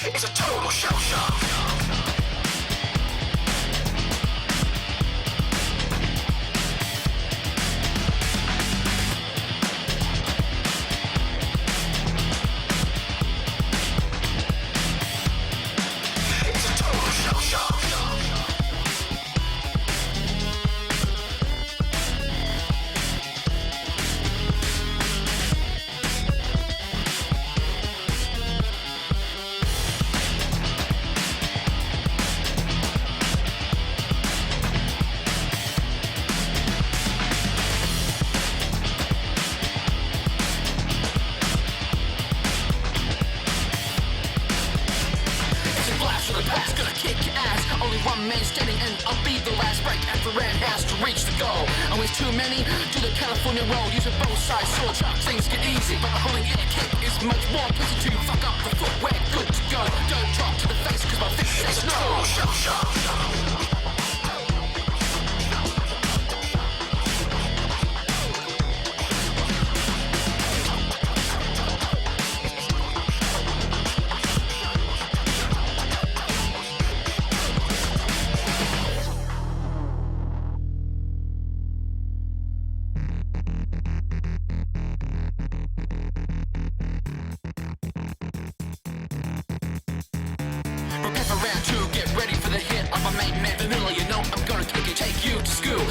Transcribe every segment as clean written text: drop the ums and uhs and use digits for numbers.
It's a total shell shock. It's a total shell shock. One man standing and I'll be the last break. Everyone has to reach the goal. Always too many do the California roll. Using both sides, so things get easy. But the holding air kick is much more pleasant to fuck up the footwear. Good to go. Don't drop to the face cause my fist says no. Shell shock.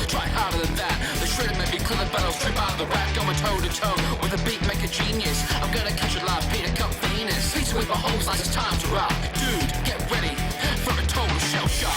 Try harder than that. The shredder may be clever, but I'll strip out of the rap. Going toe to toe with a beat, make a genius. I'm gonna catch a live Peter Cup Venus. Pizza with my whole slice, it's time to rock. Dude, get ready for a total shell shock.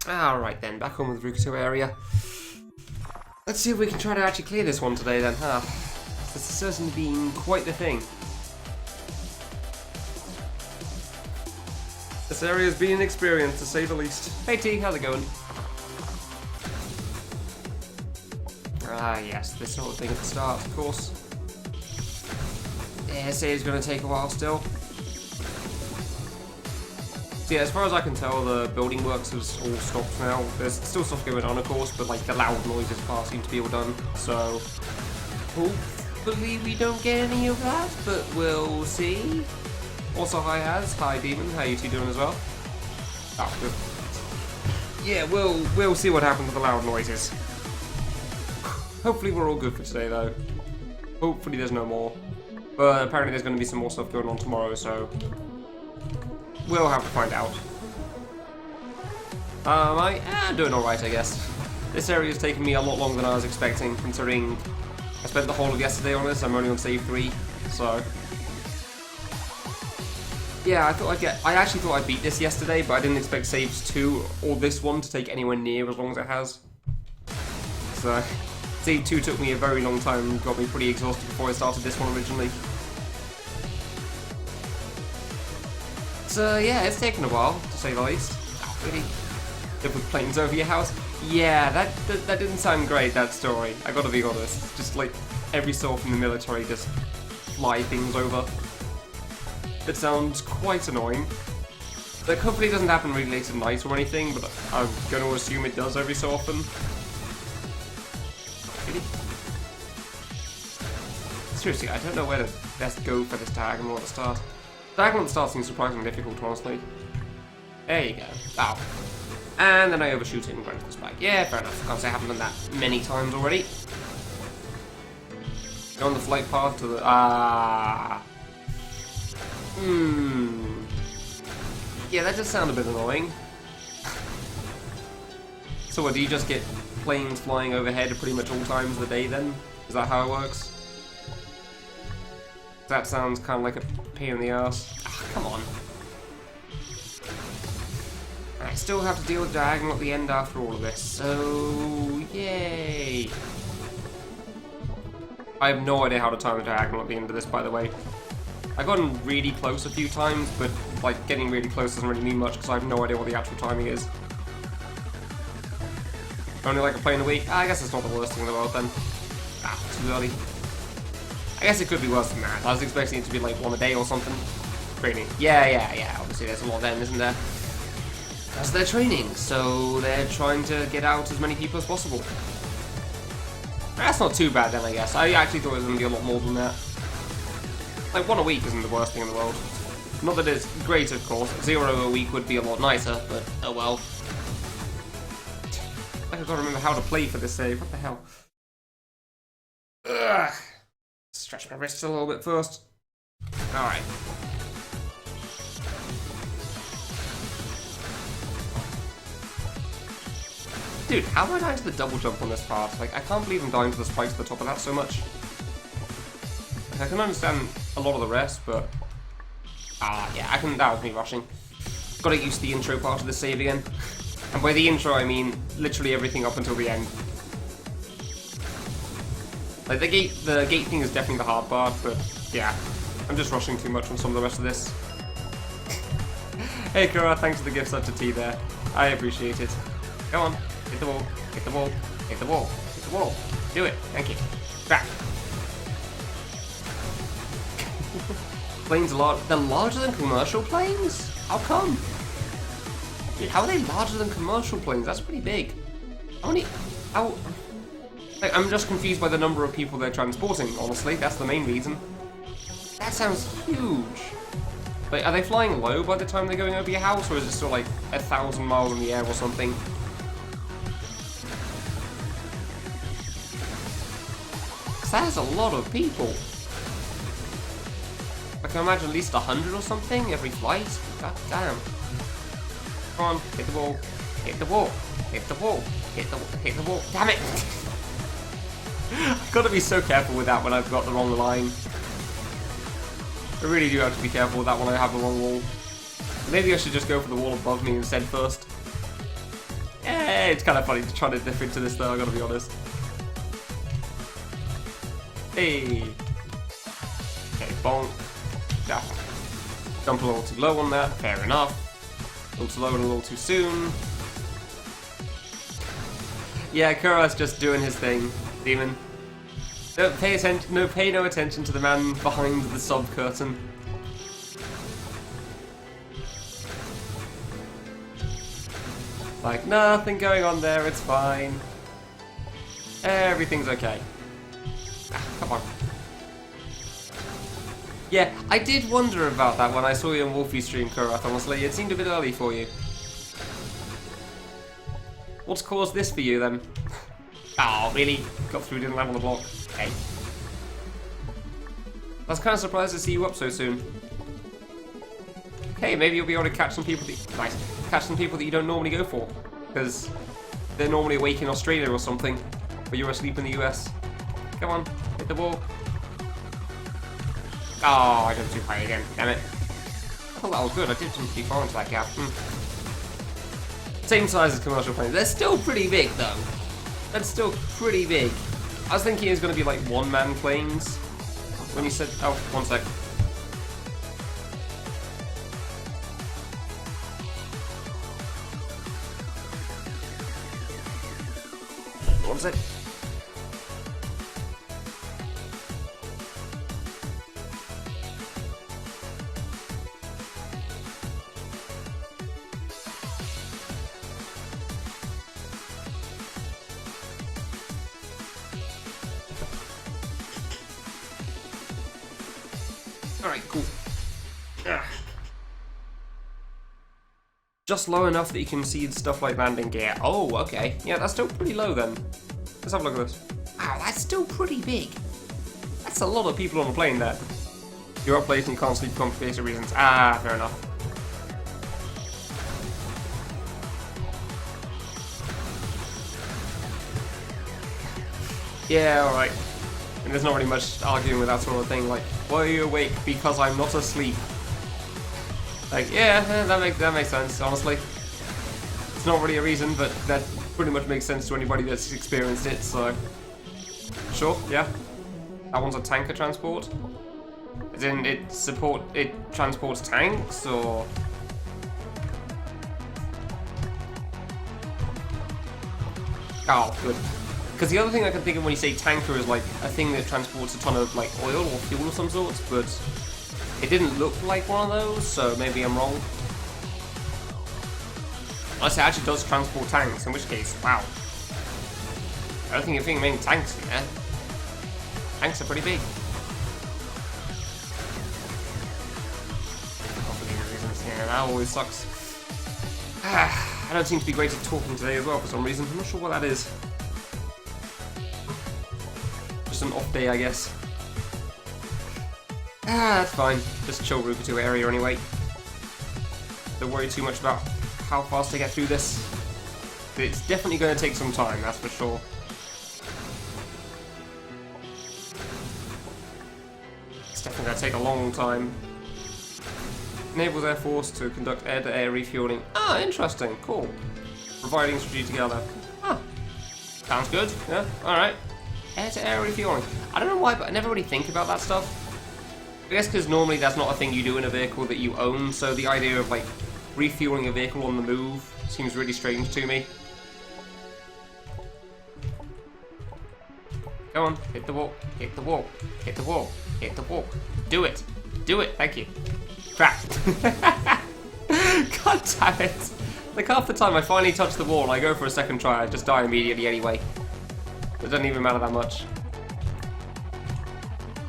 Alright then, back on with the Rukuto area. Let's see if we can try to actually clear this one today then, huh? This has certainly been quite the thing. This area's been an experience, to say the least. Hey T, how's it going? Ah yes, this sort of thing at the start, of course. Yeah, it's going to take a while still. So yeah, as far as I can tell, the building works has all stopped now. There's still stuff going on, of course, but like the loud noises part seem to be all done. So hopefully we don't get any of that, but we'll see. Also, hi Haz, hi Demon, how you two doing as well? Oh, good. Yeah, we'll see what happens with the loud noises. Hopefully we're all good for today though. Hopefully there's no more. But apparently there's going to be some more stuff going on tomorrow, so we'll have to find out. I'm doing alright, I guess. This area's taken me a lot longer than I was expecting, considering I spent the whole of yesterday on this. I'm only on save 3, so yeah, I actually thought I'd beat this yesterday, but I didn't expect saves 2 or this one to take anywhere near as long as it has. So save 2 took me a very long time and got me pretty exhausted before I started this one originally. So yeah, it's taken a while, to say the least. Oh, really? Live with planes over your house? Yeah, that didn't sound great, that story. I gotta be honest. Just like every soul from the military just fly things over. It sounds quite annoying. Like, hopefully it doesn't happen really late at night or anything, but I'm gonna assume it does every so often. Really? Seriously, I don't know where to best go for this diagonal at the start. Diagonal at the start seems surprisingly difficult, honestly. There you go. Ow. And then I overshoot it and run this back. Yeah, fair enough. Because I haven't done that many times already. Go on the flight path to the... Yeah, that does sound a bit annoying. So what, do you just get planes flying overhead at pretty much all times of the day then? Is that how it works? That sounds kind of like a pain in the ass. Ah, come on. I still have to deal with diagonal at the end after all of this, so yay! I have no idea how to time the diagonal at the end of this, by the way. I've gotten really close a few times, but like getting really close doesn't really mean much because I have no idea what the actual timing is. Only like a plane a week? I guess it's not the worst thing in the world then. Ah, too early. I guess it could be worse than that. I was expecting it to be like 1 a day or something. Training. Yeah. Obviously there's a lot then, isn't there? That's their training, so they're trying to get out as many people as possible. That's not too bad then, I guess. I actually thought it was going to be a lot more than that. Like, 1 a week isn't the worst thing in the world. Not that it's great, of course. 0 a week would be a lot nicer, but oh well. Like, I've got to remember how to play for this save. What the hell? Ugh. Stretch my wrists a little bit first. Alright. Dude, how am I dying to the double jump on this part? Like, I can't believe I'm dying to the spikes at the top of that so much. Like, I can understand a lot of the rest, but... yeah, that was me rushing. Gotta use the intro part of the save again. And by the intro, I mean literally everything up until the end. Like, the gate thing is definitely the hard part, but yeah. I'm just rushing too much on some of the rest of this. Hey, Kura, thanks for the gift sub to T there. I appreciate it. Come on. Hit the wall, hit the wall, hit the wall, hit the wall. Do it, thank you. Back. Planes are they're larger than commercial planes? How come? Dude, how are they larger than commercial planes? That's pretty big. Like, I'm just confused by the number of people they're transporting, honestly. That's the main reason. That sounds huge. Like, are they flying low by the time they're going over your house, or is it still like 1,000 miles in the air or something? That's a lot of people. I can imagine at least 100 or something every flight. God damn. Come on, hit the wall. Hit the wall. Hit the wall. Hit the wall. Damn it! I've got to be so careful with that when I've got the wrong line. I really do have to be careful with that when I have the wrong wall. Maybe I should just go for the wall above me instead first. it's kind of funny to try to dip into this though, I gotta be honest. Hey! Okay, bonk. Yeah. Jump a little too low on that, fair enough. A little too low and a little too soon. Yeah, Kura's just doing his thing, Demon. Don't pay attention, pay no attention to the man behind the sub curtain. Like, nothing going on there, it's fine. Everything's okay. Ah, come on. Yeah, I did wonder about that when I saw you on Wolfie's stream, Kurath, honestly. It seemed a bit early for you. What's caused this for you, then? Oh, really? Got through, didn't land on the block. Okay. I was kind of surprised to see you up so soon. Okay, maybe you'll be able to catch some people catch some people that you don't normally go for. Because they're normally awake in Australia or something. But you're asleep in the US. Come on, hit the ball. Oh, I jumped too high again. Damn it. I thought that was good. I did jump too far into that gap. Same size as commercial planes. They're still pretty big, though. That's still pretty big. I was thinking it was going to be like one-man planes. When you said... Oh, one sec. One sec. Alright, cool. Just low enough that you can see stuff like landing gear. Oh, okay. Yeah, that's still pretty low then. Let's have a look at this. Wow, that's still pretty big. That's a lot of people on a plane there. You're up late and you can't sleep for complicated reasons. Ah, fair enough. Yeah, alright. And there's not really much arguing with that sort of thing, like, why are you awake? Because I'm not asleep. Like, yeah, that makes sense, honestly. It's not really a reason, but that pretty much makes sense to anybody that's experienced it, so... Sure, yeah. That one's a tanker transport? As in, it transports tanks, or...? Oh, good. Because the other thing I can think of when you say tanker is like a thing that transports a ton of like oil or fuel of some sort, but it didn't look like one of those, so maybe I'm wrong. Unless it actually does transport tanks, in which case, wow. I don't think you're thinking main tanks in there. Tanks are pretty big. Yeah, that always sucks. I don't seem to be great at talking today as well for some reason. I'm not sure what that is. An off day, I guess. That's fine. Just chill Ruka 2 area anyway. Don't worry too much about how fast I get through this. It's definitely going to take some time, that's for sure. It's definitely going to take a long time. Enables Air Force to conduct air-to-air refueling. Ah, interesting. Cool. Providing strategic together. Ah. Sounds good. Yeah, alright. Air-to-air refueling. I don't know why, but I never really think about that stuff. I guess because normally that's not a thing you do in a vehicle that you own, so the idea of, like, refueling a vehicle on the move seems really strange to me. Go on, hit the wall, hit the wall, hit the wall, hit the wall. Do it. Do it, thank you. Crap. God damn it. Like, half the time I finally touch the wall, I go for a second try, I just die immediately anyway. It doesn't even matter that much.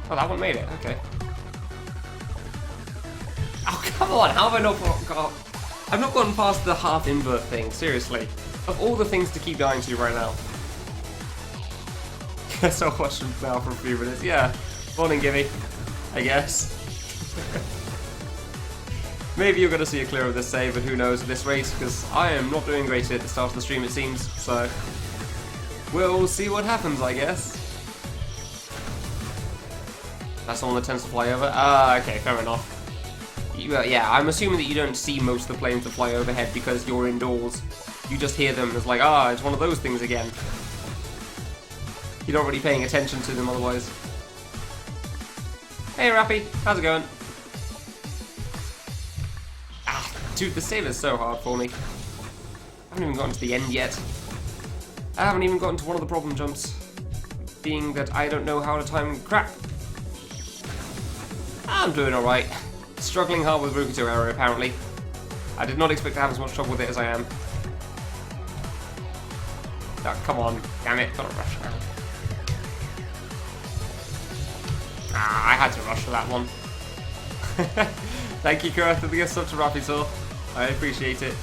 Oh, that one made it. Okay. Oh, come on. How have I not got... I've not gotten past the half invert thing. Seriously. Of all the things to keep dying to right now. Guess I'll watch them now for a few minutes. Yeah. Morning, Gibby. I guess. Maybe you're going to see a clear of this save, but who knows at this rate, because I am not doing great at the start of the stream, it seems, so... We'll see what happens, I guess. That's the one that tends to fly over? Ah, okay, fair enough. Yeah, I'm assuming that you don't see most of the planes that fly overhead because you're indoors. You just hear them as like, ah, it's one of those things again. You're not really paying attention to them otherwise. Hey, Rappy, how's it going? Ah, dude, the save is so hard for me. I haven't even gotten to the end yet. I haven't even gotten to one of the problem jumps. Being that I don't know how to time crap. I'm doing alright. Struggling hard with Rukuto error, apparently. I did not expect to have as much trouble with it as I am. Oh, come on. Damn it. Gotta rush now. Ah, I had to rush for that one. Thank you, Kura, for the gift sub to Rapitor. I appreciate it.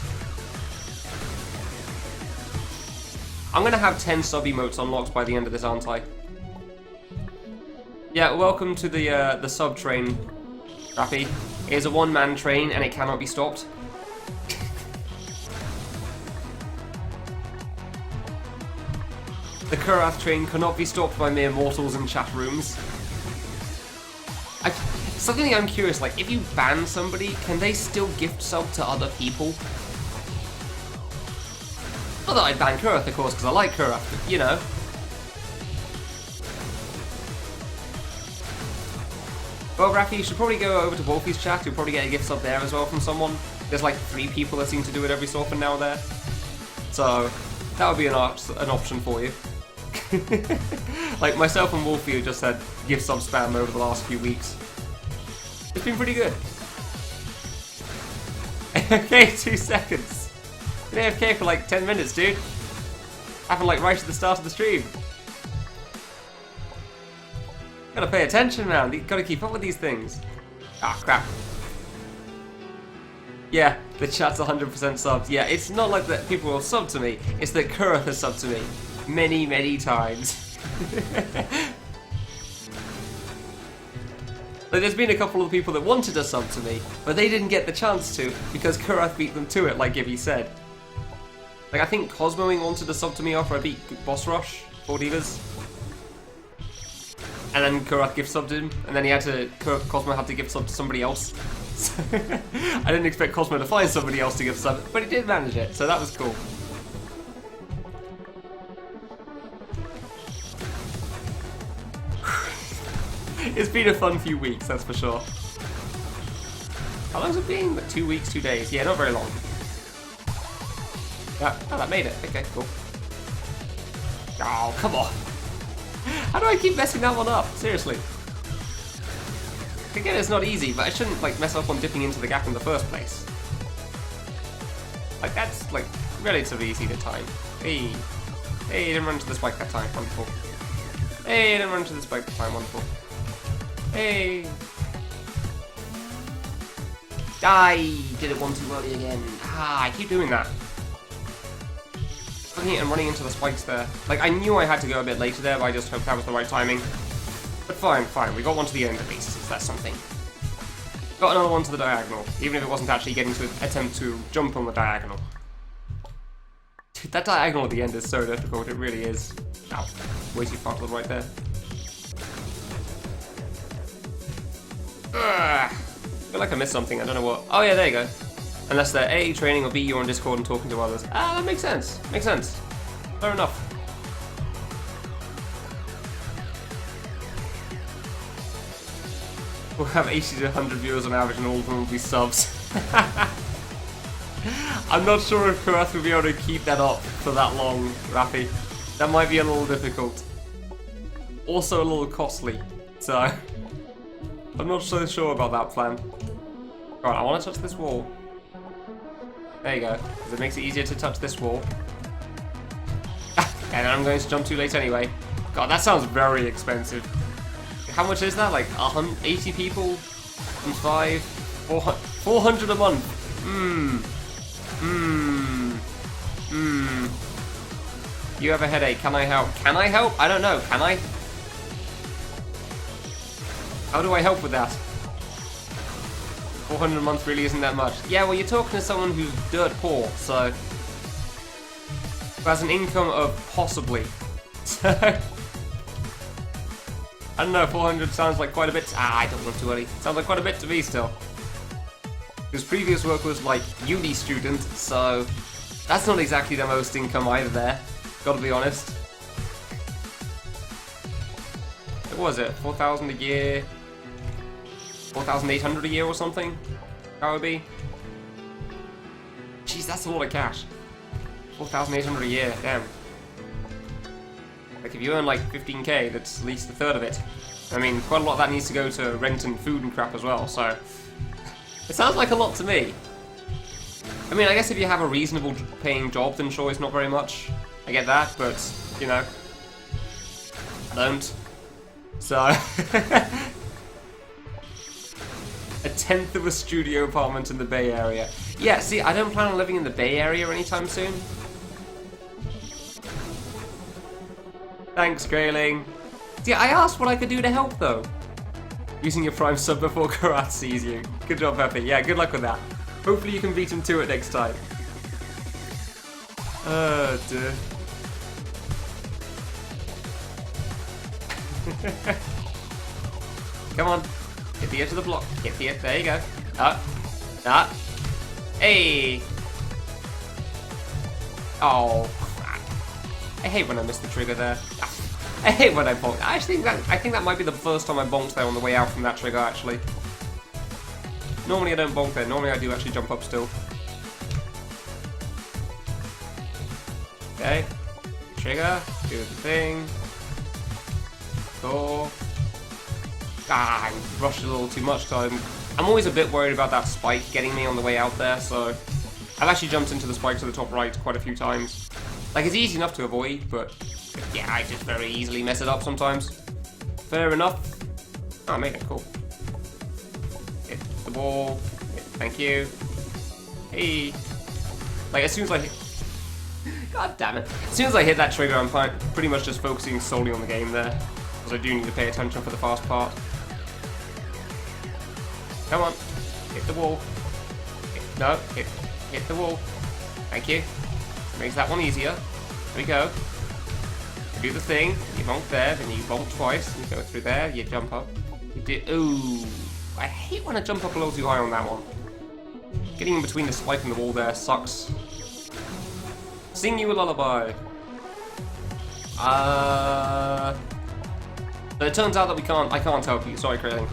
I'm gonna have 10 sub emotes unlocked by the end of this, aren't I? Yeah, welcome to the sub train, Rappy. It is a one-man train and it cannot be stopped. The Kurath train cannot be stopped by mere mortals in chat rooms. Something I'm curious, like, if you ban somebody, can they still gift sub to other people? Not that I'd ban Kurath, of course, because I like Kurath, but, you know. Well, Rafi, you should probably go over to Wolfie's chat. You'll probably get a gift sub there as well from someone. There's like 3 people that seem to do it every so often now there. So, that would be an option for you. Like, myself and Wolfie have just had gift sub spam over the last few weeks. It's been pretty good. AFK 2 seconds. Been AFK for like 10 minutes, dude. Happened like right at the start of the stream. Gotta pay attention, man. Gotta keep up with these things. Ah, crap. Yeah, the chat's 100% subs. Yeah, it's not like that people will sub to me. It's that Kurath has subbed to me many, many times. Like, there's been a couple of people that wanted to sub to me, but they didn't get the chance to because Kurath beat them to it, like Gibby said. Like, I think Cosmoing wanted to sub to me after I beat Boss Rush, 4 Divas. And then Kurath gift subbed him, and then Cosmo had to gift sub to somebody else. So I didn't expect Cosmo to find somebody else to gift sub, but he did manage it, so that was cool. It's been a fun few weeks, that's for sure. How long's it been? Like 2 weeks, 2 days. Yeah, not very long. Yeah, oh, that made it. Okay, cool. Oh, come on. How do I keep messing that one up? Seriously. Again, it's not easy, but I shouldn't like mess up on dipping into the gap in the first place. Like, that's like relatively easy to time. Hey. Hey, didn't run into the spike that time. Wonderful. Hey, didn't run into the spike that time. Wonderful. Hey! Die! Did it one too early again. Ah, I keep doing that. Looking at and running into the spikes there. Like, I knew I had to go a bit later there, but I just hoped that was the right timing. But fine, fine. We got one to the end at least. So that's something. Got another one to the diagonal, even if it wasn't actually getting to attempt to jump on the diagonal. Dude, that diagonal at the end is so difficult. It really is. Ow. Way too far to the right there. I feel like I missed something, I don't know what. Oh yeah, there you go. Unless they're A, training, or B, you're on Discord and talking to others. Ah, that makes sense. Makes sense. Fair enough. We'll have 80 to 100 viewers on average and all of them will be subs. I'm not sure if Kurath will be able to keep that up for that long, Rafi. That might be a little difficult. Also a little costly, so I'm not so sure about that plan. Alright, I want to touch this wall. There you go, because it makes it easier to touch this wall. And then I'm going to jump too late anyway. God, that sounds very expensive. How much is that? Like 80 people? And 400 a month. You have a headache, can I help? Can I help? I don't know, can I? How do I help with that? 400 a month really isn't that much. Yeah, well, you're talking to someone who's dirt poor, so who has an income of possibly. So I don't know, 400 sounds like quite a bit. Ah, I don't look too early. Sounds like quite a bit to me still. His previous work was like uni student, so That's not exactly the most income either there. Gotta be honest. What was it? 4,000 a year? 4,800 a year or something? That would be. Jeez, that's a lot of cash. 4,800 a year, damn. Like if you earn like 15k, that's at least a third of it. I mean, quite a lot of that needs to go to rent and food and crap as well, so... It sounds like a lot to me. I mean, I guess if you have a reasonable paying job, then sure, it's not very much. I get that, but, you know... I don't. So... A tenth of a studio apartment in the Bay Area. Yeah, see, I don't plan on living in the Bay Area anytime soon. Thanks, Grayling. See, I asked what I could do to help, though. Using your Prime sub before Karat sees you. Good job, Peppy. Yeah, good luck with that. Hopefully you can beat him to it next time. Oh, dear. Come on. Hit the edge of the block. Hit the edge. There you go. Hey! Oh, crap. I hate when I miss the trigger there. I hate when I bonk. I think that might be the first time I bonked there on the way out from that trigger, actually. Normally I don't bonk there. Normally I do actually jump up still. Okay. Trigger. Do the thing. Cool. Ah, I rushed a little too much, so I'm always a bit worried about that spike getting me on the way out there, so I've actually jumped into the spike to the top right quite a few times. Like, it's easy enough to avoid, but yeah, I just very easily mess it up sometimes. Fair enough. Oh, I made it, cool. Hit the ball. Thank you. Hey. Like, as soon as I hit... God damn it. As soon as I hit that trigger, I'm pretty much just focusing solely on the game there, because I do need to pay attention for the fast part. Come on. Hit the wall. Hit the wall. Thank you. Makes that one easier. There we go. You do the thing, you bonk there, then you bonk twice, you go through there, you jump up. You do. Ooh. I hate when I jump up a little too high on that one. Getting in between the spike and the wall there sucks. Sing you a lullaby. But it turns out that I can't help you. Sorry, Krayling.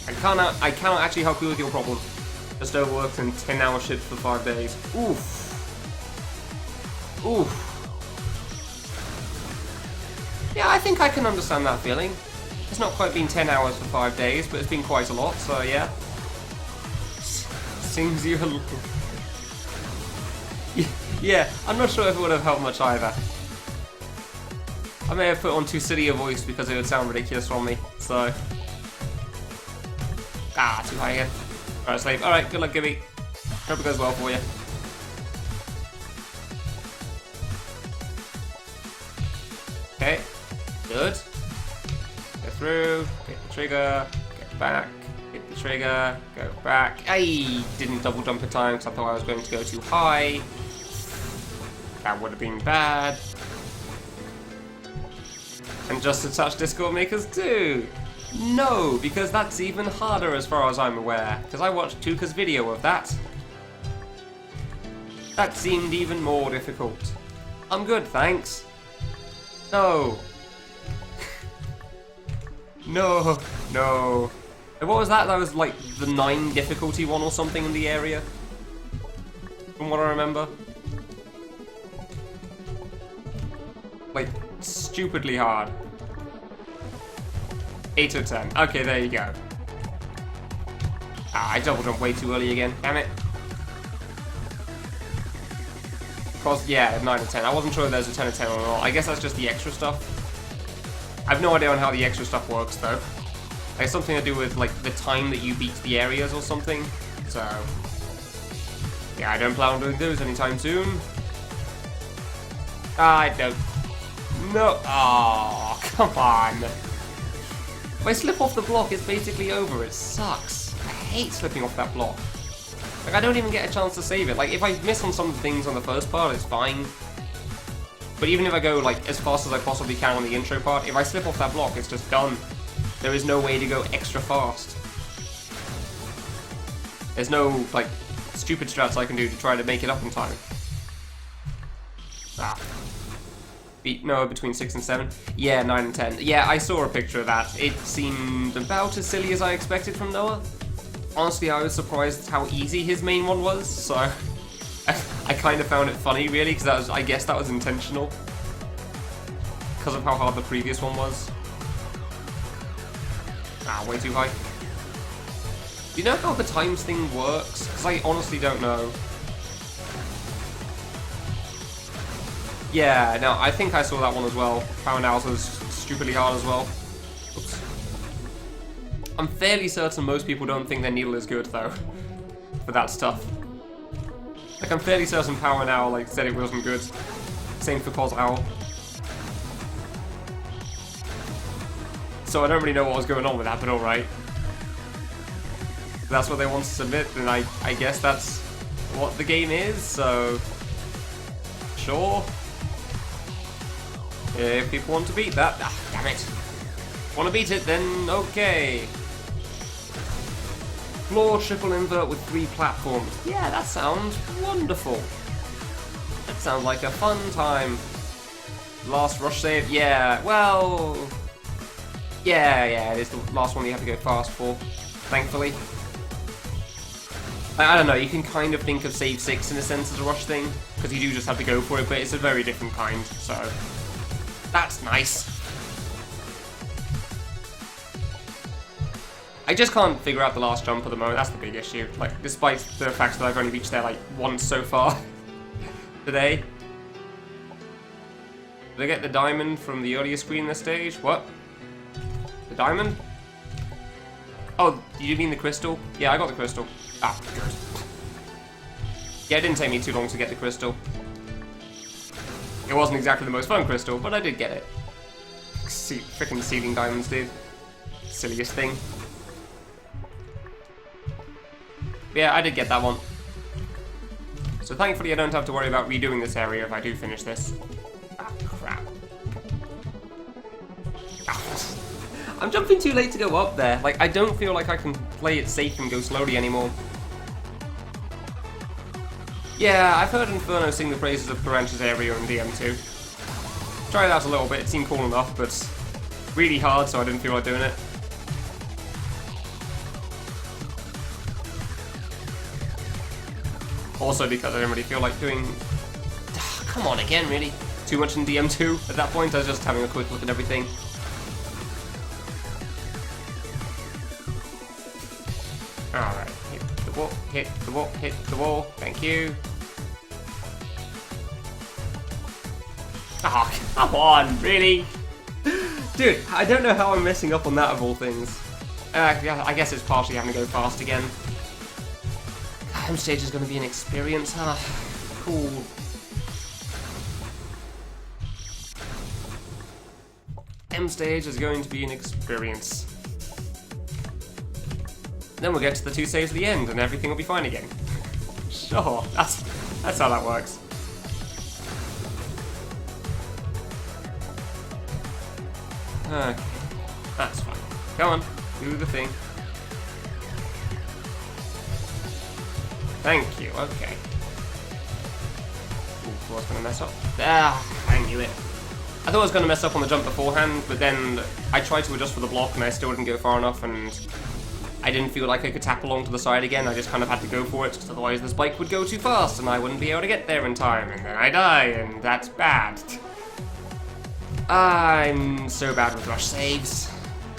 I cannot actually help you with your problem. Just overworked and 10-hour shifts for 5 days. Oof. Oof. Yeah, I think I can understand that feeling. It's not quite been 10 hours for 5 days, but it's been quite a lot, so yeah. Sings you a little. Yeah, I'm not sure if it would have helped much either. I may have put on too silly a voice because it would sound ridiculous from me, so... Ah, too high again. Alright, slave. Alright, good luck, Gibby. Hope it goes well for you. Okay, good. Go through, hit the trigger, get back, hit the trigger, go back. I didn't double jump in time because I thought I was going to go too high. That would have been bad. And just to touch Discord Makers too. No, because that's even harder as far as I'm aware, because I watched Tuka's video of that. That seemed even more difficult. I'm good, thanks. No. No, no. What was that? That was like the 9 difficulty one or something in the area? From what I remember. Like, stupidly hard. 8 or 10. Okay, there you go. Ah, I double jumped way too early again. Damn it. Cause, yeah, 9 or 10. I wasn't sure if there's a 10 or 10 or not. I guess that's just the extra stuff. I have no idea on how the extra stuff works, though. It's something to do with, like, the time that you beat the areas or something. So, yeah, I don't plan on doing those anytime soon. I don't. No. Oh, come on. If I slip off the block, it's basically over. It sucks. I hate slipping off that block. Like, I don't even get a chance to save it. Like, if I miss on some things on the first part, it's fine. But even if I go, like, as fast as I possibly can on the intro part, if I slip off that block, it's just done. There is no way to go extra fast. There's no, like, stupid strats I can do to try to make it up in time. Ah. Beat Noah between 6 and 7. Yeah, 9 and 10. Yeah, I saw a picture of that. It seemed about as silly as I expected from Noah. Honestly, I was surprised how easy his main one was, so I kind of found it funny, really, because I guess that was intentional. Because of how hard the previous one was. Ah, way too high. Do you know how the times thing works? Because I honestly don't know. Yeah, no, I think I saw that one as well. Power Hours was stupidly hard as well. Oops. I'm fairly certain most people don't think their needle is good, though, for that stuff. Like, I'm fairly certain Power Hour, like, said it wasn't good. Same for Pos Owl. So I don't really know what was going on with that, but alright. If that's what they want to submit, then I guess that's what the game is, so... Sure. If people want to beat that, damn it. Want to beat it, then okay. Floor triple invert with 3 platforms. Yeah, that sounds wonderful. That sounds like a fun time. Last rush save, yeah, well... Yeah, it is the last one you have to go fast for, thankfully. I don't know, you can kind of think of save 6 in a sense as a rush thing, because you do just have to go for it, but it's a very different kind, so... That's nice. I just can't figure out the last jump at the moment, that's the big issue. Like, despite the fact that I've only reached there, like, once so far today. Did I get the diamond from the earlier screen this stage? What? The diamond? Oh, you mean the crystal? Yeah, I got the crystal. Ah, good. Yeah, it didn't take me too long to get the crystal. It wasn't exactly the most fun crystal, but I did get it. Frickin' sealing diamonds, dude. Silliest thing. But yeah, I did get that one. So thankfully I don't have to worry about redoing this area if I do finish this. Ah, crap. Ah. I'm jumping too late to go up there. Like, I don't feel like I can play it safe and go slowly anymore. Yeah, I've heard Inferno sing the praises of Piranha's area in DM2. Tried it out a little bit, it seemed cool enough, but really hard, so I didn't feel like doing it. Also because I didn't really feel like doing... Come on again, really? Too much in DM2 at that point, I was just having a quick look at everything. Alright, hit the wall, hit the wall, hit the wall, thank you. Ah, oh, come on, really? Dude, I don't know how I'm messing up on that of all things. Yeah, I guess it's partially having to go fast again. M stage is going to be an experience, huh? Cool. M stage is going to be an experience. Then we'll get to the 2 saves at the end and everything will be fine again. Sure, that's how that works. Okay, that's fine. Come on, do the thing. Thank you, okay. Ooh, I was gonna mess up. Ah, I knew it. I thought I was gonna mess up on the jump beforehand, but then I tried to adjust for the block and I still didn't go far enough and I didn't feel like I could tap along to the side again. I just kind of had to go for it, because otherwise this bike would go too fast and I wouldn't be able to get there in time, and then I die, and that's bad. I'm so bad with rush saves.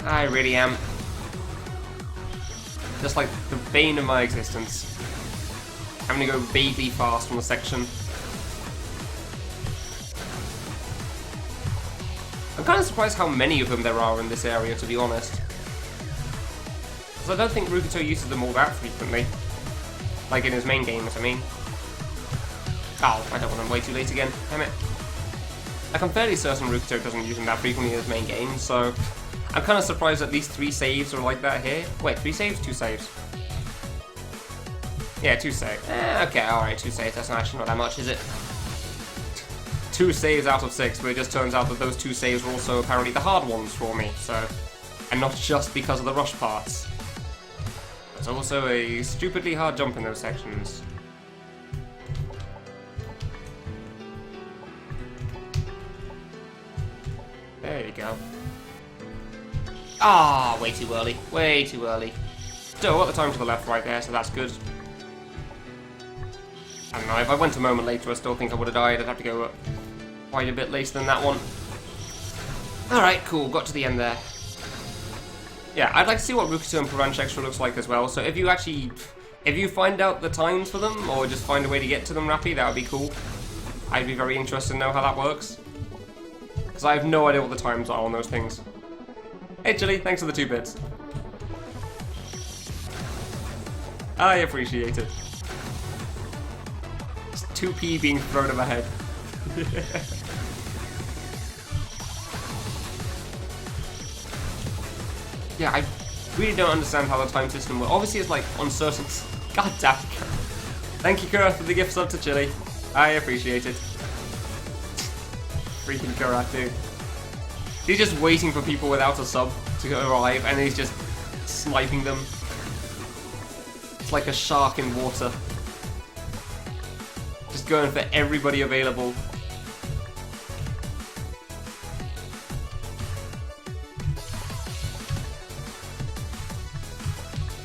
I really am. Just like the bane of my existence. Having to go vaguely fast on the section. I'm kind of surprised how many of them there are in this area, to be honest. Because I don't think Rukuto uses them all that frequently. Like in his main games, I mean. Oh, I don't want them way too late again, damn it. Like, I'm fairly certain Rukuto doesn't use them that frequently in his main games, so I'm kind of surprised at least 3 saves are like that here. Wait, 3 saves? 2 saves. Yeah, 2 saves. Okay, alright, 2 saves. That's actually not that much, is it? 2 saves out of 6, but it just turns out that those 2 saves were also apparently the hard ones for me, so... And not just because of the rush parts. There's also a stupidly hard jump in those sections. There you go. Ah, way too early. Way too early. Still got the time to the left right there, so that's good. I don't know, if I went a moment later, I still think I would have died. I'd have to go quite a bit later than that one. Alright, cool. Got to the end there. Yeah, I'd like to see what Rukuto and Piranha Extra looks like as well. So if you find out the times for them, or just find a way to get to them rapidly, that would be cool. I'd be very interested to know how that works. Because I have no idea what the times are on those things. Hey Chili, thanks for the 2 bits. I appreciate it. It's 2p being thrown at my head. Yeah, I really don't understand how the time system works. Obviously it's like uncertain. God damn it. Thank you, Kura, for the gift sub to Chili. I appreciate it. Freaking Kura, dude. He's just waiting for people without a sub to arrive, and he's just sniping them. It's like a shark in water. Just going for everybody available.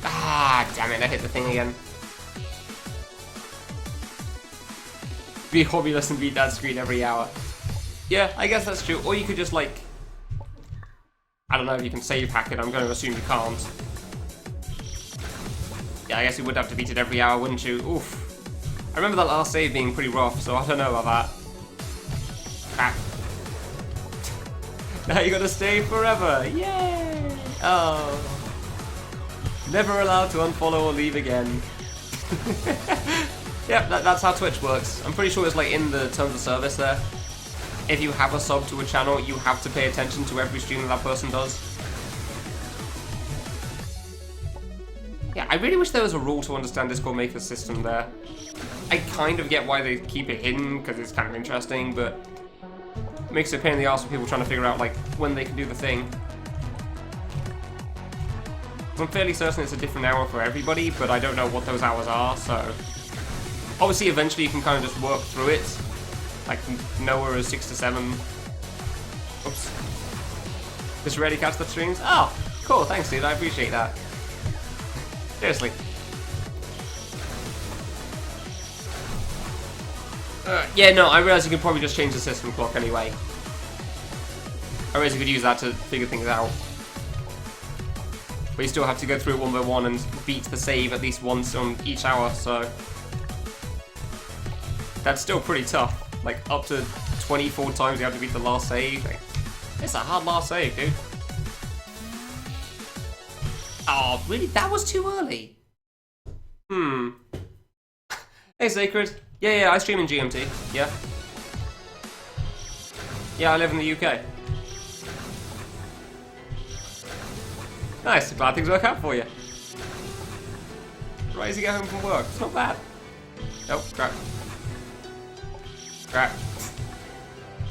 Ah, damn it, I hit the thing again. Be hobbyist and beat that screen every hour. Yeah, I guess that's true. Or you could just, like... I don't know if you can save hack it. I'm going to assume you can't. Yeah, I guess you would have to beat it every hour, wouldn't you? Oof. I remember that last save being pretty rough, so I don't know about that. Ah. Now you gotta stay forever. Yay! Oh. Never allowed to unfollow or leave again. Yep, that's how Twitch works. I'm pretty sure it's like in the terms of service there. If you have a sub to a channel, you have to pay attention to every stream that person does. Yeah, I really wish there was a rule to understand Discord Maker's system there. I kind of get why they keep it hidden, because it's kind of interesting, but it makes it a pain in the arse for people trying to figure out like when they can do the thing. I'm fairly certain it's a different hour for everybody, but I don't know what those hours are, so... Obviously, eventually you can kind of just work through it. Like, Noah is 6 to 7. Oops. Just ready to catch the streams? Oh, cool, thanks dude, I appreciate that. Seriously. Yeah, no, I realize you can probably just change the system clock anyway. I realize you could use that to figure things out. But you still have to go through it one by one and beat the save at least once on each hour, so... That's still pretty tough. Like, up to 24 times you have to beat the last save. Like, it's a hard last save, dude. Oh, really? That was too early? Hey, Sacred. Yeah, I stream in GMT. Yeah. Yeah, I live in the UK. Nice, glad things work out for you. Right as you get home from work, it's not bad. Oh, crap. Crap.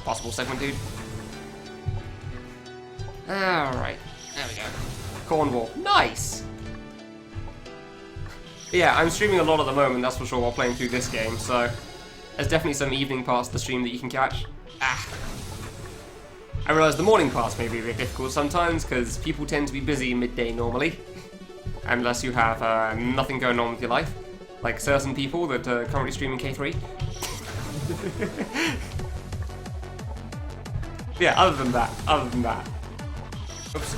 Possible segment, dude. Alright, there we go. Cornwall, nice! Yeah, I'm streaming a lot at the moment, that's for sure, while playing through this game, so... There's definitely some evening parts of the stream that you can catch. I realise the morning parts may be a bit difficult sometimes, because people tend to be busy midday normally. Unless you have nothing going on with your life. Like certain people that are currently streaming K3. Yeah, other than that. Oops.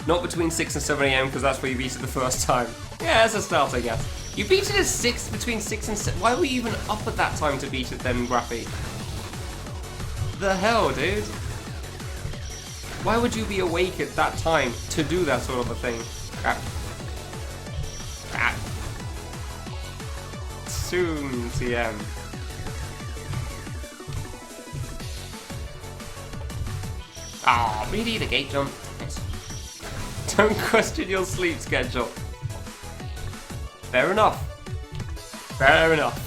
Not between 6 and 7 AM, because that's where you beat it the first time. Yeah, that's a start, I guess. You beat it at between 6 and 7. Why were you even up at that time to beat it then, Graffy? The hell, dude? Why would you be awake at that time to do that sort of a thing? Soon, TM. Ah, really? The gate jump? Nice. Don't question your sleep schedule. Fair enough. Fair enough.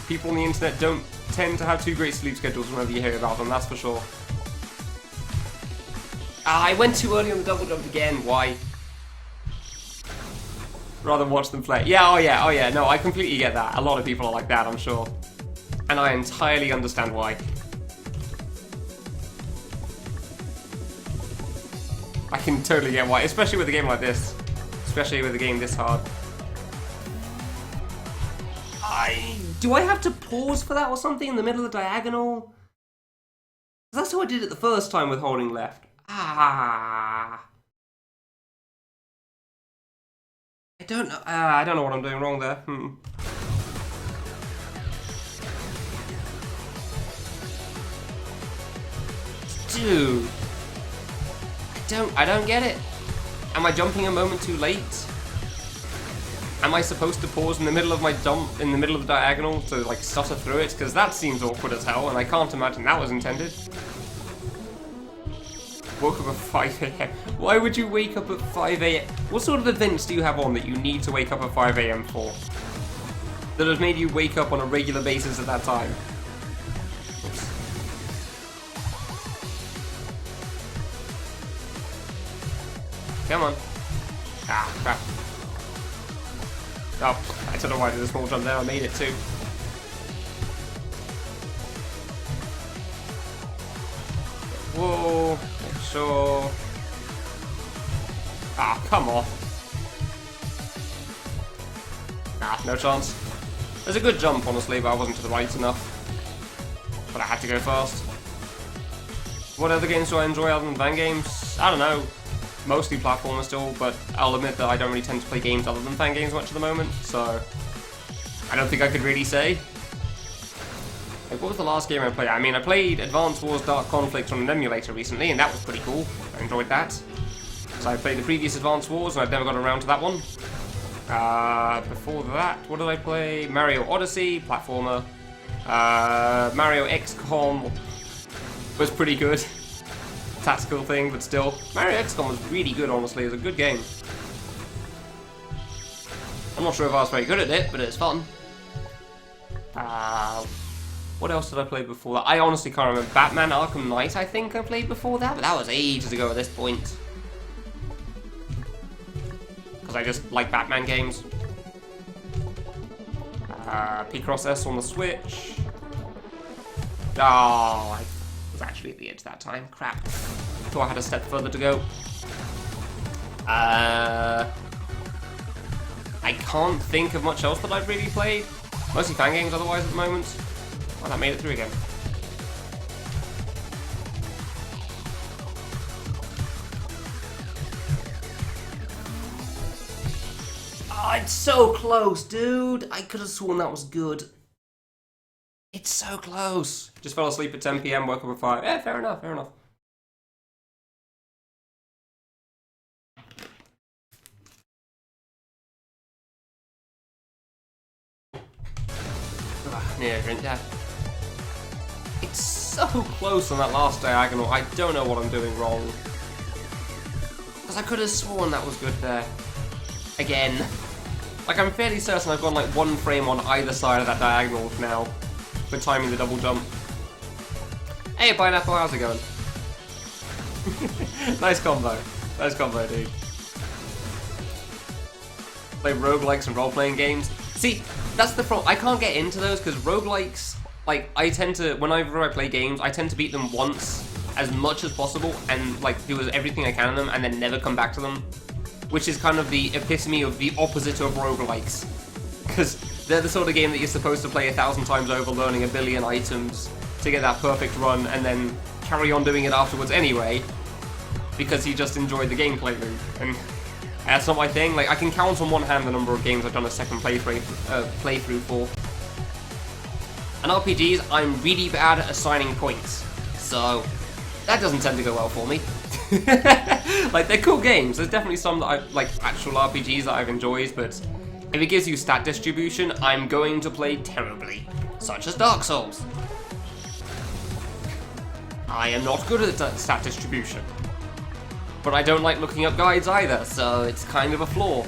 People on the internet don't tend to have too great sleep schedules whenever you hear about them, that's for sure. Ah, I went too early on the double jump again, why? rather than watch them play. Yeah, oh yeah, no, I completely get that. A lot of people are like that, I'm sure. And I entirely understand why. I can totally get why, especially with a game like this. Especially with a game this hard. Do I have to pause for that or something in the middle of the diagonal? That's how I did it the first time with holding left. I don't know. I don't know what I'm doing wrong there. Dude, I don't get it. Am I jumping a moment too late? Am I supposed to pause in the middle of my jump, in the middle of the diagonal, to like stutter through it? Because that seems awkward as hell, and I can't imagine that was intended. Woke up at 5 AM. Why would you wake up at 5 AM? What sort of events do you have on that you need to wake up at 5 AM for? That has made you wake up on a regular basis at that time? Oops. Come on. Ah, crap. Oh, I don't know why I did a small jump there, I made it too. Whoa, make sure. Ah, come on. Ah, no chance. There's a good jump, honestly, but I wasn't to the right enough. But I had to go fast. What other games do I enjoy other than fan games? I don't know. Mostly platformers still, but I'll admit that I don't really tend to play games other than fan games much at the moment, so I don't think I could really say. Like, what was the last game I played? I mean, I played Advance Wars Dark Conflict on an emulator recently, and that was pretty cool. I enjoyed that. So I played the previous Advance Wars, and I've never got around to that one. Before that, what did I play? Mario Odyssey, platformer. Mario XCOM was pretty good. Tactical thing, but still. Mario XCOM was really good, honestly. It was a good game. I'm not sure if I was very good at it, but it's fun. What else did I play before that? I honestly can't remember. Batman Arkham Knight, I think I played before that, but that was ages ago at this point. Because I just like Batman games. Picross S on the Switch. Oh, I was actually at the edge that time. Crap. Thought I had a step further to go. I can't think of much else that I've really played. Mostly fan games otherwise at the moment. Well, that made it through again. Oh, it's so close, dude. I could have sworn that was good. It's so close. Just fell asleep at 10 PM, woke up at 5. Yeah, fair enough, fair enough. Near drink that. It's so close on that last diagonal. I don't know what I'm doing wrong. Because I could have sworn that was good there. Again. Like, I'm fairly certain I've gone like 1 frame on either side of that diagonal now. For timing the double jump. Hey, Pineapple, how's it going? Nice combo. Nice combo, dude. Play roguelikes and role-playing games. See, that's the problem. I can't get into those because roguelikes, like, I tend to, whenever I play games, I tend to beat them once as much as possible and, like, do everything I can in them and then never come back to them. Which is kind of the epitome of the opposite of roguelikes. Because they're the sort of game that you're supposed to play 1,000 times over, learning a billion items to get that perfect run and then carry on doing it afterwards anyway. Because you just enjoyed the gameplay loop. And that's not my thing. Like, I can count on one hand the number of games I've done a second playthrough for. And RPGs, I'm really bad at assigning points. So, that doesn't tend to go well for me. Like, they're cool games. There's definitely some that I like, actual RPGs that I've enjoyed, but if it gives you stat distribution, I'm going to play terribly. Such as Dark Souls. I am not good at stat distribution. But I don't like looking up guides either, so it's kind of a flaw.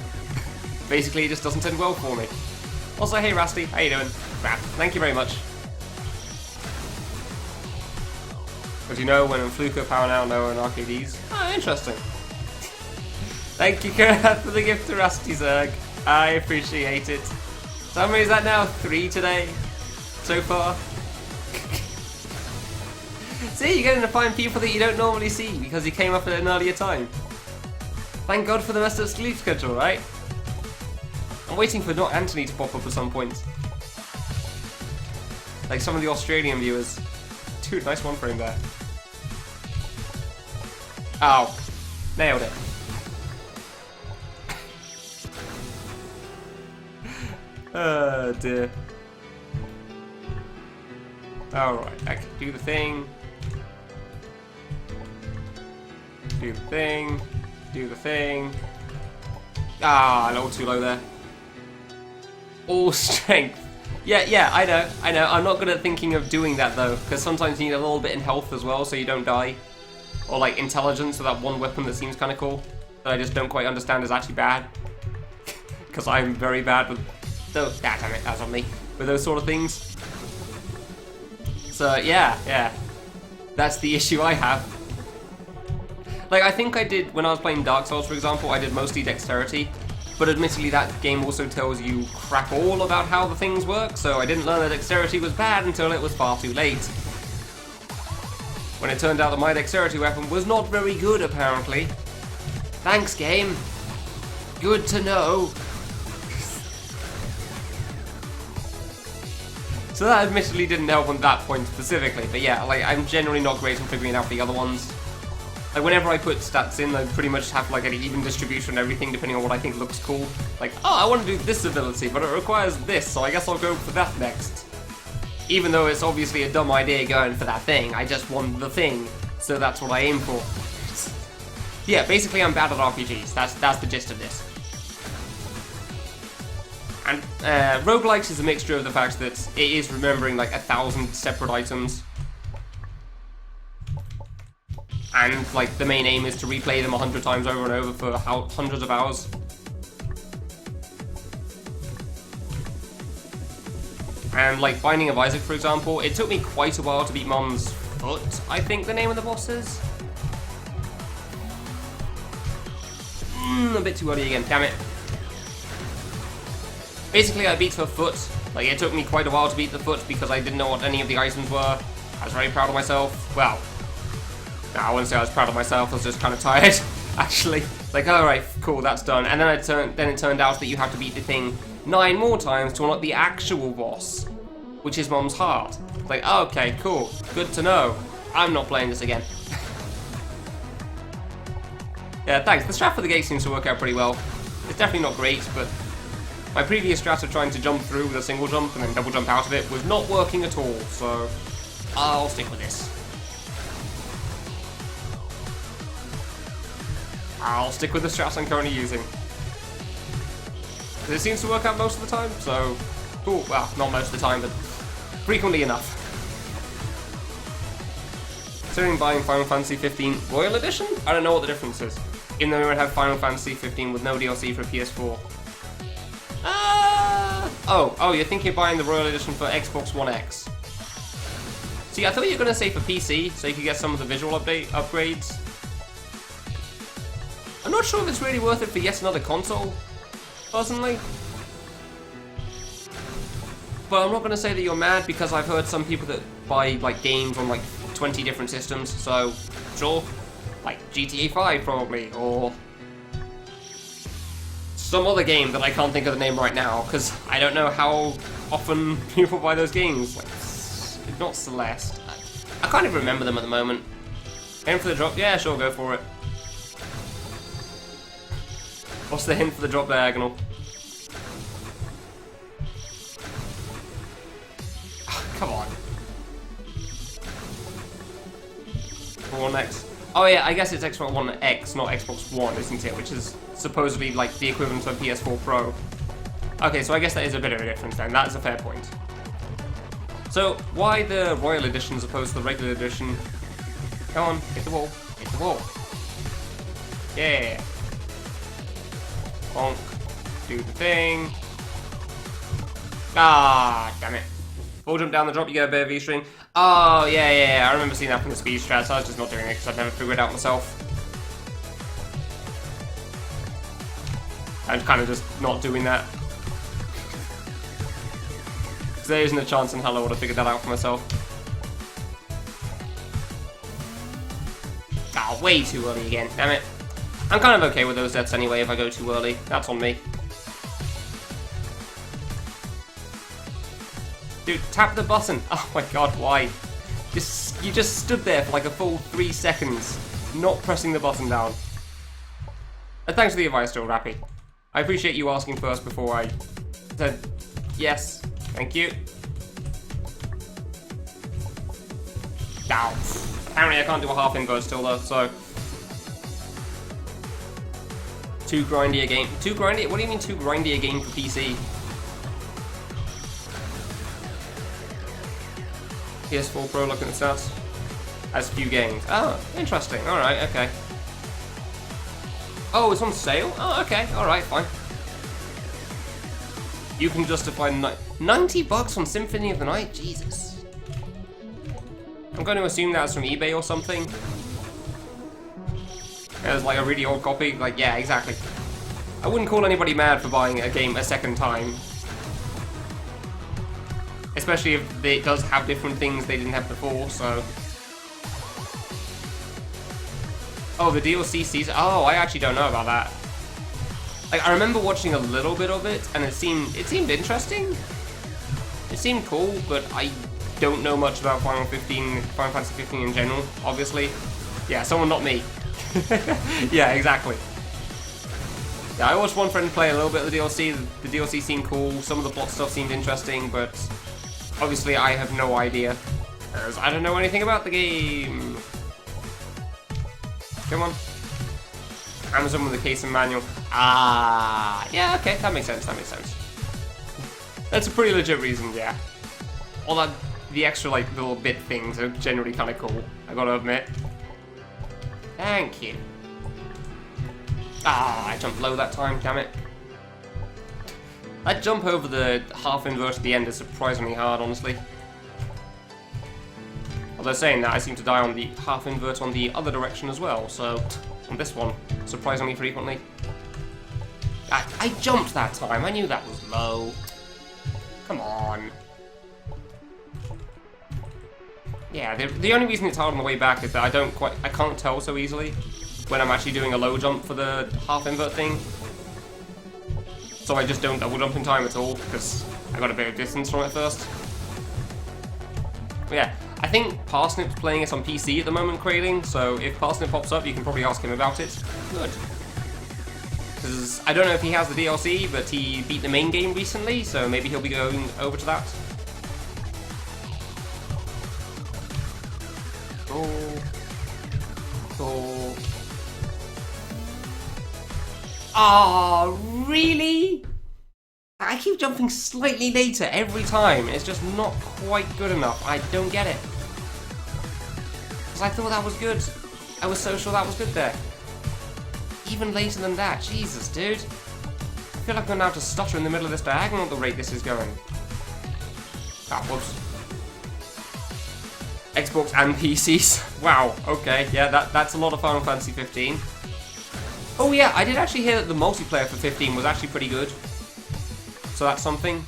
Basically, it just doesn't end well for me. Also, hey Rusty, how you doing? Crap, thank you very much. But you know, when Fluker, Power Now, Noah, and RKDs. Oh, interesting. Thank you, Kurt, for the gift to Rusty Zerg. I appreciate it. So how many is that now? 3 today? So far? See, you're getting to find people that you don't normally see because you came up at an earlier time. Thank God for the messed up sleep schedule, right? I'm waiting for not Anthony to pop up at some point. Like some of the Australian viewers. Dude, nice one frame there. Oh, nailed it. Oh dear. Alright, I can do the thing. Do the thing. Do the thing. Ah, a little too low there. All strength. Yeah, I know. I'm not good at thinking of doing that though, because sometimes you need a little bit in health as well so you don't die. Or like intelligence, so that one weapon that seems kind of cool, that I just don't quite understand is actually bad. Because I'm very bad with those. Ah, damn it, that's on me. With those sort of things. So yeah. That's the issue I have. Like, I think I did, when I was playing Dark Souls, for example, I did mostly dexterity. But admittedly, that game also tells you crap all about how the things work, so I didn't learn that dexterity was bad until it was far too late. When it turned out that my dexterity weapon was not very good, apparently. Thanks, game. Good to know. So that admittedly didn't help on that point specifically, but yeah, like, I'm generally not great at figuring out the other ones. Like, whenever I put stats in, I pretty much have like an even distribution and everything depending on what I think looks cool. Like, oh, I want to do this ability, but it requires this, so I guess I'll go for that next. Even though it's obviously a dumb idea going for that thing, I just want the thing, so that's what I aim for. Yeah, basically I'm bad at RPGs, that's the gist of this. And roguelikes is a mixture of the fact that it is remembering like 1,000 separate items. And like the main aim is to replay them 100 times over and over for hundreds of hours. And like Binding of Isaac, for example, it took me quite a while to beat Mom's Foot, I think the name of the boss is. A bit too early again, damn it. Basically, I beat her foot. Like, it took me quite a while to beat the foot because I didn't know what any of the items were. I was very proud of myself. Well, no, I wouldn't say I was proud of myself, I was just kind of tired, actually. Like, alright, cool, that's done. And then it turned out that you have to beat the thing 9 more times to unlock the actual boss, which is Mom's heart. Like, oh, okay, cool, good to know. I'm not playing this again. Yeah, thanks. The strat for the gate seems to work out pretty well. It's definitely not great, but my previous strat of trying to jump through with a single jump and then double jump out of it was not working at all, so I'll stick with this. I'll stick with the strat I'm currently using. It seems to work out most of the time, so cool. Well, not most of the time, but frequently enough. Considering buying Final Fantasy 15 Royal Edition? I don't know what the difference is. Even though we would have Final Fantasy 15 with no DLC for PS4. Oh, you're thinking of buying the Royal Edition for Xbox One X. See, I thought you were going to say for PC, so you could get some of the visual upgrades. I'm not sure if it's really worth it for yet another console, personally. But I'm not going to say that you're mad because I've heard some people that buy like games on like 20 different systems, so sure. Like GTA 5 probably, or some other game that I can't think of the name right now, because I don't know how often people buy those games. Like, it's not Celeste. I can't even remember them at the moment. Aim for the drop? Yeah, sure, go for it. What's the hint for the drop diagonal? Come on. One X. Oh yeah, I guess it's Xbox One X, not Xbox One, isn't it? Which is supposedly like the equivalent of PS4 Pro. Okay, so I guess that is a bit of a difference then. That is a fair point. So, why the Royal Edition as opposed to the regular edition? Come on, hit the wall. Hit the wall. Yeah. Bonk. Do the thing. Ah, damn it. Full jump down the drop, you get a bit of V-string. Oh, yeah, I remember seeing that from the speed strat, so I was just not doing it because I've never figured it out myself. and kind of just not doing that. Because there isn't a chance in hell I would have figured that out for myself. Oh, way too early again, damn it. I'm kind of okay with those deaths anyway if I go too early. That's on me. Dude, tap the button. Oh my god, why? You just stood there for like a full 3 seconds, not pressing the button down. And thanks for the advice, still, Rappy. I appreciate you asking first before I said yes. Thank you. Ow. Apparently I can't do a half invert still though, so... Too grindy a game. Too grindy? What do you mean too grindy a game for PC? PS4 Pro looking at the stats. Has few games. Oh, interesting. Alright, okay. Oh, it's on sale? Oh, okay. Alright, fine. You can justify $90 on Symphony of the Night? Jesus. I'm going to assume that's from eBay or something. It's like a really old copy. Like, yeah, exactly. I wouldn't call anybody mad for buying a game a second time. Especially if it does have different things they didn't have before, so... Oh, the DLC season... Oh, I actually don't know about that. Like, I remember watching a little bit of it, and it seemed interesting. It seemed cool, but I don't know much about Final Fantasy 15 in general, obviously. Yeah, someone not me. Yeah, exactly. Yeah, I watched one friend play a little bit of the DLC. The DLC seemed cool, some of the plot stuff seemed interesting, but obviously I have no idea, as I don't know anything about the game. Come on. Amazon with a case and manual. Ah, yeah, okay, that makes sense, that makes sense. That's a pretty legit reason, yeah. All that, the extra, like, little bit things are generally kind of cool, I gotta admit. Thank you. Ah, I jumped low that time, damn it. That jump over the half invert at the end is surprisingly hard, honestly. Although saying that, I seem to die on the half invert on the other direction as well, so on this one, surprisingly frequently. I jumped that time, I knew that was low. Come on. Yeah, the only reason it's hard on the way back is that I can't tell so easily when I'm actually doing a low jump for the half invert thing. So I just don't double jump in time at all, because I got a bit of distance from it first. But yeah, I think Parsnip's playing it on PC at the moment, Crading, so if Parsnip pops up, you can probably ask him about it. Good. Because I don't know if he has the DLC, but he beat the main game recently, so maybe he'll be going over to that. Oh. Oh. Ah, really? I keep jumping slightly later every time. It's just not quite good enough. I don't get it. Because I thought that was good. I was so sure that was good there. Even later than that. Jesus, dude. I feel like I'm going to have to stutter in the middle of this diagonal at the rate this is going. Ah, whoops. Xbox and PCs. Wow, okay. Yeah, that's a lot of Final Fantasy 15. Oh yeah, I did actually hear that the multiplayer for 15 was actually pretty good. So that's something.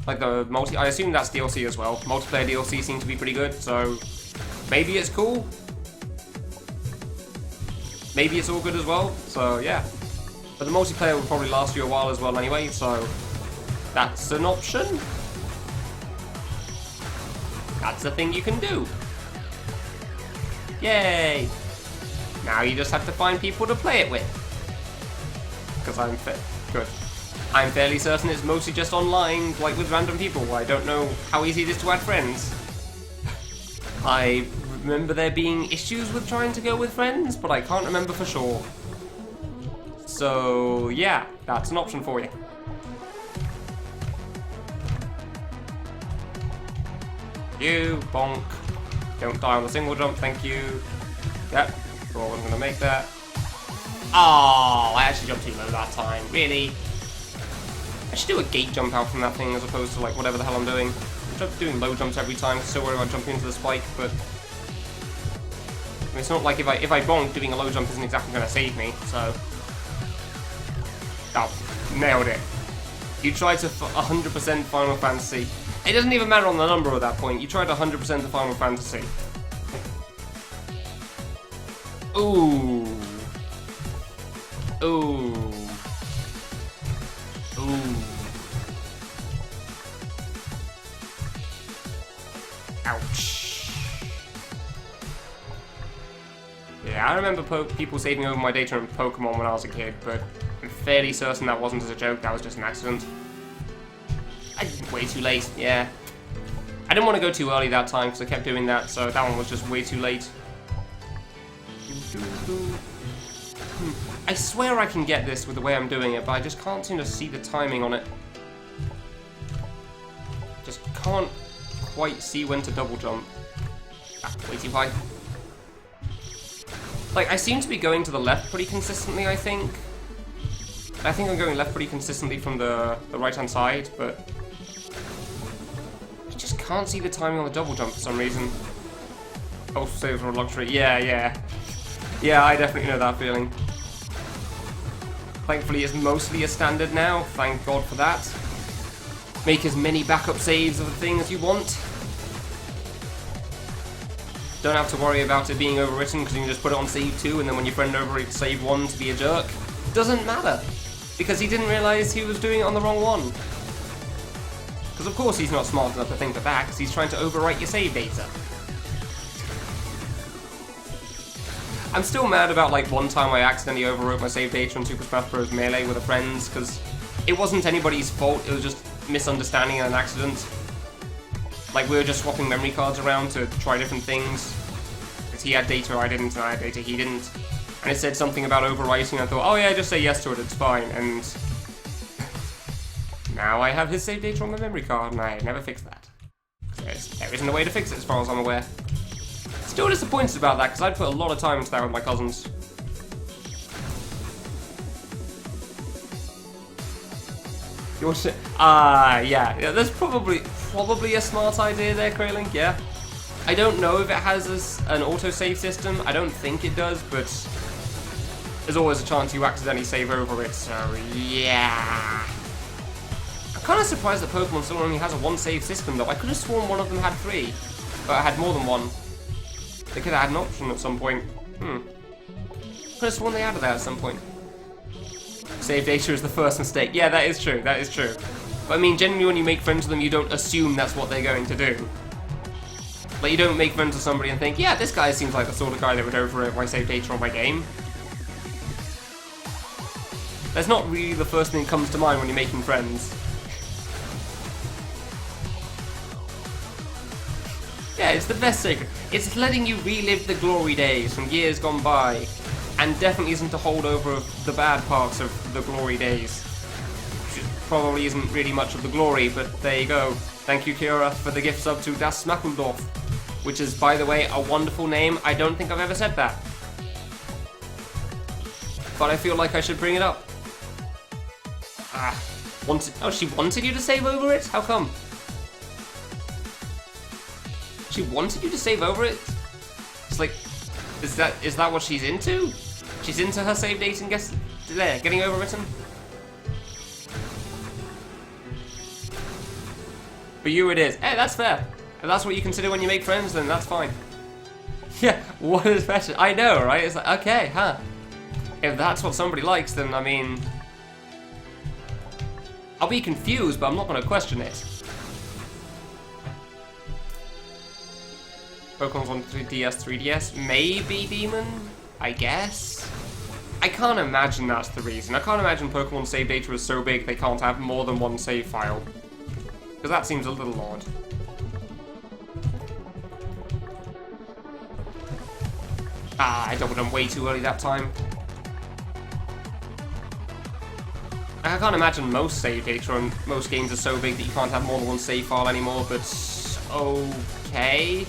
Like the I assume that's DLC as well. Multiplayer DLC seems to be pretty good, so maybe it's cool. Maybe it's all good as well, so yeah. But the multiplayer will probably last you a while as well anyway, so that's an option. That's a thing you can do. Yay! Now you just have to find people to play it with. Because I'm fairly certain it's mostly just online, like with random people. I don't know how easy it is to add friends. I remember there being issues with trying to go with friends, but I can't remember for sure. So yeah, that's an option for you. You, bonk. Don't die on the single jump, thank you. Yep, cool, I'm gonna make that. Oh, I actually jumped too low that time, really? I should do a gate jump out from that thing as opposed to like whatever the hell I'm doing. I'm doing low jumps every time, so worried about jumping into the spike, but... It's not like if I bonk, doing a low jump isn't exactly going to save me, so... Oh, nailed it. You tried to 100% Final Fantasy. It doesn't even matter on the number at that point. You tried 100% the Final Fantasy. Ooh. Ooh. Ooh. Ouch. Yeah, I remember people saving over my data in Pokemon when I was a kid, but I'm fairly certain that wasn't as a joke, that was just an accident. Way too late, yeah. I didn't want to go too early that time because I kept doing that, so that one was just way too late. I swear I can get this with the way I'm doing it, but I just can't seem to see the timing on it. Just can't quite see when to double jump. Ah, way too high. Like, I seem to be going to the left pretty consistently, I think. I think I'm going left pretty consistently from the right-hand side, but... I just can't see the timing on the double jump for some reason. Oh, save for a luxury. Yeah. Yeah, I definitely know that feeling. Thankfully, it's mostly a standard now. Thank God for that. Make as many backup saves of the thing as you want. Don't have to worry about it being overwritten because you can just put it on save 2 and then when your friend overwrites save 1 to be a jerk. Doesn't matter. Because he didn't realise he was doing it on the wrong one. Because of course he's not smart enough to think of that because he's trying to overwrite your save data. I'm still mad about like one time I accidentally overwrote my save data on Super Smash Bros. Melee with a friend because it wasn't anybody's fault, it was just misunderstanding and an accident. Like we were just swapping memory cards around to try different things. Because he had data, I didn't, and I had data, he didn't. And it said something about overwriting, and I thought, oh yeah, just say yes to it, it's fine. And now I have his save data on my memory card, and I never fixed that. There isn't a way to fix it as far as I'm aware. Still disappointed about that, because I'd put a lot of time into that with my cousins. Yeah, there's probably a smart idea there, Kraling, yeah. I don't know if it has an autosave system, I don't think it does, but there's always a chance you accidentally save over it, so yeah. I'm kind of surprised that Pokemon still only has a one save system though. I could have sworn one of them had 3, but I had more than one. They could have had an option at some point. Could have sworn they added that at some point. Save data is the first mistake. Yeah, that is true, that is true. But I mean, generally when you make friends with them, you don't assume that's what they're going to do. Like, you don't make friends with somebody and think, yeah, this guy seems like the sort of guy that would overwrite my save data on my game. That's not really the first thing that comes to mind when you're making friends. Yeah, it's the best secret. It's letting you relive the glory days from years gone by. And definitely isn't to hold over the bad parts of the glory days. Which probably isn't really much of the glory, but there you go. Thank you, Kira, for the gift sub to Das Smackendorf. Which is, by the way, a wonderful name. I don't think I've ever said that. But I feel like I should bring it up. Oh, she wanted you to save over it? How come? She wanted you to save over it? It's like, is that what she's into? She's into her save date and getting overwritten? For you it is. Hey, that's fair. If that's what you consider when you make friends, then that's fine. Yeah, what is better? I know, right? It's like, okay, huh. If that's what somebody likes, then, I mean... I'll be confused, but I'm not going to question it. Pokemon's on 3DS, 3DS, maybe Demon? I guess? I can't imagine that's the reason. I can't imagine Pokemon's save data is so big they can't have more than one save file. Because that seems a little odd. I doubled them way too early that time. I can't imagine most save data on most games are so big that you can't have more than one save file anymore, but okay.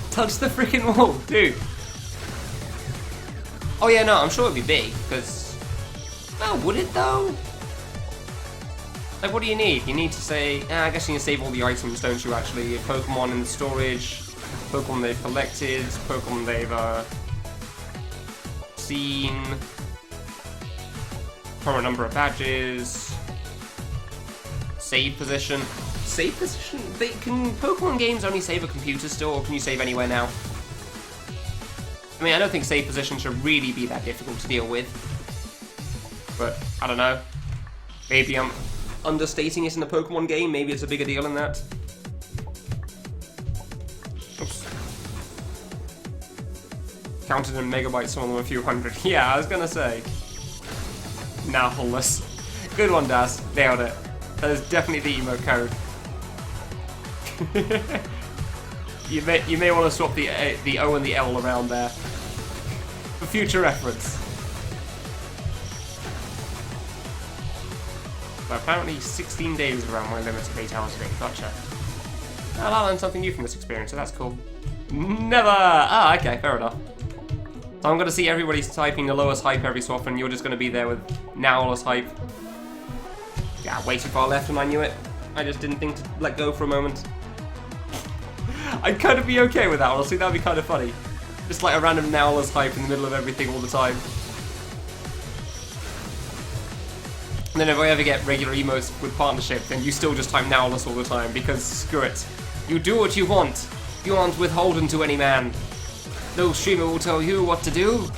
Touch the freaking wall, dude. Oh yeah, no, I'm sure it'd be big, because... Oh, would it though? Like, what do you need? You need to say, I guess you need to save all the items, don't you, actually? Pokemon in the storage, Pokemon they've collected, Pokemon they've, seen, current number of badges, save position. Save position? Can Pokemon games only save a computer still, or can you save anywhere now? I mean, I don't think save position should really be that difficult to deal with. But, I don't know. Maybe I'm understating it in a Pokemon game. Maybe it's a bigger deal than that. Oops. Counted in megabytes, some of them a few hundred. Yeah, I was gonna say. Nowless. Good one, Daz. Nailed it. That is definitely the emote code. you may want to swap the O and the L around there for future reference. But apparently 16 days around my limit of 8 hours a day. Gotcha. Well, I learned something new from this experience, so that's cool. Never! Ah, okay, fair enough. So I'm gonna see everybody's typing the lowest hype every so often. You're just gonna be there with Nowless hype. Yeah, way too far left and I knew it. I just didn't think to let go for a moment. I'd kind of be okay with that, honestly. That'd be kind of funny. Just like a random Nowless hype in the middle of everything all the time. And then if I ever get regular emotes with partnership, then you still just type Nowless all the time, because screw it. You do what you want. You aren't withholden to any man. No streamer will tell you what to do.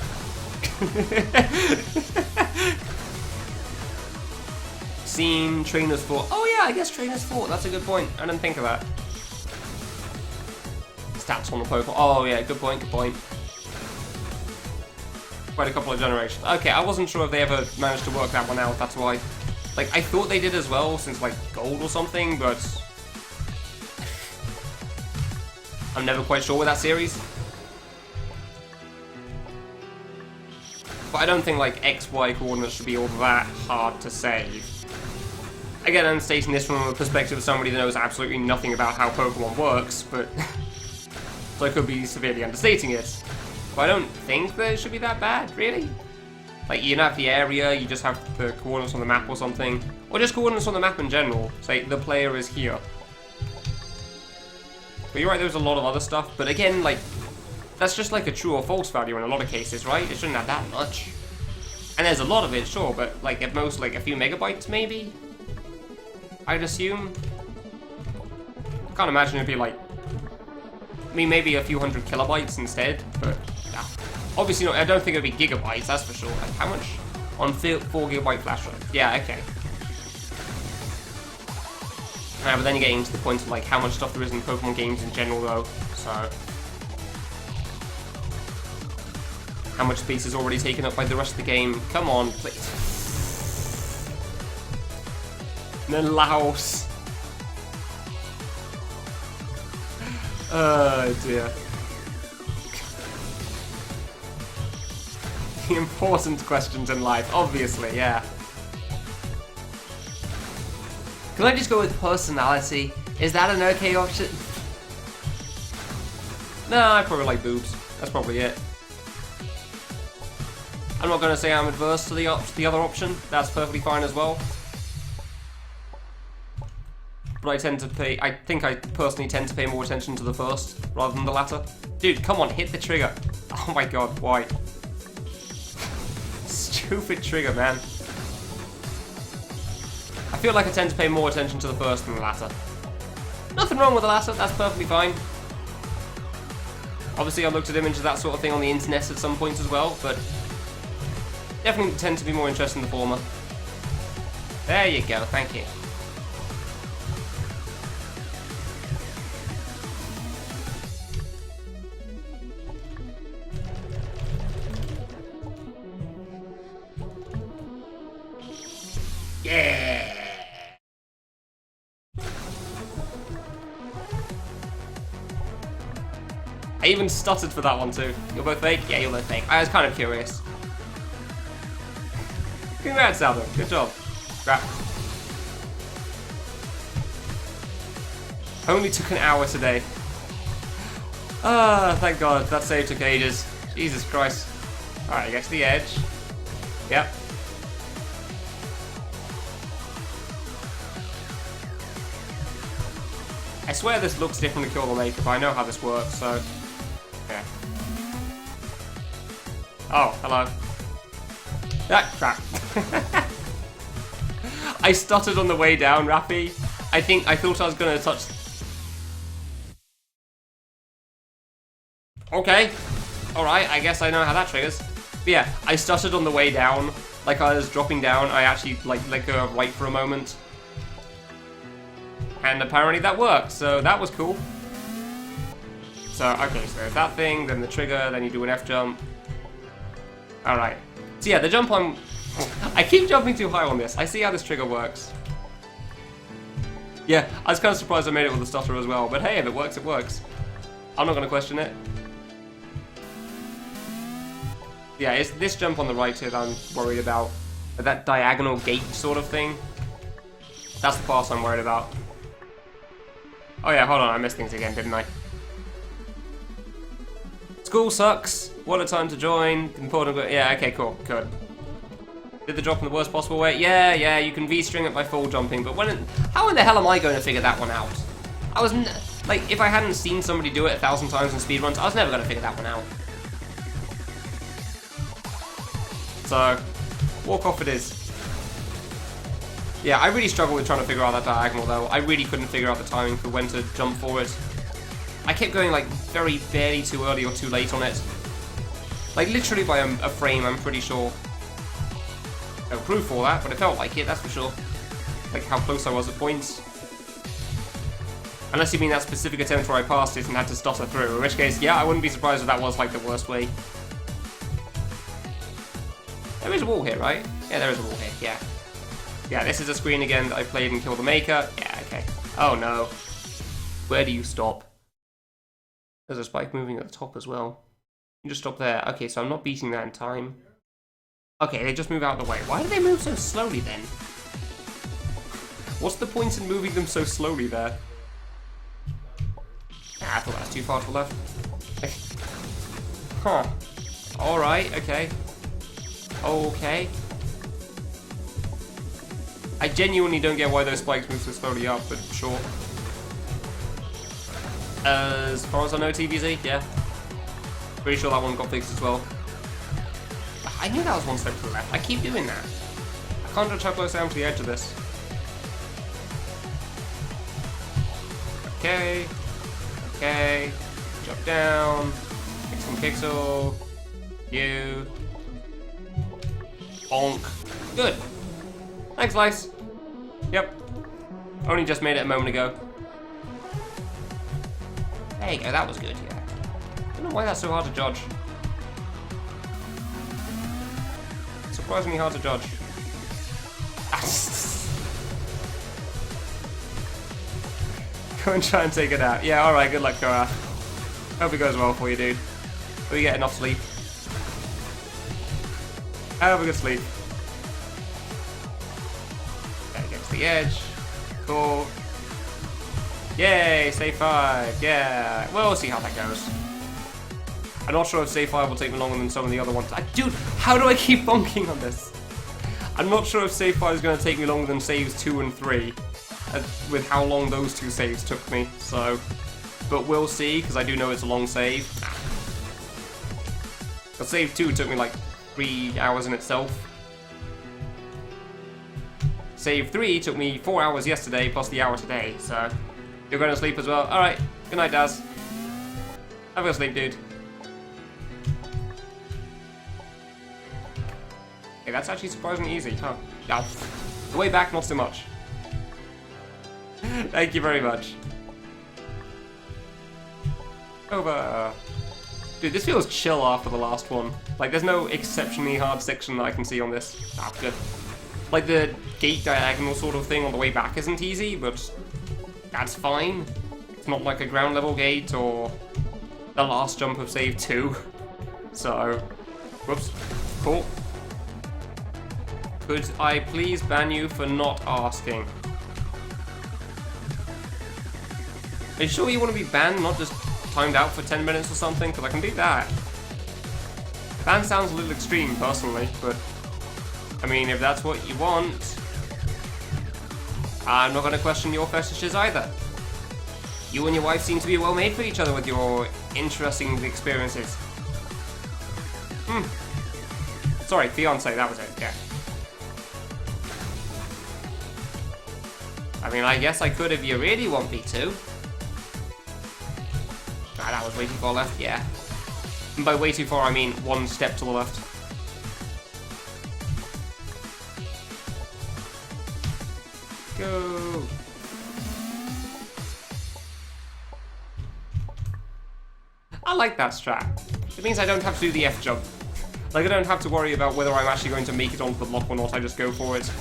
Seen Trainers 4. Oh yeah, I guess Trainers 4. That's a good point. I didn't think of that. Stats on the Pokemon. Oh yeah, good point, good point. Quite a couple of generations. Okay, I wasn't sure if they ever managed to work that one out, that's why. Like, I thought they did as well, since like Gold or something, but I'm never quite sure with that series. But I don't think like XY coordinates should be all that hard to save. Again, I'm stating this from a perspective of somebody that knows absolutely nothing about how Pokemon works, but so I could be severely understating it. But I don't think that it should be that bad, really. Like, you don't have the area, you just have the coordinates on the map or something. Or just coordinates on the map in general. Say, the player is here. But you're right, there's a lot of other stuff. But again, like, that's just like a true or false value in a lot of cases, right? It shouldn't have that much. And there's a lot of it, sure, but like at most like a few megabytes, maybe? I'd assume. I can't imagine it'd be like, I mean, maybe a few hundred kilobytes instead, but yeah. Obviously not, I don't think it'd be gigabytes, that's for sure. Like, how much? On 4 gigabyte flash drive. Yeah, okay. But then you're getting to the point of like how much stuff there is in Pokemon games in general though, so. How much space is already taken up by the rest of the game? Come on, please. And then Laos. Oh dear. The important questions in life, obviously, yeah. Can I just go with personality? Is that an okay option? No, I probably like boobs. That's probably it. I'm not going to say I'm adverse to the other option. That's perfectly fine as well. But I think I personally tend to pay more attention to the first rather than the latter. Dude, come on, hit the trigger. Oh my god, why? Stupid trigger, man. I feel like I tend to pay more attention to the first than the latter. Nothing wrong with the latter, that's perfectly fine. Obviously I looked at images of that sort of thing on the internet at some point as well, but definitely tend to be more interested in the former. There you go, thank you. Yeah! I even stuttered for that one too. You're both fake? Yeah, you're both fake. I was kind of curious. Congrats, Aldo. Good job. Crap. Only took an hour today. Ah, thank God. That save took ages. Jesus Christ. Alright, get to the edge. Yep. I swear this looks different to Kill the Maker, but I know how this works, so... Yeah. Oh, hello. Ah, crap. I stuttered on the way down, Rappy. I thought I was gonna touch... Okay. Alright, I guess I know how that triggers. But yeah, I stuttered on the way down. Like I was dropping down, I actually like let go of right for a moment. And apparently that worked, so that was cool. So, okay, so there's that thing, then the trigger, then you do an F jump. Alright. So yeah, the jump on... I keep jumping too high on this. I see how this trigger works. Yeah, I was kind of surprised I made it with the stutter as well, but hey, if it works, it works. I'm not going to question it. Yeah, it's this jump on the right here that I'm worried about. That diagonal gate sort of thing. That's the pass I'm worried about. Oh yeah, hold on, I missed things again, didn't I? School sucks. What a time to join. Important. Yeah, okay, cool, good. Did the drop in the worst possible way? Yeah, you can V-string it by full jumping, but how in the hell am I going to figure that one out? I was, like, if I hadn't seen somebody do it 1,000 times in speedruns, I was never going to figure that one out. So, walk off it is. Yeah, I really struggled with trying to figure out that diagonal though. I really couldn't figure out the timing for when to jump for it. I kept going like very barely too early or too late on it. Like literally by a frame, I'm pretty sure. No proof for that, but it felt like it, that's for sure. Like how close I was at points. Unless you mean that specific attempt where I passed it and had to stutter through, in which case, yeah, I wouldn't be surprised if that was like the worst way. There is a wall here, right? Yeah, there is a wall here, yeah. Yeah, this is a screen again that I played in Kill the Maker. Yeah, okay. Oh no. Where do you stop? There's a spike moving at the top as well. You just stop there. Okay, so I'm not beating that in time. Okay, they just move out of the way. Why do they move so slowly then? What's the point in moving them so slowly there? Ah, I thought that was too far to the left. Huh. Alright, okay. Okay. I genuinely don't get why those spikes move so slowly up, but sure. As far as I know, TVZ, yeah. Pretty sure that one got fixed as well. I knew that was one step to the left. I keep doing that. I can't judge how close I am to the edge of this. Okay. Okay. Jump down. Pixel pixel. You. Bonk. Good. Thanks, Lice. Yep. Only just made it a moment ago. There you go, that was good, yeah. I don't know why that's so hard to judge. Surprisingly hard to judge. Go and try and take it out. Yeah, alright, good luck, Korath. Hope it goes well for you, dude. Hope you get enough sleep. Have a good sleep. Okay, get to the edge. Cool. Yay, save 5. Yeah, we'll see how that goes. I'm not sure if save 5 will take me longer than some of the other ones. Dude, how do I keep bonking on this? I'm not sure if save 5 is going to take me longer than saves 2 and 3. With how long those two saves took me, so... But we'll see, because I do know it's a long save. But save 2 took me like 3 hours in itself. Save 3 took me 4 hours yesterday, plus the hour today, so... You're going to sleep as well? Alright, good night, Daz. Have a good sleep, dude. Hey, that's actually surprisingly easy, huh? Now, the way back, not so much. Thank you very much. Over. Dude, this feels chill after the last one. Like, there's no exceptionally hard section that I can see on this. Ah, good. Like, the gate diagonal sort of thing on the way back isn't easy, but that's fine. It's not like a ground level gate or the last jump of save 2. So, whoops. Cool. Could I please ban you for not asking? Are you sure you want to be banned, not just timed out for 10 minutes or something? Because I can do that. Ban sounds a little extreme, personally, but... I mean, if that's what you want... I'm not going to question your fetishes either. You and your wife seem to be well made for each other with your interesting experiences. Sorry, fiance, that was it, yeah. I mean, I guess I could if you really want me to. Ah, that was way too far left, yeah. And by way too far, I mean one step to the left. Go! I like that strat. It means I don't have to do the F jump. Like, I don't have to worry about whether I'm actually going to make it onto the block or not, I just go for it.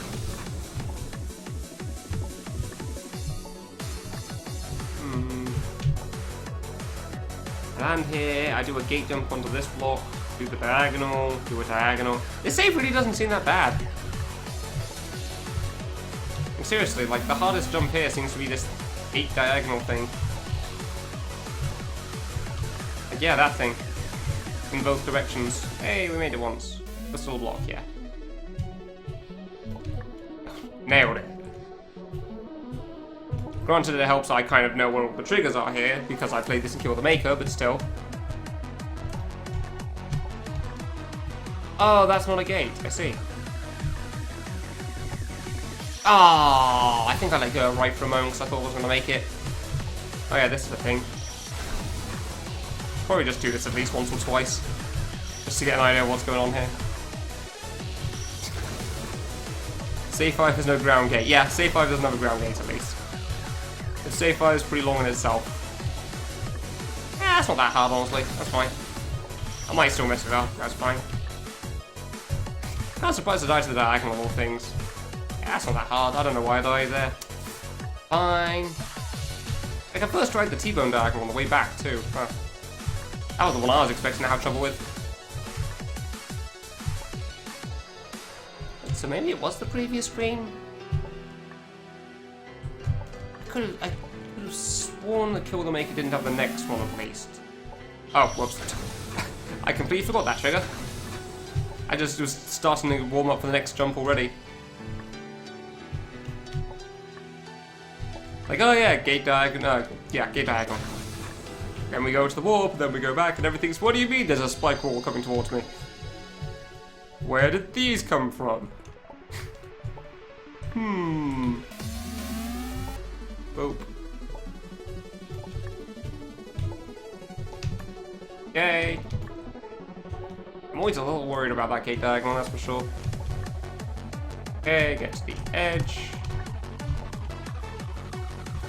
Land here, I do a gate jump onto this block, do the diagonal, do a diagonal. This save really doesn't seem that bad. And seriously, like, the hardest jump here seems to be this 8 diagonal thing. Like, yeah, that thing. In both directions. Hey, we made it once. This little block, yeah. Nailed it. Granted, it helps I kind of know where all the triggers are here, because I played this in Kill the Maker, but still. Oh, that's not a gate. I see. Oh, I think I let go right for a moment because I thought I was going to make it. Oh yeah, this is the thing. Probably just do this at least once or twice, just to get an idea of what's going on here. Save 5 has no ground gate. Yeah, Save 5 doesn't have a ground gate at least. The Save 5 is pretty long in itself. Yeah, that's not that hard, honestly. That's fine. I might still mess it up. That's fine. I'm surprised I died to the diagonal of all things. Yeah, that's not that hard. I don't know why I died there. Fine. Like, I first tried the T-bone diagonal on the way back, too. Huh. That was the one I was expecting to have trouble with. So maybe it was the previous screen? I could have sworn that Kill the Maker didn't have the next one at least. Oh, whoops. I completely forgot that trigger. I just was starting to warm up for the next jump already. Like, oh yeah, gate diagonal. Yeah, gate diagonal. Then we go to the warp, then we go back, and everything's. What do you mean there's a spike wall coming towards me? Where did these come from? Boop. Yay! I'm always a little worried about that gate diagonal, that's for sure. Okay, get to the edge.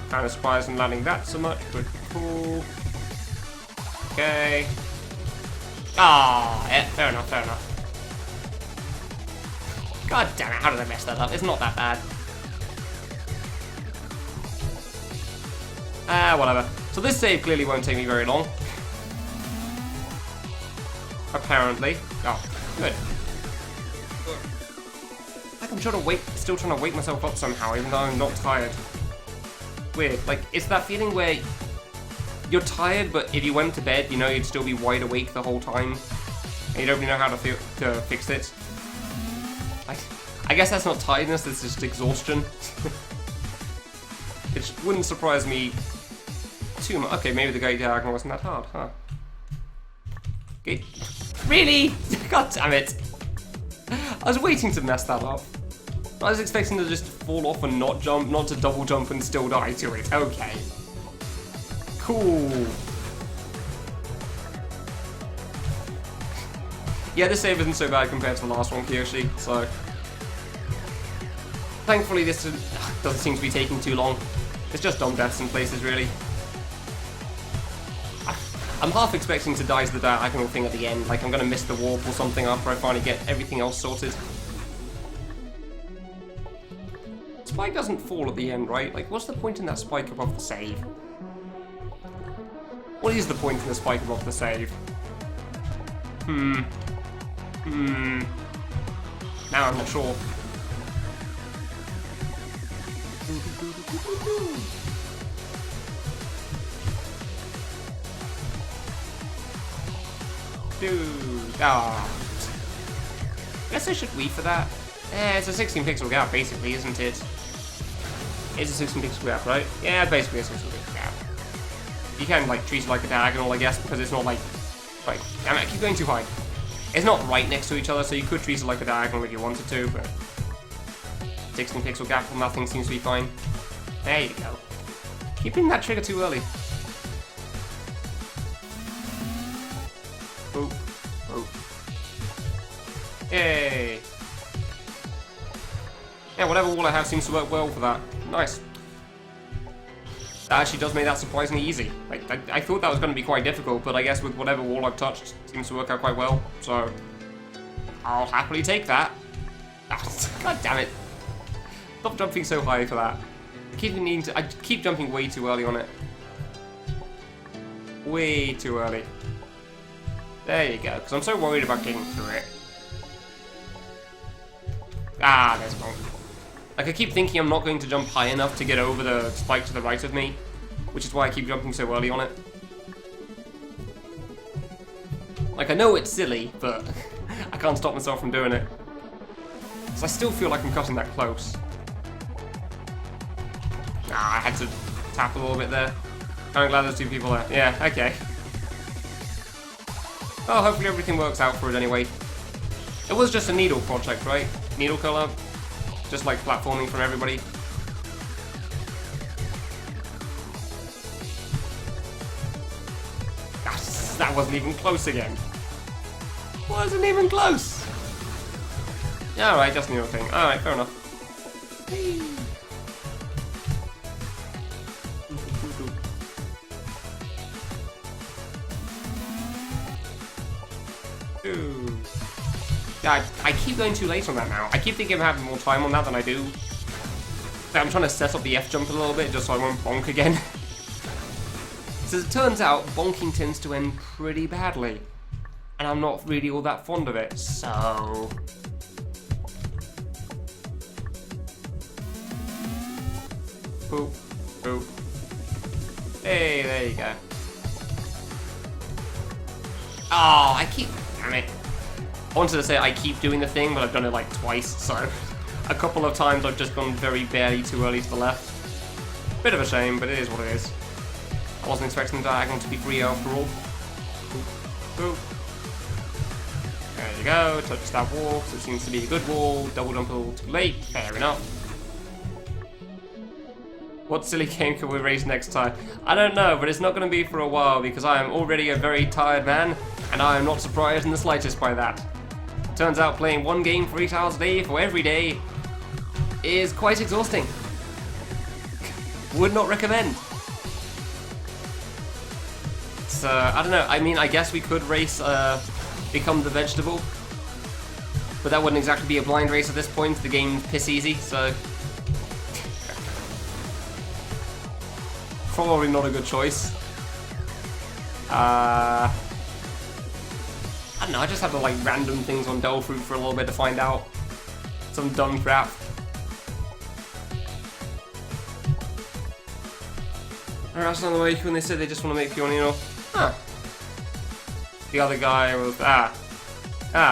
Kind of surprised in landing that so much, but cool. Okay. Ah, yeah, fair enough, fair enough. God damn it, how did I mess that up? It's not that bad. Ah, whatever. So this save clearly won't take me very long. Apparently. Oh, good. Like I'm still trying to wake myself up somehow, even though I'm not tired. Weird. Like, it's that feeling where you're tired, but if you went to bed, you know you'd still be wide awake the whole time, and you don't really know how to fix it. I guess that's not tiredness, that's just exhaustion. It wouldn't surprise me too much. Okay, maybe the gate diagonal wasn't that hard, huh? Gate. Really? God damn it. I was waiting to mess that up. I was expecting to just fall off and not jump, not to double jump and still die to it. Okay. Cool. Yeah, this save isn't so bad compared to the last one, Kiyoshi, so... Thankfully, this doesn't seem to be taking too long. It's just dumb deaths in places, really. I'm half expecting to die to the diagonal thing at the end, like I'm gonna miss the warp or something after I finally get everything else sorted. Spike doesn't fall at the end, right? Like, what's the point in that spike above the save? What is the point in the spike above the save? Now I'm not sure. Dude, guess I should wait for that. It's a 16 pixel gap, basically, isn't it? It's a 16 pixel gap, right? Yeah, basically a 16 pixel gap. You can like treat it like a diagonal, I guess, because it's not like damn it, I keep going too high. It's not right next to each other, so you could treat it like a diagonal if you wanted to, but 16 pixel gap for nothing seems to be fine. There you go. Keeping that trigger too early. Oh, oh. Yay! Yeah, whatever wall I have seems to work well for that. Nice. That actually does make that surprisingly easy. Like, I thought that was going to be quite difficult, but I guess with whatever wall I've touched, it seems to work out quite well. So, I'll happily take that. God damn it. Stop jumping so high for that. I keep jumping way too early on it. Way too early. There you go, because I'm so worried about getting through it. Ah, there's one. Like, I keep thinking I'm not going to jump high enough to get over the spike to the right of me, which is why I keep jumping so early on it. Like, I know it's silly, but I can't stop myself from doing it. So I still feel like I'm cutting that close. Ah, I had to tap a little bit there. I'm glad there's two people there. Yeah, okay. Oh, hopefully everything works out for it anyway. It was just a needle project, right? Needle collab? Just like platforming from everybody. That wasn't even close again. Wasn't even close. Alright, just needle thing. Alright, fair enough. Ooh. I keep going too late on that now. I keep thinking I'm having more time on that than I do. I'm trying to set up the F jump a little bit just so I won't bonk again. So as it turns out, bonking tends to end pretty badly. And I'm not really all that fond of it, so... Boop, boop. Hey, there you go. Oh, I keep... Damn it. I wanted to say I keep doing the thing, but I've done it like twice, so... A couple of times I've just gone very barely too early to the left. Bit of a shame, but it is what it is. I wasn't expecting the diagonal to be free after all. Boop, boop. There you go, touch that wall, so it seems to be a good wall. Double jump a little too late, fair enough. What silly game can we race next time? I don't know, but it's not going to be for a while because I am already a very tired man, and I am not surprised in the slightest by that. Turns out playing one game for 8 hours a day for every day is quite exhausting. Would not recommend. So, I don't know, I mean, I guess we could race Become the Vegetable, but that wouldn't exactly be a blind race at this point. The game's piss easy, so... Probably not a good choice. I don't know, I just have to like random things on Devil Fruit for a little bit to find out. Some dumb crap. Alright, that's another way when they said they just want to make Pionino. Huh. The other guy was...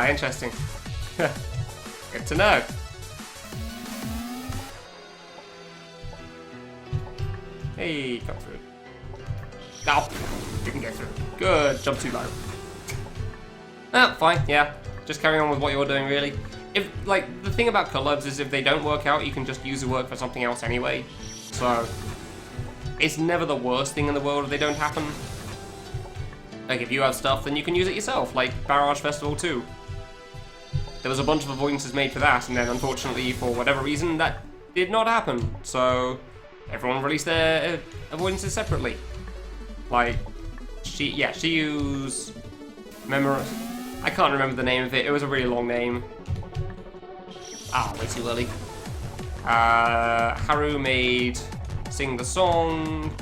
interesting. Good to know. Hey, come through. Oh, didn't get through. Good, jump too low. Ah, fine, yeah. Just carry on with what you're doing, really. If, like, the thing about collabs is if they don't work out, you can just use the work for something else anyway. So, it's never the worst thing in the world if they don't happen. Like, if you have stuff, then you can use it yourself, like Barrage Festival 2. There was a bunch of avoidances made for that, and then unfortunately, for whatever reason, that did not happen. So, everyone released their avoidances separately. Like, she used... I can't remember the name of it, it was a really long name. Ah, way too early. Haru made Sing the Song.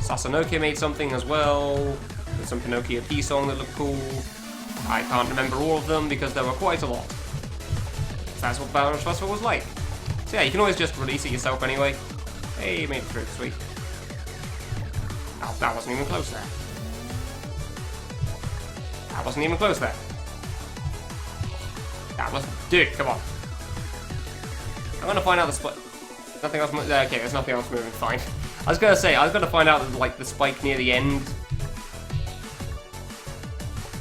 Sasanoke made something as well. There's some Pinocchio P song that looked cool. I can't remember all of them because there were quite a lot. So that's what Barrage Festival was like. So yeah, you can always just release it yourself anyway. Hey, made it through, sweet. Oh, that wasn't even close there. That wasn't even close there. That was... Dude, come on. I'm gonna find out the spot. Nothing else... Okay, there's nothing else moving, fine. I was gonna say, I was gonna find out that, like, the spike near the end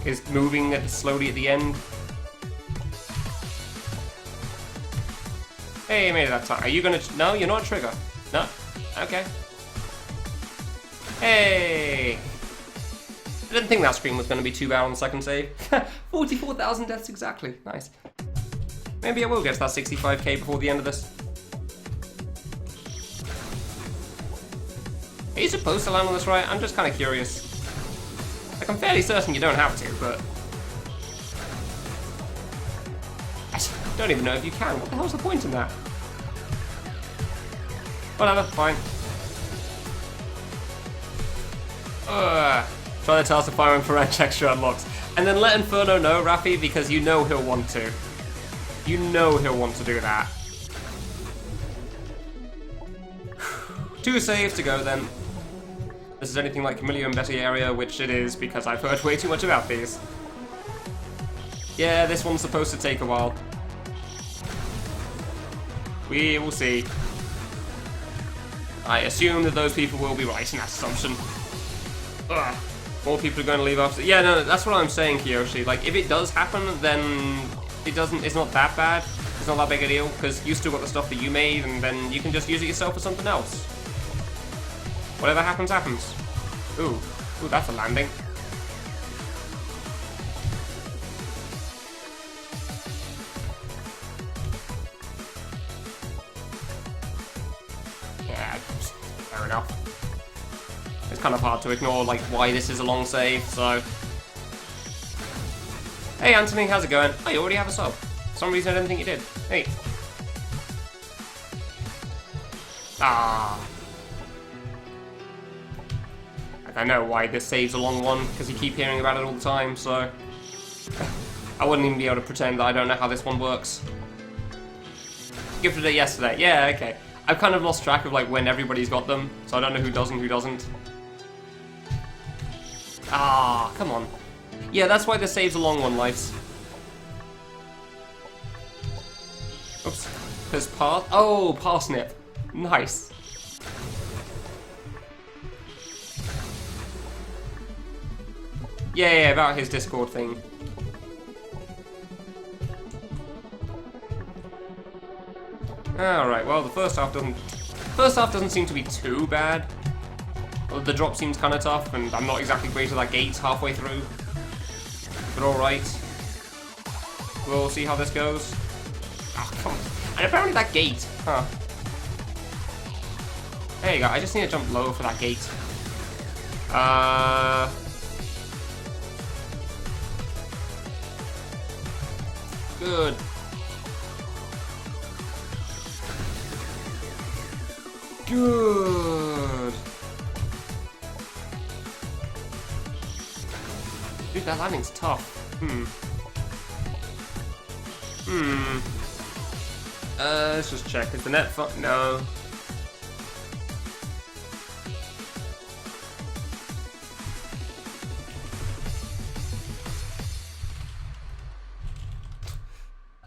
is moving slowly at the end. Hey, you made it that time. Are you gonna... No, you're not a trigger. No? Okay. Hey! I didn't think that screen was gonna be too bad on the second save. 44,000 deaths exactly. Nice. Maybe I will get to that 65k before the end of this. Are you supposed to land on this right? I'm just kind of curious. Like, I'm fairly certain you don't have to, but... I don't even know if you can. What the hell's the point in that? Whatever, fine. Try the task of firing for range extra unlocks. And then let Inferno know, Rafi, because you know he'll want to. You know he'll want to do that. 2 saves to go then. This is anything like Kamilia and Betty area, which it is, because I've heard way too much about these. Yeah, this one's supposed to take a while. We will see. I assume that those people will be right in that assumption. Ugh. More people are going to leave after. Yeah, no, that's what I'm saying, Kiyoshi. Like, if it does happen, then it's not that bad. It's not that big a deal, because you still got the stuff that you made, and then you can just use it yourself for something else. Whatever happens, happens. Ooh, that's a landing. Yeah, fair enough. It's kind of hard to ignore, like, why this is a long save, so... Hey, Anthony, how's it going? Oh, you already have a sub. For some reason I didn't think you did. Hey. Ah. Like, I know why this save's a long one, because you keep hearing about it all the time, so... I wouldn't even be able to pretend that I don't know how this one works. Gifted it yesterday. Yeah, okay. I've kind of lost track of, like, when everybody's got them, so I don't know who does and who doesn't. Ah, come on. Yeah, that's why this save's a long one, Lives. Oops. There's Oh, parsnip. Nice. Yeah, about his Discord thing. Alright, well, the first half doesn't seem to be too bad. Well, the drop seems kind of tough, and I'm not exactly great at that gate halfway through. But alright. We'll see how this goes. Oh, come on. And apparently that gate, huh. There you go, I just need to jump low for that gate. Good. Good. Dude, that landing's tough. Let's just check. Is the net no.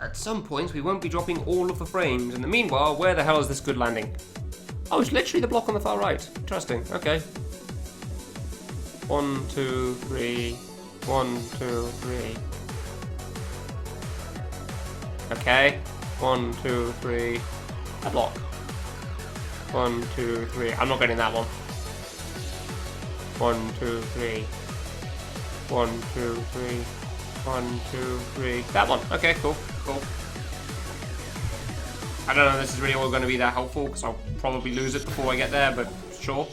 At some point, we won't be dropping all of the frames. In the meanwhile, where the hell is this good landing? Oh, it's literally the block on the far right. Interesting. Okay. 1, 2, 3. 1, 2, 3. Okay. 1, 2, 3. A block. 1, 2, 3. I'm not getting that one. 1, 2, 3. 1, 2, 3. 1, 2, 3. That one. Okay, cool. Cool. I don't know if this is really all going to be that helpful, because I'll probably lose it before I get there, but sure.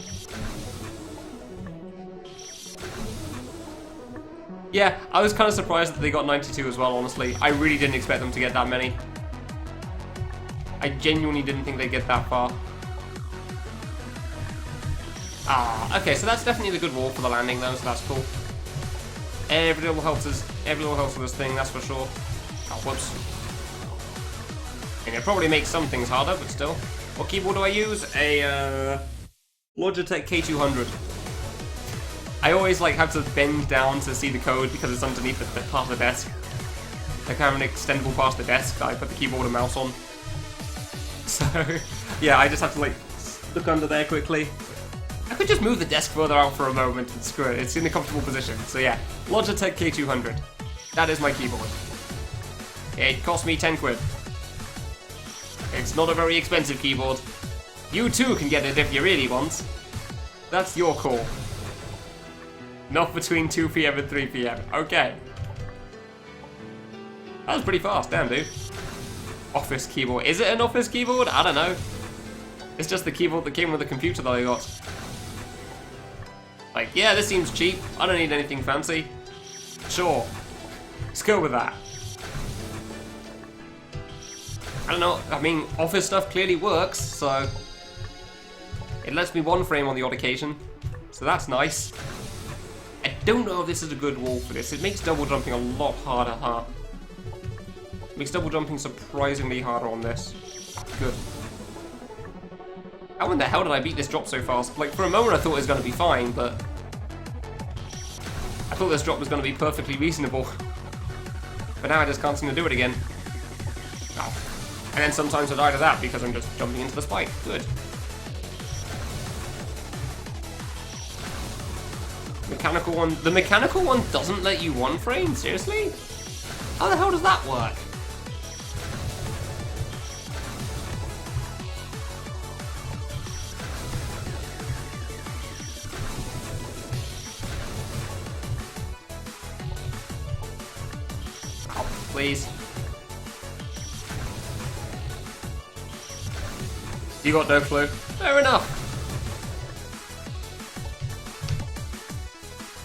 Yeah, I was kind of surprised that they got 92 as well, honestly. I really didn't expect them to get that many. I genuinely didn't think they'd get that far. Ah, okay, so that's definitely the good wall for the landing though, so that's cool. Every little helps with this thing, that's for sure. Oh, whoops. And it probably makes some things harder, but still. What keyboard do I use? A Logitech K200. I always like have to bend down to see the code because it's underneath the part of the desk. Like I have an extendable past the desk that I put the keyboard and mouse on. So yeah, I just have to like look under there quickly. I could just move the desk further out for a moment and screw it. It's in a comfortable position. So yeah, Logitech K200. That is my keyboard. It cost me 10 quid. It's not a very expensive keyboard. You too can get it if you really want. That's your call. Not between 2 PM and 3 PM. Okay. That was pretty fast, damn dude. Office keyboard. Is it an office keyboard? I don't know. It's just the keyboard that came with the computer that I got. Like, yeah, this seems cheap. I don't need anything fancy. Sure. Let's go with that. I don't know. I mean, office stuff clearly works, so... It lets me one frame on the odd occasion. So that's nice. I don't know if this is a good wall for this. It makes double jumping a lot harder, huh? It makes double jumping surprisingly harder on this. Good. How in the hell did I beat this drop so fast? Like, for a moment I thought it was going to be fine, but... I thought this drop was going to be perfectly reasonable. But now I just can't seem to do it again. Oh. And then sometimes I die to that because I'm just jumping into the spike. Good. Mechanical one... The mechanical one doesn't let you one frame? Seriously? How the hell does that work? Oh, please. You got no clue. Fair enough.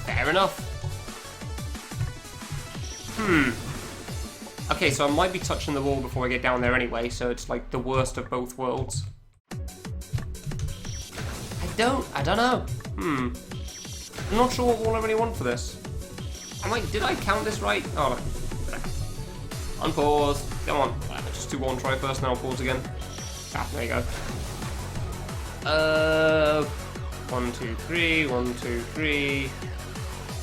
Fair enough. Okay, so I might be touching the wall before I get down there anyway, so it's like the worst of both worlds. I don't know. I'm not sure what wall I really want for this. Did I count this right? Oh, no. Unpause. Come on. Just do one try first, then I'll pause again. Ah, there you go. 1, 2, 3, 1, 2, 3.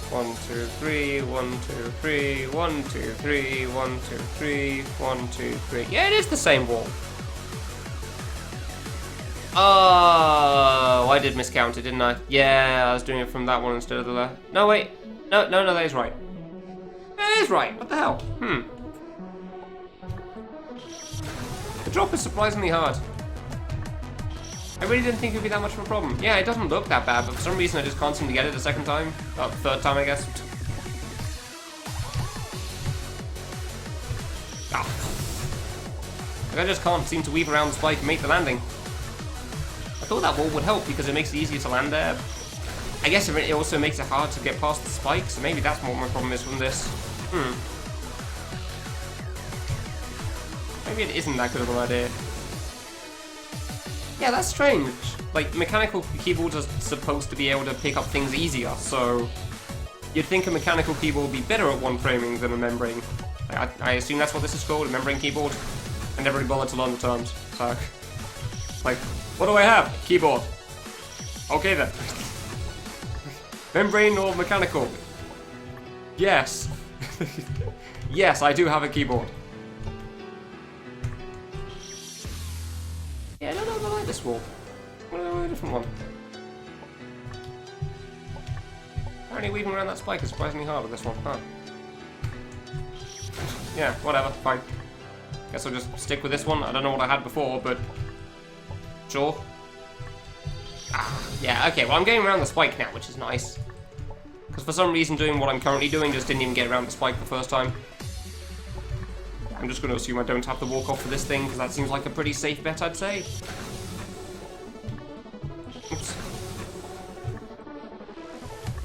1, 2, 3, 1, 2, 3, 1, 2, 3, 1, 2, 3, 1, 2, 3. Yeah, it is the same wall. Oh, I did miscount it, didn't I? Yeah, I was doing it from that one instead of the left. No, wait. No, that is right. That is right. What the hell? The drop is surprisingly hard. I really didn't think it would be that much of a problem. Yeah, it doesn't look that bad, but for some reason I just can't seem to get it the second time. Oh, third time, I guess. Ah. Like, I just can't seem to weave around the spike and make the landing. I thought that wall would help because it makes it easier to land there. I guess it also makes it hard to get past the spike, so maybe that's what my problem is from this. Maybe it isn't that good of an idea. Yeah, that's strange. Like, mechanical keyboards are supposed to be able to pick up things easier, so... You'd think a mechanical keyboard would be better at one framing than a membrane. I assume that's what this is called, a membrane keyboard. I never really bothered to learn the terms, so... Like, what do I have? Keyboard. Okay then. Membrane or mechanical? Yes. Yes, I do have a keyboard. Yeah, I don't know if I like this wall. I want to go a different one. Apparently weaving around that spike is surprisingly hard with this one, huh? Yeah, whatever, fine. Guess I'll just stick with this one. I don't know what I had before, but... Sure. Yeah, okay, well I'm getting around the spike now, which is nice. Because for some reason doing what I'm currently doing just didn't even get around the spike the first time. I'm just going to assume I don't have to walk off for this thing, because that seems like a pretty safe bet, I'd say. Oops.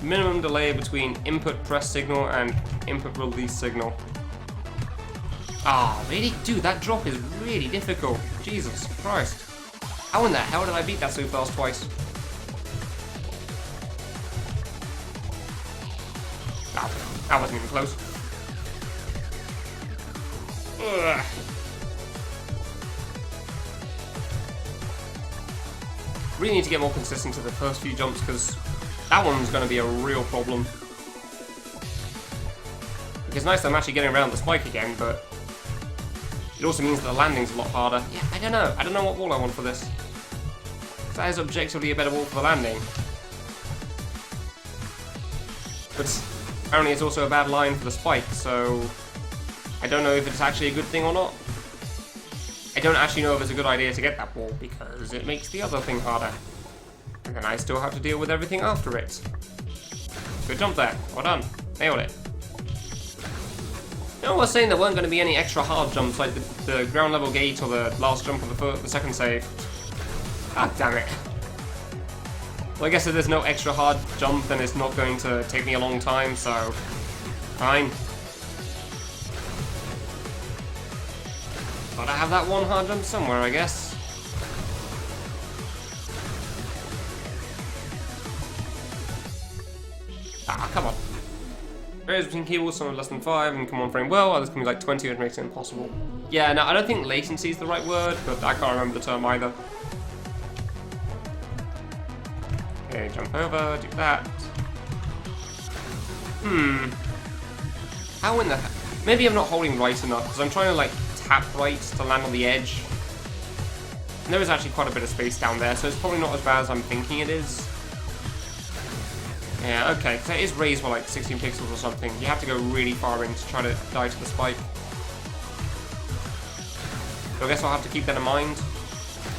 Minimum delay between input press signal and input release signal. Ah, really? Dude, that drop is really difficult. Jesus Christ. How in the hell did I beat that so fast twice? Ah, that wasn't even close. Ugh. Really need to get more consistent to the first few jumps because that one's going to be a real problem. It's nice that I'm actually getting around the spike again, but it also means that the landing's a lot harder. Yeah, I don't know what wall I want for this. That is objectively a better wall for the landing. But apparently it's also a bad line for the spike, so I don't know if it's actually a good thing or not. I don't actually know if it's a good idea to get that wall, because it makes the other thing harder. And then I still have to deal with everything after it. Good jump there. Well done. Nailed it. No one was saying there weren't going to be any extra hard jumps, like the ground level gate or the last jump on the second save. God damn it. Well, I guess if there's no extra hard jump, then it's not going to take me a long time, so fine. Gotta have that one hard jump somewhere, I guess. Ah, come on. Areas between keyboards, some are less than 5 and come on frame well, others can be like 20, which makes it impossible. Yeah, no, I don't think latency is the right word, but I can't remember the term either. Okay, jump over, do that. How in the heck? Maybe I'm not holding right enough, because I'm trying to like tap right to land on the edge. And there is actually quite a bit of space down there, so it's probably not as bad as I'm thinking it is. Yeah, okay, because it is raised by like 16 pixels or something. You have to go really far in to try to die to the spike. So I guess I'll have to keep that in mind.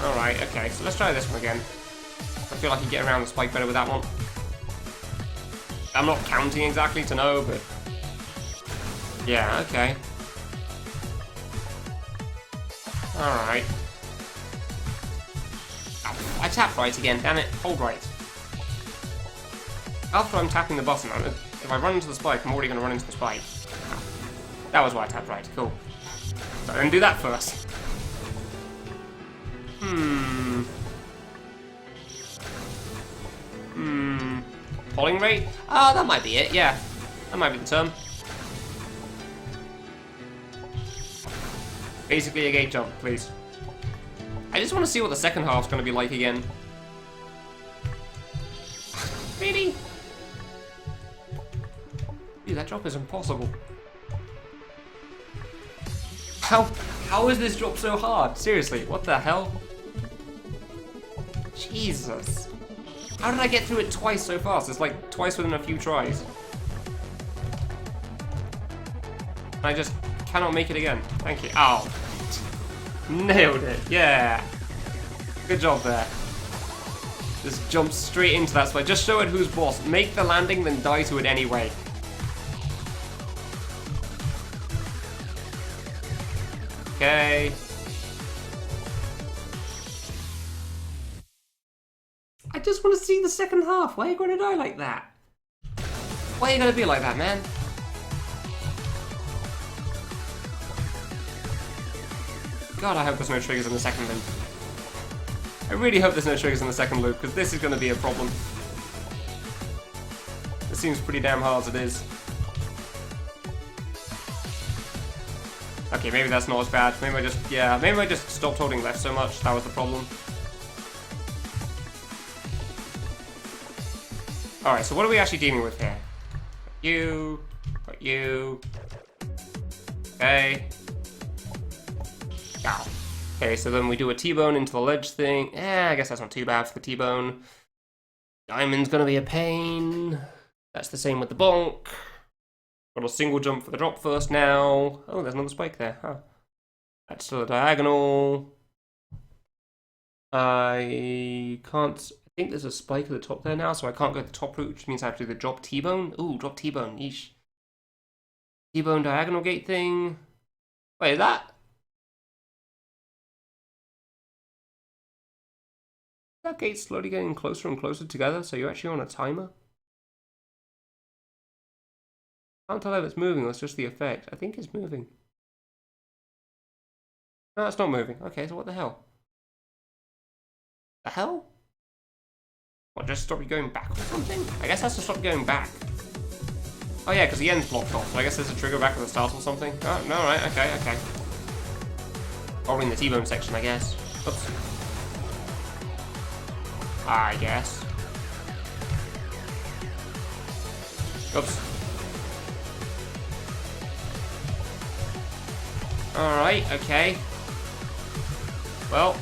Alright, okay, so let's try this one again. I feel like you get around the spike better with that one. I'm not counting exactly to know, but yeah, okay. Alright. Oh, I tapped right again, damn it. Hold right. After I'm tapping the button, if I run into the spike, I'm already going to run into the spike. Oh, that was why I tapped right, cool. So then do that first. Falling rate? Oh, that might be it, yeah. That might be the term. Basically a gate jump, please. I just want to see what the second half's going to be like again. Really? Dude, that drop is impossible. How is this drop so hard? Seriously, what the hell? Jesus. How did I get through it twice so fast? It's like twice within a few tries. I just cannot make it again. Thank you. Ow. Nailed it. Yeah. Good job there. Just jump straight into that spike. Just show it who's boss. Make the landing, then die to it anyway. Okay. I just want to see the second half. Why are you going to die like that? Why are you going to be like that, man? God, I hope there's no triggers in the second loop. I really hope there's no triggers in the second loop, because this is going to be a problem. This seems pretty damn hard as it is. Okay, maybe that's not as bad. Maybe I just stopped holding left so much. That was the problem. Alright, so what are we actually dealing with here? Got you. Okay. Ow. Okay, so then we do a T-bone into the ledge thing. I guess that's not too bad for the T-bone. Diamond's gonna be a pain. That's the same with the bonk. Got a single jump for the drop first now. Oh, there's another spike there. Huh. That's still a diagonal. I can't... I think there's a spike at the top there now, so I can't go the top route, which means I have to do the drop T-bone. Ooh, drop T-bone. Yeesh. T-bone diagonal gate thing. Wait, is that gate's slowly getting closer and closer together, so you're actually on a timer? I can't tell if it's moving or it's just the effect. I think it's moving. No, it's not moving. Okay, so what the hell? The hell? What, just stop you going back or something? I guess that's to stop you going back. Oh yeah, because the end's blocked off, so I guess there's a trigger back at the start or something. Oh, no, right, okay. Or in the T-bone section, I guess. Oops. I guess. Oops. Alright, okay. Well,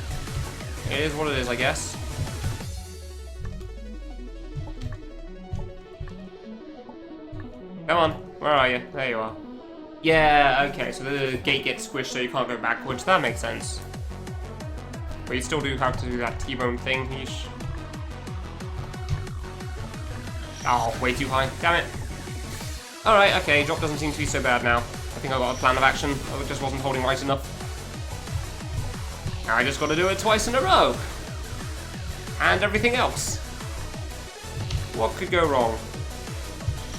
it is what it is, I guess. Come on, where are you? There you are. Yeah, okay, so the gate gets squished so you can't go backwards. That makes sense. But you still do have to do that T-bone thing. Yeesh. Oh, way too high. Damn it. Alright, okay, drop doesn't seem to be so bad now. I think I got a plan of action. I just wasn't holding right enough. Now I just gotta do it twice in a row. And everything else. What could go wrong?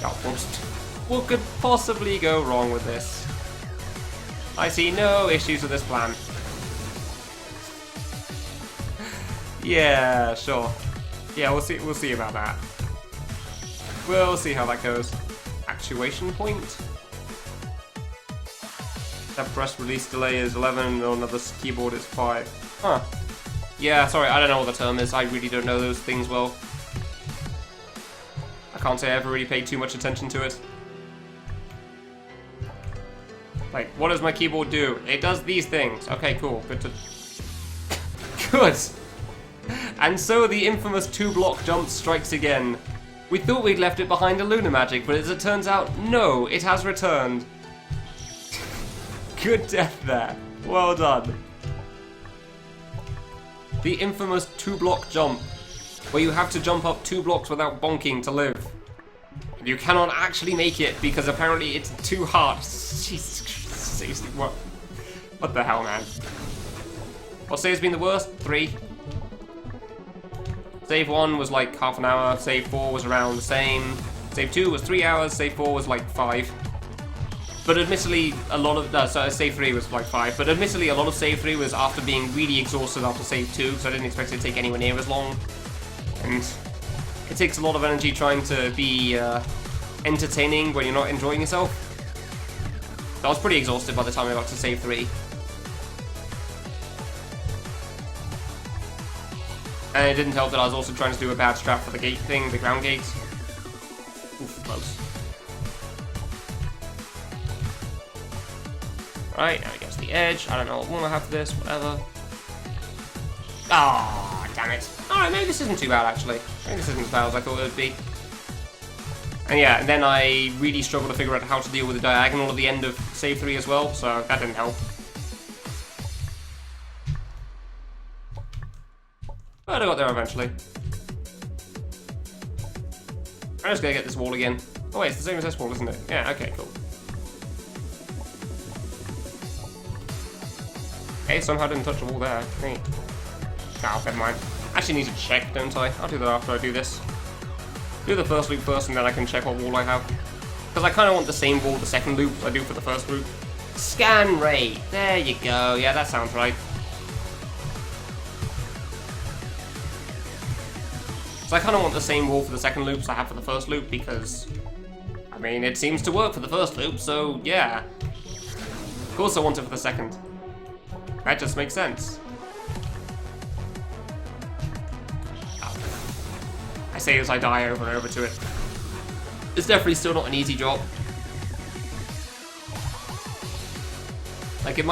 Oh, what could possibly go wrong with this? I see no issues with this plan. Yeah, sure. Yeah, we'll see about that. We'll see how that goes. Actuation point. That press release delay is 11 and on another keyboard is 5. Huh. Yeah, sorry, I don't know what the term is. I really don't know those things well. I can't say I ever really paid too much attention to it. Like, what does my keyboard do? It does these things. Okay, cool. Good to... Good! And so the infamous 2-block jump strikes again. We thought we'd left it behind a Lunar Magic, but as it turns out, no, it has returned. Good death there. Well done. The infamous 2-block jump, where you have to jump up 2 blocks without bonking to live. You cannot actually make it because apparently it's too hard. Jesus Christ, seriously, what? What the hell, man? What save's been the worst? 3. Save 1 was like half an hour, save 4 was around the same, save 2 was 3 hours, save 4 was like 5. But admittedly, a lot of, so save 3 was like 5, but admittedly a lot of save 3 was after being really exhausted after save 2, so I didn't expect it to take anywhere near as long. And it takes a lot of energy trying to be entertaining when you're not enjoying yourself. So I was pretty exhausted by the time I got to save 3. And it didn't help that I was also trying to do a bad strat for the gate thing, the ground gate. Oof, close. Right, now we get to the edge. I don't know what one I have for this, whatever. Ah, oh, damn it. Alright, maybe this isn't too bad, actually. Maybe this isn't as bad as I thought it would be. And yeah, and then I really struggled to figure out how to deal with the diagonal at the end of save 3 as well, so that didn't help. But I got there eventually. I'm just gonna get this wall again. Oh wait, it's the same as this wall, isn't it? Yeah, okay, cool. Okay, somehow didn't touch the wall there. Neat. Oh, never mind. Actually need to check, don't I? I'll do that after I do this. Do the first loop first and then I can check what wall I have. Because I kind of want the same wall the second loop as I do for the first loop. Scan rate! There you go. Yeah, that sounds right. So I kind of want the same wall for the second loop as I have for the first loop because, I mean, it seems to work for the first loop, so yeah. Of course I want it for the second. That just makes sense. Oh. I say as I die over and over to it. It's definitely still not an easy job. Like I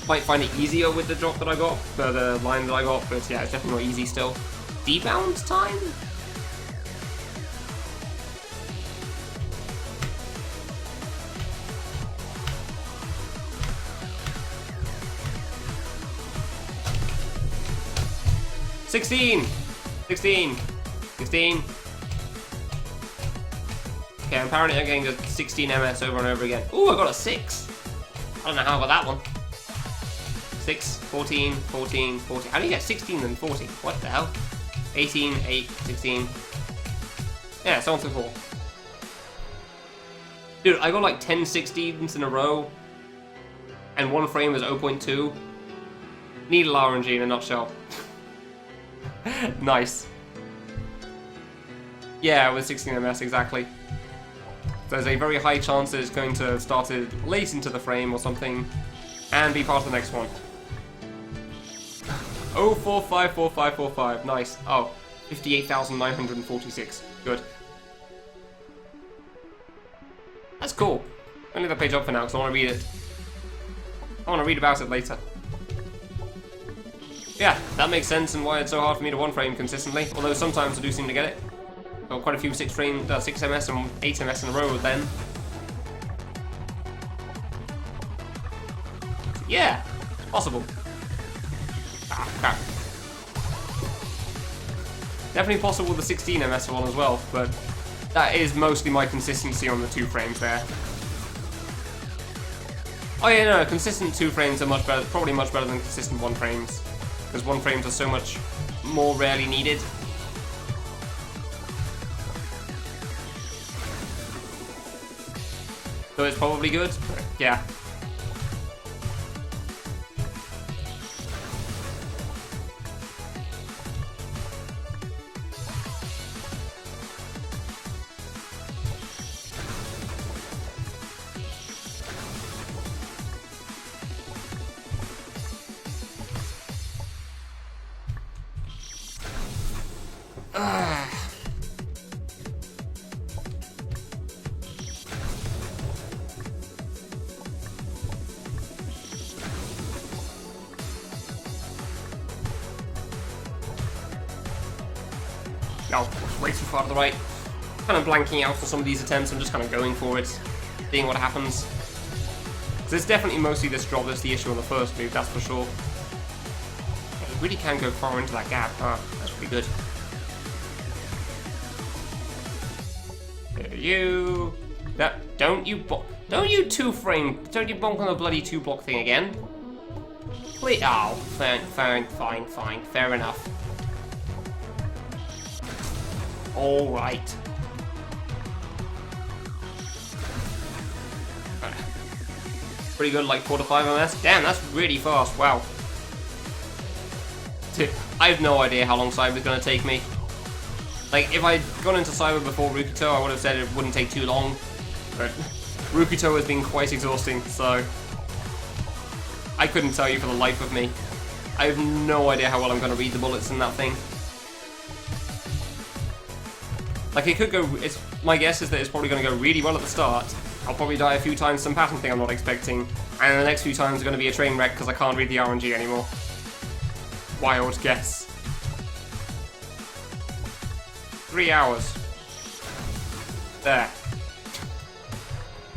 might find it easier with the drop that I got, the line that I got, but yeah, it's definitely not easy still. Debound time? $16! 16! 16! Okay, apparently I'm getting just 16 MS over and over again. Ooh, I got a 6! I don't know how I got that one. 6, 14, 14, 14. How do you get 16 and 40? What the hell? 18, 8, 16. Yeah, so on and so forth. Dude, I got like 10 16s in a row. And one frame is 0.2. Needle RNG in a nutshell. Nice. Yeah, with 16 MS, exactly. There's a very high chance that it's going to start it late into the frame or something, and be part of the next one. 045545, nice. Oh, 58,946, good. That's cool. I'll leave that page up for now because I want to read it. I want to read about it later. Yeah, that makes sense and why it's so hard for me to one frame consistently, although sometimes I do seem to get it. Got quite a few 6 MS and 8 MS in a row then. Yeah, possible. Ah, crap. Definitely possible with the 16 ms one as well, but that is mostly my consistency on the 2 frames there. Oh yeah, no, consistent 2 frames are much better, probably much better than consistent 1 frames, because 1 frames are so much more rarely needed. So it's probably good, but yeah. No, way too far to the right. Kind of blanking out for some of these attempts, I'm just kind of going for it, seeing what happens. Because it's definitely mostly this drop that's the issue on the first move, that's for sure. Yeah, you really can go far into that gap, huh? That's pretty good. You... Don't you 2-frame... Don't you bonk on the bloody 2-block thing again? Please... Oh, fine, fair enough. Alright. Pretty good, like 4 to 5 ms. Damn, that's really fast, wow. I have no idea how long Cyber's gonna take me. Like, if I'd gone into Cyber before Rukuto, I would have said it wouldn't take too long. But Rukuto has been quite exhausting, so I couldn't tell you for the life of me. I have no idea how well I'm gonna read the bullets in that thing. Like, it could go, my guess is that it's probably going to go really well at the start. I'll probably die a few times, some pattern thing I'm not expecting, and the next few times are going to be a train wreck because I can't read the RNG anymore. Wild guess. 3 hours. There.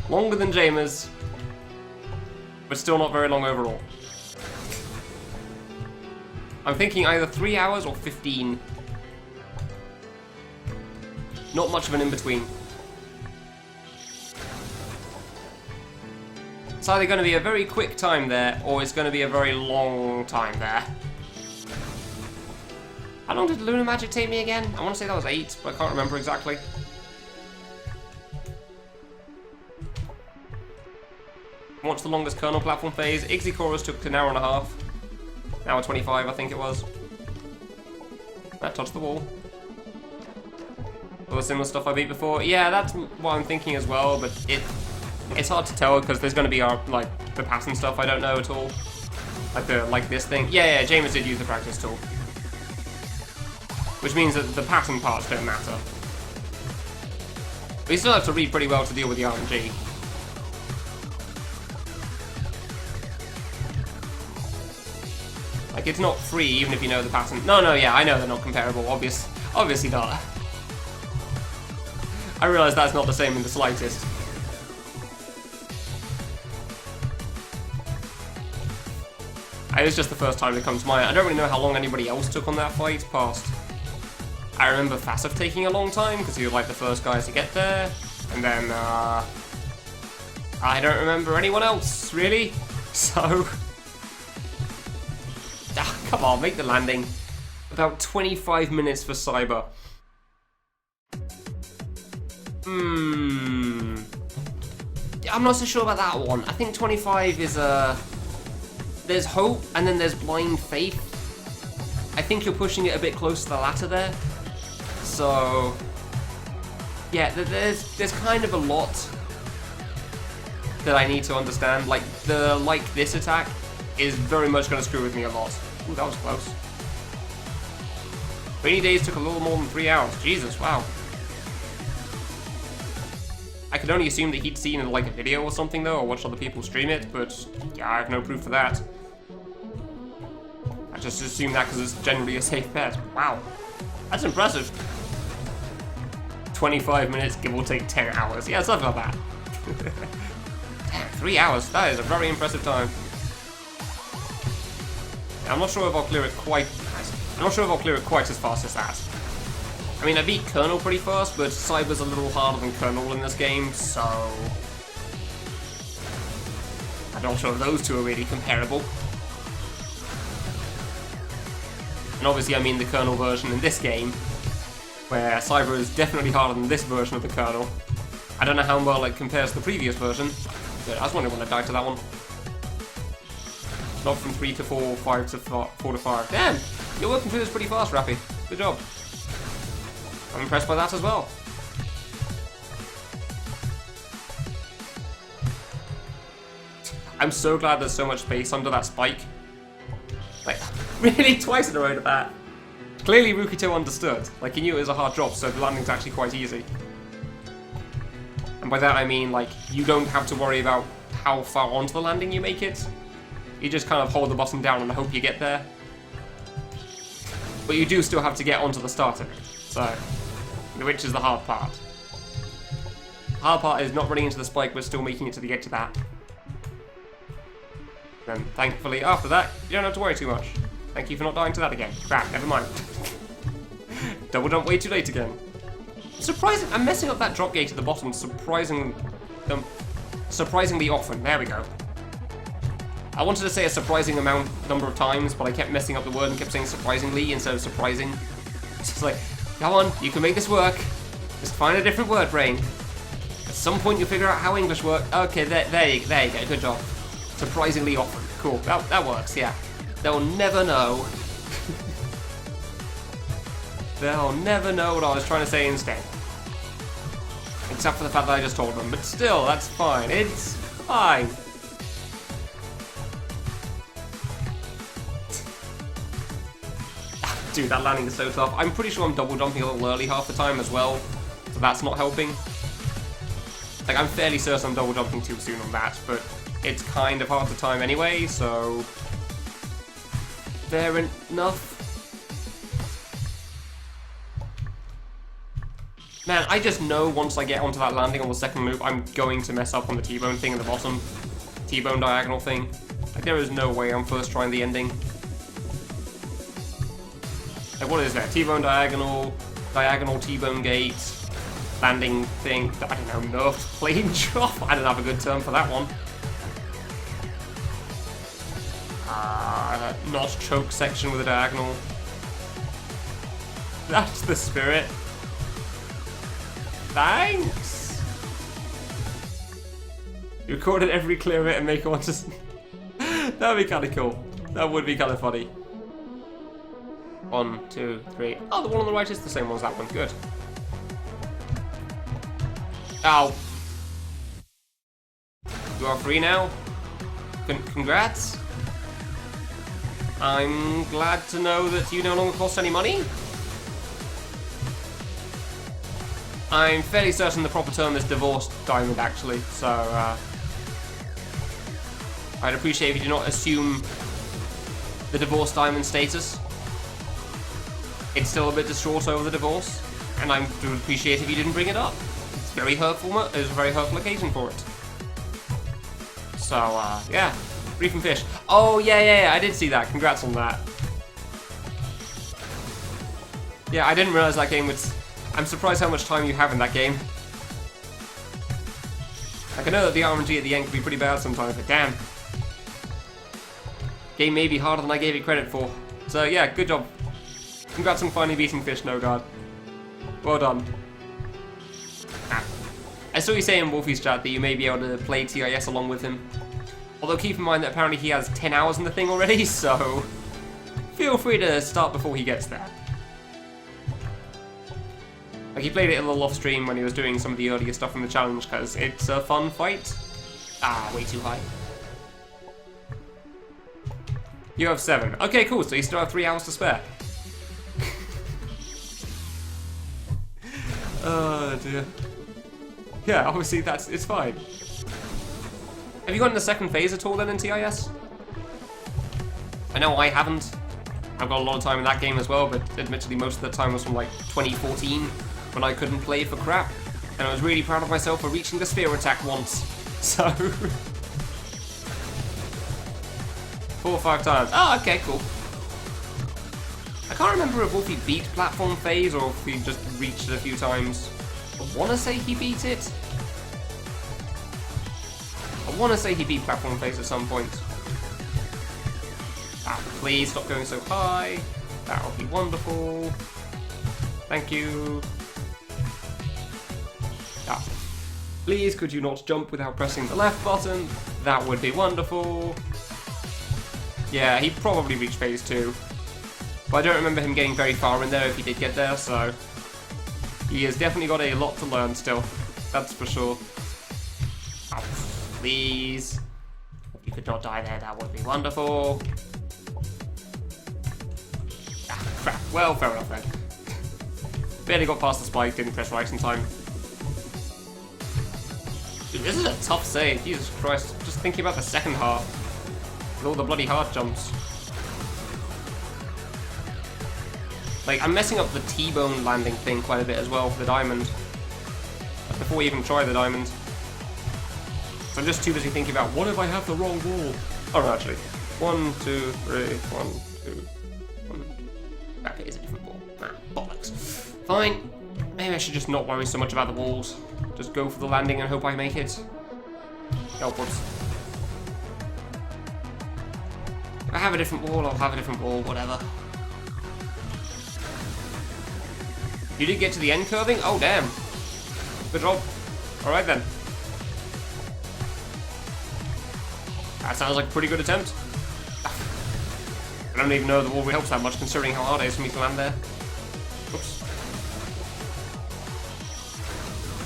Longer than Jamer's, but still not very long overall. I'm thinking either 3 hours or 15. Not much of an in-between. It's either going to be a very quick time there, or it's going to be a very long time there. How long did Lunar Magic take me again? I want to say that was 8, but I can't remember exactly. What's the longest kernel platform phase? Ixi took an hour and a half. An hour 25, I think it was. That touched the wall. All the similar stuff I beat before. Yeah, that's what I'm thinking as well, but it's hard to tell because there's going to be the pattern stuff I don't know at all. Like this thing. Yeah, James did use the practice tool. Which means that the pattern parts don't matter. But you still have to read pretty well to deal with the RNG. Like, it's not free even if you know the pattern. No, yeah, I know they're not comparable. Obviously not. I realise that's not the same in the slightest. It was just the first time it comes to mind. I don't really know how long anybody else took on that fight past. I remember Fasif taking a long time because he was like the first guys to get there. And then, I don't remember anyone else, really. So... come on, make the landing. About 25 minutes for Cyber. I'm not so sure about that one. I think 25 is there's hope and then there's blind faith. I think you're pushing it a bit close to the latter there. So yeah, there's kind of a lot that I need to understand. Like this attack is very much going to screw with me a lot. Ooh, that was close. Rainy Days took a little more than 3 hours. Jesus, wow. I could only assume that he'd seen in like a video or something though, or watched other people stream it, but yeah, I have no proof of that. I just assume that because it's generally a safe bet. Wow, that's impressive. 25 minutes, give or take 10 hours. Yeah, something like that. Damn, 3 hours, that is a very impressive time. I'm not sure if I'll clear it quite... I'm not sure if I'll clear it quite as fast as that. I mean, I beat Colonel pretty fast, but Cyber's a little harder than Colonel in this game, so... I'm not sure if those two are really comparable. And obviously I mean the Colonel version in this game, where Cyber is definitely harder than this version of the Colonel. I don't know how well it compares to the previous version, but I was wondering when I died to that one. Not from 3 to 4, 5 to 4 to 5. Damn! You're working through this pretty fast, Rappy. Good job. I'm impressed by that as well. I'm so glad there's so much space under that spike. Like, really? Twice in a row to that. Clearly Rukito understood. Like, he knew it was a hard drop, so the landing's actually quite easy. And by that I mean, like, you don't have to worry about how far onto the landing you make it. You just kind of hold the button down and hope you get there. But you do still have to get onto the start of it, so... which is the hard part. The hard part is not running into the spike, but still making it to the edge of that. Then, thankfully, after that, you don't have to worry too much. Thank you for not dying to that again. Crap, never mind. Double jump way too late again. Surprising, I'm messing up that drop gate at the bottom surprisingly often. There we go. I wanted to say a surprising number of times, but I kept messing up the word and kept saying surprisingly instead of surprising. It's just like, come on, you can make this work. Just find a different word, brain. At some point you'll figure out how English works. Okay, there you go, good job. Surprisingly often. Cool, that works, yeah. They'll never know. They'll never know what I was trying to say instead. Except for the fact that I just told them. But still, that's fine. It's fine. Dude, that landing is so tough. I'm pretty sure I'm double jumping a little early half the time as well. So that's not helping. Like, I'm fairly certain I'm double jumping too soon on that, but it's kind of hard to time anyway, so... fair enough. Man, I just know once I get onto that landing on the second move, I'm going to mess up on the T-bone thing at the bottom. T-bone diagonal thing. Like, there is no way I'm first trying the ending. Like, what is that? T-bone diagonal, diagonal T-bone gate, landing thing, I don't know, nerfed plane drop? I don't have a good term for that one. Not choke section with a diagonal. That's the spirit. Thanks! You recorded every clear it and make it want to... That would be kind of cool. That would be kind of funny. 1, 2, 3. Oh, the one on the right is the same one as that one. Good. Ow. You are free now. Congrats. I'm glad to know that you no longer cost any money. I'm fairly certain the proper term is divorced diamond, actually, so I'd appreciate if you do not assume the divorced diamond status. It's still a bit distraught over the divorce, and I would appreciate if you didn't bring it up. It's very hurtful. It was a very hurtful occasion for it. So, yeah. Free from fish. Oh, yeah, I did see that. Congrats on that. Yeah, I didn't realize that game was... I'm surprised how much time you have in that game. Like, I know that the RNG at the end can be pretty bad sometimes, but damn. Game may be harder than I gave it credit for. So, yeah, good job. Congrats on finally beating Fish No Guard. Well done. I saw you say in Wolfie's chat that you may be able to play TIS along with him. Although keep in mind that apparently he has 10 hours in the thing already, so... feel free to start before he gets there. Like, he played it a little off stream when he was doing some of the earlier stuff in the challenge, because it's a fun fight. Ah, way too high. You have 7. Okay, cool, so you still have 3 hours to spare. Oh dear. Yeah, obviously it's fine. Have you gotten the second phase at all then in TIS? I know I haven't. I've got a lot of time in that game as well, but admittedly most of the time was from like 2014 when I couldn't play for crap. And I was really proud of myself for reaching the spear attack once. So... 4 or 5 times. Oh, okay, cool. I can't remember if he beat platform phase or if he just reached it a few times. I want to say he beat it. I want to say he beat platform phase at some point. Ah, please stop going so high. That would be wonderful. Thank you. Ah. Please, could you not jump without pressing the left button? That would be wonderful. Yeah, he probably reached phase 2. But I don't remember him getting very far in there if he did get there, so... He has definitely got a lot to learn still. That's for sure. Oh, please. If you could not die there, that would be wonderful. Ah, crap. Well, fair enough then. Barely got past the spike, didn't press right in time. Dude, this is a tough save, Jesus Christ. Just thinking about the second half. With all the bloody hard jumps. Like, I'm messing up the T-bone landing thing quite a bit as well for the diamond. Before we even try the diamond. So I'm just too busy thinking about, what if I have the wrong wall? Oh no, actually. 1, 2, 3, 1, 2, 1. That is a different wall. Ah, bollocks. Fine. Maybe I should just not worry so much about the walls. Just go for the landing and hope I make it. Oh, whoops. If I have a different wall, I'll have a different wall, whatever. You did get to the end curving? Oh, damn. Good job. Alright then. That sounds like a pretty good attempt. I don't even know the wall really helps that much considering how hard it is for me to land there. Oops.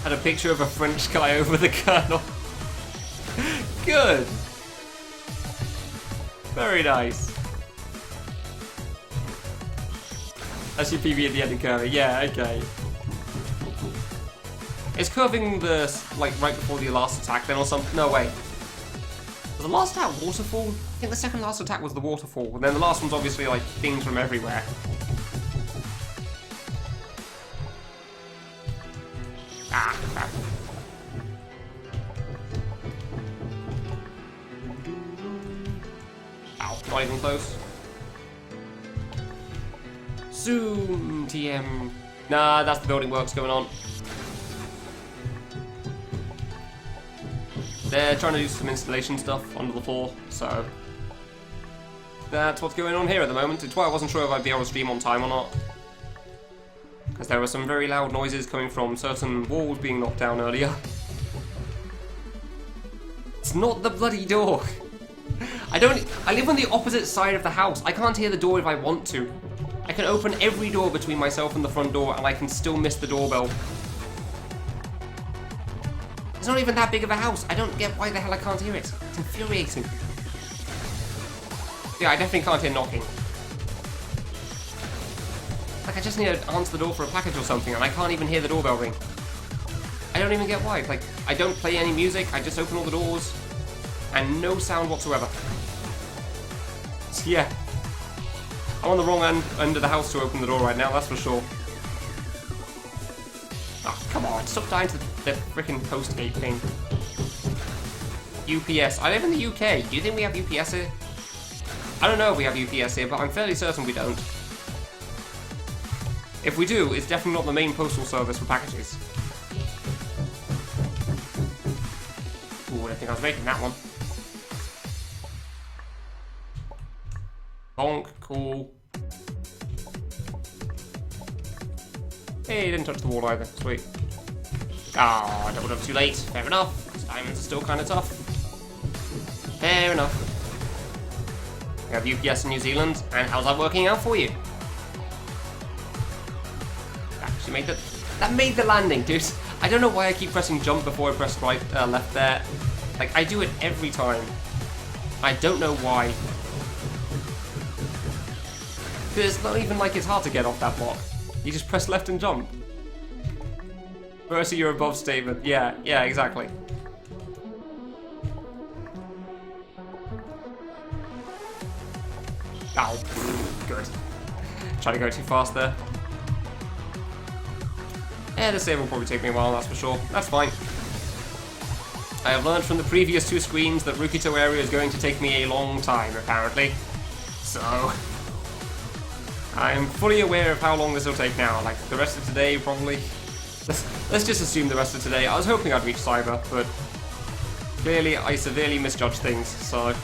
Had a picture of a French guy over the kernel. Good. Very nice. That's your PB at the end of curving. Yeah, okay. Is curving the, like, right before the last attack then or something? No, wait. Was the last attack waterfall? I think the second last attack was the waterfall. And then the last one's obviously, like, things from everywhere. Ah, crap. Ow, not even close. Zoom, TM. Nah, that's the building works going on. They're trying to do some installation stuff under the floor, so... That's what's going on here at the moment. It's why I wasn't sure if I'd be able to stream on time or not. Because there were some very loud noises coming from certain walls being knocked down earlier. It's not the bloody door. I live on the opposite side of the house. I can't hear the door if I want to. I can open every door between myself and the front door and I can still miss the doorbell. It's not even that big of a house. I don't get why the hell I can't hear it. It's infuriating. Yeah, I definitely can't hear knocking. Like, I just need to answer the door for a package or something and I can't even hear the doorbell ring. I don't even get why. Like, I don't play any music, I just open all the doors and no sound whatsoever. So, yeah. I'm on the wrong end of the house to open the door right now, that's for sure. Oh, come on, stop dying to the freaking post gate thing. UPS. I live in the UK. Do you think we have UPS here? I don't know if we have UPS here, but I'm fairly certain we don't. If we do, it's definitely not the main postal service for packages. Ooh, I think I was making that one. Bonk, cool. Hey, didn't touch the wall either, sweet. Ah, oh, doubled up too late, fair enough. These diamonds are still kind of tough. Fair enough. We have UPS in New Zealand, and how's that working out for you? Actually made that made the landing, dude. I don't know why I keep pressing jump before I press right, left there. Like, I do it every time. I don't know why. Because it's not even like it's hard to get off that block. You just press left and jump. Versus your above statement. Yeah, exactly. Ow. Good. Trying to go too fast there. Yeah, the save will probably take me a while, that's for sure. That's fine. I have learned from the previous 2 screens that Rukito area is going to take me a long time, apparently. So... I'm fully aware of how long this will take now, like the rest of today probably. Let's just assume the rest of today. I was hoping I'd reach Cyber, but clearly I severely misjudged things, so...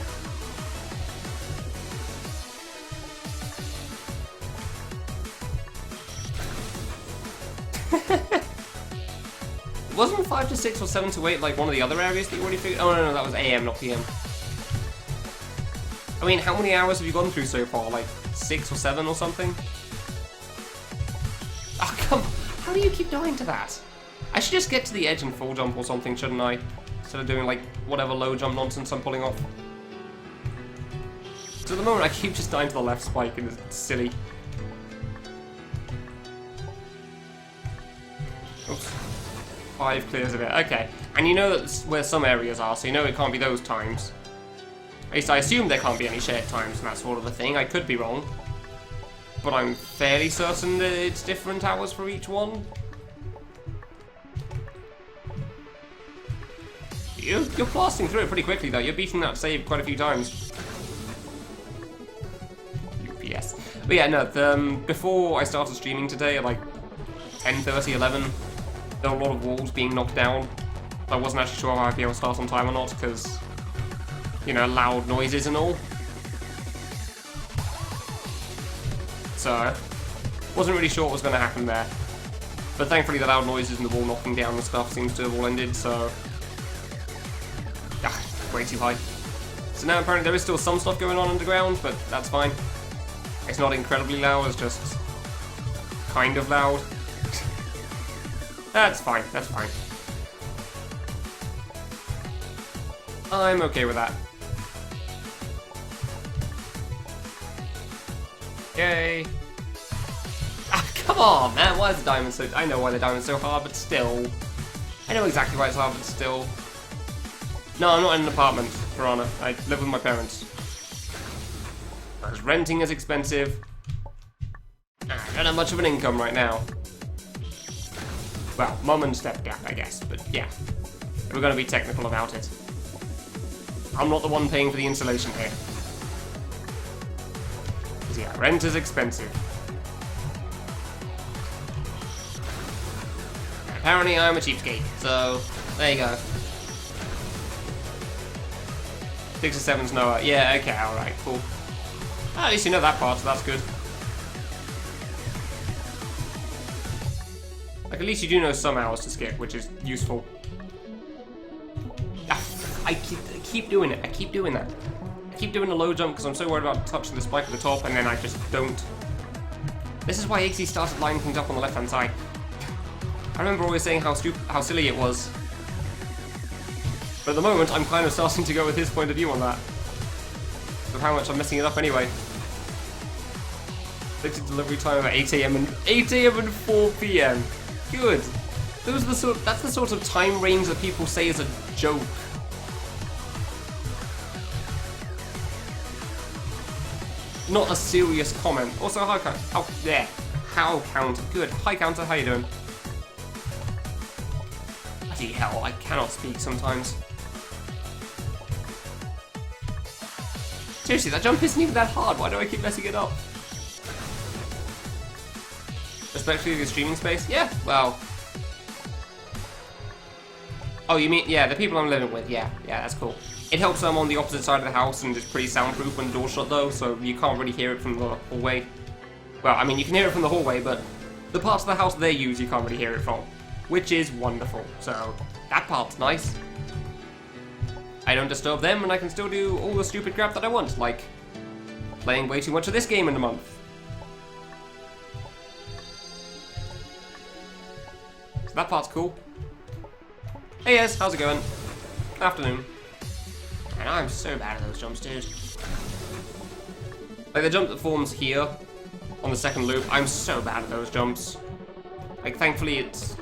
Wasn't 5 to 6 or 7 to 8 like one of the other areas that you already figured? Oh no, that was AM, not PM. I mean, how many hours have you gone through so far? Like 6 or 7 or something? Oh, come on. How do you keep dying to that? I should just get to the edge and full jump or something, shouldn't I? Instead of doing like whatever low jump nonsense I'm pulling off. So at the moment I keep just dying to the left spike and it's silly. Oops. 5 clears of it. Okay. And you know that's where some areas are, so you know it can't be those times. At least I assume there can't be any shared times and that sort of a thing. I could be wrong. But I'm fairly certain that it's different hours for each one. You're blasting through it pretty quickly though. You're beating that save quite a few times. UPS. But yeah, no, before I started streaming today at like 10:30, 11, there were a lot of walls being knocked down. I wasn't actually sure if I'd be able to start on time or not because, you know, loud noises and all. So, wasn't really sure what was going to happen there. But thankfully the loud noises and the wall knocking down and stuff seems to have all ended, so... Ah, way too high. So now apparently there is still some stuff going on underground, but that's fine. It's not incredibly loud, it's just... kind of loud. That's fine, that's fine. I'm okay with that. Yay! Ah, come on, man! Why is the diamond so... I know why the diamond's so hard, but still. I know exactly why it's hard, but still. No, I'm not in an apartment, Piranha. I live with my parents. Because renting is expensive. I don't have much of an income right now. Well, mum and stepdad, I guess, but yeah. We're gonna be technical about it. I'm not the one paying for the insulation here. Because yeah, rent is expensive. Apparently I'm a cheapskate, so there you go. 6 or 7's Noah. Yeah, okay, alright, cool. At least you know that part, so that's good. Like, at least you do know some hours to skip, which is useful. I keep doing it. I keep doing that. I keep doing the low jump because I'm so worried about touching the spike at the top, and then I just don't. This is why Iggsy started lining things up on the left-hand side. I remember always saying how silly it was. But at the moment, I'm kind of starting to go with his point of view on that. Of how much I'm messing it up anyway. Predicted delivery time at 8 AM and 4 PM. Good. Those are that's the sort of time range that people say is a joke. Not a serious comment. Also, how counter. Good. Hi counter, how you doing? Bloody hell, I cannot speak sometimes. Seriously, that jump isn't even that hard. Why do I keep messing it up? Especially the streaming space? Yeah, well... Oh, you mean, yeah, the people I'm living with, yeah, that's cool. It helps I'm on the opposite side of the house and it's pretty soundproof when the door's shut though, so you can't really hear it from the hallway. Well, I mean, you can hear it from the hallway, but the parts of the house they use you can't really hear it from. Which is wonderful, so that part's nice. I don't disturb them and I can still do all the stupid crap that I want, like playing way too much of this game in a month. So that part's cool. Hey yes, how's it going? Afternoon. And I'm so bad at those jumps, dude. Like the jump that forms here on the second loop, I'm so bad at those jumps. Like thankfully it's...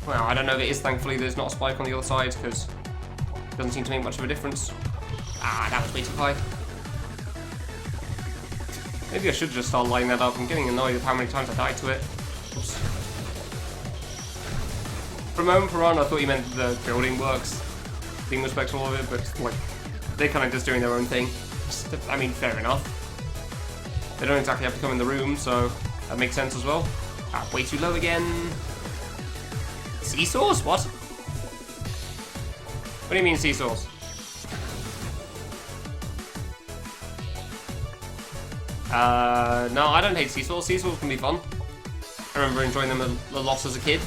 Well, I don't know if it is thankfully there's not a spike on the other side, because it doesn't seem to make much of a difference. Ah, that was way too high. Maybe I should just start lining that up. I'm getting annoyed with how many times I died to it. Oops. For a moment, Piranha, I thought you meant the building works, being respectful of it, but like, they're kind of just doing their own thing. I mean, fair enough. They don't exactly have to come in the room, so that makes sense as well. Ah, way too low again. Seesaws? What? What do you mean seesaws? No, I don't hate seesaws. Seesaws can be fun. I remember enjoying them a lot as a kid.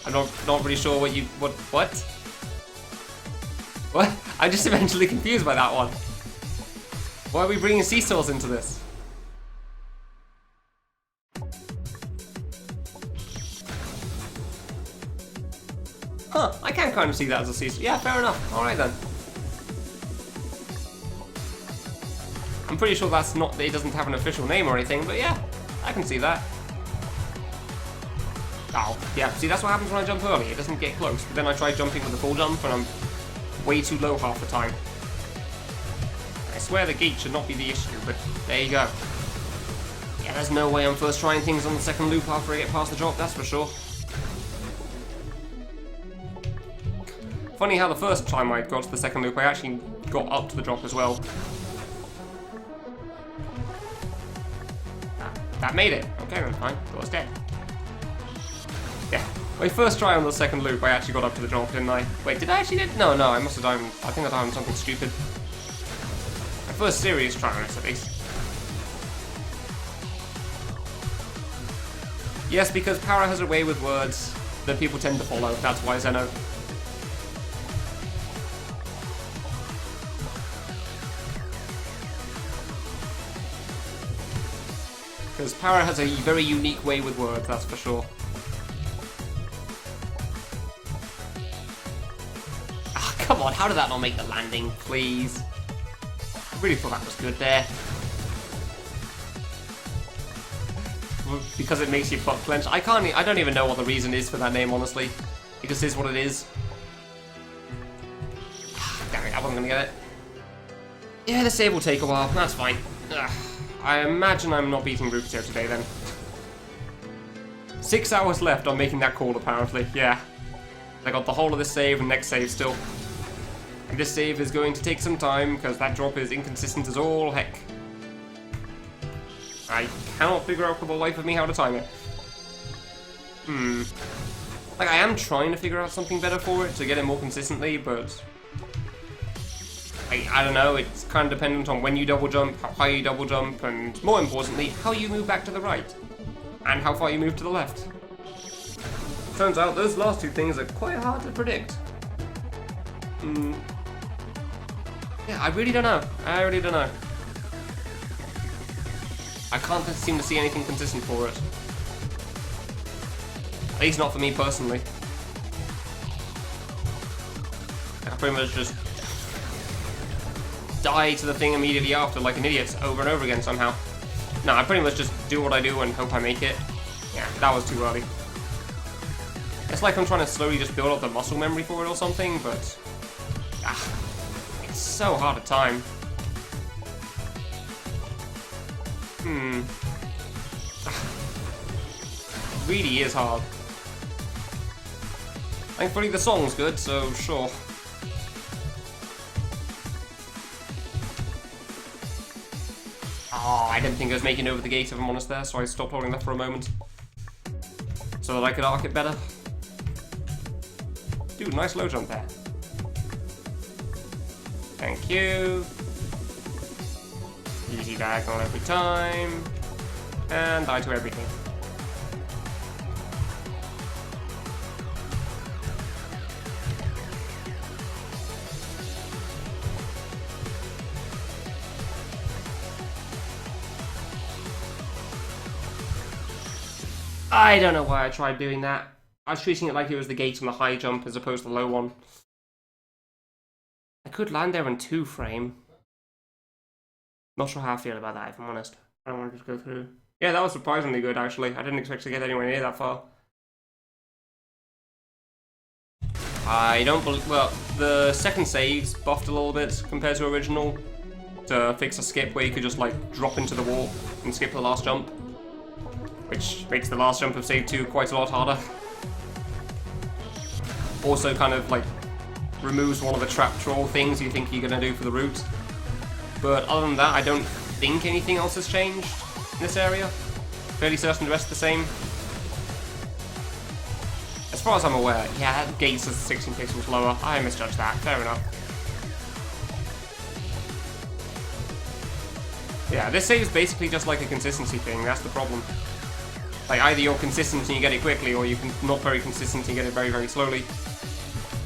I'm not really sure what? What? I'm just eventually confused by that one. Why are we bringing seesaws into this? Huh, I can kind of see that as a seesaw. Yeah, fair enough. Alright then. I'm pretty sure that's not, it doesn't have an official name or anything, but yeah, I can see that. Oh, yeah, see that's what happens when I jump early, it doesn't get close, but then I try jumping with a full jump and I'm way too low half the time. I swear the gate should not be the issue, but there you go. Yeah, there's no way I'm first trying things on the second loop after I get past the drop, that's for sure. Funny how the first time I got to the second loop, I actually got up to the drop as well. That made it. Okay then, fine. Thought I was dead. Yeah. My first try on the second loop, I actually got up to the drop, didn't I? Wait, did I actually did? No, I must have done. I think I done something stupid. My first serious try on this, at least. Yes, because Para has a way with words that people tend to follow. That's why Zeno. Because Para has a very unique way with words, that's for sure. Ah, come on, how did that not make the landing, please? I really thought that was good there. Because it makes your butt clench. I don't even know what the reason is for that name, honestly. It just is what it is. Damn it, I wasn't gonna get it. Yeah, the save will take a while, that's fine. Ugh. I imagine I'm not beating Rupert today then. 6 hours left on making that call apparently, yeah. I got the whole of this save and next save still. And this save is going to take some time because that drop is inconsistent as all heck. I cannot figure out for the life of me how to time it. Like I am trying to figure out something better for it to get it more consistently, but I don't know, it's kind of dependent on when you double jump, how high you double jump, and more importantly, how you move back to the right. And how far you move to the left. Turns out those last two things are quite hard to predict. Yeah, I really don't know. I really don't know. I can't seem to see anything consistent for it. At least not for me personally. I pretty much just die to the thing immediately after like an idiot over and over again somehow. No, I pretty much just do what I do and hope I make it. Yeah, that was too early. It's like I'm trying to slowly just build up the muscle memory for it or something, but it's so hard to time. It really is hard. Thankfully the song's good, so sure. Oh, I didn't think I was making it over the gate if I'm honest there, so I stopped holding that for a moment. So that I could arc it better. Dude, nice low jump there. Thank you. Easy diagonal every time. And die to everything. I don't know why I tried doing that. I was treating it like it was the gate on the high jump as opposed to the low one. I could land there in 2 frame. Not sure how I feel about that, if I'm honest. I don't want to just go through. Yeah, that was surprisingly good, actually. I didn't expect to get anywhere near that far. I don't believe... Well, the second save's buffed a little bit compared to original. To fix a skip where you could just, like, drop into the wall and skip the last jump. Which makes the last jump of save 2 quite a lot harder. Also kind of, like, removes one of the trap troll things you think you're gonna do for the route. But other than that, I don't think anything else has changed in this area. Fairly certain the rest are the same. As far as I'm aware, yeah, that gate says 16 pixels lower. I misjudged that, fair enough. Yeah, this save is basically just like a consistency thing, that's the problem. Like, either you're consistent and you get it quickly, or you're not very consistent and you get it very, very slowly.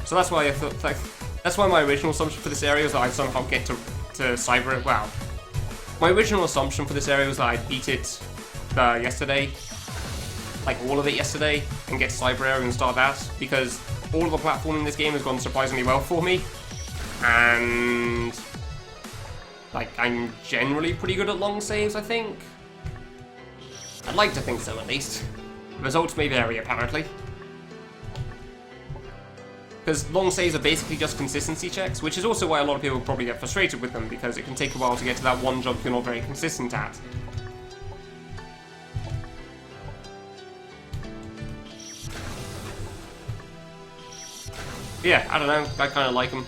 So that's why I thought, like, that's why my original assumption for this area was that I'd somehow get to cyber it. Wow. My original assumption for this area was that I'd beat it yesterday. Like, all of it yesterday, and get to cyber area and start that, because all of the platforming in this game has gone surprisingly well for me. And like, I'm generally pretty good at long saves, I think. I'd like to think so, at least. Results may vary, apparently. Because long saves are basically just consistency checks, which is also why a lot of people probably get frustrated with them, because it can take a while to get to that one jump you're not very consistent at. Yeah, I don't know, I kind of like them.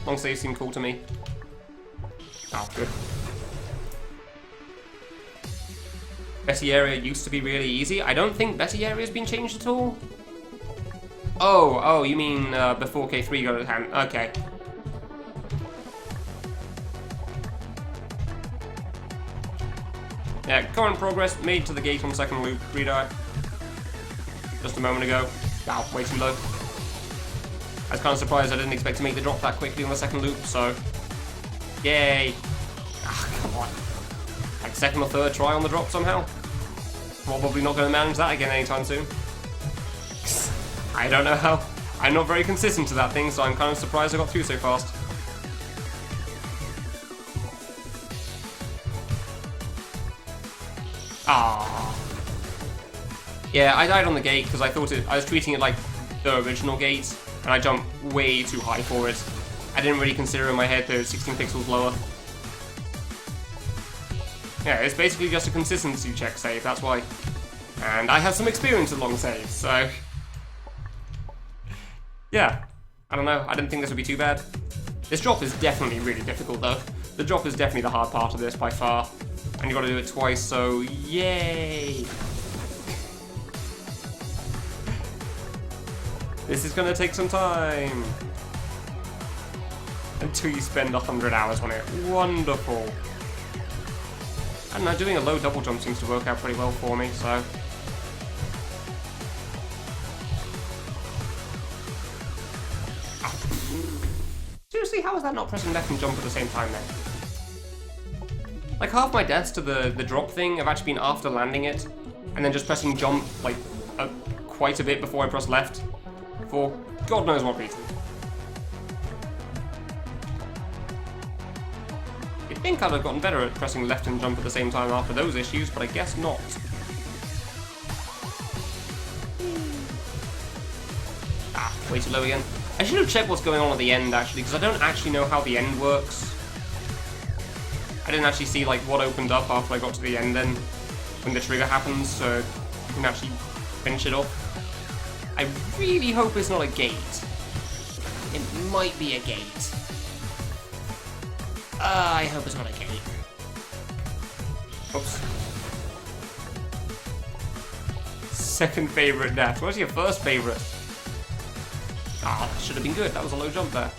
Long saves seem cool to me. Oh, good. Betty area used to be really easy. I don't think Betty area has been changed at all. Oh, you mean before K3 got at hand. Okay. Yeah, current progress made to the gate on second loop. Redire. Just a moment ago. Wow, way too low. I was kind of surprised I didn't expect to make the drop that quickly on the second loop, so... Yay! Ah, come on. Like second or third try on the drop somehow? Probably not going to manage that again anytime soon. I don't know how. I'm not very consistent to that thing, so I'm kind of surprised I got through so fast. Ah. Yeah, I died on the gate because I was treating it like the original gate, and I jumped way too high for it. I didn't really consider in my head that it was 16 pixels lower. Yeah, it's basically just a consistency check save, that's why. And I have some experience with long saves, so... Yeah, I don't know, I didn't think this would be too bad. This drop is definitely really difficult though. The drop is definitely the hard part of this by far. And you gotta do it twice, so yay! This is gonna take some time. Until you spend 100 hours on it. Wonderful. I don't know, doing a low double jump seems to work out pretty well for me, so... Seriously, how is that not pressing left and jump at the same time then? Like, half my deaths to the drop thing have actually been after landing it, and then just pressing jump, like, quite a bit before I press left, for God knows what reason. You'd think I'd have gotten better at pressing left and jump at the same time after those issues, but I guess not. Ah, way too low again. I should have checked what's going on at the end, actually, because I don't actually know how the end works. I didn't actually see, like, what opened up after I got to the end then, when the trigger happens, so you can actually finish it off. I really hope it's not a gate. It might be a gate. I hope it's not a gate. Oops. Second favourite death. What's your first favourite? Ah, that should have been good. That was a low jump there.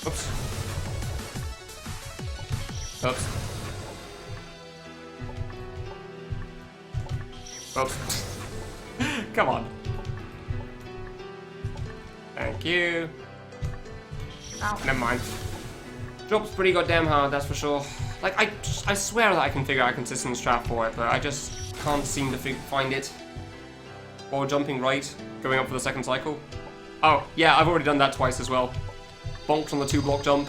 Oops. Oops. Oops. Come on. Thank you. Ow, never mind. Drop's pretty goddamn hard, that's for sure. Like, I swear that I can figure out a consistent strat for it, but I just can't seem to find it. Or jumping right, going up for the second cycle. Oh, yeah, I've already done that twice as well. Bonked on the 2-block jump.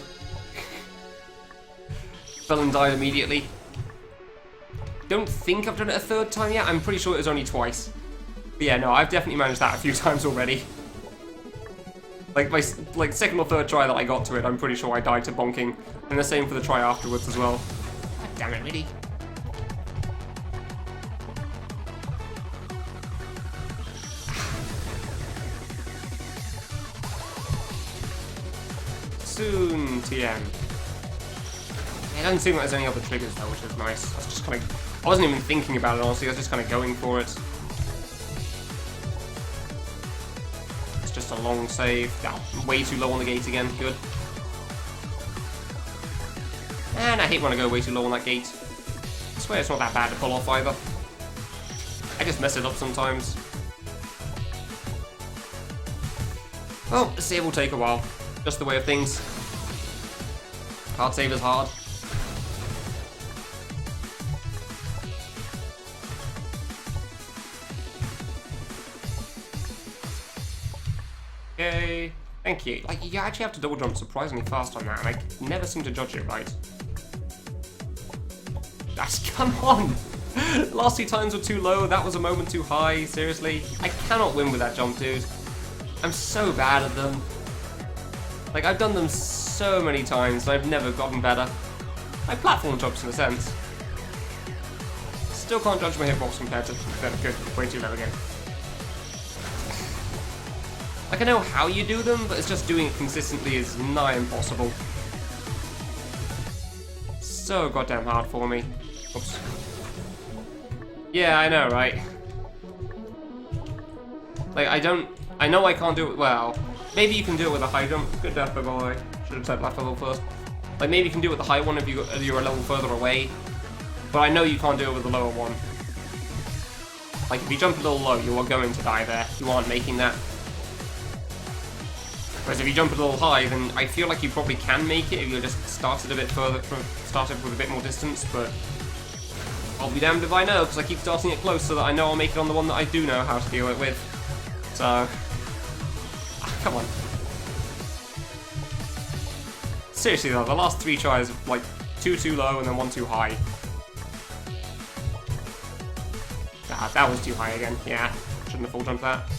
Fell and died immediately. Don't think I've done it a third time yet. I'm pretty sure it was only twice. But yeah, no, I've definitely managed that a few times already. Like, my second or third try that I got to it, I'm pretty sure I died to bonking. And the same for the try afterwards as well. God damn it, really? Soon, TM. It doesn't seem like there's any other triggers though, which is nice. I was just kind of, I wasn't even thinking about it honestly, I was just kind of going for it. It's just a long save. Oh, way too low on the gate again, good. And I hate when I go way too low on that gate. I swear it's not that bad to pull off either. I just mess it up sometimes. Well, the save will take a while. Just the way of things. Hard save is hard. Okay, thank you. Like, you actually have to double jump surprisingly fast on that, and I never seem to judge it right. That's, come on! Last 2 times were too low, that was a moment too high, seriously. I cannot win with that jump, dude. I'm so bad at them. Like, I've done them so many times, and I've never gotten better. Like platform jumps in a sense. Still can't judge my hitbox compared to them. Good, way too low again. Like, I know how you do them, but it's just doing it consistently is nigh impossible. So goddamn hard for me. Oops. Yeah, I know, right? Like, I know I can't do it well. Maybe you can do it with a high jump. Good death, by the way. Should have typed left level first. Like, maybe you can do it with the high one if you're a level further away. But I know you can't do it with the lower one. Like, if you jump a little low, you are going to die there. You aren't making that. Whereas if you jump a little high, then I feel like you probably can make it if you just started a bit further, started with a bit more distance, but I'll be damned if I know, because I keep starting it close so that I know I'll make it on the one that I do know how to deal it with. So, come on. Seriously though, the last 3 tries, like, 2 too low and then 1 too high. Ah, that was too high again, yeah. Shouldn't have full jumped that.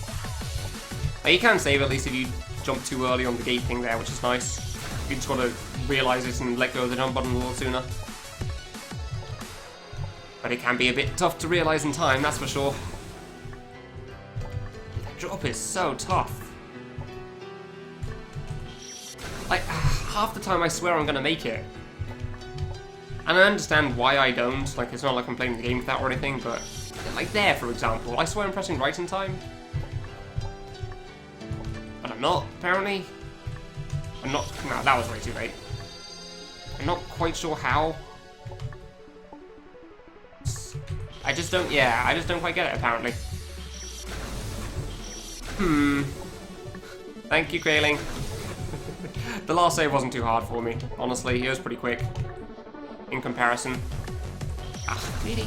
But you can save at least if you jump too early on the gate thing there, which is nice. You just gotta realise it and let go of the jump button a little sooner. But it can be a bit tough to realise in time, that's for sure. That drop is so tough. Like, half the time I swear I'm gonna make it. And I understand why I don't, like, it's not like I'm playing the game with that or anything, but like there, for example, I swear I'm pressing right in time. But I'm not, apparently. I'm not, no, that was way too late. I'm not quite sure how. I just don't, yeah, I just don't quite get it, apparently. Thank you, Grayling. The last save wasn't too hard for me, honestly, it was pretty quick. In comparison. Ah, really?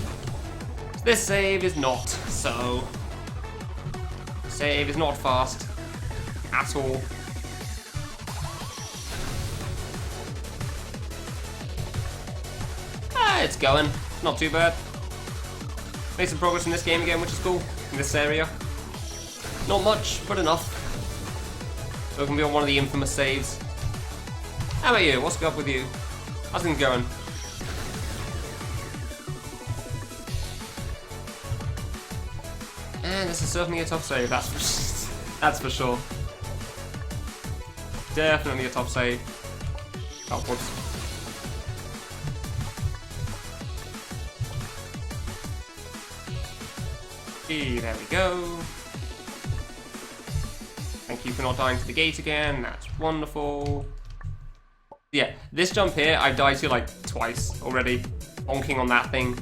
This save is not, so... Save is not fast. At all. Ah, it's going. Not too bad. Made some progress in this game again, which is cool. In this area. Not much, but enough. So we can be on one of the infamous saves. How about you? What's up with you? How's things going? And this is certainly a tough save, that's for sure. Definitely a tough save. Oh, whoops. Okay, there we go. Thank you for not dying to the gate again, that's wonderful. Yeah, this jump here, I've died to like twice already, bonking on that thing.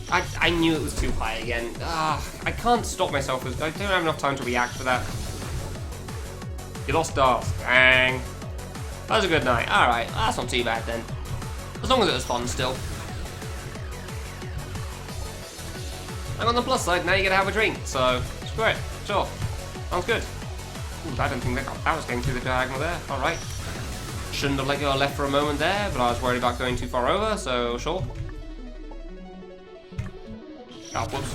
I knew it was too high again. I can't stop myself, I don't have enough time to react for that. You lost darts, dang. That was a good night, alright, that's not too bad then. As long as it was fun still. And on the plus side, now you get to have a drink, so screw it, sure. Sounds good. Ooh, I don't think that was going through the diagonal there, alright. Shouldn't have let go left for a moment there, but I was worried about going too far over, so sure. Oh, whoops.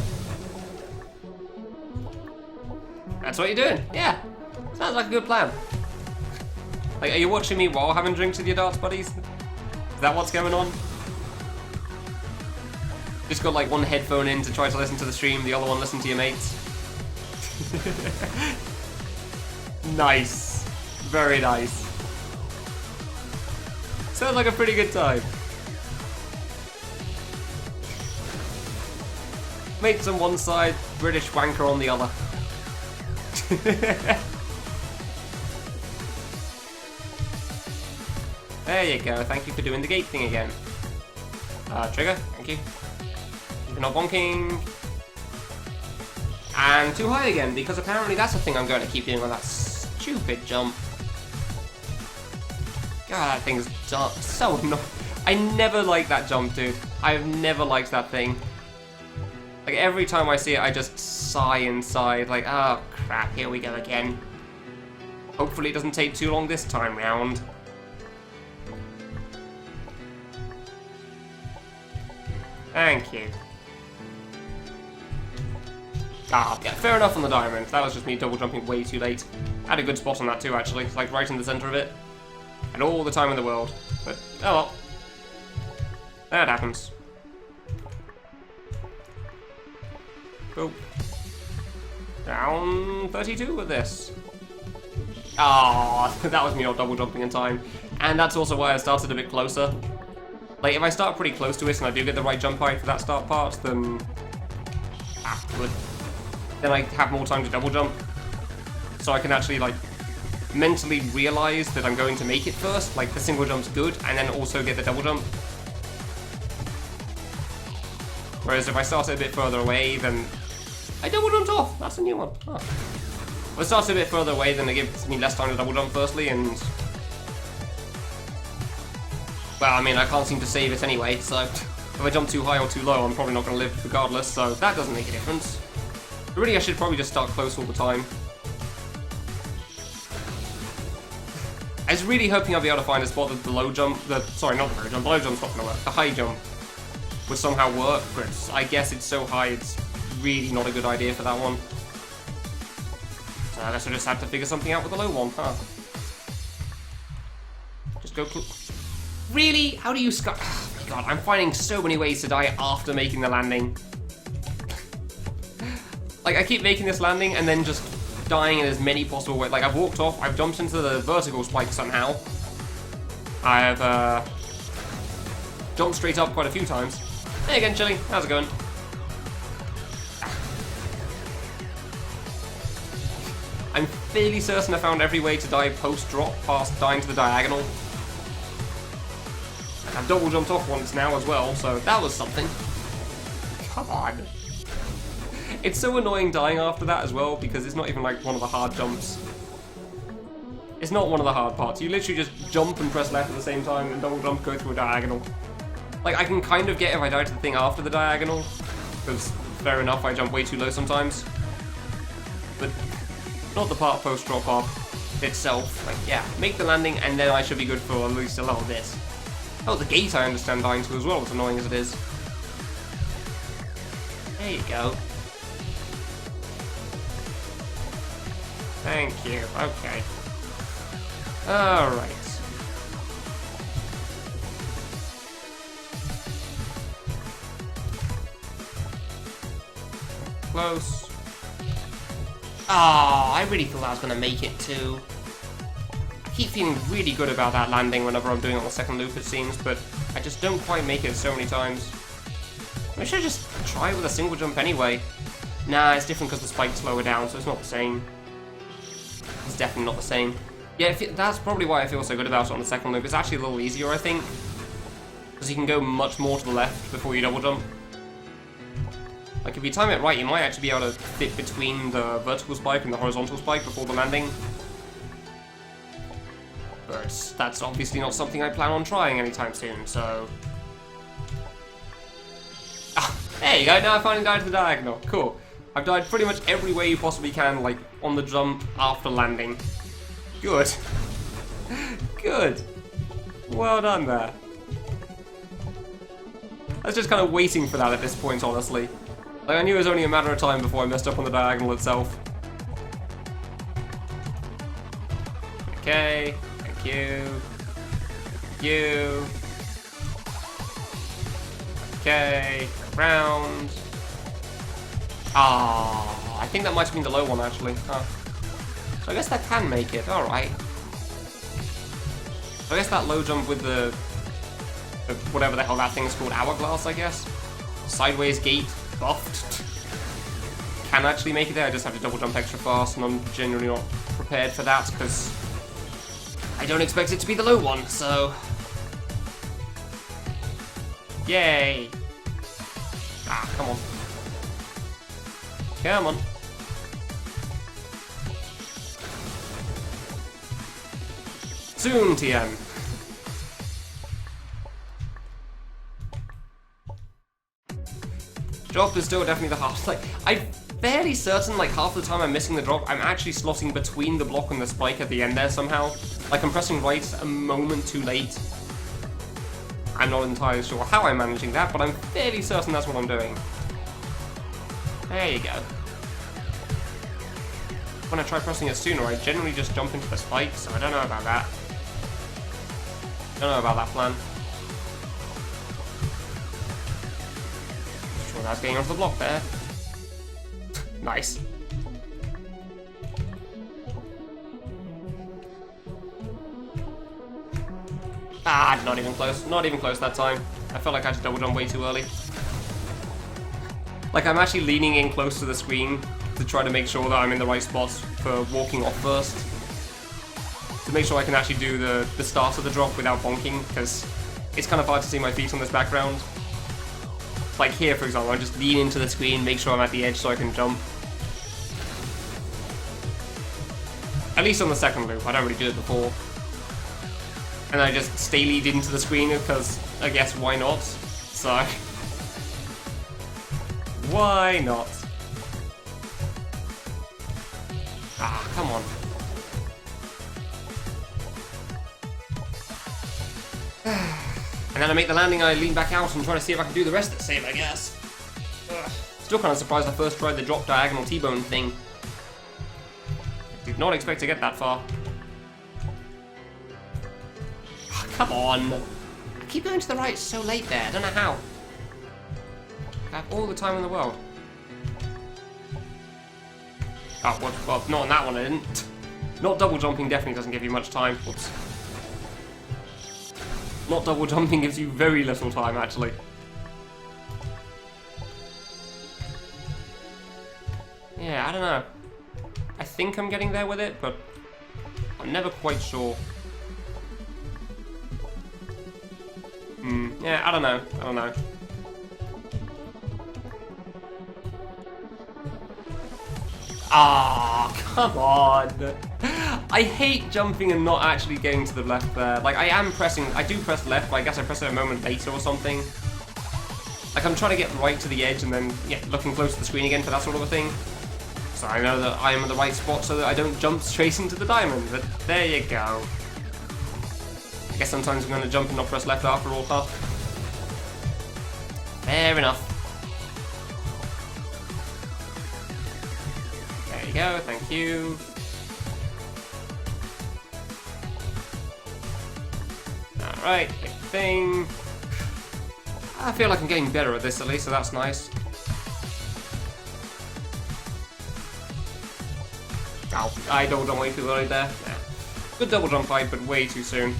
That's what you're doing, yeah. Sounds like a good plan. Like, are you watching me while having drinks with your darts buddies? Is that what's going on? Just got like one headphone in to try to listen to the stream, the other one listen to your mates. Nice. Very nice. Sounds like a pretty good time. Mates on one side, British wanker on the other. There you go, thank you for doing the gate thing again. Trigger, thank you. Keep not bonking. And too high again, because apparently that's the thing I'm going to keep doing on that stupid jump. God, that thing's so annoying. I never liked that jump, dude. I've never liked that thing. Like, every time I see it, I just sigh inside, like, oh crap, here we go again. Hopefully it doesn't take too long this time round. Thank you. Ah, yeah, fair enough on the diamond. That was just me double jumping way too late. I had a good spot on that too, actually. It's like right in the center of it. And all the time in the world. But, oh well. That happens. Cool. Down 32 with this. Ah, that was me not double jumping in time. And that's also why I started a bit closer. Like, if I start pretty close to it and I do get the right jump height for that start part, then... ah, good. Then I have more time to double jump. So I can actually, like, mentally realize that I'm going to make it first. Like, the single jump's good, and then also get the double jump. Whereas if I start it a bit further away, then... I double jumped off! That's a new one. Oh. If I start it a bit further away, then it gives me less time to double jump firstly, and... well, I mean, I can't seem to save it anyway, so... if I jump too high or too low, I'm probably not going to live regardless, so that doesn't make a difference. But really, I should probably just start close all the time. I was really hoping I'd be able to find a spot that the low jump... sorry, not the low jump. The low jump's not going to work. The high jump would somehow work, but I guess it's so high, it's really not a good idea for that one. So I guess I just have to figure something out with the low one, huh? Just go... really? How do you sky... oh my god, I'm finding so many ways to die after making the landing. Like, I keep making this landing and then just dying in as many possible ways. Like, I've walked off, I've jumped into the vertical spike somehow. I've, jumped straight up quite a few times. Hey again, Chili. How's it going? I'm fairly certain I found every way to die post-drop past dying to the diagonal. I've double jumped off once now as well, so that was something. Come on. It's so annoying dying after that as well, because it's not even like one of the hard jumps. It's not one of the hard parts. You literally just jump and press left at the same time and double jump, go through a diagonal. Like, I can kind of get if I die to the thing after the diagonal, because fair enough, I jump way too low sometimes. But not the part post-drop off itself. Like, yeah, make the landing and then I should be good for at least a little bit. Oh, the gate I understand dying to as well, as annoying as it is. There you go. Thank you. Okay. Alright. Close. Ah, I really thought I was going to make it too. I keep feeling really good about that landing whenever I'm doing it on the second loop, it seems, but I just don't quite make it so many times. I should just try with a single jump anyway. Nah, it's different because the spike's lower down, so it's not the same. It's definitely not the same. Yeah, that's probably why I feel so good about it on the second loop. It's actually a little easier, I think. Because you can go much more to the left before you double jump. Like, if you time it right, you might actually be able to fit between the vertical spike and the horizontal spike before the landing. But that's obviously not something I plan on trying anytime soon, so... ah, there you go, now I finally died to the diagonal. Cool. I've died pretty much every way you possibly can, like, on the jump after landing. Good. Good. Well done there. I was just kind of waiting for that at this point, honestly. Like, I knew it was only a matter of time before I messed up on the diagonal itself. Okay, thank you. Thank you. Okay, round. Ah, I think that might have been the low one, actually. Huh. So I guess that can make it, alright. So I guess that low jump with the whatever the hell that thing's called, hourglass, I guess. Sideways gate, buffed. Can actually make it there, I just have to double jump extra fast, and I'm genuinely not prepared for that, because I don't expect it to be the low one, so... Yay! Ah, come on. Come on. Soon, TM. Drop is still definitely the hardest. Like, I'm fairly certain, like, half the time I'm missing the drop, I'm actually slotting between the block and the spike at the end there somehow. Like, I'm pressing right a moment too late. I'm not entirely sure how I'm managing that, but I'm fairly certain that's what I'm doing. There you go. When I try pressing it sooner, I generally just jump into the spike, so I don't know about that. Don't know about that plan. Sure, that's getting onto the block there. Nice. Ah, not even close. Not even close that time. I felt like I had to double jump way too early. Like, I'm actually leaning in close to the screen to try to make sure that I'm in the right spot for walking off first. To make sure I can actually do the start of the drop without bonking, because it's kind of hard to see my feet on this background. Like here, for example, I just lean into the screen, make sure I'm at the edge so I can jump. At least on the second loop, I don't really do it before. And I just stay leaned into the screen because, I guess, why not? So... why not? Ah, come on. And then I make the landing, I lean back out and try to see if I can do the rest of the same, I guess. Ugh. Still kind of surprised I first tried the drop diagonal T-bone thing. Did not expect to get that far. Oh, come on. I keep going to the right so late there, I don't know how. I have all the time in the world. Oh, well, not on that one I didn't. Not double jumping definitely doesn't give you much time. Whoops. Not double jumping gives you very little time, actually. Yeah, I don't know. I think I'm getting there with it, but I'm never quite sure. Yeah, I don't know. I don't know. Ah, come on. I hate jumping and not actually getting to the left there. Like, I do press left, but I guess I press it a moment later or something. Like, I'm trying to get right to the edge and then, yeah, looking close to the screen again for that sort of a thing. So I know that I am in the right spot so that I don't jump straight into the diamond, but there you go. I guess sometimes I'm going to jump and not press left after all, huh? Fair enough. There you go, thank you. Alright, big thing. I feel like I'm getting better at this at least, so that's nice. Oh, I double jumped way too early there. Yeah. Good double jump fight, but way too soon.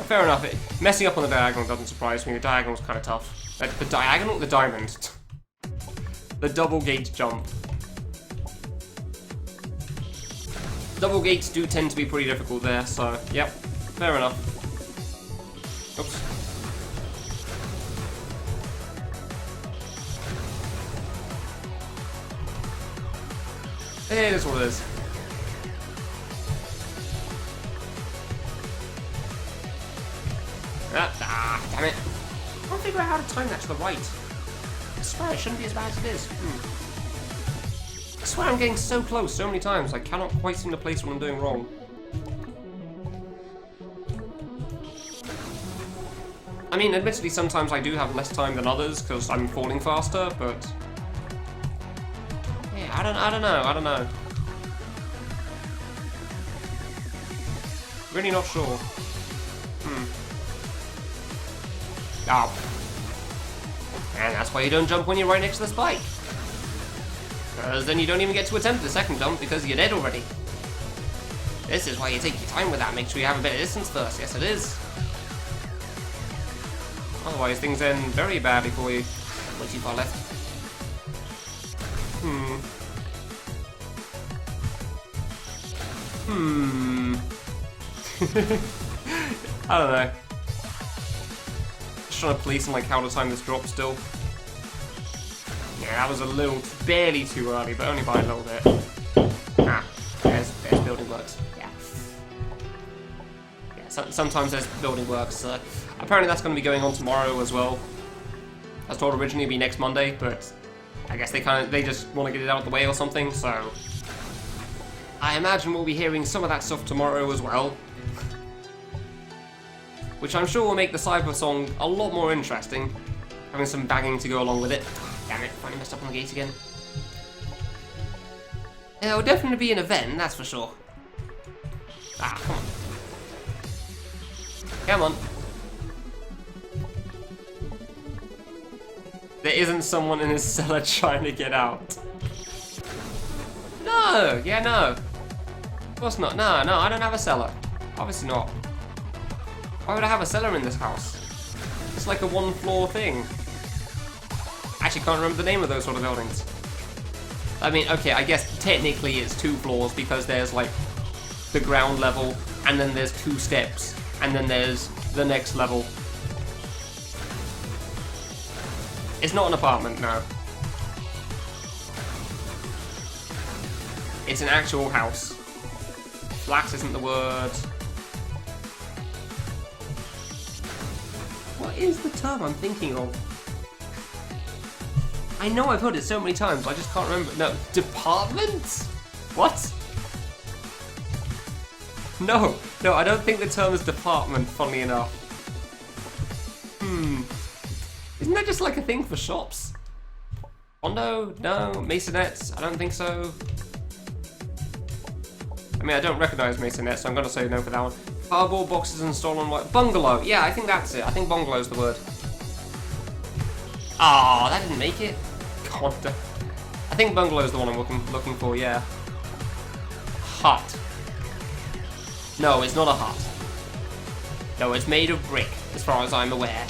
Fair enough, messing up on the diagonal doesn't surprise me. The diagonal's kind of tough. The diagonal? The diamond. The double gate jump. Double gates do tend to be pretty difficult there, so, yep, fair enough. Oops. It is what it is. Ah, damn it. I can't figure out how to time that to the right. I swear it shouldn't be as bad as it is. I swear I'm getting so close so many times, I cannot quite seem to place what I'm doing wrong. I mean, admittedly, sometimes I do have less time than others because I'm falling faster, but... yeah, I don't know. Really not sure. Oh. And that's why you don't jump when you're right next to the spike. Because then you don't even get to attempt the second jump because you're dead already. This is why you take your time with that. Make sure you have a bit of distance first. Yes, it is. Otherwise, things end very badly for you. Way too far left. I don't know. Just trying to police and like how to time this drop still. Yeah, that was a little, barely too early, but only by a little bit. Ah, there's building works. Yeah. Yeah, sometimes there's building works. Apparently that's going to be going on tomorrow as well. I was told originally it'd be next Monday, but I guess they just want to get it out of the way or something, so I imagine we'll be hearing some of that stuff tomorrow as well. Which I'm sure will make the Cyber song a lot more interesting, having some banging to go along with it. Damn it, finally messed up on the gate again. It'll definitely be an event, that's for sure. Ah, come on. Come on. There isn't someone in his cellar trying to get out. No! Yeah, no. Of course not. No, I don't have a cellar. Obviously not. Why would I have a cellar in this house? It's like a one-floor thing. Actually, can't remember the name of those sort of buildings. I mean, okay, I guess technically it's 2 floors because there's like the ground level, and then there's 2 steps, and then there's the next level. It's not an apartment, no. It's an actual house. Flat isn't the word. What is the term I'm thinking of? I know I've heard it so many times, I just can't remember. No, department? What? No, I don't think the term is department, funnily enough. Isn't that just like a thing for shops? Condo? No. Masonettes? I don't think so. I mean, I don't recognise masonettes, so I'm going to say no for that one. Cardboard boxes and stolen white... Bungalow! Yeah, I think that's it. I think bungalow's the word. Oh, that didn't make it. God. I think bungalow's the one I'm looking for, yeah. Hut. No, it's not a hut. No, it's made of brick, as far as I'm aware.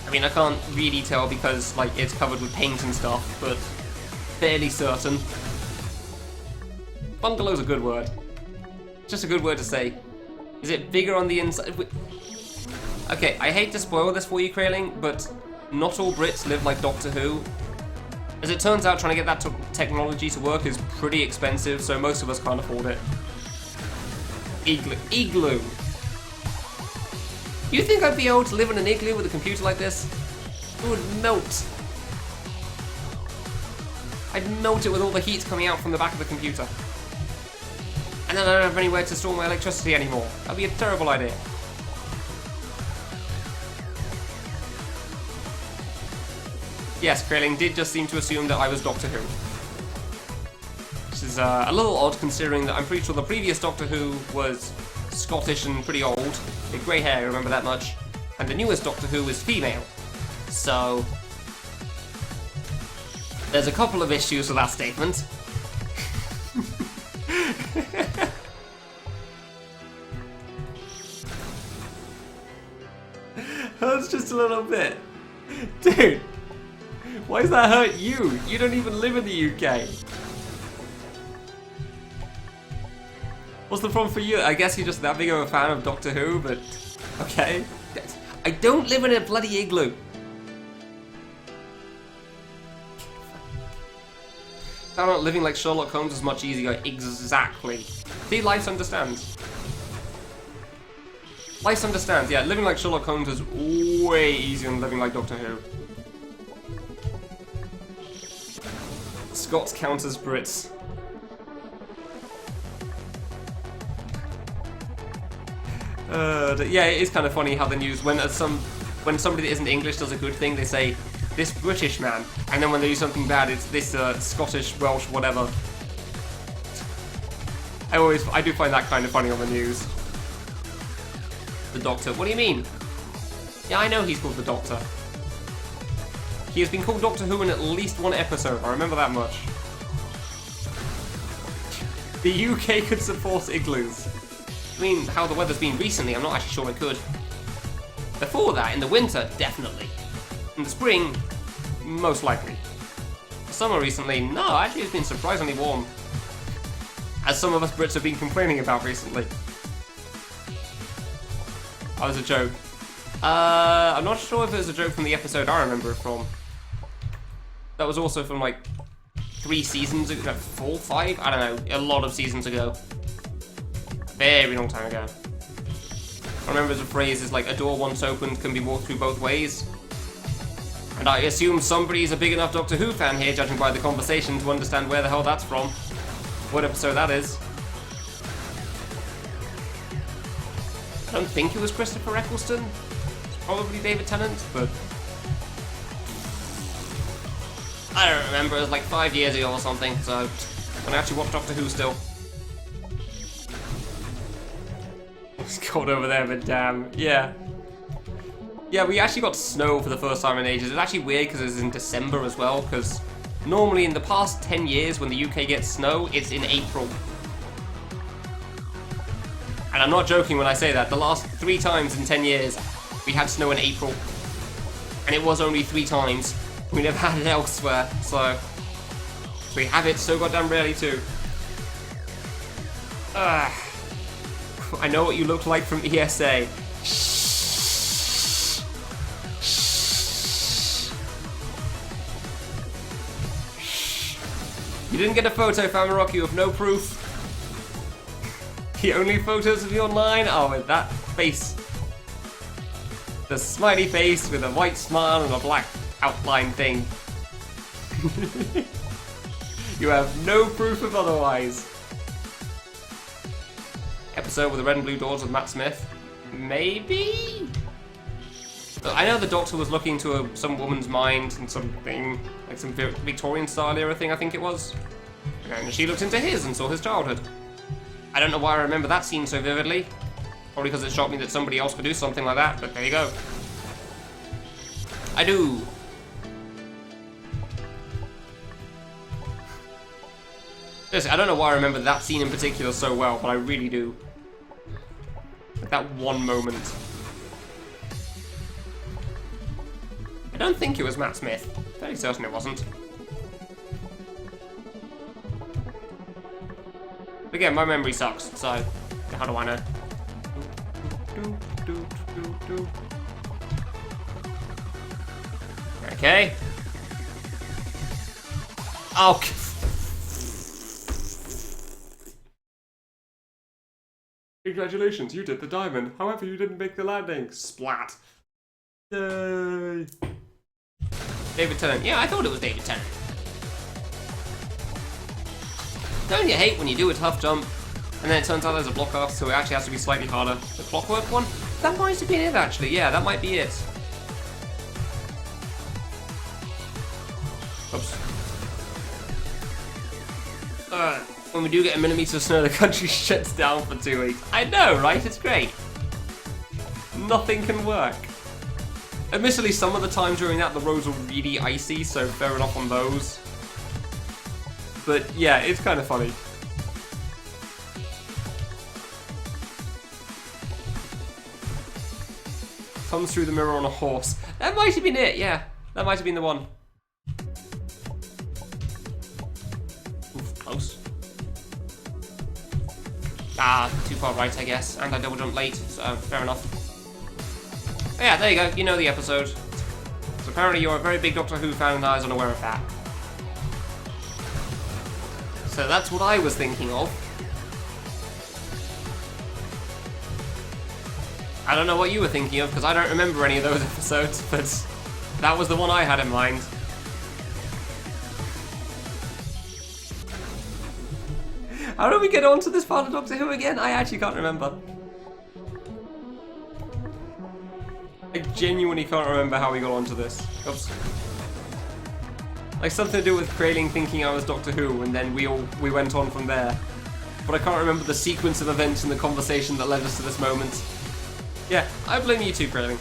I mean, I can't really tell because, like, it's covered with paint and stuff, but fairly certain. Bungalow's a good word. Just a good word to say. Is it bigger on the inside? Okay, I hate to spoil this for you, Krayling, but not all Brits live like Doctor Who. As it turns out, trying to get that technology to work is pretty expensive, so most of us can't afford it. Igloo. You think I'd be able to live in an igloo with a computer like this? It would melt. I'd melt it with all the heat coming out from the back of the computer. And then I don't have anywhere to store my electricity anymore. That'd be a terrible idea. Yes, Krayling did just seem to assume that I was Doctor Who. Which is a little odd considering that I'm pretty sure the previous Doctor Who was Scottish and pretty old. With grey hair, remember that much. And the newest Doctor Who is female. So there's a couple of issues with that statement. Hurts just a little bit. Dude, why does that hurt you? You don't even live in the UK. What's the problem for you? I guess you're just that big of a fan of Doctor Who, but okay. I don't live in a bloody igloo. Found out living like Sherlock Holmes is much easier. Exactly. See, Life's understands. Life's understands, yeah. Living like Sherlock Holmes is way easier than living like Doctor Who. Scots count as Brits. Yeah, it is kind of funny how the news, when somebody that isn't English does a good thing, they say, this British man, and then when they do something bad, it's this Scottish, Welsh, whatever. I do find that kind of funny on the news. The Doctor. What do you mean? Yeah, I know he's called the Doctor. He has been called Doctor Who in at least one episode, I remember that much. The UK could support igloos. I mean, how the weather's been recently, I'm not actually sure it could. Before that, in the winter, definitely. In the spring, most likely. The summer recently, no, actually it's been surprisingly warm. As some of us Brits have been complaining about recently. That was a joke. I'm not sure if it was a joke from the episode I remember it from. That was also from like 3 seasons ago, 4, 5? I don't know, a lot of seasons ago. Very long time ago. I remember the phrase is like, a door once opened can be walked through both ways. And I assume somebody's a big enough Doctor Who fan here, judging by the conversation, to understand where the hell that's from. What episode that is. I don't think it was Christopher Eccleston. It's probably David Tennant, but I don't remember. It was like 5 years ago or something, so when I actually watched Doctor Who still. It's cold over there, but damn, yeah. Yeah, we actually got snow for the first time in ages. It's actually weird because it's in December as well, because normally in the past 10 years when the UK gets snow, it's in April. And I'm not joking when I say that. The last 3 times in 10 years, we had snow in April. And it was only 3 times. We never had it elsewhere, so we have it so goddamn rarely too. I know what you look like from ESA. You didn't get a photo, Famarock, you have no proof. The only photos of you online are with that face. The smiley face with a white smile and a black outline thing. You have no proof of otherwise. Episode with the red and blue doors with Matt Smith? Maybe? I know the Doctor was looking to some woman's mind and something, like some Victorian style era thing, I think it was. And she looked into his and saw his childhood. I don't know why I remember that scene so vividly. Probably because it shocked me that somebody else could do something like that, but there you go. I do. Listen, I don't know why I remember that scene in particular so well, but I really do. Like that one moment. I don't think it was Matt Smith. Fairly certain it wasn't. But again, my memory sucks, so how do I know? Okay. Oh. Congratulations, you did the diamond. However, you didn't make the landing. Splat. Yay. David Tennant. Yeah, I thought it was David Tennant. Don't you hate when you do a tough jump and then it turns out there's a block off, so it actually has to be slightly harder? The clockwork one? That might have been it, actually. Yeah, that might be it. Oops. When we do get a millimeter of snow, the country shuts down for 2 weeks. I know, right? It's great. Nothing can work. Admittedly, some of the time during that, the roads were really icy, so fair enough on those. But yeah, it's kind of funny. Comes through the mirror on a horse. That might have been it, yeah. That might have been the one. Oof, close. Ah, too far right, I guess. And I double jumped late, so fair enough. But yeah, there you go. You know the episode. So apparently you're a very big Doctor Who fan and I was unaware of that. So that's what I was thinking of. I don't know what you were thinking of, because I don't remember any of those episodes, but that was the one I had in mind. How did we get on to this part of Doctor Who again? I actually can't remember. I genuinely can't remember how we got onto this. Oops. Like something to do with Kraling thinking I was Doctor Who, and then we went on from there. But I can't remember the sequence of events in the conversation that led us to this moment. Yeah, I blame you too, Kraling.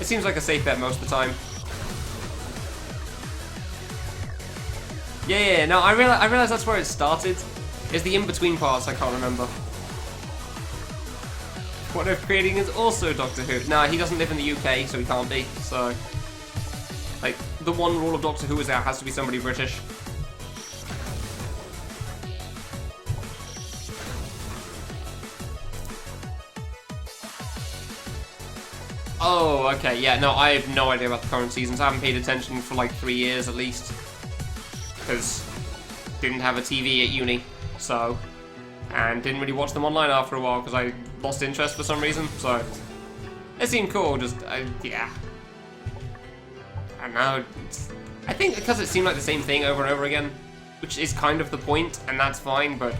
It seems like a safe bet most of the time. Yeah, no, I realize that's where it started. It's the in-between parts I can't remember. What if creating is also Doctor Who? Nah, he doesn't live in the UK, so he can't be. So, like, the one rule of Doctor Who is there has to be somebody British. Oh, okay, yeah, no, I have no idea about the current seasons. I haven't paid attention for like 3 years at least. Because didn't have a TV at uni, so... And didn't really watch them online after a while because I lost interest for some reason, so... It seemed cool, just, yeah. I don't know, I think because it seemed like the same thing over and over again, which is kind of the point, and that's fine, but...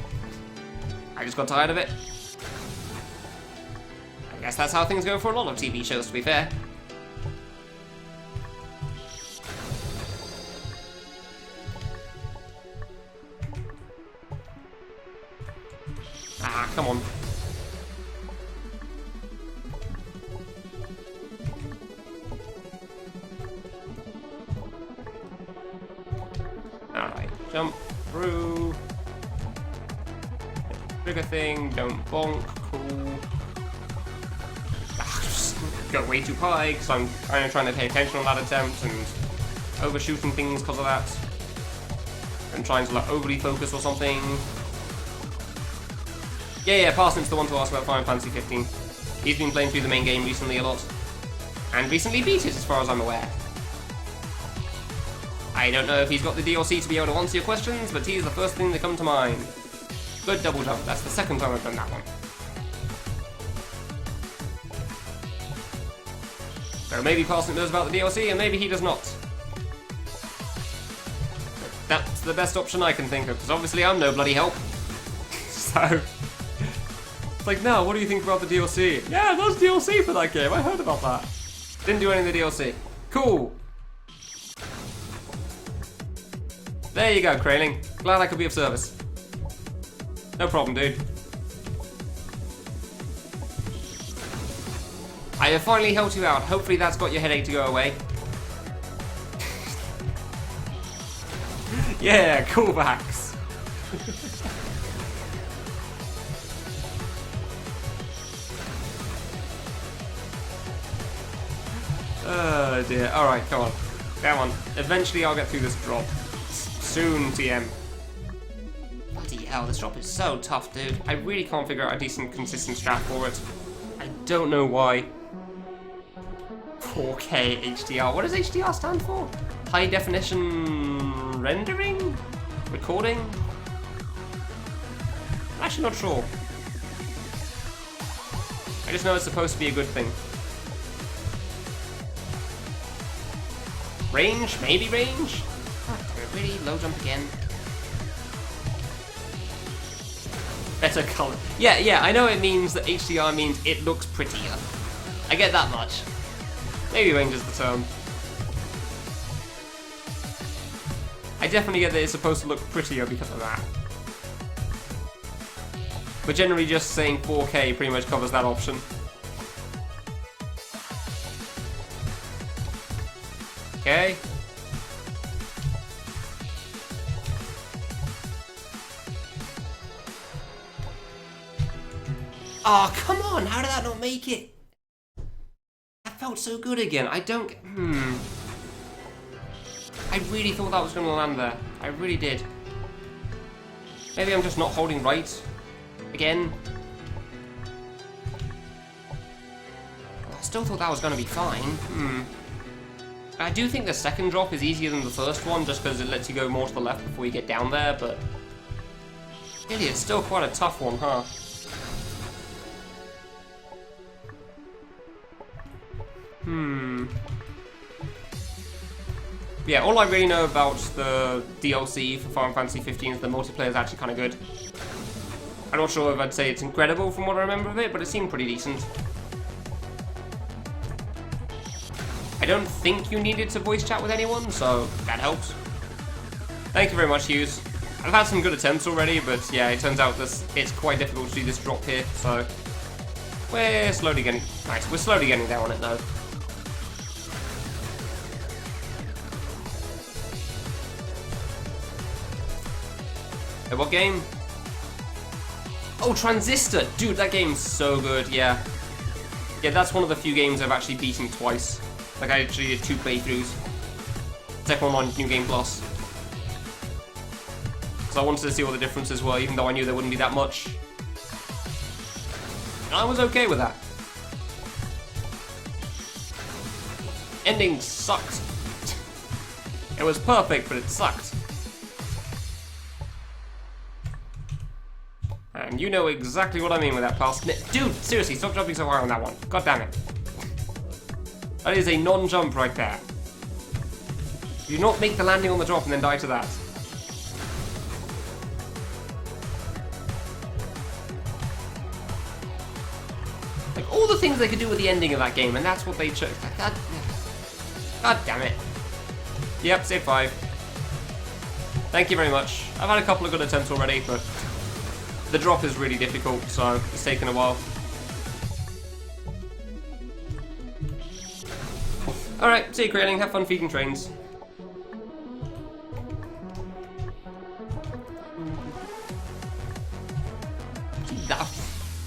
I just got tired of it. I guess that's how things go for a lot of TV shows, to be fair. Ah, come on. Alright, jump through. Trigger thing, don't bonk, cool. Go way too high because I'm kind of trying to pay attention on that attempt and overshooting things because of that. And trying to like overly focus or something. Yeah, Parsnip's the one to ask about Final Fantasy 15. He's been playing through the main game recently a lot. And recently beat it as far as I'm aware. I don't know if he's got the DLC to be able to answer your questions, but he's the first thing that come to mind. Good double jump, that's the second time I've done that one. So maybe Parsnip knows about the DLC, and maybe he does not. But that's the best option I can think of, because obviously I'm no bloody help. So... It's like, no, what do you think about the DLC? Yeah, there's DLC for that game, I heard about that. Didn't do any of the DLC. Cool. There you go, Kraling. Glad I could be of service. No problem, dude. I have finally helped you out. Hopefully that's got your headache to go away. Yeah, callbacks. Oh dear. Alright, come on. Come on. Eventually I'll get through this drop. Soon, TM. Bloody hell, this drop is so tough, dude. I really can't figure out a decent, consistent strat for it. I don't know why. 4K HDR. What does HDR stand for? High definition rendering? Recording? I'm actually not sure. I just know it's supposed to be a good thing. Range? Maybe range? God, really? Low jump again? Better color. Yeah, I know it means that HDR means it looks prettier. I get that much. Maybe range is the term. I definitely get that it's supposed to look prettier because of that. But generally just saying 4K pretty much covers that option. Okay. Oh, come on! How did that not make it? That felt so good again. I don't... I really thought that was going to land there. I really did. Maybe I'm just not holding right. Again. I still thought that was going to be fine. I do think the second drop is easier than the first one, just because it lets you go more to the left before you get down there, but... Really, it's still quite a tough one, huh? Yeah, all I really know about the DLC for Final Fantasy 15 is the multiplayer is actually kind of good. I'm not sure if I'd say it's incredible from what I remember of it, but it seemed pretty decent. I don't think you needed to voice chat with anyone, so that helps. Thank you very much, Hughes. I've had some good attempts already, but yeah, it turns out that it's quite difficult to do this drop here, so... We're slowly getting... Nice, we're slowly getting there on it, though. What game? Oh, Transistor! Dude, that game's so good, yeah. Yeah, that's one of the few games I've actually beaten twice. Like, I actually did 2 playthroughs. Second one on New Game Plus. So I wanted to see what the differences were, even though I knew there wouldn't be that much. And I was okay with that. Ending sucked. It was perfect, but it sucked. And you know exactly what I mean with that pass. Dude, seriously, stop jumping so high on that one. God damn it. That is a non-jump right there. Do not make the landing on the drop and then die to that. Like, all the things they could do with the ending of that game, and that's what they chose. God damn it. Yep, save 5. Thank you very much. I've had a couple of good attempts already, but the drop is really difficult, so it's taken a while. Alright, see you, Krayling. Have fun feeding trains.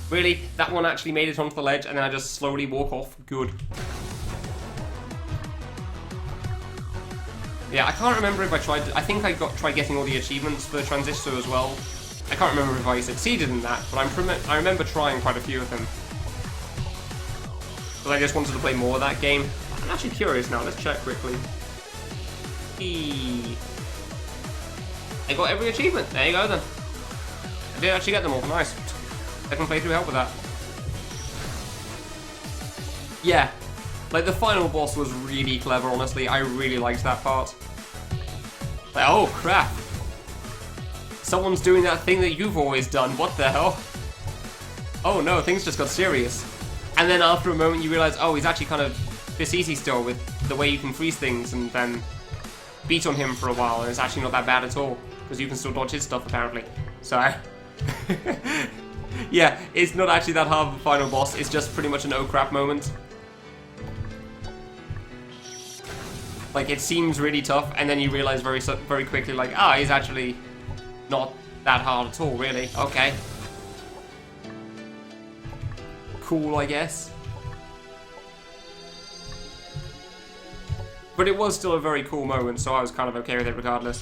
Really? That one actually made it onto the ledge, and then I just slowly walk off? Good. Yeah, I can't remember if I tried... I think I tried getting all the achievements for Transistor as well. I can't remember if I succeeded in that, but I remember trying quite a few of them. Because I just wanted to play more of that game. I'm actually curious now, let's check quickly. I got every achievement, there you go then. I did actually get them all, nice. Second playthrough help with that. Yeah, like the final boss was really clever, honestly. I really liked that part. Like, oh crap. Someone's doing that thing that you've always done, what the hell? Oh no, things just got serious. And then after a moment you realise, oh, he's actually kind of this easy still with the way you can freeze things, and then beat on him for a while, and it's actually not that bad at all, because you can still dodge his stuff apparently. So... yeah, it's not actually that hard of a final boss, it's just pretty much an oh crap moment. Like, it seems really tough, and then you realise very quickly, like, ah, he's actually not that hard at all, really. Okay. Cool, I guess. But it was still a very cool moment, so I was kind of okay with it regardless.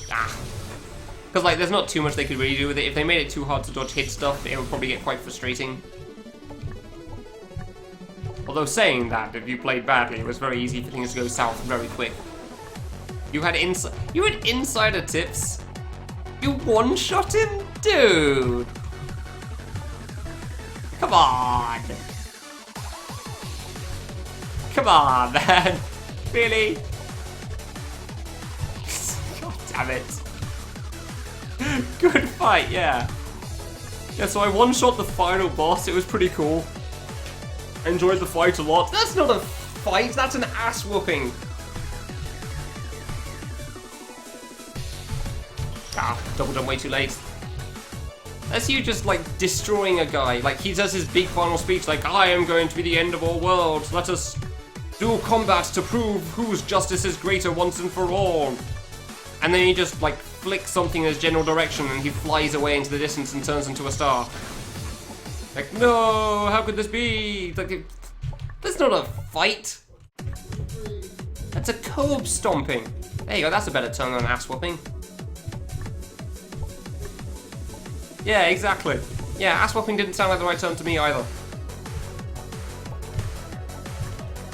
Because, like, there's not too much they could really do with it. If they made it too hard to dodge hit stuff, it would probably get quite frustrating. Although saying that, if you played badly, it was very easy for things to go south very quick. You had insider tips? You one-shot him? Dude! Come on! Come on, man! Really? God damn it. Good fight, yeah. Yeah, so I one-shot the final boss, it was pretty cool. I enjoyed the fight a lot. That's not a fight, that's an ass-whooping. Ah, double jump way too late. That's you just, like, destroying a guy. Like, he does his big final speech, like, I am going to be the end of all worlds. Let us do combat to prove whose justice is greater once and for all. And then he just, like, flicks something in his general direction and he flies away into the distance and turns into a star. Like, no, how could this be? Like, that's not a fight. That's a curb stomping. There you go, that's a better term than an ass whooping. Yeah, exactly. Yeah, ass whooping didn't sound like the right term to me either.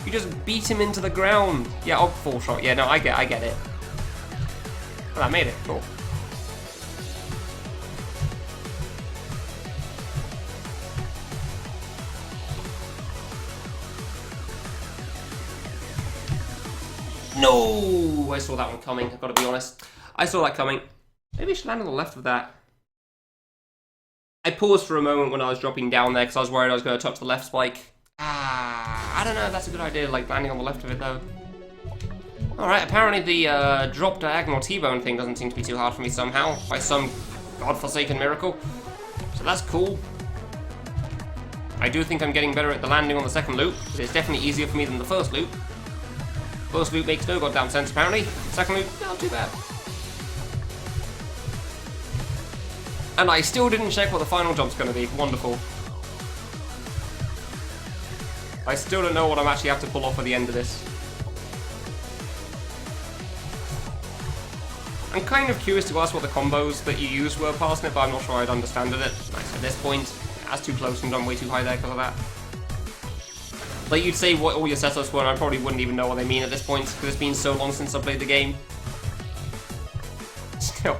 You just beat him into the ground. Yeah, oh, full shot. Yeah, no, I get it. Well, I made it. Cool. No! I saw that one coming, I've got to be honest. I saw that coming. Maybe I should land on the left of that. I paused for a moment when I was dropping down there because I was worried I was going to touch the left spike. I don't know if that's a good idea, like landing on the left of it though. Alright, apparently the drop diagonal T-bone thing doesn't seem to be too hard for me somehow, by some godforsaken miracle. So that's cool. I do think I'm getting better at the landing on the second loop. It's definitely easier for me than the first loop. First loop makes no goddamn sense apparently. Second loop, not too bad. And I still didn't check what the final jump's going to be. Wonderful. I still don't know what I'm actually have to pull off at the end of this. I'm kind of curious to ask what the combos that you used were passing it, but I'm not sure I'd understand it. Nice, at this point, that's too close and done way too high there because of that. Like, you'd say what all your setups were, and I probably wouldn't even know what they mean at this point, because it's been so long since I played the game. Still,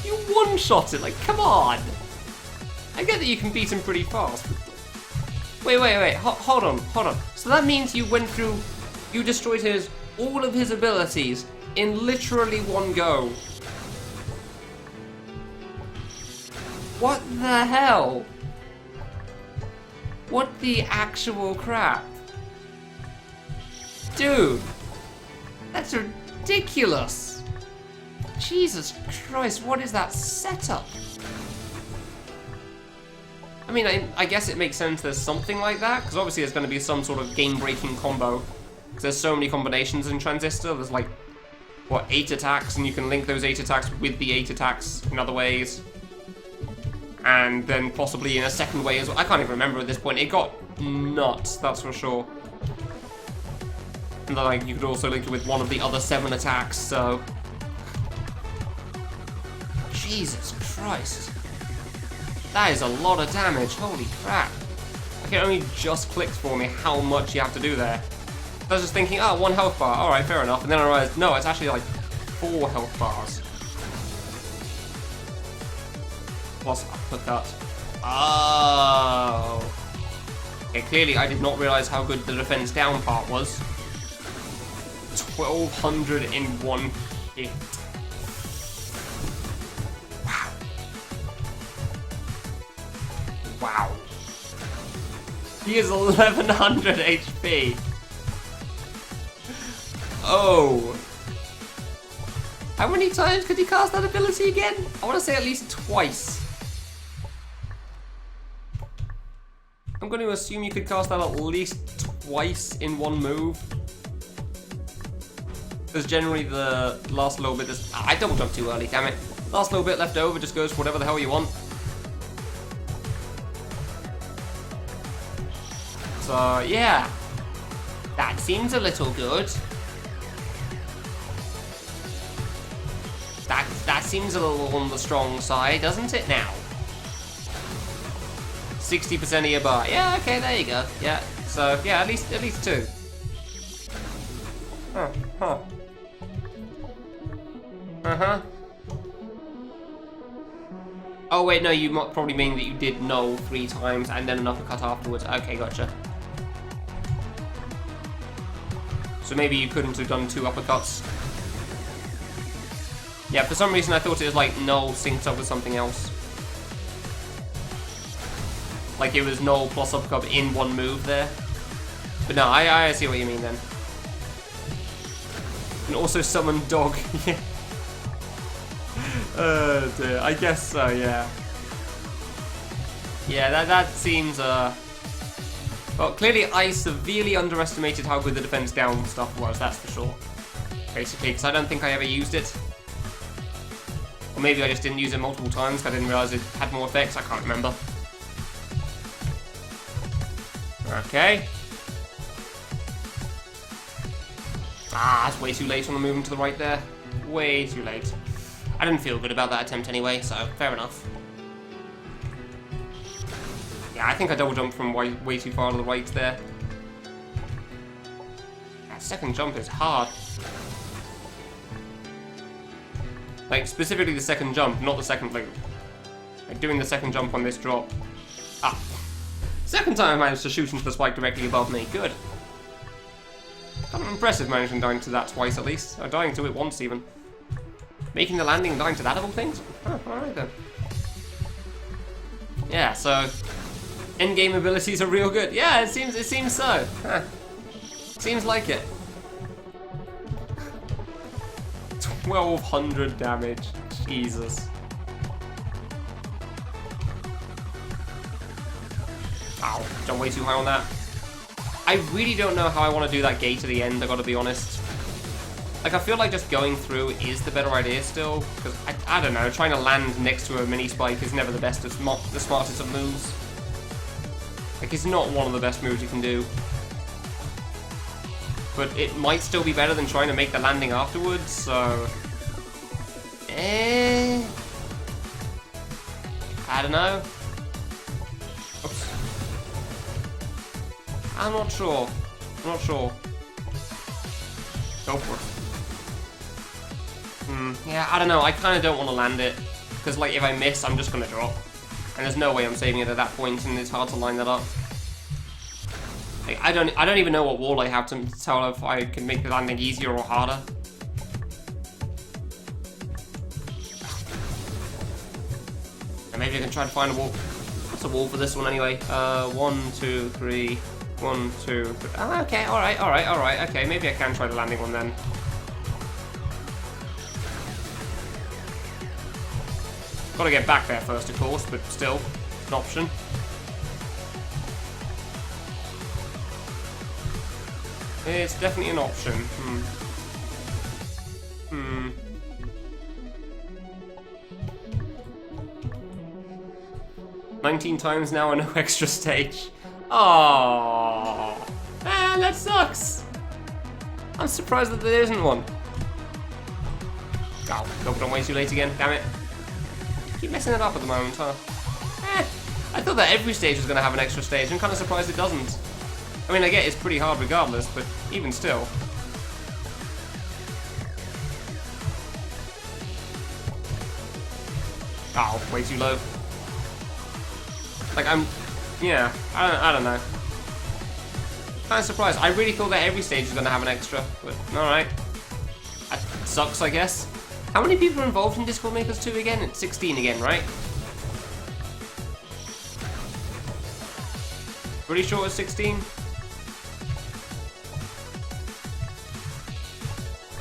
you one-shot it, like, come on! I get that you can beat him pretty fast, but... Wait, hold on. So that means you went through, you destroyed all of his abilities in literally one go. What the hell? What the actual crap? Dude, that's ridiculous. Jesus Christ, what is that setup? I mean, I guess it makes sense there's something like that, because obviously there's going to be some sort of game-breaking combo. Because there's so many combinations in Transistor, there's like, what, 8 attacks, and you can link those 8 attacks with the 8 attacks in other ways. And then possibly in a second way as well. I can't even remember at this point. It got nuts, that's for sure. And then like, you could also link it with one of the other 7 attacks, so... Jesus Christ. That is a lot of damage, holy crap. Like, it only just clicked for me how much you have to do there. I was just thinking, oh, 1 health bar, alright, fair enough. And then I realized, no, it's actually like 4 health bars. Plus uppercut. Oh. Okay, clearly I did not realize how good the defense down part was. 1200 in 1 hit. Wow. He is 1100 HP. Oh. How many times could he cast that ability again? I want to say at least twice. I'm going to assume you could cast that at least twice in one move. Because generally the last little bit is... I double jumped too early, damn it. Last little bit left over just goes for whatever the hell you want. So, yeah. That seems a little good. That seems a little on the strong side, doesn't it now? 60% of your bar. Yeah, okay, there you go. Yeah. So, yeah, at least 2. Huh. Uh-huh. Oh, wait, no, you might probably mean that you did null 3 times and then an uppercut afterwards. Okay, gotcha. So maybe you couldn't have done 2 uppercuts. Yeah, for some reason I thought it was like null synced up with something else. Like it was null plus uppercut in one move there. But no, I see what you mean then. And also summon dog. Yeah. Oh dear, I guess so, yeah. Yeah, that seems, well, clearly I severely underestimated how good the defense down stuff was, that's for sure. Basically, because I don't think I ever used it. Or maybe I just didn't use it multiple times, I didn't realize it had more effects, I can't remember. Okay. Ah, it's way too late on the movement to the right there. Way too late. I didn't feel good about that attempt anyway, so fair enough. Yeah, I think I double jumped from way too far to the right there. That second jump is hard. Like, specifically the second jump, not the second loop. Like, doing the second jump on this drop. Ah. Second time I managed to shoot into the spike directly above me. Good. Kind of impressive managing dying to that twice at least. Or dying to it once even. Making the landing and dying to that of all things? Oh, alright then. Yeah, so... endgame abilities are real good. Yeah, it seems so. Huh. Seems like it. 1200 damage. Jesus. Ow, jumped way too high on that. I really don't know how I want to do that gate at the end, I gotta be honest. Like, I feel like just going through is the better idea still, because, I don't know, trying to land next to a mini spike is never the best, the smartest of moves. Like, it's not one of the best moves you can do. But it might still be better than trying to make the landing afterwards, so... I don't know. Oops. I'm not sure. I'm not sure. Go for it. Yeah, I don't know. I kind of don't want to land it. Because, like, if I miss, I'm just going to drop. And there's no way I'm saving it at that point, and it's hard to line that up. Like, I don't even know what wall I have to tell if I can make the landing easier or harder. And maybe I can try to find a wall. What's a wall for this one anyway? 1, 2, 3. 1, 2, 3. Oh, okay, alright. Okay, maybe I can try the landing one then. Gotta get back there first, of course, but still, it's an option. It's definitely an option. 19 times now and no extra stage. Oh, man, that sucks. I'm surprised that there isn't one. Oh, hope I'm way too late again, damn it. Keep messing it up at the moment, huh? I thought that every stage was going to have an extra stage. I'm kind of surprised it doesn't. I mean, I get it's pretty hard regardless, but even still. Oh, way too low. Like, yeah, I don't know. Kind of surprised. I really thought that every stage was going to have an extra, but alright. That sucks, I guess. How many people are involved in Discord Makers 2 again? It's 16 again, right? Pretty sure it's 16.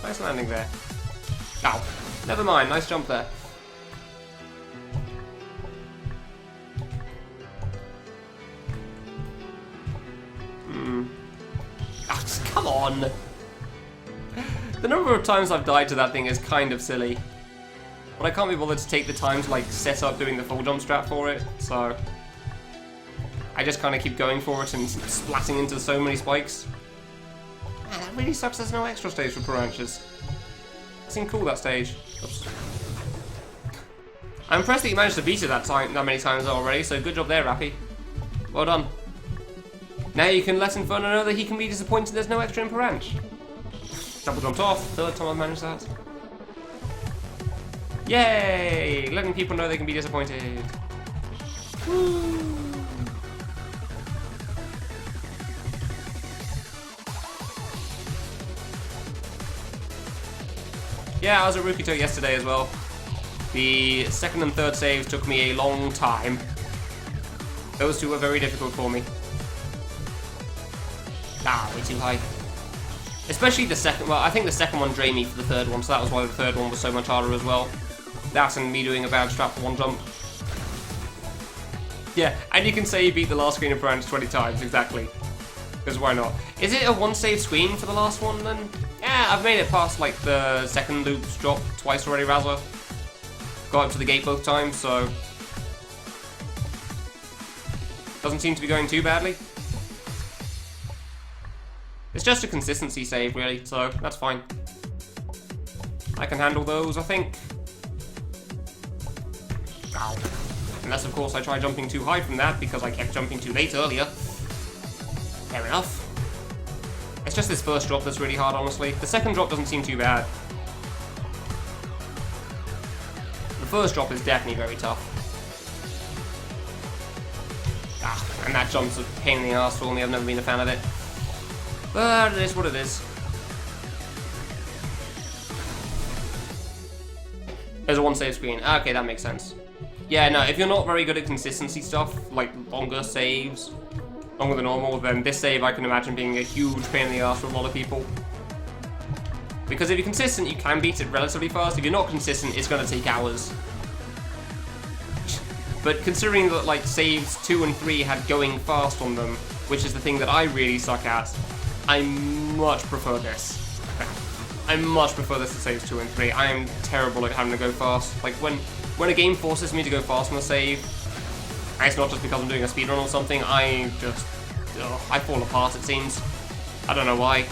Nice landing there. Ow. Never mind, nice jump there. Come on! The number of times I've died to that thing is kind of silly. But I can't be bothered to take the time to, like, set up doing the full jump strat for it, so... I just kind of keep going for it and splatting into so many spikes. Man, that really sucks there's no extra stage for Piranhas. It seemed cool, that stage. Oops. I'm impressed that you managed to beat it that many times already, so good job there, Rappy. Well done. Now you can let Inferno know that he can be disappointed there's no extra in Piranha. Double jumped off, third time I've managed that. Yay! Letting people know they can be disappointed. Woo! Yeah, I was at Rukito yesterday as well. The second and third saves took me a long time. Those two were very difficult for me. Ah, way too high. Especially the second, well, I think the second one drained me for the third one, so that was why the third one was so much harder as well. That and me doing a bad strat for one jump. Yeah, and you can say you beat the last screen of Piranha 20 times, exactly. Because why not? Is it a one-save screen for the last one, then? Yeah, I've made it past, like, the second loop's drop twice already, Razza. Got up to the gate both times, so... Doesn't seem to be going too badly. It's just a consistency save, really, so that's fine. I can handle those, I think. Ow. Unless, of course, I try jumping too high from that because I kept jumping too late earlier. Fair enough. It's just this first drop that's really hard, honestly. The second drop doesn't seem too bad. The first drop is definitely very tough. Ah, and that jump's a pain in the arse for me. I've never been a fan of it. But it is what it is. There's a one-save screen. Okay, that makes sense. Yeah, no, if you're not very good at consistency stuff, like longer saves, longer than normal, then this save I can imagine being a huge pain in the ass for a lot of people. Because if you're consistent, you can beat it relatively fast. If you're not consistent, it's going to take hours. But considering that, like, saves 2 and 3 had going fast on them, which is the thing that I really suck at, I much prefer this. I much prefer this to saves 2 and 3. I am terrible at having to go fast. Like, when a game forces me to go fast on a save, And it's not just because I'm doing a speedrun or something, I just... I fall apart, it seems. I don't know why.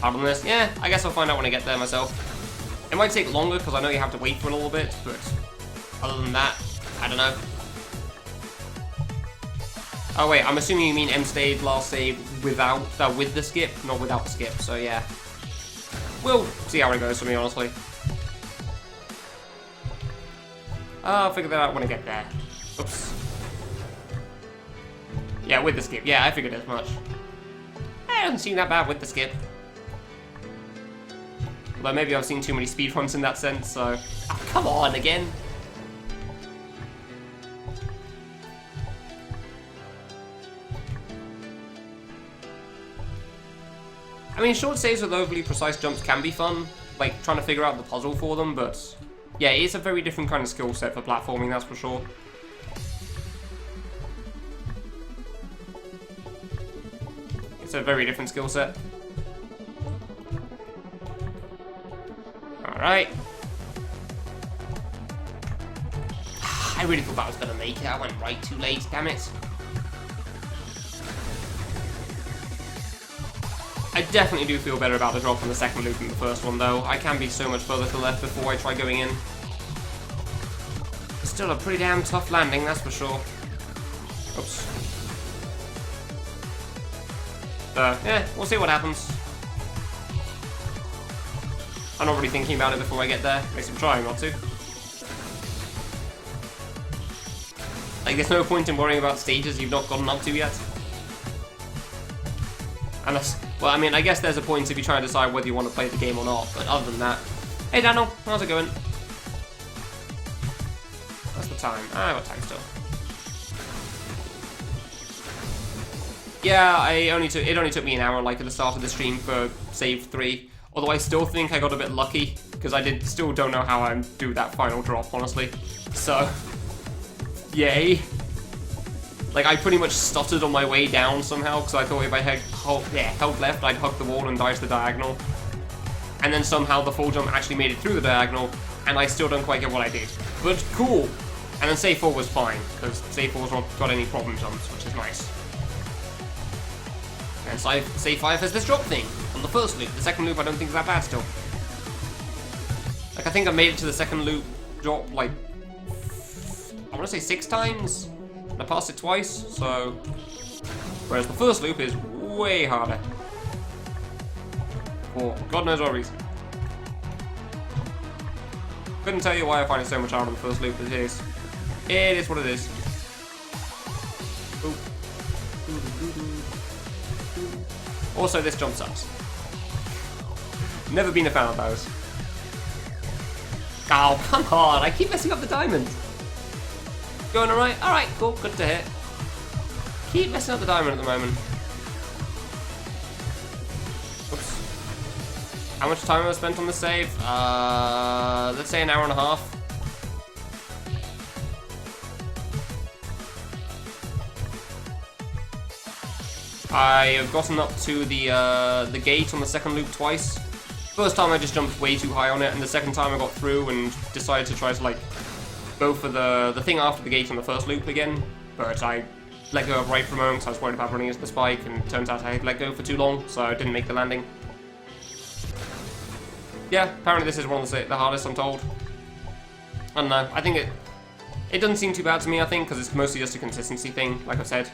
Hard on this? Yeah, I guess I'll find out when I get there myself. It might take longer, because I know you have to wait for a little bit, but... other than that, I don't know. Oh wait, I'm assuming you mean end stage, last save without... with the skip, not without the skip, so yeah. We'll see how it goes for me, honestly. I'll figure that out when I get there. Oops. Yeah, with the skip. Yeah, I figured as much. It doesn't seem that bad with the skip. Although maybe I've seen too many speedruns in that sense, so... oh, come on, again! I mean, short saves with overly precise jumps can be fun, like trying to figure out the puzzle for them, but... yeah, it's a very different kind of skill set for platforming, that's for sure. It's a very different skill set. Alright. I really thought that was gonna make it. I went right too late, damn it. I definitely do feel better about the drop on the second loop than the first one, though. I can be so much further to the left before I try going in. It's still a pretty damn tough landing, that's for sure. Oops. Yeah, we'll see what happens. I'm not really thinking about it before I get there. At least I'm trying not to. Like, there's no point in worrying about stages you've not gotten up to yet. Unless, well, I mean, I guess there's a point if you're trying to decide whether you want to play the game or not, but other than that... Hey, Daniel, how's it going? What's the time? Ah, what time still? Yeah, it only took me an hour, like, at the start of the stream for save 3. Although I still think I got a bit lucky, because I still don't know how I do that final drop, honestly. So, yay. Like, I pretty much stuttered on my way down somehow, because I thought if I had held left, I'd hug the wall and dive to the diagonal. And then somehow the full jump actually made it through the diagonal, and I still don't quite get what I did. But cool! And then save 4 was fine, because save 4's not got any problem jumps, which is nice. And save 5 has this drop thing on the first loop. The second loop I don't think is that bad still. Like, I think I made it to the second loop drop, like, I want to say 6 times? And I passed it twice, so... whereas the first loop is way harder. For God knows what reason. Couldn't tell you why I find it so much harder on the first loop, but it is. It is what it is. Oop. Also, this jump sucks. Never been a fan of those. Oh, come on! I keep messing up the diamond. Going alright? Alright, cool. Good to hear. Keep messing up the diamond at the moment. Oops. How much time have I spent on the save? Let's say an hour and a half. I have gotten up to the gate on the second loop twice. First time I just jumped way too high on it, and the second time I got through and decided to try to, like, go for the thing after the gate on the first loop again. But I let go of right for a moment because I was worried about running into the spike, and it turns out I had let go for too long, so I didn't make the landing. Yeah, apparently this is one of the hardest, I'm told. I don't know, I think it doesn't seem too bad to me, I think, because it's mostly just a consistency thing, like I've said.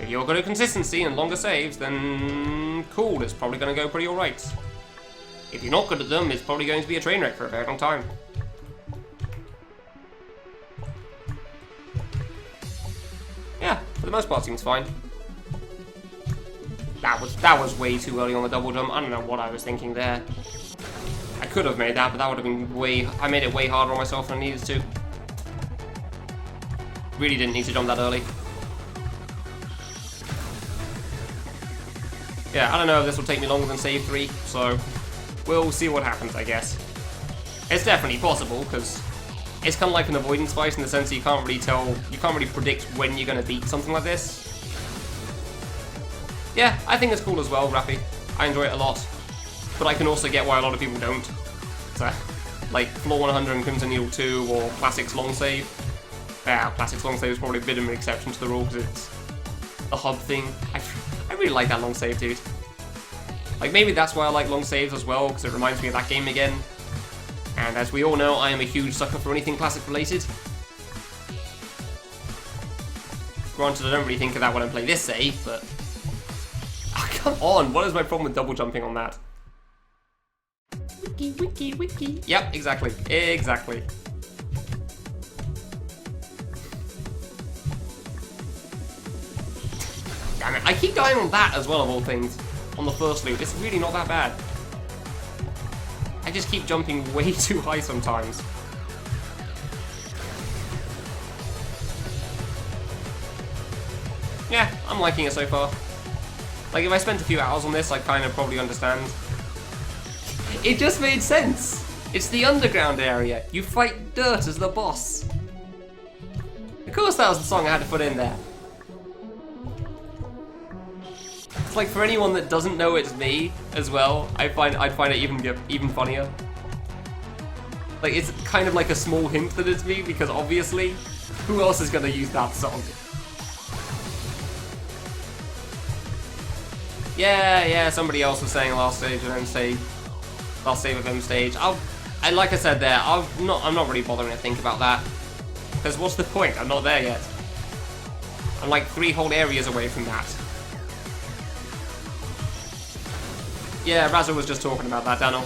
If you're good at consistency and longer saves, then cool, it's probably going to go pretty alright. If you're not good at them, it's probably going to be a train wreck for a very long time. Yeah, for the most part seems fine. That was way too early on the double jump. I don't know what I was thinking there. I could have made that, but that would have been I made it way harder on myself than I needed to. Really didn't need to jump that early. Yeah, I don't know if this will take me longer than save 3, so we'll see what happens, I guess. It's definitely possible, because it's kind of like an avoidance fight in the sense that you can't really predict when you're going to beat something like this. Yeah, I think it's cool as well, Rappy. I enjoy it a lot. But I can also get why a lot of people don't. So, like Floor 100 and Crimson Needle 2 or Classics Long Save. Yeah, Classics Long Save is probably a bit of an exception to the rule because it's a hub thing. I really like that long save, dude. Like, maybe that's why I like long saves as well, because it reminds me of that game again. And as we all know, I am a huge sucker for anything classic related. Granted, I don't really think of that when I play this save, but... Oh, come on, what is my problem with double jumping on that? Wiki, wiki, wiki. Yep, exactly. Exactly. Damn it, I keep dying on that as well, of all things. On the first loop, it's really not that bad. I just keep jumping way too high sometimes. Yeah, I'm liking it so far. Like, if I spent a few hours on this, I'd kind of probably understand. It just made sense! It's the underground area. You fight dirt as the boss. Of course that was the song I had to put in there. It's like, for anyone that doesn't know it's me as well, I'd find it even funnier. Like, it's kind of like a small hint that it's me, because obviously, who else is gonna use that song? Yeah, somebody else was saying last stage and then say last save of M stage. Like I said there, I'm not really bothering to think about that. Because what's the point? I'm not there yet. I'm like 3 whole areas away from that. Yeah, Razzo was just talking about that, Daniel.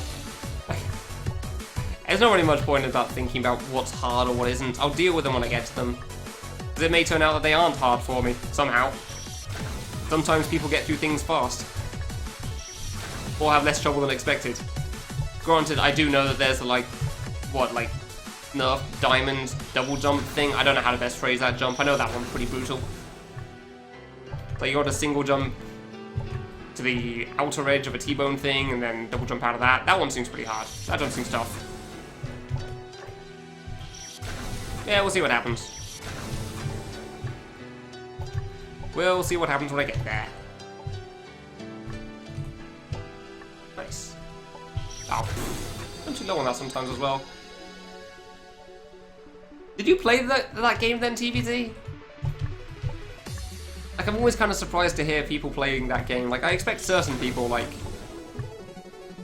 There's not really much point about thinking about what's hard or what isn't. I'll deal with them when I get to them. Because it may turn out that they aren't hard for me, somehow. Sometimes people get through things fast. Or have less trouble than expected. Granted, I do know that there's a, like, nerf diamond double jump thing. I don't know how to best phrase that jump. I know that one's pretty brutal. So you got a single jump to the outer edge of a T-bone thing, and then double jump out of that. That one seems pretty hard. That jump seems tough. Yeah, we'll see what happens. We'll see what happens when I get there. Nice. Oh, I'm too low on that sometimes as well. Did you play that game then, TVZ? Like, I'm always kind of surprised to hear people playing that game. Like, I expect certain people, like...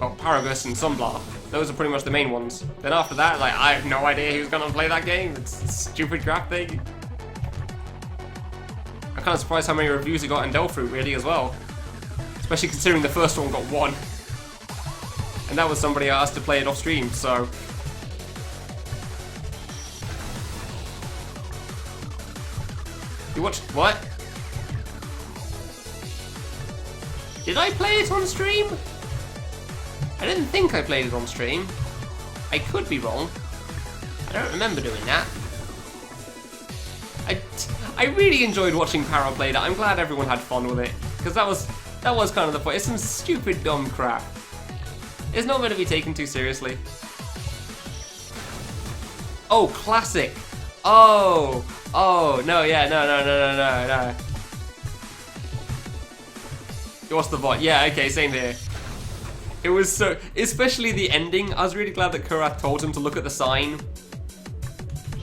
well, Paragus and Sunblar. Those are pretty much the main ones. Then after that, like, I have no idea who's gonna play that game. It's a stupid crap thing. I'm kind of surprised how many reviews it got in Delphi, really, as well. Especially considering the first one got 1. And that was somebody I asked to play it off stream, so... You watched... what? Did I play it on stream? I didn't think I played it on stream. I could be wrong. I don't remember doing that. I really enjoyed watching Para play that. I'm glad everyone had fun with it. Because that was kind of the point. It's some stupid dumb crap. It's not meant to be taken too seriously. Oh, classic. Oh, no, yeah, no. What's the bot? Yeah, okay, same here. It was so... especially the ending. I was really glad that Kurath told him to look at the sign.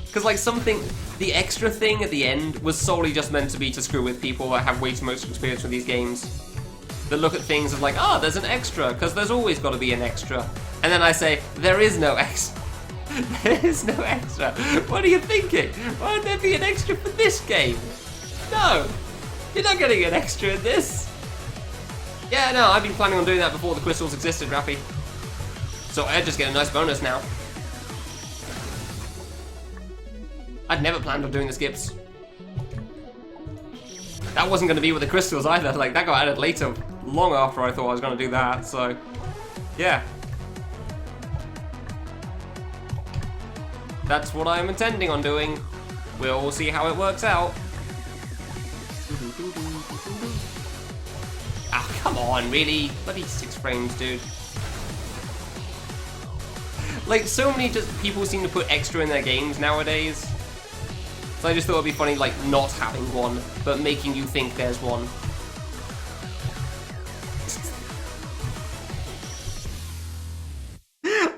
Because, like, something... the extra thing at the end was solely just meant to be to screw with people that have way too much experience with these games. That look at things as like, ah, there's an extra, because there's always got to be an extra. And then I say, there is no extra. There is no extra. What are you thinking? Why would there be an extra for this game? No, you're not getting an extra in this. Yeah, no, I've been planning on doing that before the crystals existed, Rappy. So I'd just get a nice bonus now. I'd never planned on doing the skips. That wasn't going to be with the crystals either, like that got added later, long after I thought I was going to do that, so yeah. That's what I'm intending on doing. We'll see how it works out. Ah, come on, really? Bloody 6 frames, dude. Like, so many people seem to put extra in their games nowadays. So I just thought it'd be funny, like, not having one, but making you think there's one.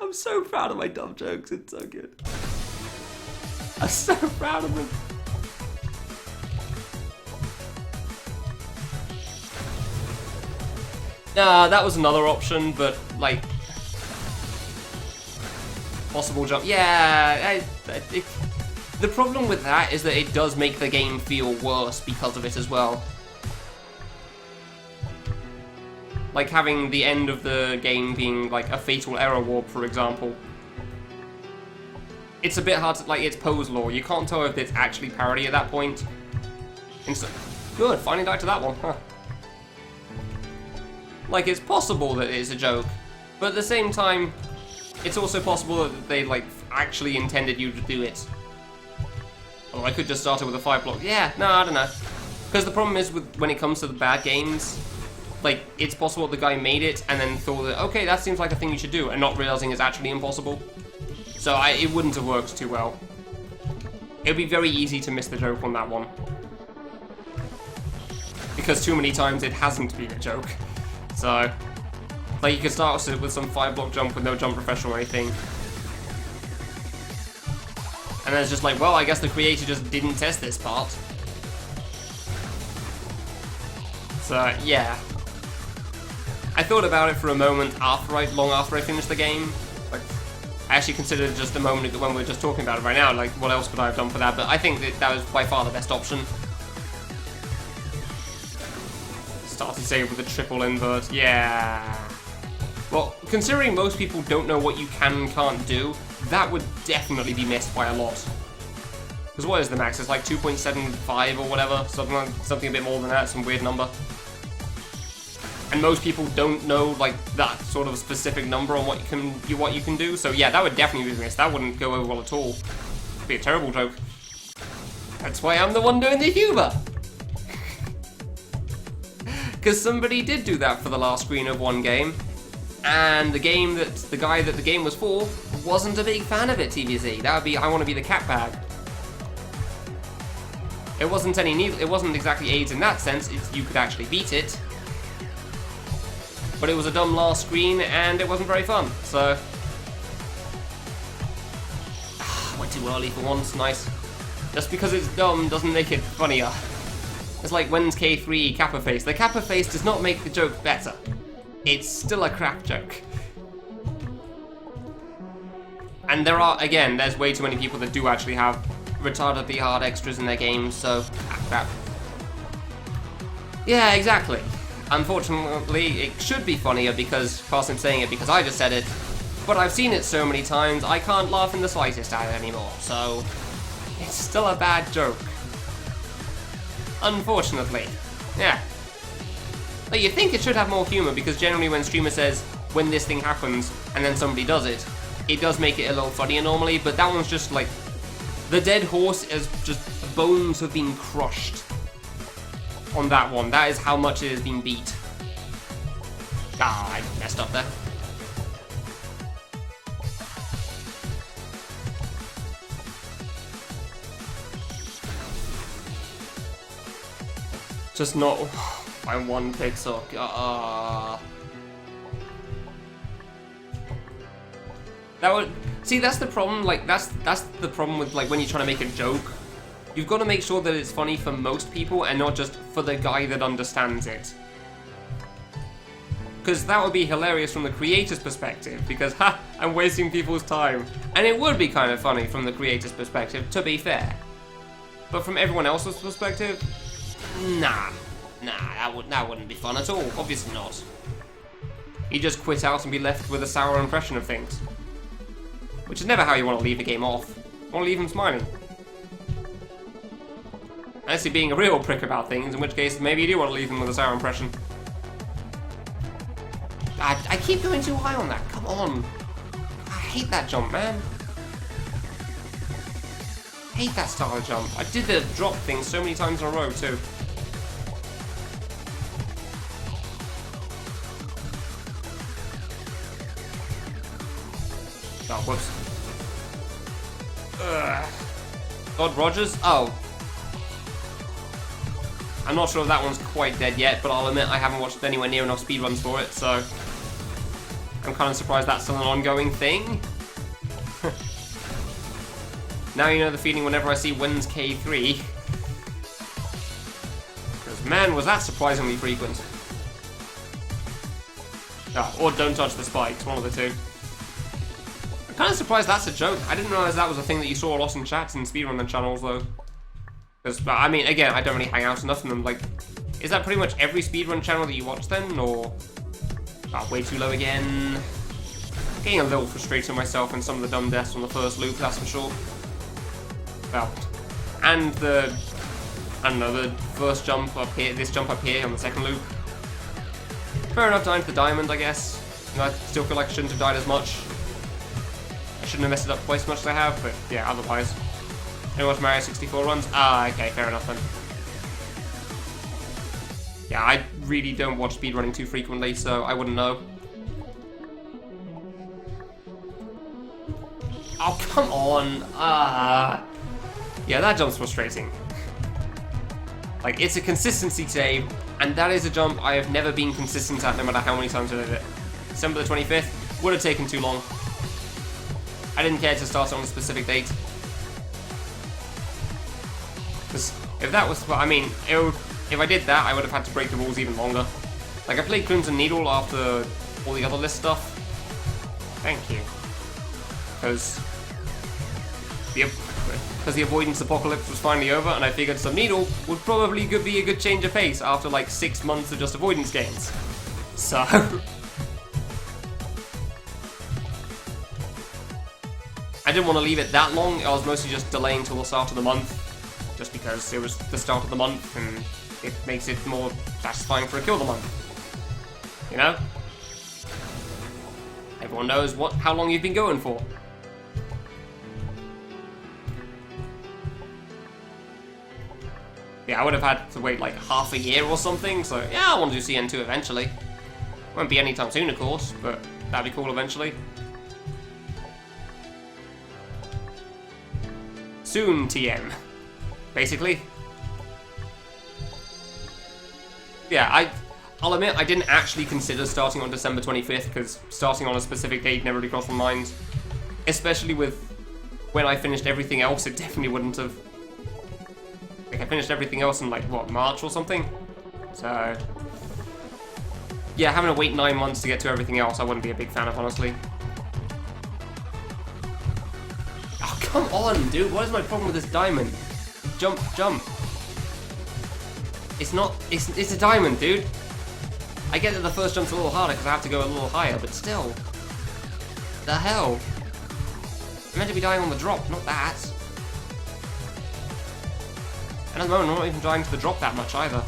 I'm so proud proud of my dumb jokes. It's so good. I'm so proud of them. Nah, that was another option, but like possible jump. Yeah, the problem with that is that it does make the game feel worse because of it as well. Like having the end of the game being like a fatal error warp, for example. It's a bit hard to, like, it's pose lore. You can't tell if it's actually parody at that point. Good, finally died to that one, huh. Like, it's possible that it's a joke, but at the same time, it's also possible that they, like, actually intended you to do it. Or I could just start it with a 5-block. Yeah, no, I don't know. Because the problem is, when it comes to the bad games, like, it's possible the guy made it and then thought that, okay, that seems like a thing you should do, and not realizing it's actually impossible. So it wouldn't have worked too well. It would be very easy to miss the joke on that one. Because too many times it hasn't been a joke. So, like, you could start with some 5-block jump with no jump refresher or anything. And then it's just like, well, I guess the creator just didn't test this part. So, yeah. I thought about it for a moment long after I finished the game. Like, I actually considered just a moment when we were just talking about it right now, like, what else could I have done for that? But I think that was by far the best option. Started save with a triple invert, yeah. Well, considering most people don't know what you can and can't do, that would definitely be missed by a lot. Because what is the max? It's like 2.75 or whatever, something a bit more than that, some weird number. And most people don't know, like, that sort of specific number on what you can do. So yeah, that would definitely be missed. That wouldn't go over well at all. It'd be a terrible joke. That's why I'm the one doing the humor. Because somebody did do that for the last screen of one game, and the guy that the game was for wasn't a big fan of it. TVZ. That would be I Want to Be the Cat Bag. It wasn't exactly AIDS in that sense. You could actually beat it. But it was a dumb last screen, and it wasn't very fun, so... went too early for once, nice. Just because it's dumb doesn't make it funnier. It's like, when's K3 Kappa Face? The Kappa Face does not make the joke better. It's still a crap joke. And there's way too many people that do actually have retardedly hard extras in their games, so... crap. Yeah, exactly. Unfortunately, it should be funnier because, past him saying it because I just said it, but I've seen it so many times, I can't laugh in the slightest at it anymore, so it's still a bad joke. Unfortunately. Yeah. But you think it should have more humor because generally when streamer says, when this thing happens, and then somebody does it, it does make it a little funnier normally, but that one's just like, the dead horse is just, bones have been crushed. On that one, that is how much it has been beat. Ah, I messed up there. Just not by 1 pixel. That would see. That's the problem. Like that's the problem with like when you're trying to make a joke. You've got to make sure that it's funny for most people and not just for the guy that understands it. Because that would be hilarious from the creator's perspective, because, ha, I'm wasting people's time. And it would be kind of funny from the creator's perspective, to be fair. But from everyone else's perspective, nah, that wouldn't be fun at all, obviously not. You just quit out and be left with a sour impression of things. Which is never how you want to leave a game off. You want to leave them smiling. Unless you're being a real prick about things, in which case maybe you do want to leave them with a sour impression. I keep going too high on that, come on. I hate that jump, man. Hate that style of jump. I did the drop thing so many times in a row too. Oh, whoops. God Rogers? Oh. I'm not sure if that one's quite dead yet, but I'll admit I haven't watched anywhere near enough speedruns for it, so I'm kind of surprised that's still an ongoing thing. Now you know the feeling whenever I see wins K3. Because man, was that surprisingly frequent. Oh, or don't touch the spikes, one of the two. I'm kind of surprised that's a joke. I didn't realize that was a thing that you saw a lot in chats and speedrunning channels though. Because, I mean, again, I don't really hang out enough in them. Like, is that pretty much every speedrun channel that you watch then, or... Oh, way too low again. I'm getting a little frustrated with myself and some of the dumb deaths on the first loop, that's for sure. Well, and the... I don't know, the first jump up here, this jump up here on the second loop. Fair enough, dying to the diamond, I guess. You know, I still feel like I shouldn't have died as much. I shouldn't have messed it up twice as much as I have, but yeah, otherwise. Anyone watch Mario 64 runs? Ah, okay, fair enough then. Yeah, I really don't watch speedrunning too frequently, so I wouldn't know. Oh, come on! Yeah, that jump's frustrating. Like, it's a consistency save, and that is a jump I have never been consistent at no matter how many times I did it. December the 25th would have taken too long. I didn't care to start it on a specific date. Because if that was, well, I mean, if I did that, I would have had to break the rules even longer. Like, I played Crimson Needle after all the other list stuff. Thank you. Because the avoidance apocalypse was finally over, and I figured some Needle would probably be a good change of pace after like 6 months of just avoidance games. So... I didn't want to leave it that long. I was mostly just delaying till the start of the month. Just because it was the start of the month and it makes it more satisfying for a kill the month. You know? Everyone knows how long you've been going for. Yeah, I would have had to wait like half a year or something, so yeah, I want to do CN2 eventually. Won't be anytime soon, of course, but that'd be cool eventually. Soon TM. Basically. Yeah, I'll admit I didn't actually consider starting on December 25th, because starting on a specific date never really crossed my mind. Especially with when I finished everything else, it definitely wouldn't have. Like, I finished everything else in, like, what, March or something? So... yeah, having to wait 9 months to get to everything else, I wouldn't be a big fan of, honestly. Oh, come on, dude, what is my problem with this diamond? Jump, jump. It's not... It's a diamond, dude. I get that the first jump's a little harder because I have to go a little higher, but still. The hell? I'm meant to be dying on the drop, not that. And at the moment, I'm not even dying to the drop that much either.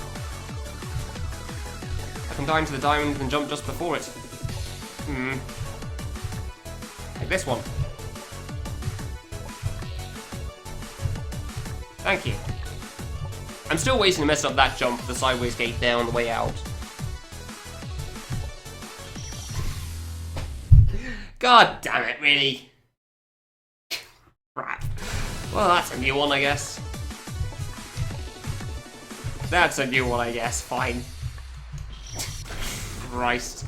I can die into the diamond and jump just before it. Like this one. Thank you. I'm still waiting to mess up that jump, the sideways gate there on the way out. God damn it, really? Crap. Well, that's a new one, I guess. That's a new one, I guess. Fine. Christ.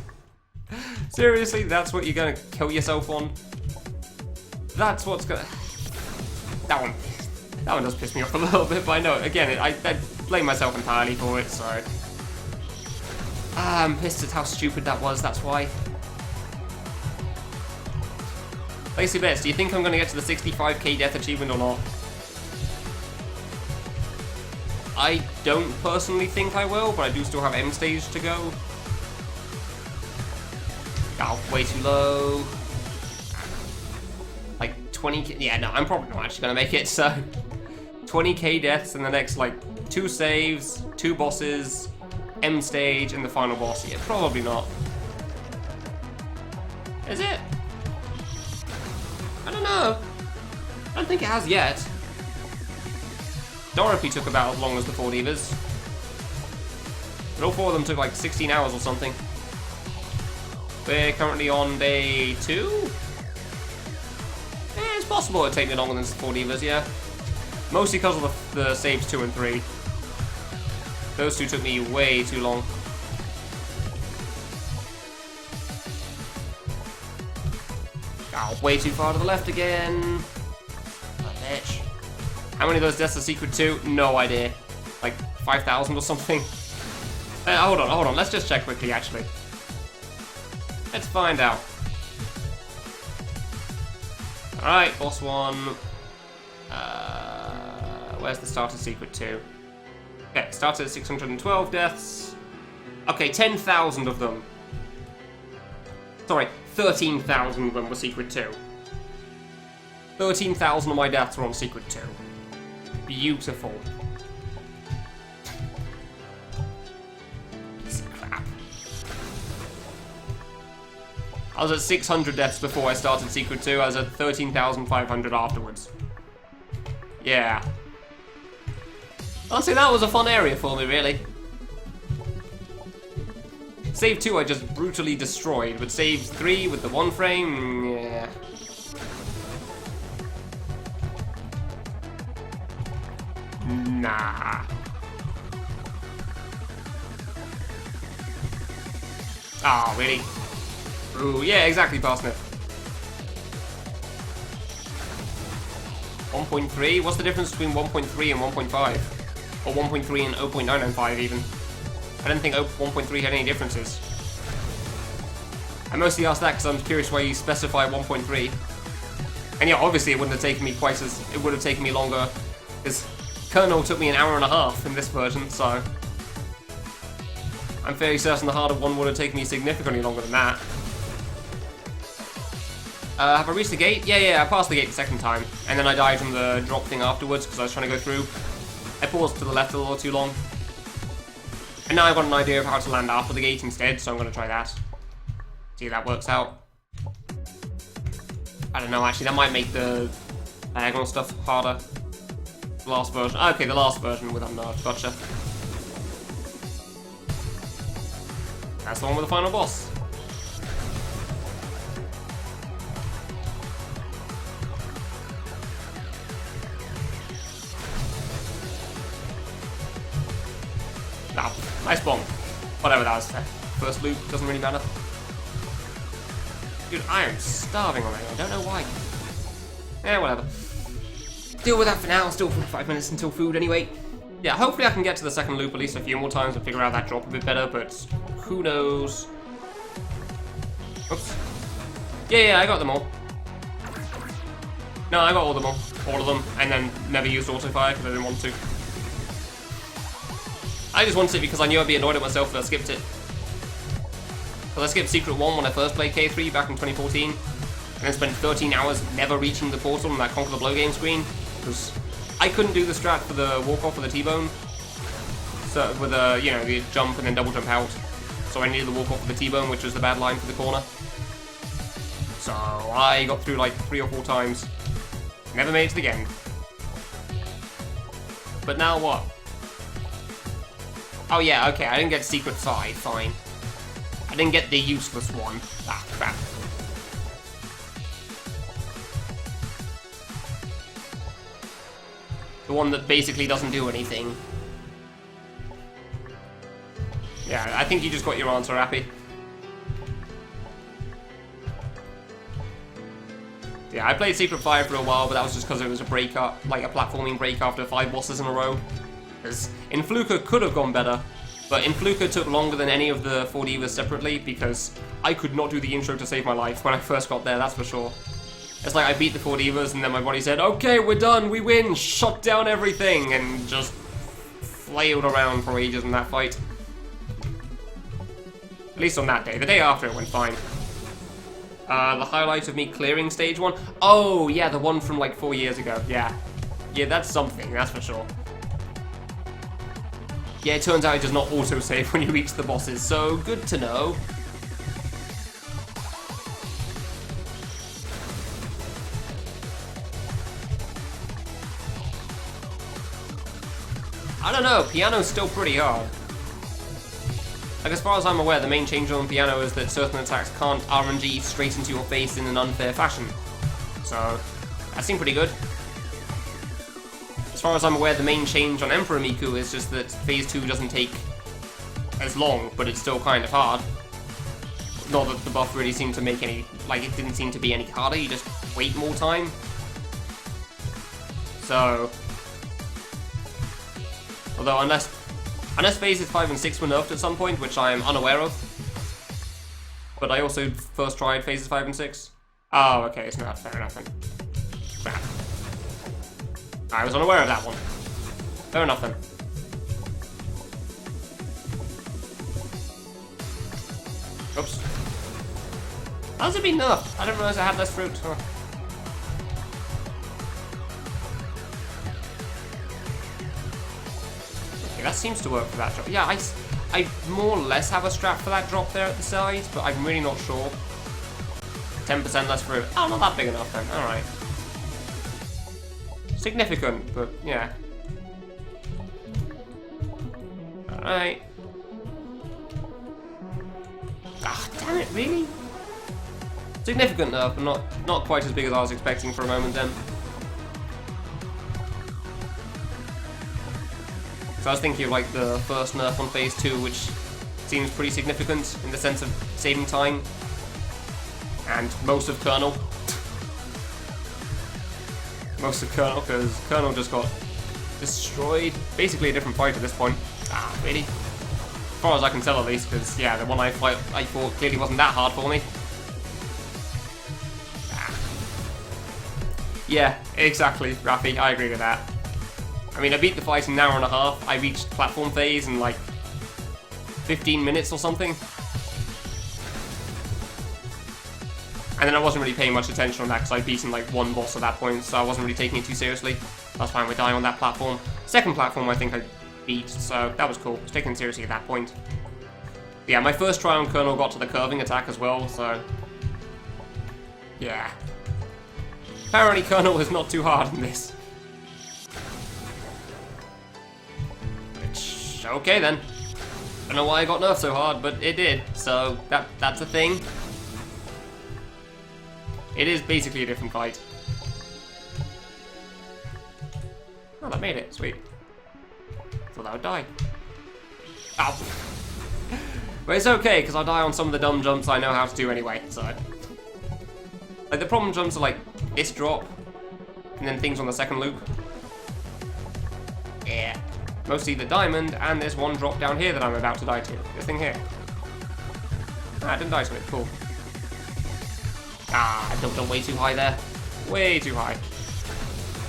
Seriously, that's what you're gonna kill yourself on? That's what's gonna... That one does piss me off a little bit, but I know, again, I blame myself entirely for it, so... I'm pissed at how stupid that was, that's why. Lacey Bets, do you think I'm gonna get to the 65k death achievement or not? I don't personally think I will, but I do still have M stage to go. Oh, way too low. Like 20k, yeah, no, I'm probably not actually gonna make it, so 20k deaths in the next, like, 2 saves, 2 bosses, M stage, and the final boss. Yeah, probably not. Is it? I don't know. I don't think it has yet. Dorothy took about as long as the 4 divas. But all 4 of them took like 16 hours or something. We're currently on day 2? It's possible it'd take me longer than 4 divas, yeah. Mostly because of the saves 2 and 3. Those 2 took me way too long. Oh, way too far to the left again. bitch. How many of those deaths are secret too? No idea. Like 5,000 or something? Hold on. Let's just check quickly, actually. Let's find out. Alright, boss 1. Where's the starter secret 2? Okay, started at 612 deaths. Okay, 10,000 of them. Sorry, 13,000 of them were secret 2. 13,000 of my deaths were on secret 2. Beautiful. Piece of crap. I was at 600 deaths before I started secret 2. I was at 13,500 afterwards. Yeah. Honestly, that was a fun area for me, really. Save 2 I just brutally destroyed, but save 3 with the 1 frame, yeah. Nah. Oh, really? Ooh, yeah, exactly, Parsnip. 1.3? What's the difference between 1.3 and 1.5? Or 1.3 and 0.995 even? I didn't think 1.3 had any differences. I mostly asked that because I'm curious why you specify 1.3. And yeah, obviously it wouldn't have taken me quite as... It would have taken me longer. Because Kernel took me an hour and a half in this version, so... I'm fairly certain the harder one would have taken me significantly longer than that. Have I reached the gate? Yeah, I passed the gate the second time. And then I died from the drop thing afterwards because I was trying to go through. I paused to the left a little too long. And now I've got an idea of how to land after the gate instead, so I'm going to try that. See if that works out. I don't know, actually, that might make the diagonal stuff harder. The last version. Okay, the last version with Unnerved. Gotcha. That's the one with the final boss. Nah, nice bomb. Whatever, that was fair. First loop, doesn't really matter. Dude, I am starving already. I don't know why. Yeah, whatever. Deal with that for now. Still 45 minutes until food anyway. Yeah, hopefully I can get to the second loop at least a few more times and figure out that drop a bit better, but who knows. Oops. Yeah, I got them all. No, I got all of them, and then never used auto-fire because I didn't want to. I just wanted it because I knew I'd be annoyed at myself if I skipped it. Because I skipped Secret 1 when I first played K3 back in 2014, and then spent 13 hours never reaching the portal on that Conquer the Blow game screen, because I couldn't do the strat for the walk-off of the T-bone, so with the, you know, the jump and then double jump out, so I needed the walk-off of the T-bone, which was the bad line for the corner. So I got through like 3 or 4 times, never made it to the end. But now what? Oh yeah, okay, I didn't get Secret 5, fine. I didn't get the useless one. Ah, crap. The one that basically doesn't do anything. Yeah, I think you just got your answer, Appy. Yeah, I played Secret 5 for a while, but that was just because it was a break up, like a platforming break after 5 bosses in a row. Because Influka could have gone better, but Influka took longer than any of the 4 divas separately because I could not do the intro to save my life when I first got there, that's for sure. It's like I beat the 4 divas and then my body said, okay, we're done, we win, shut down everything, and just flailed around for ages in that fight. At least on that day. The day after it went fine. The highlight of me clearing stage 1? Oh, yeah, the one from like 4 years ago, yeah. Yeah, that's something, that's for sure. Yeah, it turns out it does not auto-save when you reach the bosses, so good to know. I don't know, piano's still pretty hard. Like, as far as I'm aware, the main change on piano is that certain attacks can't RNG straight into your face in an unfair fashion. So, that seemed pretty good. As far as I'm aware, the main change on Emperor Miku is just that Phase 2 doesn't take as long, but it's still kind of hard. Not that the buff really seemed to make any, like, it didn't seem to be any harder, you just wait more time. so... Although, unless phases 5 and 6 were nerfed at some point, which I am unaware of. But I also first tried phases 5 and 6. Oh, okay, it's not fair enough then. Crap. I was unaware of that one. Fair enough then. Oops. How's it been nerfed? I didn't realize I had less fruit. Huh. Okay, that seems to work for that drop. Yeah, I more or less have a strap for that drop there at the side, but I'm really not sure. 10% less fruit. Oh, not that big enough then. Alright. Significant, but yeah. Alright. Ah, damn it, really? Significant nerf, but not quite as big as I was expecting for a moment then. So I was thinking of like the first nerf on phase 2, which seems pretty significant in the sense of saving time. And most of Colonel. Most of Colonel, because Colonel just got destroyed. Basically a different fight at this point. Ah, really? As far as I can tell at least, because yeah, the one I fought clearly wasn't that hard for me. Ah. Yeah, exactly, Rafi, I agree with that. I mean, I beat the fight in an hour and a half. I reached platform phase in like 15 minutes or something. And then I wasn't really paying much attention on that because I'd beaten like one boss at that point, so I wasn't really taking it too seriously. That's fine, we're dying on that platform. Second platform I think I beat, so that was cool. I was taking it seriously at that point. But yeah, my first try on Colonel got to the curving attack as well, so... yeah. Apparently Colonel is not too hard in this. Which, okay then. Don't know why I got nerfed so hard, but it did, so that's a thing. It is basically a different fight. Oh, that made it. Sweet. Thought I would die. Ow. But it's okay, because I'll die on some of the dumb jumps I know how to do anyway, so... like, the problem jumps are like this drop, and then things on the second loop. Yeah. Mostly the diamond, and there's one drop down here that I'm about to die to. This thing here. Ah, I didn't die to it. Cool. Ah, I jumped up way too high there. Way too high.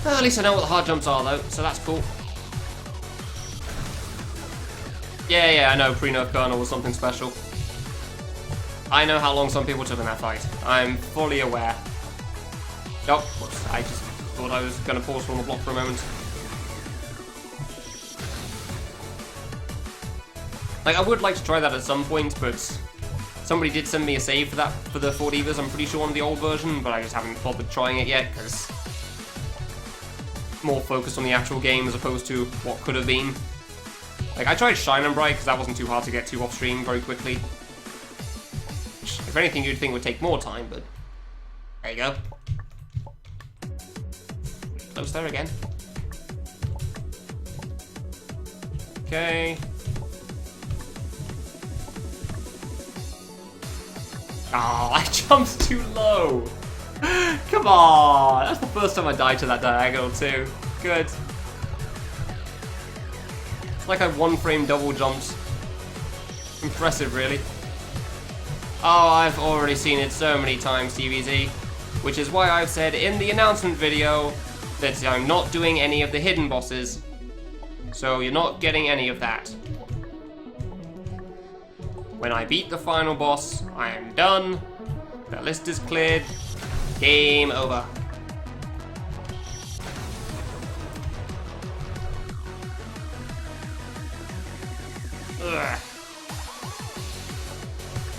Well, at least I know what the hard jumps are, though, so that's cool. Yeah, I know pre-nerf Colonel was something special. I know how long some people took in that fight. I'm fully aware. Oh, whoops, I just thought I was going to pause from the block for a moment. Like, I would like to try that at some point, but... somebody did send me a save for that, for the 4 divas, I'm pretty sure, on the old version, but I just haven't bothered trying it yet, because more focused on the actual game as opposed to what could have been. Like, I tried Shine and Bright, because that wasn't too hard to get to off-stream very quickly. Which, if anything, you'd think would take more time, but there you go. Close there again. Okay. Oh, I jumped too low. Come on. That's the first time I died to that diagonal too. Good. It's like I one-frame double jumped. Impressive, really. Oh, I've already seen it so many times, TVZ. Which is why I've said in the announcement video that I'm not doing any of the hidden bosses. So you're not getting any of that. When I beat the final boss, I am done. The list is cleared. Game over. Ugh.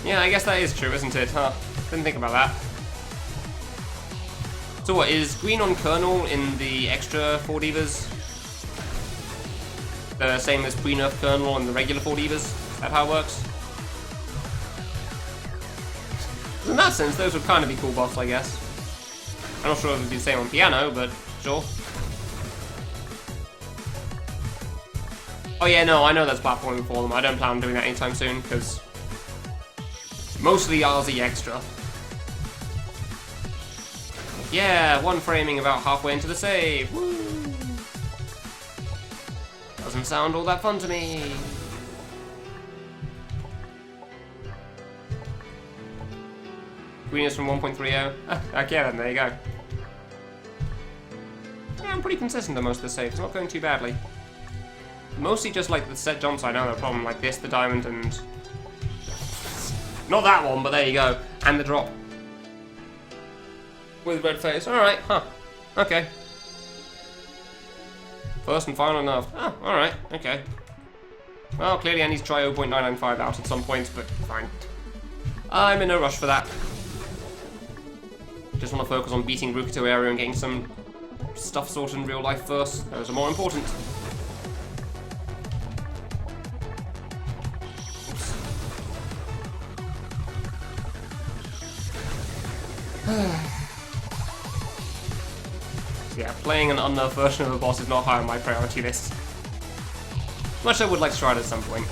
Yeah, I guess that is true, isn't it? Huh? Didn't think about that. So what, is green on Colonel in the extra 4 divas the same as pre-nerf Colonel and the regular 4 divas? Is that how it works? In that sense, those would kind of be cool buffs, I guess. I'm not sure if it would be the same on piano, but sure. Oh yeah, no, I know there's platforming for them. I don't plan on doing that anytime soon, because mostly RZ extra. Yeah, one framing about halfway into the save. Woo! Doesn't sound all that fun to me. Green is from 1.30. Okay then, there you go. Yeah, I'm pretty consistent on most of the saves. It's not going too badly. Mostly just like the set jumps I know are a problem, like this, the diamond, and... Not that one, but there you go. And the drop. With red face. Alright, huh. Okay. First and final enough. Oh, alright, okay. Well, clearly I need to try 0.995 out at some point, but fine. I'm in no rush for that. Just want to focus on beating Rukuto area and getting some stuff sorted in real life first. Those are more important. Yeah, playing an unnerved version of a boss is not high on my priority list. Much I would like to try it at some point.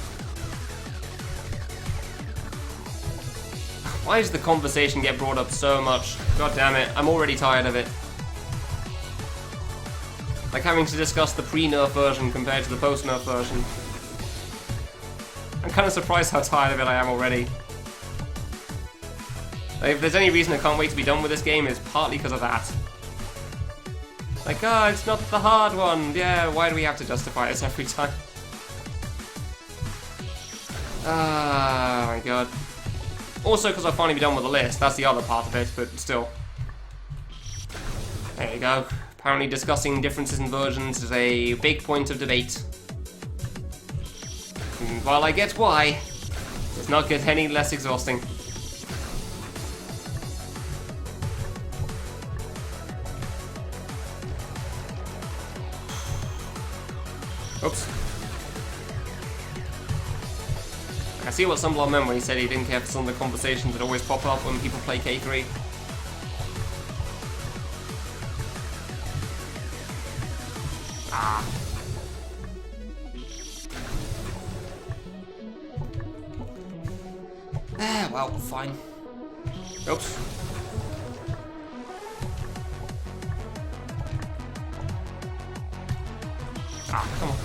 Why does the conversation get brought up so much? God damn it, I'm already tired of it. Like having to discuss the pre-nerf version compared to the post-nerf version. I'm kind of surprised how tired of it I am already. Like, if there's any reason I can't wait to be done with this game, it's partly because of that. Like, oh, it's not the hard one. Yeah, why do we have to justify this every time? Oh my god. Also, because I'll finally be done with the list. That's the other part of it, but still. There you go. Apparently discussing differences in versions is a big point of debate. And while I get why, it does not get any less exhausting. Oops. I see what Sunblood meant when he said he didn't care for some of the conversations that always pop up when people play K3. Ah. Well, fine. Oops. Ah, come on.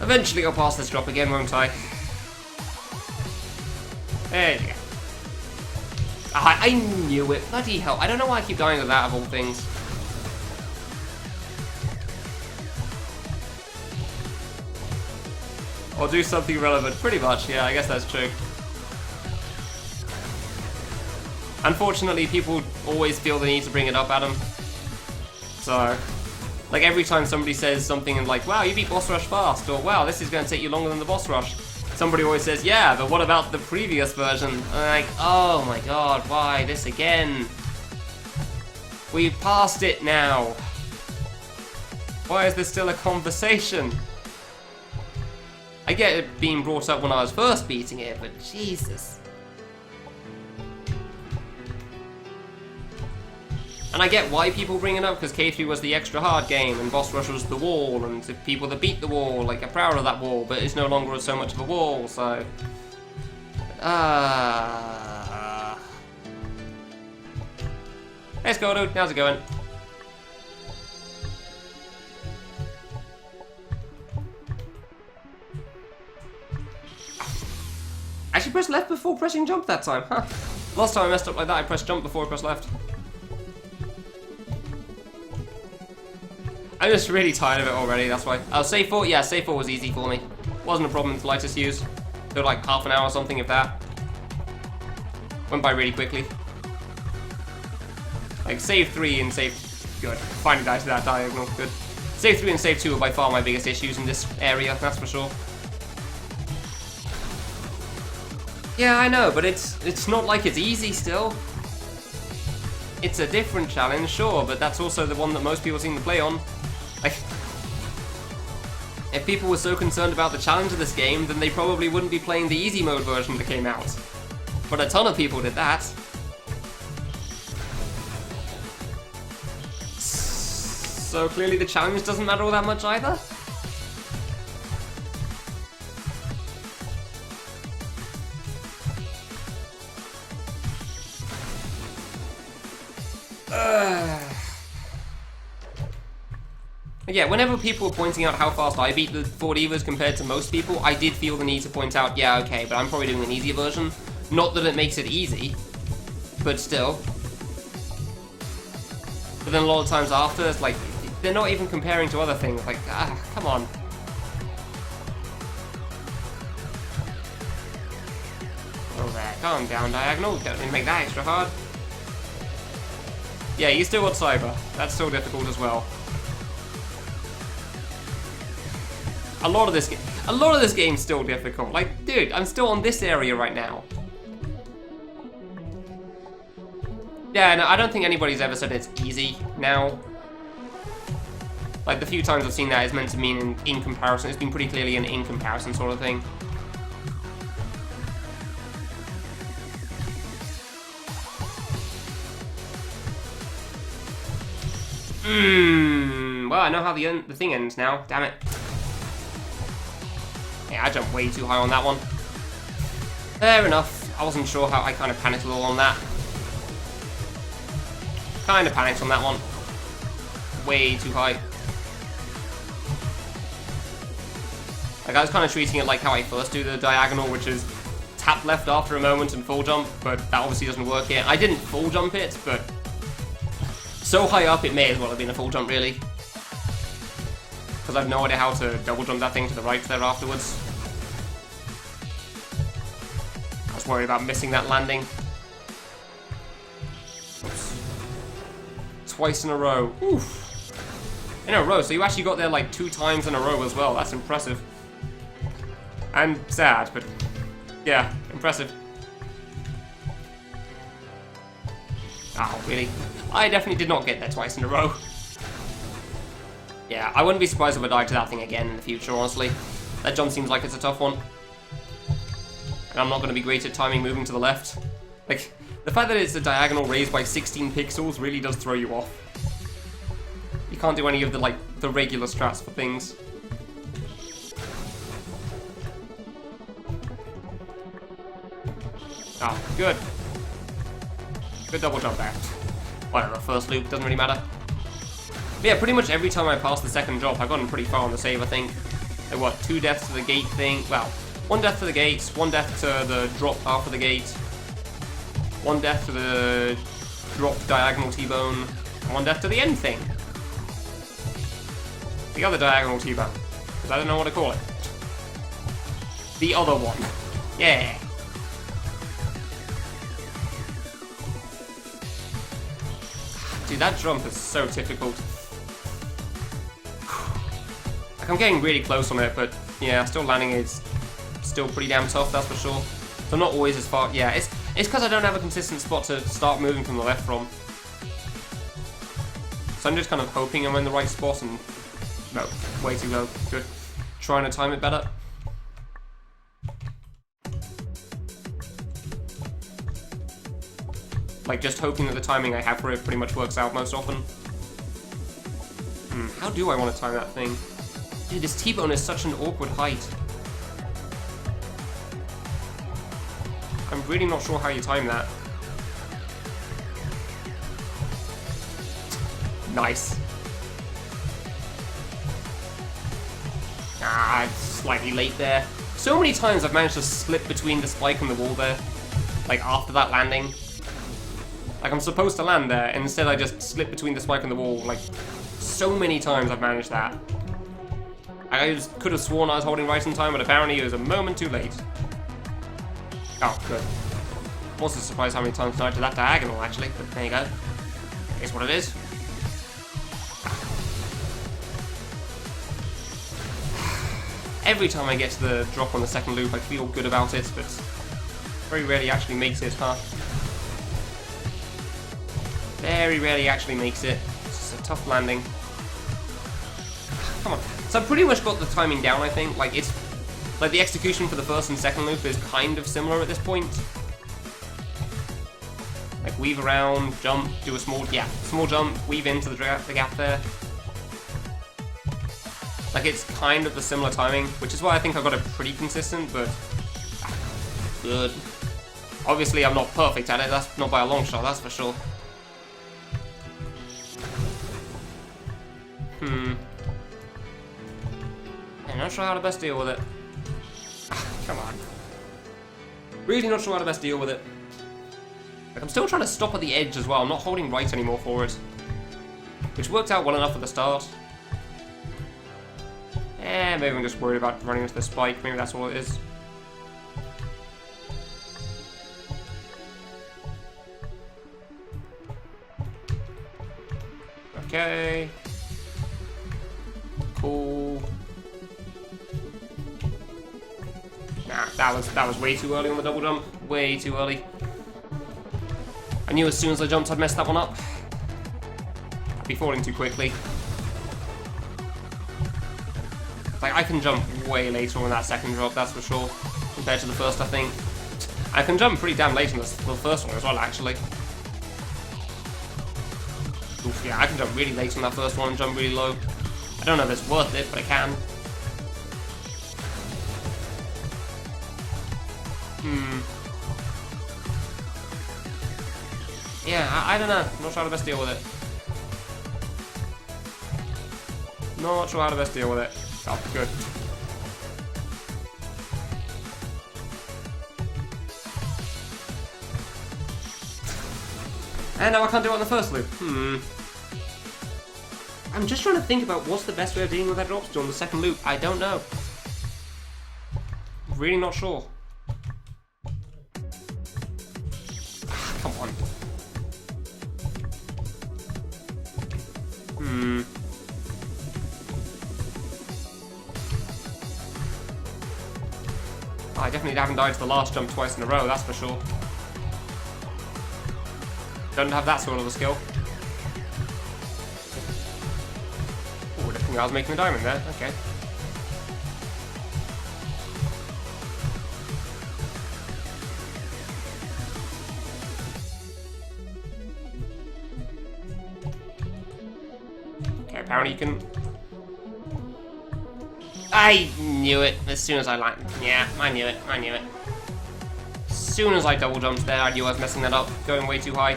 Eventually I'll pass this drop again, won't I? There you go. Ah, I knew it. Bloody hell. I don't know why I keep dying to that of all things. Or do something relevant. Pretty much, yeah, I guess that's true. Unfortunately, people always feel the need to bring it up, Adam. So... like, every time somebody says something and like, wow, you beat boss rush fast, or wow, this is going to take you longer than the boss rush, somebody always says, yeah, but what about the previous version? And I'm like, oh my god, why this again? We've passed it now. Why is there still a conversation? I get it being brought up when I was first beating it, but Jesus. And I get why people bring it up, because K3 was the extra hard game, and Boss Rush was the wall, and if people that beat the wall, like, are proud of that wall, but it's no longer so much of a wall, so... Let's go, dude. How's it going? I actually pressed left before pressing jump that time, huh? Last time I messed up like that, I pressed jump before I pressed left. I'm just really tired of it already, that's why. Oh, save 4? Yeah, save 4 was easy for me. Wasn't a problem until I just used. Took like half an hour or something, if that. Went by really quickly. Like, save 3 and save... Good. Finally died to that diagonal. Good. Save 3 and save 2 are by far my biggest issues in this area, that's for sure. Yeah, I know, but it's not like it's easy still. It's a different challenge, sure, but that's also the one that most people seem to play on. Like, if people were so concerned about the challenge of this game, then they probably wouldn't be playing the easy mode version that came out. But a ton of people did that. So clearly the challenge doesn't matter all that much either? Yeah, whenever people were pointing out how fast I beat the 4 divas compared to most people, I did feel the need to point out, yeah, okay, but I'm probably doing an easier version. Not that it makes it easy, but still. But then a lot of times after, it's like, they're not even comparing to other things. Like, come on. Oh, there. Calm down, Diagonal. Don't make that extra hard. Yeah, you still got Cyber. That's still difficult as well. A lot of this game's still difficult. Like, dude, I'm still on this area right now. Yeah, no, I don't think anybody's ever said it's easy now. Like, the few times I've seen that is meant to mean in comparison. It's been pretty clearly an in comparison sort of thing. Well, I know how the thing ends now. Damn it. Yeah, I jumped way too high on that one. Fair enough. I wasn't sure how I kind of panicked a little on that. Kind of panicked on that one. Way too high. Like, I was kind of treating it like how I first do the diagonal, which is tap left after a moment and full jump, but that obviously doesn't work here. I didn't full jump it, but so high up it may as well have been a full jump, really. Because I've no idea how to double jump that thing to the right there afterwards. I was worried about missing that landing. Oops. Twice in a row. Oof. In a row, so you actually got there like 2 times in a row as well. That's impressive. And sad, but yeah, impressive. Oh, really? I definitely did not get there twice in a row. Yeah, I wouldn't be surprised if I died to that thing again in the future, honestly. That jump seems like it's a tough one. And I'm not going to be great at timing moving to the left. Like, the fact that it's a diagonal raised by 16 pixels really does throw you off. You can't do any of the, like, the regular strats for things. Oh, good. Good double jump there. Whatever, first loop, doesn't really matter. But yeah, pretty much every time I passed the second drop, I've gotten pretty far on the save, I think. Like, what, 2 deaths to the gate thing? Well, 1 death to the gate, 1 death to the drop after the gate, 1 death to the drop diagonal T-bone, and 1 death to the end thing. The other diagonal T-bone, because I don't know what to call it. The other one. Yeah. Dude, that jump is so difficult. Like, I'm getting really close on it, but yeah, still landing is still pretty damn tough, that's for sure. So I'm not always as far. Yeah, it's because I don't have a consistent spot to start moving from the left from. So I'm just kind of hoping I'm in the right spot and... No, way too low. Good. Trying to time it better. Like, just hoping that the timing I have for it pretty much works out most often. How do I want to time that thing? Dude, this T-bone is such an awkward height. I'm really not sure how you time that. Nice. Ah, it's slightly late there. So many times I've managed to slip between the spike and the wall there. Like, after that landing. Like, I'm supposed to land there, and instead I just slip between the spike and the wall. Like, so many times I've managed that. I just could have sworn I was holding right in time, but apparently it was a moment too late. Oh, good. I'm also surprised how many times I died to that diagonal, actually, but there you go. It's what it is. Every time I get to the drop on the second loop, I feel good about it, but very rarely actually makes it, huh? Very rarely actually makes it. It's just a tough landing. Come on. So I've pretty much got the timing down, I think. Like, it's... Like, the execution for the first and second loop is kind of similar at this point. Like, weave around, jump, do a small... Yeah, small jump, weave into the gap there. Like, it's kind of the similar timing, which is why I think I got it pretty consistent, but... Good. Obviously, I'm not perfect at it. That's not by a long shot, that's for sure. not sure how to best deal with it. Come on. Really not sure how to best deal with it. Like, I'm still trying to stop at the edge as well. I'm not holding right anymore for it. Which worked out well enough at the start. Maybe I'm just worried about running into the spike. Maybe that's all it is. Okay. Cool. Nah, that was way too early on the double jump. Way too early. I knew as soon as I jumped I'd mess that one up. I'd be falling too quickly. Like, I can jump way later on that second drop, that's for sure, compared to the first, I think. I can jump pretty damn late on the first one as well, actually. Oof, yeah, I can jump really late on that first one and jump really low. I don't know if it's worth it, but I can. Yeah, I don't know. I'm not sure how to best deal with it. Not sure how to best deal with it. Oh, good. And now I can't do it on the first loop. I'm just trying to think about what's the best way of dealing with that drop still on the second loop. I don't know. Really not sure. Come on. I definitely haven't died to the last jump twice in a row, that's for sure. Don't have that sort of a skill. Oh, I think I was making a diamond there, okay. Okay, apparently you can... I knew it as soon as I landed. Yeah, I knew it. As soon as I double jumped there, I knew I was messing that up, going way too high.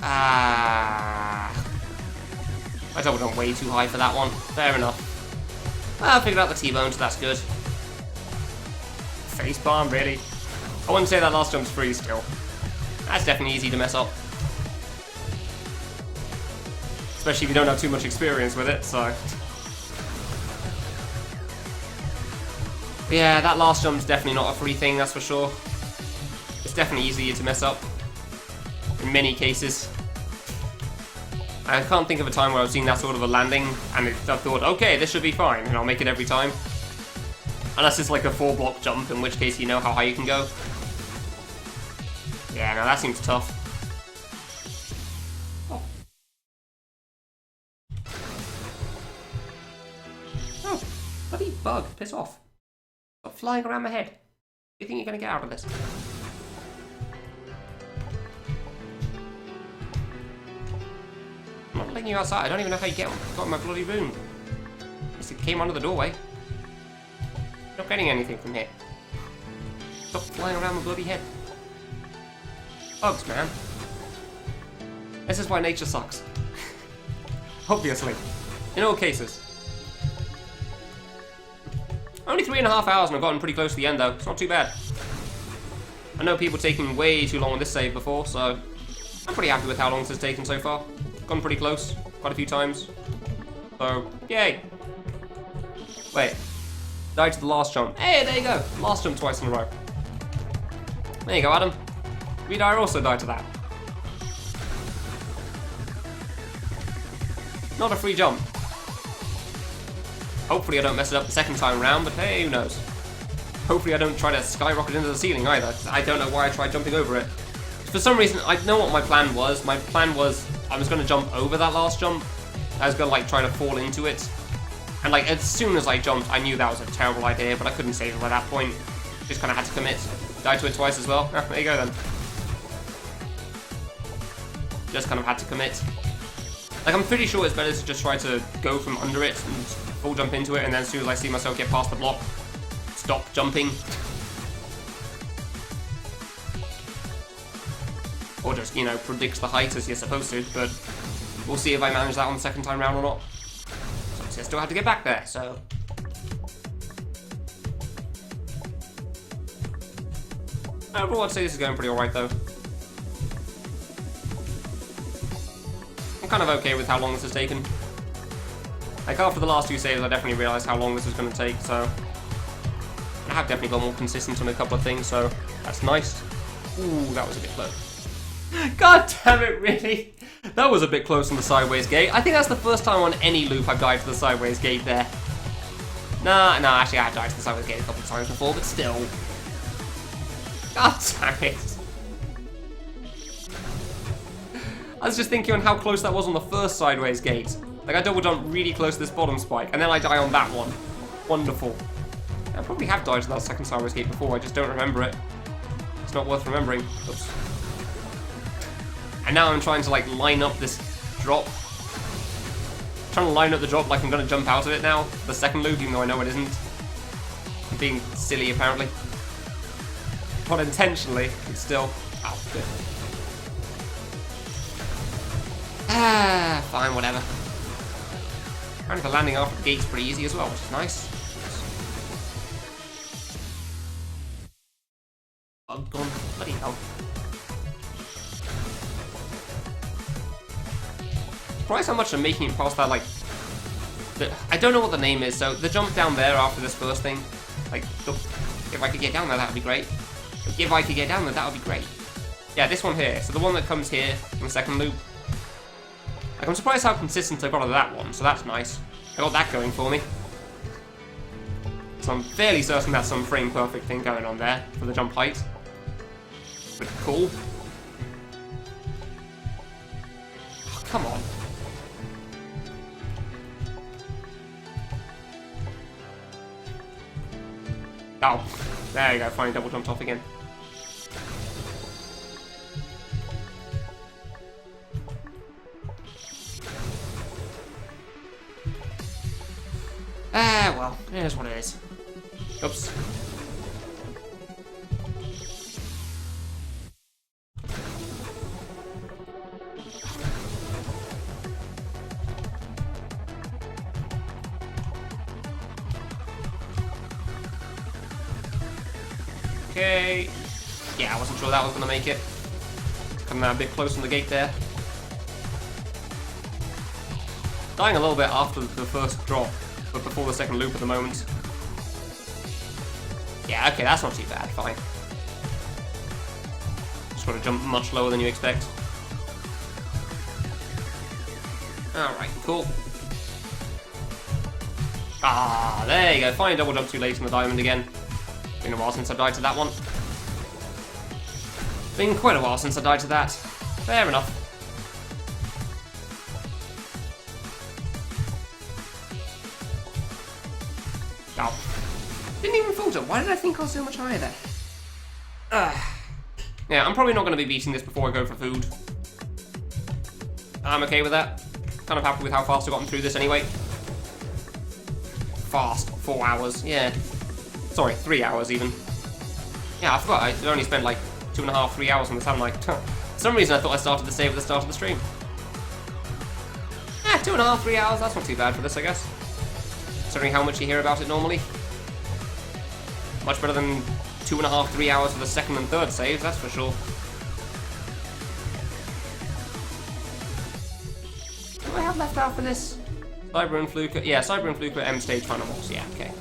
I double jumped way too high for that one. Fair enough. I figured out the T-bone, so that's good. Facepalm, really? I wouldn't say that last jump's free still. That's definitely easy to mess up. Especially if you don't have too much experience with it, so... Yeah, that last jump's definitely not a free thing, that's for sure. It's definitely easier to mess up. In many cases. I can't think of a time where I've seen that sort of a landing and I've thought, okay, this should be fine, and I'll make it every time. Unless it's like a 4-block jump, in which case you know how high you can go. Yeah, no, that seems tough. Oh. Oh, bloody bug, piss off. Stop flying around my head. Do you think you're going to get out of this? I'm not letting you outside. I don't even know how you got in my bloody room. Just came under the doorway. Not getting anything from here. Stop flying around my bloody head. Bugs, man. This is why nature sucks. Obviously. In all cases. Only 3.5 hours and I've gotten pretty close to the end though. It's not too bad. I know people taking way too long on this save before, so I'm pretty happy with how long this has taken so far. Gone pretty close, quite a few times. So, yay! Wait. Died to the last jump. Hey, there you go! Last jump twice in a row. There you go, Adam. Redire also died to that. Not a free jump. Hopefully I don't mess it up the second time round, but hey, who knows. Hopefully I don't try to skyrocket into the ceiling either. I don't know why I tried jumping over it. For some reason, I know what my plan was. My plan was I was going to jump over that last jump. I was going to like try to fall into it. And like as soon as I jumped, I knew that was a terrible idea, but I couldn't save it by that point. Just kind of had to commit. Died to it twice as well. There you go then. Just kind of had to commit. Like I'm pretty sure it's better to just try to go from under it and full jump into it, and then as soon as I see myself get past the block, stop jumping. Or just, you know, predict the height as you're supposed to, but we'll see if I manage that on the second time round or not. So I still have to get back there, so... Overall, I'd say this is going pretty alright, though. I'm kind of okay with how long this has taken. Like, after the last 2 saves, I definitely realised how long this was going to take, so... I have definitely got more consistent on a couple of things, so that's nice. Ooh, that was a bit close. God damn it, really? That was a bit close on the sideways gate. I think that's the first time on any loop I've died to the sideways gate there. Nah, actually I have died to the sideways gate a couple of times before, but still. God damn it. I was just thinking on how close that was on the first sideways gate. Like, I double jumped really close to this bottom spike, and then I die on that one. Wonderful. I probably have died to that second sideways gate before, I just don't remember it. It's not worth remembering. Oops. And now I'm trying to, like, line up this drop. Trying to line up the drop like I'm going to jump out of it now. The second loop, even though I know it isn't. I'm being silly, apparently. Not intentionally, but still. Oh, good. Ah, fine, whatever. Apparently the landing after the gate's pretty easy as well, which is nice. Bug gone. Bloody hell. Surprised how much I'm making it past that, like... I don't know what the name is, so the jump down there after this first thing, like, if I could get down there, that would be great. If I could get down there, that would be great. Yeah, this one here, so the one that comes here in the second loop. Like, I'm surprised how consistent I got on that one, so that's nice. I got that going for me. So I'm fairly certain that's some frame perfect thing going on there for the jump height. But cool. Oh, come on. Oh, there you go, finally double jumped off again. Ah, well, it is what it is. Oops. Okay. Yeah, I wasn't sure that was going to make it. Coming out a bit close on the gate there. Dying a little bit after the first drop, but before the second loop at the moment. Yeah, okay, that's not too bad, fine. Just got to jump much lower than you expect. Alright, cool. Ah, there you go, finally double jump too late on the diamond again. Been a while since I died to that one. Been quite a while since I died to that. Fair enough. Oh. Didn't even falter. Why did I think I was so much higher there? Yeah, I'm probably not going to be beating this before I go for food. I'm okay with that. Kind of happy with how fast I've gotten through this anyway. Fast. 4 hours. Yeah. Sorry, 3 hours even. Yeah, I forgot. I only spent like 2.5, 3 hours on this, haven't I? For some reason I thought I started the save at the start of the stream. Yeah, 2.5, 3 hours. That's not too bad for this, I guess. Considering how much you hear about it normally. Much better than 2.5, 3 hours for the second and third saves, that's for sure. What do I have left out for this? Cyber and Fluker. Yeah, Cyber and Fluker M stage final boss. Yeah, okay.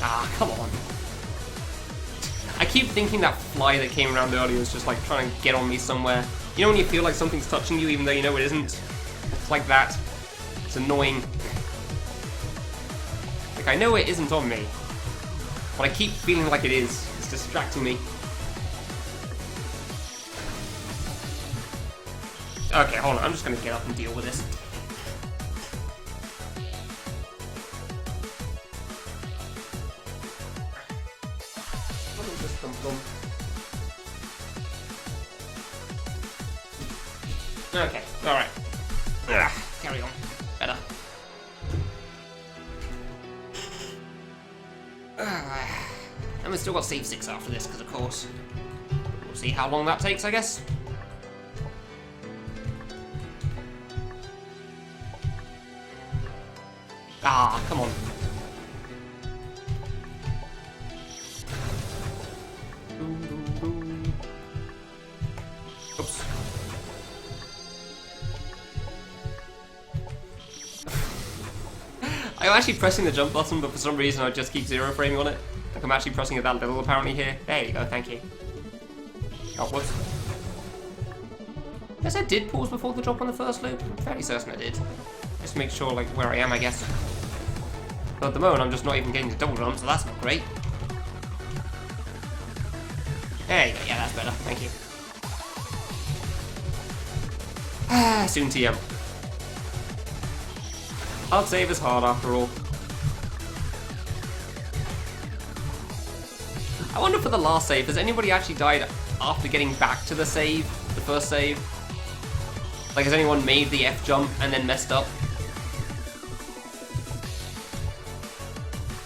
Ah, come on. I keep thinking that fly that came around earlier was just like trying to get on me somewhere. You know when you feel like something's touching you even though you know it isn't? It's like that. It's annoying. Like, I know it isn't on me, but I keep feeling like it is. It's distracting me. Okay, hold on. I'm just gonna get up and deal with this. Okay, alright. Carry on. Better. And we've still got save 6 after this, because of course. We'll see how long that takes, I guess. Ah, come on. Oops. I'm actually pressing the jump button, but for some reason I just keep zero framing on it. Like I'm actually pressing it that little apparently here. There you go, thank you. Oh, whoops. Guess I did pause before the drop on the first loop. I'm fairly certain I did. Just to make sure like where I am, I guess. But at the moment I'm just not even getting to double jump, so that's not great. There you go, yeah, that's better, thank you. Ah, soon TM. Hard save is hard after all. I wonder for the last save, has anybody actually died after getting back to the save, the first save? Like, has anyone made the F jump and then messed up?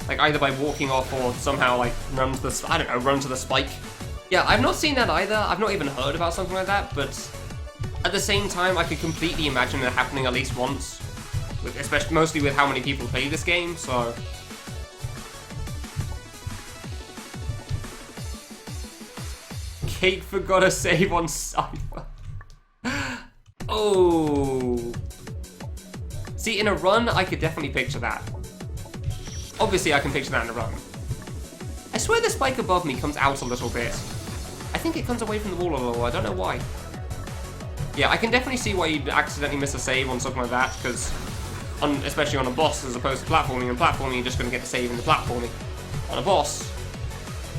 Like, either by walking off or somehow, like, run to the, I don't know, run to the spike. Yeah, I've not seen that either. I've not even heard about something like that, but at the same time, I could completely imagine it happening at least once. Especially, mostly with how many people play this game, so... Cake forgot a save on Cypher. Oh. See, in a run, I could definitely picture that. Obviously, I can picture that in a run. I swear the spike above me comes out a little bit. I think it comes away from the wall a little, I don't know why. Yeah, I can definitely see why you'd accidentally miss a save on something like that, because... especially on a boss as opposed to platforming. In platforming, you're just going to get the save in the platforming. On a boss,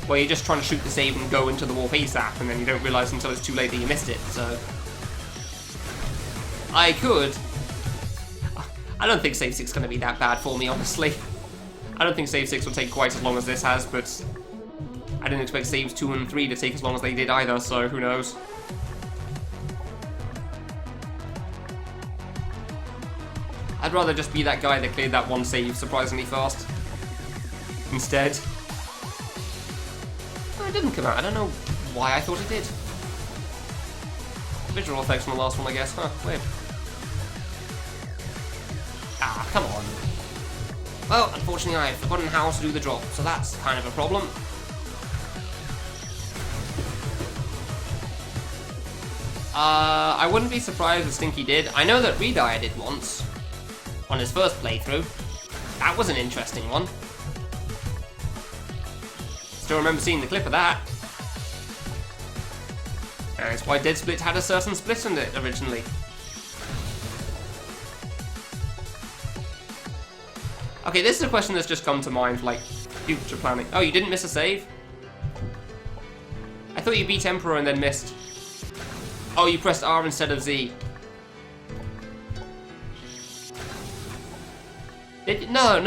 well, you're just trying to shoot the save and go into the warp ASAP, and then you don't realise until it's too late that you missed it, so... I could... I don't think save 6 is going to be that bad for me, honestly. I don't think save 6 will take quite as long as this has, but... I didn't expect saves 2 and 3 to take as long as they did either, so who knows. I'd rather just be that guy that cleared that one save surprisingly fast. Instead. Oh, it didn't come out. I don't know why I thought it did. Visual effects on the last one, I guess. Huh, weird. Ah, come on. Well, unfortunately I've forgotten how to do the drop, so that's kind of a problem. I wouldn't be surprised if Stinky did. I know that Redire did once. On his first playthrough. That was an interesting one. Still remember seeing the clip of that. And it's why Dead Split had a certain split in it originally. Okay, this is a question that's just come to mind, like, future planning. Oh, you didn't miss a save? I thought you beat Emperor and then missed. Oh, you pressed R instead of Z. No.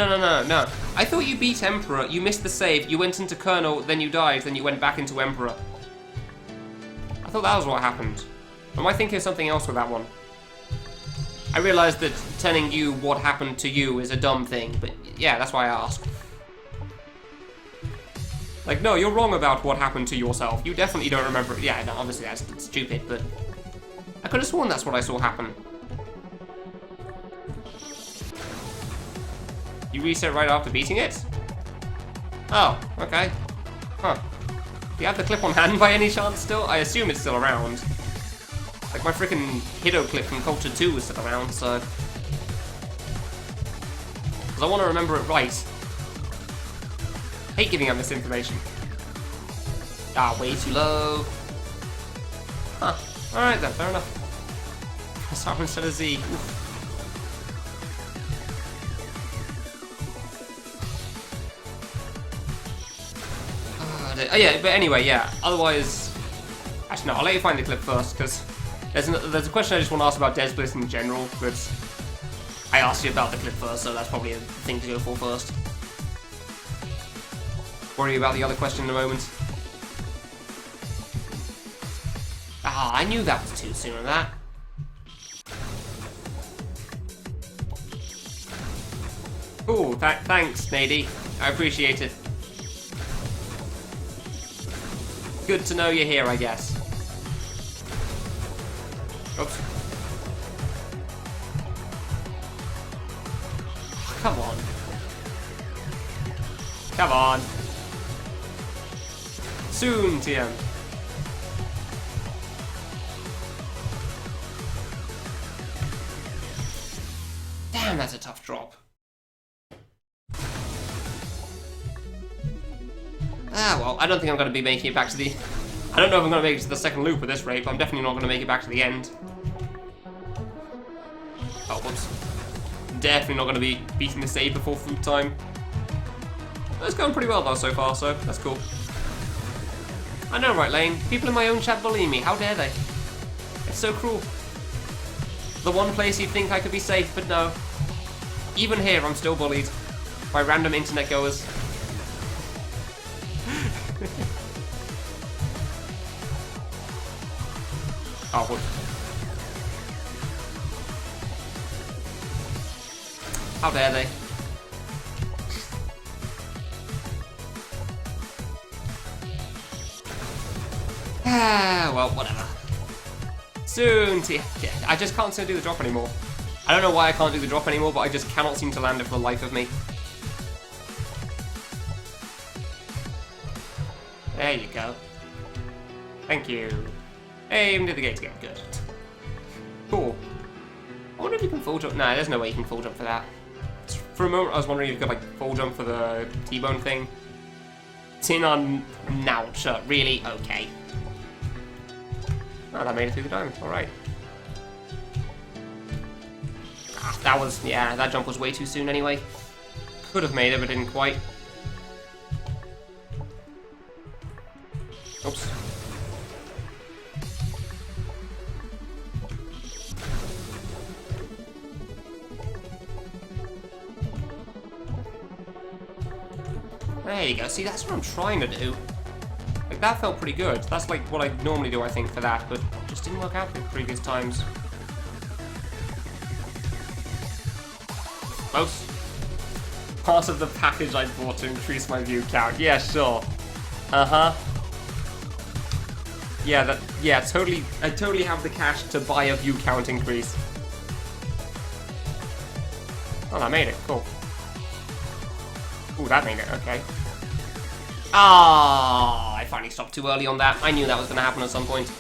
I thought you beat Emperor, you missed the save, you went into Colonel, then you died, then you went back into Emperor. I thought that was what happened. Am I thinking of something else with that one? I realised that telling you what happened to you is a dumb thing, but yeah, that's why I asked. Like, no, you're wrong about what happened to yourself. You definitely don't remember it. Yeah, no, obviously that's stupid, but... I could have sworn that's what I saw happen. You reset right after beating it? Oh, okay. Huh. Do you have the clip on hand by any chance still? I assume it's still around. Like, my freaking Hiddo clip from Culture 2 is still around, so... Because I want to remember it right. Hate giving out misinformation. Ah, way too low. Huh. Alright then, fair enough. Press R instead of Z. Oof. Oh yeah, but anyway, yeah. Otherwise... Actually, no, I'll let you find the clip first, because there's a question I just want to ask about Dead Split in general, but I asked you about the clip first, so that's probably a thing to go for first. Worry about the other question in a moment. Ah, I knew that was too soon on that. Cool, thanks, Nady. I appreciate it. good to know you're here, I guess. Oops. Come on. Come on. Soon, TM. Damn, that's a tough drop. Ah, well, I don't think I'm going to be making it back to the... I don't know if I'm going to make it to the second loop at this rate, but I'm definitely not going to make it back to the end. Oh, whoops. Definitely not going to be beating the save before food time. It's going pretty well, though, so far, so that's cool. I know, right, Lane? People in my own chat bullying me. How dare they? It's so cruel. The one place you'd think I could be safe, but no. Even here, I'm still bullied by random internet goers. Oh, what? How dare they? Ah, well, whatever. Soon, I just can't seem to do the drop anymore. I don't know why I can't do the drop anymore, but I just cannot seem to land it for the life of me. There you go. Thank you. Hey, even did the gates again. Good. Cool. I wonder if you can full jump. Nah, there's no way you can full jump for that. For a moment, I was wondering if you could, like, full jump for the T-bone thing. Tin on Nouch. Really? Okay. Oh, that made it through the diamond. Alright. Ah, that was... Yeah, that jump was way too soon anyway. Could have made it, but didn't quite. Oops. There you go. See, that's what I'm trying to do. Like, that felt pretty good. That's like what I normally do, I think, for that, but just didn't work out the previous times. Close. Part of the package I bought to increase my view count. Yeah, sure. Uh-huh. Yeah, yeah, totally. I totally have the cash to buy a view count increase. Oh, that made it. Cool. Ooh, that made it. Okay. Ah, I finally stopped too early on that. I knew that was going to happen at some point.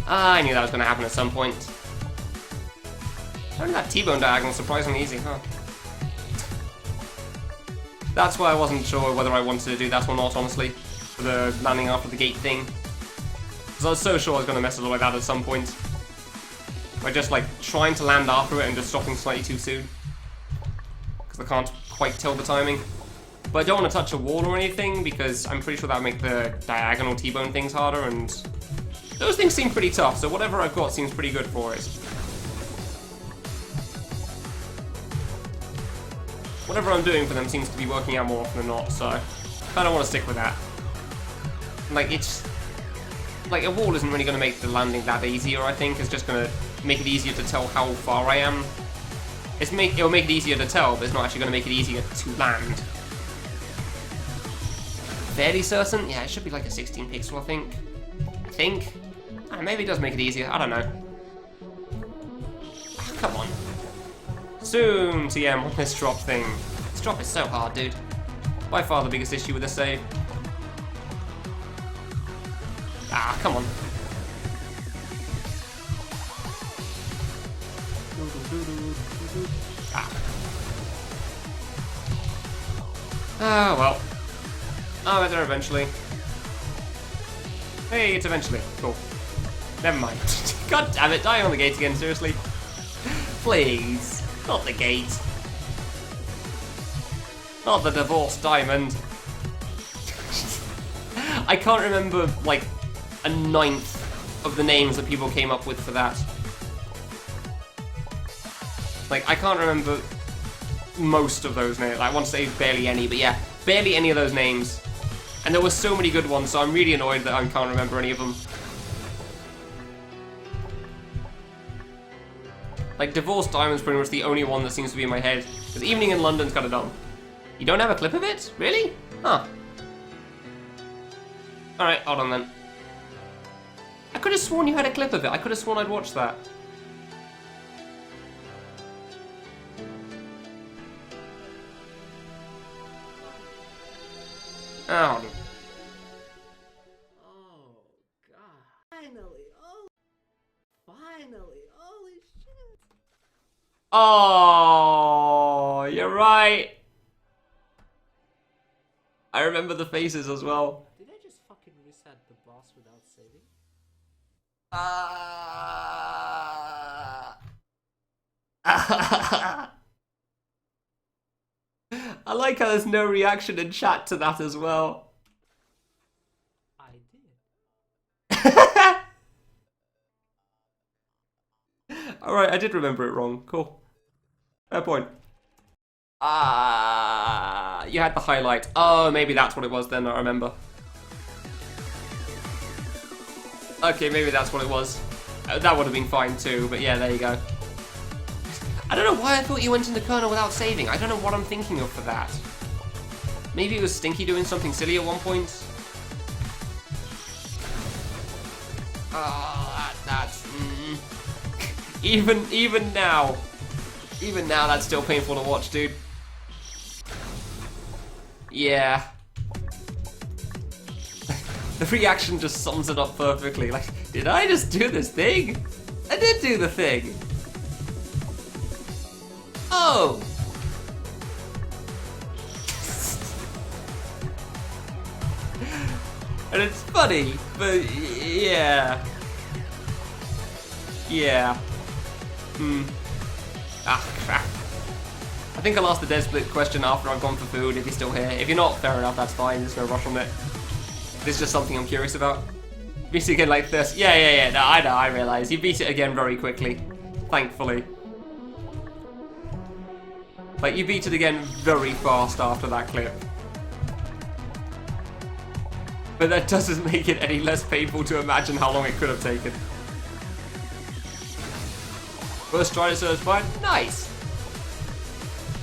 I knew that was going to happen at some point. Only that T-bone diagonal surprisingly easy, huh? That's why I wasn't sure whether I wanted to do that or not, honestly. For the landing after the gate thing. Because I was so sure I was going to mess it up like that at some point. By just, like, trying to land after it and just stopping slightly too soon. Because I can't quite tell the timing. But I don't want to touch a wall or anything, because I'm pretty sure that'll make the diagonal T-bone things harder, and those things seem pretty tough, so whatever I've got seems pretty good for it. Whatever I'm doing for them seems to be working out more often than not, so I kind of want to stick with that. Like, it's... Like, a wall isn't really going to make the landing that easier, I think. It's just going to make it easier to tell how far I am. It'll make it easier to tell, but it's not actually going to make it easier to land. Fairly certain? Yeah, it should be like a 16 pixel, I think. Maybe it does make it easier. I don't know. Ah, come on. Soon, TM, on this drop thing. This drop is so hard, dude. By far the biggest issue with this save. Ah, come on. Ah. Ah, well. I'll get there eventually. Hey, it's eventually. Cool. Never mind. God damn it, dying on the gate again, seriously. Please. Not the gate. Not the divorced diamond. I can't remember, like, a ninth of the names that people came up with for that. Like, I can't remember most of those names. I want to say barely any, but yeah, barely any of those names. And there were so many good ones, so I'm really annoyed that I can't remember any of them. Like, Divorced Diamond's pretty much the only one that seems to be in my head. Because Evening in London's kind of dumb. You don't have a clip of it? Really? Huh. Alright, hold on then. I could have sworn you had a clip of it. I could have sworn I'd watched that. Oh, Oh, God. Finally, holy shit. oh, you're right. I remember the faces as well. Did I just fucking reset the boss without saving? I like how there's no reaction in chat to that as well. I did. Alright, I did remember it wrong. Cool. Fair point. You had the highlight. Oh, maybe that's what it was then, I remember. Okay, maybe that's what it was. That would have been fine too, but yeah, there you go. I don't know why I thought you went into Colonel without saving. I don't know what I'm thinking of for that. Maybe it was Stinky doing something silly at one point. Oh, that's... Even now, that's still painful to watch, dude. Yeah. The reaction just sums it up perfectly. Like, did I just do this thing? I did do the thing. Oh. And it's funny, but yeah. Yeah. Ah, crap. I think I'll ask the Dead Split question after I've gone for food, if you're still here. If you're not, fair enough, that's fine. There's no rush on it. This is just something I'm curious about. Beat it again like this. Yeah. No, I know, I realise. You beat it again very quickly. Thankfully. Like, you beat it again very fast after that clip. But that doesn't make it any less painful to imagine how long it could have taken. First try to search fine. Nice.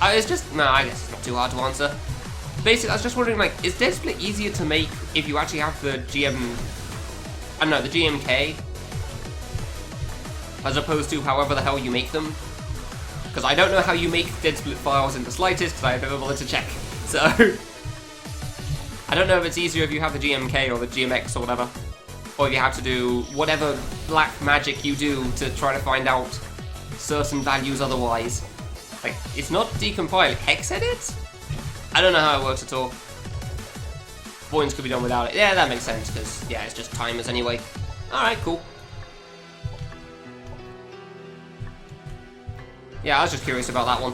It's just... No, I guess it's not too hard to answer. Basically, I was just wondering, like, is Dead Split easier to make if you actually have the GM... I don't know, the GMK? As opposed to however the hell you make them? Because I don't know how you make Dead Split files in the slightest, because I have never bothered to check. So... I don't know if it's easier if you have the GMK or the GMX or whatever. Or if you have to do whatever black magic you do to try to find out certain values otherwise. Like, it's not decompile, hex edit? I don't know how it works at all. Voids could be done without it. Yeah, that makes sense, because, yeah, it's just timers anyway. Alright, cool. Yeah, I was just curious about that one.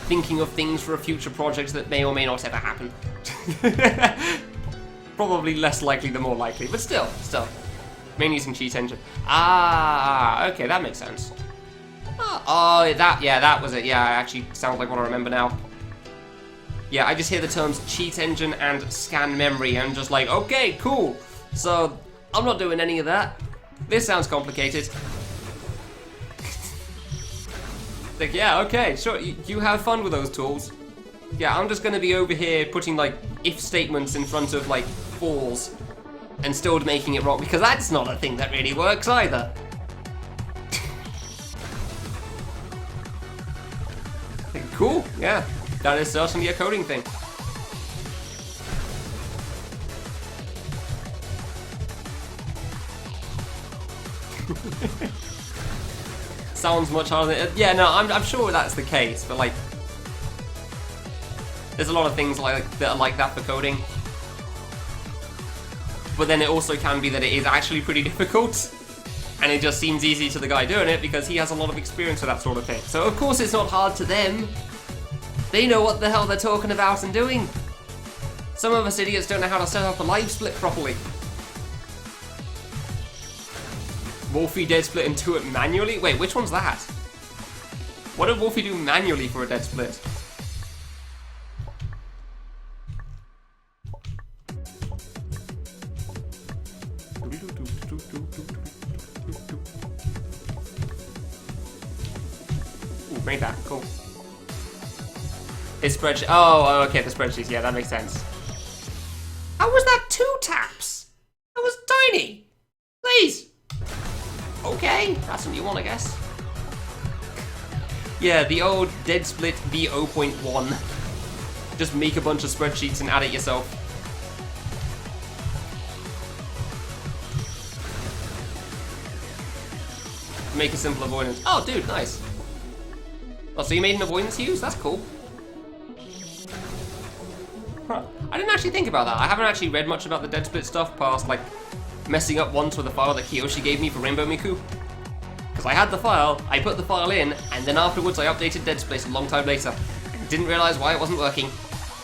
Thinking of things for a future project that may or may not ever happen. Probably less likely than more likely, but still. Mainly using cheat engine. Ah, okay, that makes sense. Oh, that was it. Yeah, it actually sounds like what I remember now. Yeah, I just hear the terms cheat engine and scan memory, and I'm just like, okay, cool. So, I'm not doing any of that. This sounds complicated. Like, yeah, okay, sure, you have fun with those tools. Yeah, I'm just gonna be over here putting, like, if statements in front of, like, falls, and still making it wrong, because that's not a thing that really works either. Cool, yeah, that is certainly a coding thing. Sounds much harder than... Yeah, no, I'm sure that's the case, but like... There's a lot of things like that are like that for coding. But then it also can be that it is actually pretty difficult. And it just seems easy to the guy doing it because he has a lot of experience with that sort of thing. So of course it's not hard to them. They know what the hell they're talking about and doing. Some of us idiots don't know how to set up a live split properly. Wolfie dead split and do it manually? Wait, which one's that? What did Wolfie do manually for a dead split? Ooh, made that, cool. His spreadsheet, oh, okay, the spreadsheets, yeah, that makes sense. How was that 2 taps? That was tiny. Please. Okay, that's a new one, I guess. Yeah, the old dead split V0.1. Just make a bunch of spreadsheets and add it yourself. Make a simple avoidance. Oh, dude, nice. Oh, so you made an avoidance use? That's cool. Huh. I didn't actually think about that. I haven't actually read much about the dead split stuff past, like, messing up once with a file that Kiyoshi gave me for Rainbow Miku. Because I had the file, I put the file in, and then afterwards I updated dead split a long time later. And didn't realize why it wasn't working.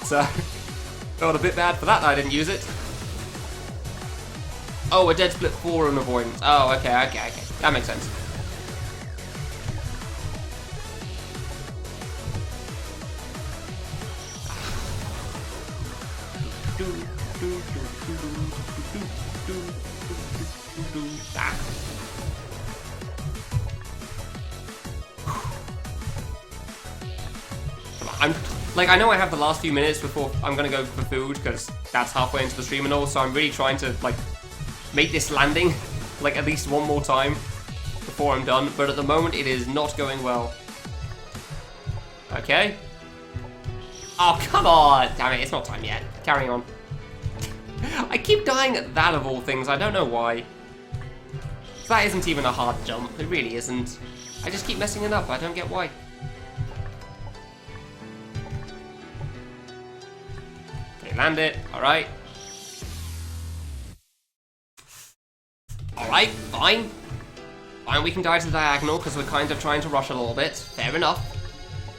So, felt a bit bad for that I didn't use it. Oh, a dead split for an avoidance. Oh, okay. That makes sense. I know I have the last few minutes before I'm gonna go for food, because that's halfway into the stream and all, so I'm really trying to, like, make this landing, like, at least one more time before I'm done, but at the moment it is not going well. Okay. Oh, come on! Damn it, it's not time yet. Carry on. I keep dying at that of all things, I don't know why. That isn't even a hard jump, it really isn't. I just keep messing it up, I don't get why. Land it, alright. Alright, fine. Fine, we can die to the diagonal because we're kind of trying to rush a little bit. Fair enough.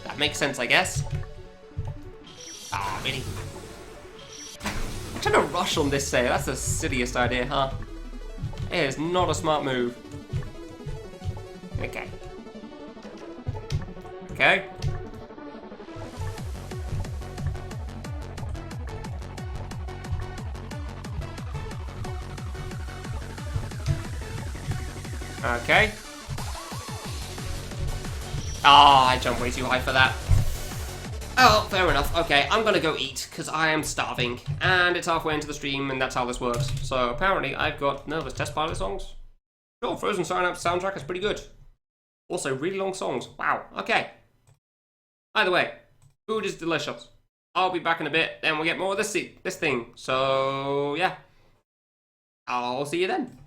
That makes sense, I guess. Ah, really? I'm trying to rush on this save. That's the silliest idea, huh? It is not a smart move. Okay. Okay. Okay. Ah, I jumped way too high for that. Oh, fair enough. Okay, I'm gonna go eat, because I am starving. And it's halfway into the stream, and that's how this works. So apparently I've got nervous test pilot songs. Sure, Frozen Synapse soundtrack is pretty good. Also, really long songs. Wow, okay. Either way, food is delicious. I'll be back in a bit, then we'll get more of this thing. So, yeah. I'll see you then.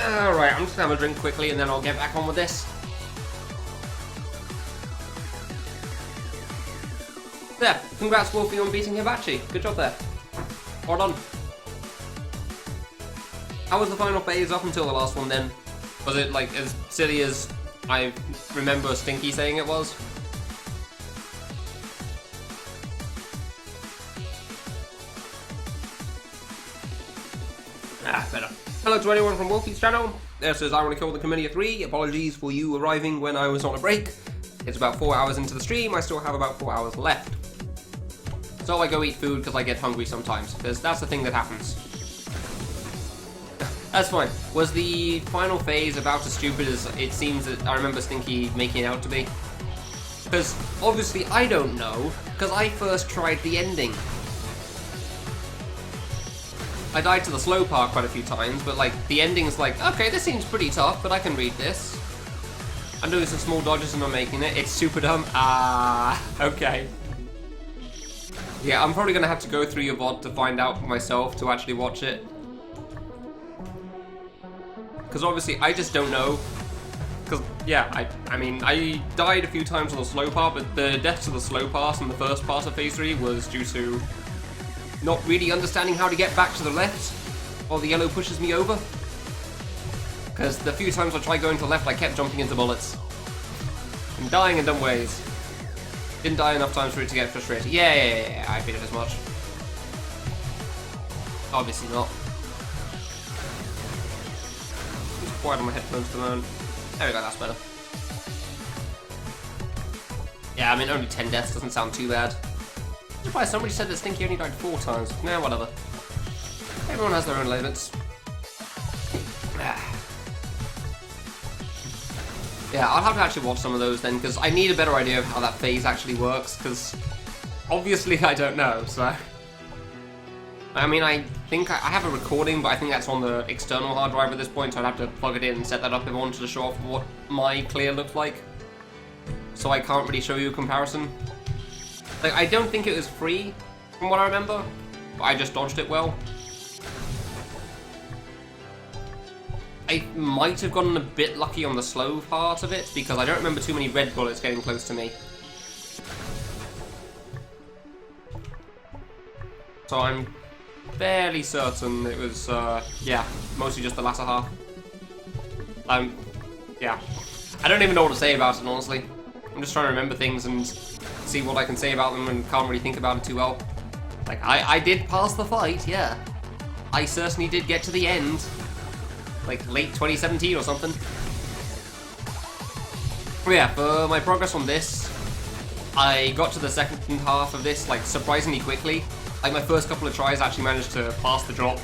Alright, I'm just gonna have a drink quickly and then I'll get back on with this. There, congrats Wolfie on beating Hibachi. Good job there. Well done. How was the final phase up until the last one then? Was it like as silly as I remember Stinky saying it was? Better. Hello to anyone from Wolfie's channel. This is I Want to Kill the Kamilia 3. Apologies for you arriving when I was on a break. It's about 4 hours into the stream. I still have about 4 hours left. So I go eat food because I get hungry sometimes. Because that's the thing that happens. That's fine. Was the final phase about as stupid as it seems that I remember Stinky making it out to be? Because obviously I don't know, because I first tried the ending. I died to the slow part quite a few times, but like the ending's like, okay, this seems pretty tough, but I can read this. I'm doing some small dodges and I'm making it. It's super dumb. Okay. Yeah, I'm probably gonna have to go through your VOD to find out for myself to actually watch it. Because obviously, I just don't know. Because, yeah, I mean, I died a few times on the slow part, but the deaths of the slow pass in the first part of Phase 3 was due to not really understanding how to get back to the left while the yellow pushes me over. Because the few times I tried going to the left, I kept jumping into bullets. And dying in dumb ways. Didn't die enough times for it to get frustrated. Yeah, I figured as much. Obviously not. It's quiet on my headphones to learn. There we go, that's better. Yeah, I mean, only 10 deaths doesn't sound too bad. Surprised somebody said that Stinky only died 4 times. Nah, whatever. Everyone has their own limits. Yeah, I'll have to actually watch some of those then, because I need a better idea of how that phase actually works, because obviously I don't know, so... I mean, I think I have a recording, but I think that's on the external hard drive at this point, so I'd have to plug it in and set that up if I wanted to show off what my clear looked like. So I can't really show you a comparison. Like, I don't think it was free, from what I remember, but I just dodged it well. I might have gotten a bit lucky on the slow part of it, because I don't remember too many red bullets getting close to me. So I'm fairly certain it was, yeah, mostly just the latter half. Yeah. I don't even know what to say about it, honestly. I'm just trying to remember things and see what I can say about them and can't really think about it too well. Like, I did pass the fight, yeah. I certainly did get to the end. Like, late 2017 or something. But yeah, for my progress on this, I got to the second half of this, like, surprisingly quickly. Like, my first couple of tries actually managed to pass the drop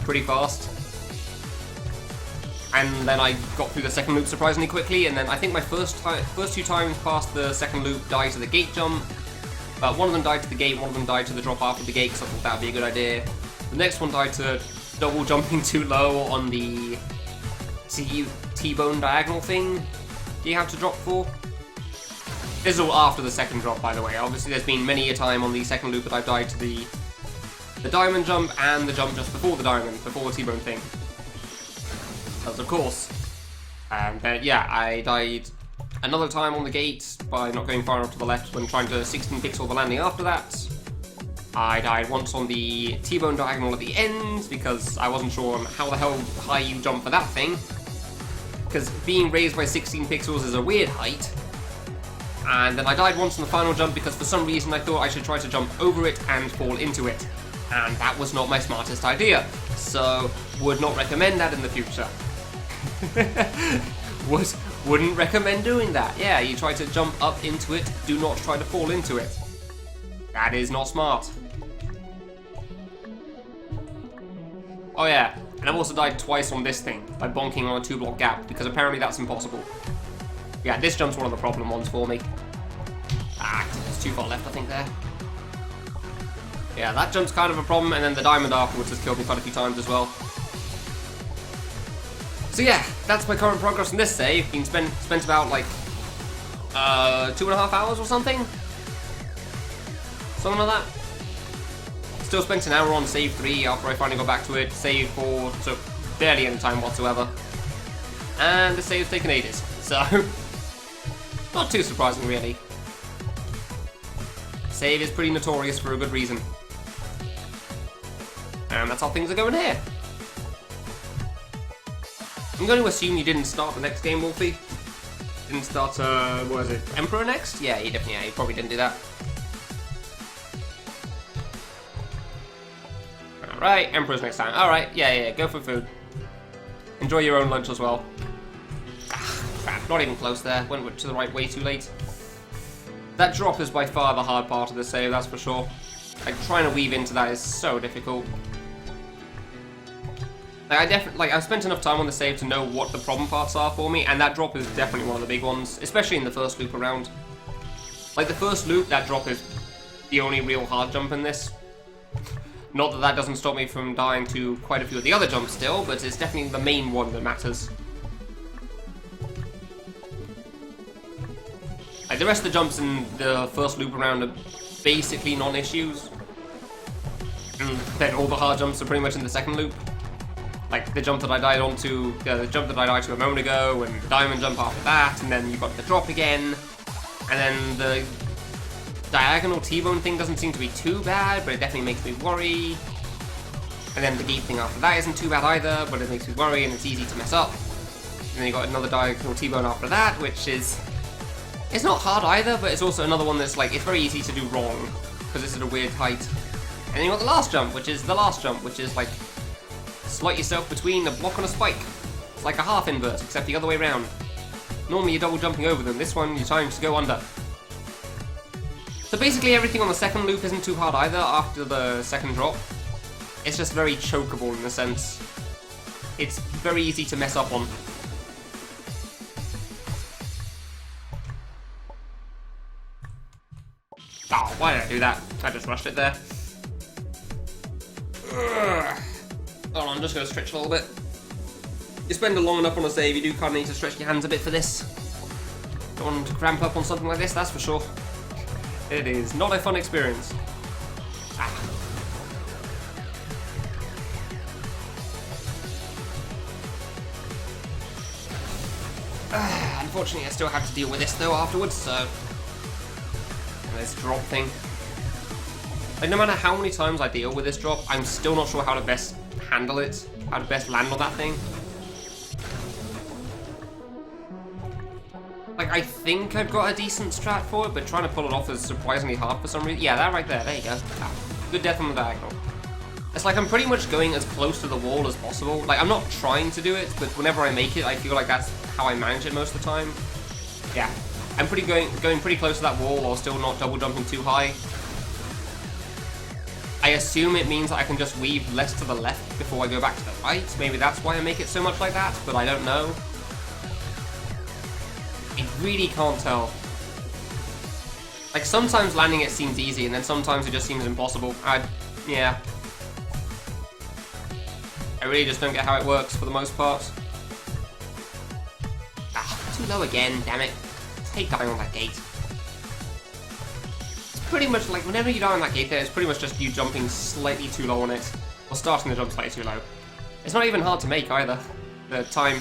pretty fast. And then I got through the second loop surprisingly quickly, and then I think my first 2 times past the second loop died to the gate jump. But one of them died to the gate, one of them died to the drop after the gate, because I thought that would be a good idea. The next one died to double jumping too low on the T-bone diagonal thing you have to drop for. This is all after the second drop, by the way. Obviously, there's been many a time on the second loop that I've died to the diamond jump and the jump just before the diamond, before the T-bone thing. Because of course. And then, yeah, I died another time on the gate by not going far enough to the left when trying to 16 pixel the landing after that. I died once on the T-bone diagonal at the end because I wasn't sure on how the hell high you jump for that thing. Because being raised by 16 pixels is a weird height. And then I died once on the final jump because for some reason I thought I should try to jump over it and fall into it. And that was not my smartest idea. So, would not recommend that in the future. Wouldn't recommend doing that. Yeah, you try to jump up into it, do not try to fall into it. That is not smart. Oh yeah, and I've also died twice on this thing by bonking on a 2-block gap because apparently that's impossible. Yeah, this jump's one of the problem ones for me. It's too far left, I think, there. Yeah, that jump's kind of a problem, and then the diamond afterwards has killed me quite a few times as well. So yeah, that's my current progress on this save. Been spent about like 2.5 hours or something? Something like that. Still spent an hour on save 3 after I finally got back to it. Save 4 took barely any time whatsoever. And the save's taken ages, so not too surprising really. Save is pretty notorious for a good reason. And that's how things are going here. I'm going to assume you didn't start the next game, Wolfie. Didn't start, what was it, Emperor next? Yeah, you probably didn't do that. Alright, Emperor's next time. Alright, yeah, go for food. Enjoy your own lunch as well. Crap, not even close there. Went to the right way too late. That drop is by far the hard part of the save, that's for sure. Like, trying to weave into that is so difficult. Like, I've spent enough time on the save to know what the problem parts are for me, and that drop is definitely one of the big ones, especially in the first loop around. Like, the first loop, that drop is the only real hard jump in this. Not that that doesn't stop me from dying to quite a few of the other jumps still, but it's definitely the main one that matters. Like, the rest of the jumps in the first loop around are basically non-issues. And then all the hard jumps are pretty much in the second loop. Like, the jump that I died onto, the jump that I died to a moment ago, and the diamond jump after that, and then you've got the drop again. And then the diagonal T-bone thing doesn't seem to be too bad, but it definitely makes me worry. And then the gate thing after that isn't too bad either, but it makes me worry and it's easy to mess up. And then you got another diagonal T-bone after that, which is... It's not hard either, but it's also another one that's like, it's very easy to do wrong, because it's at a weird height. And then you got the last jump, which is the last jump, which is like, slot yourself between a block and a spike. It's like a half invert, except the other way around. Normally you're double jumping over them, this one you're trying to go under. So basically everything on the second loop isn't too hard either after the second drop. It's just very chokeable in a sense. It's very easy to mess up on. Oh, why did I do that? I just rushed it there. Ugh. Hold on, I'm just going to stretch a little bit. You spend long enough on a save, you do kind of need to stretch your hands a bit for this. Don't want to cramp up on something like this, that's for sure. It is not a fun experience. Unfortunately, I still have to deal with this though afterwards, so... This drop thing. Like, no matter how many times I deal with this drop, I'm still not sure how to best handle it, how to best land on that thing. Like, I think I've got a decent strat for it, but trying to pull it off is surprisingly hard for some reason. Yeah, that right there, there you go. Ah, good death on the diagonal. It's like I'm pretty much going as close to the wall as possible. Like, I'm not trying to do it, but whenever I make it, I feel like that's how I manage it most of the time. Yeah, I'm going pretty close to that wall while still not double jumping too high. I assume it means that I can just weave less to the left before I go back to the right. Maybe that's why I make it so much like that, but I don't know. I really can't tell. Like, sometimes landing it seems easy, and then sometimes it just seems impossible. Yeah. I really just don't get how it works for the most part. Ah, too low again, damn it. I hate dying on that gate. It's pretty much like, whenever you die on that gate there, it's pretty much just you jumping slightly too low on it. Or starting the jump slightly too low. It's not even hard to make either. The time...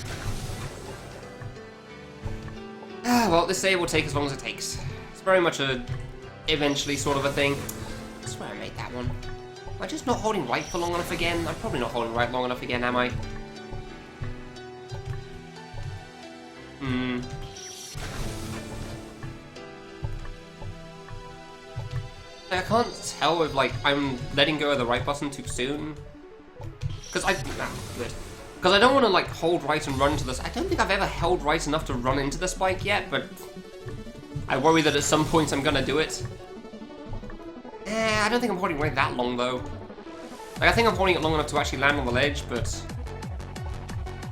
well, this save will take as long as it takes. It's very much a eventually sort of a thing. I swear I made that one. Am I just not holding right for long enough again? I'm probably not holding right long enough again, am I? I can't tell if, like, I'm letting go of the right button too soon. Because Because I don't want to, like, hold right and run into this. I don't think I've ever held right enough to run into the spike yet, but I worry that at some point I'm gonna do it. I don't think I'm holding right that long, though. Like, I think I'm holding it long enough to actually land on the ledge, but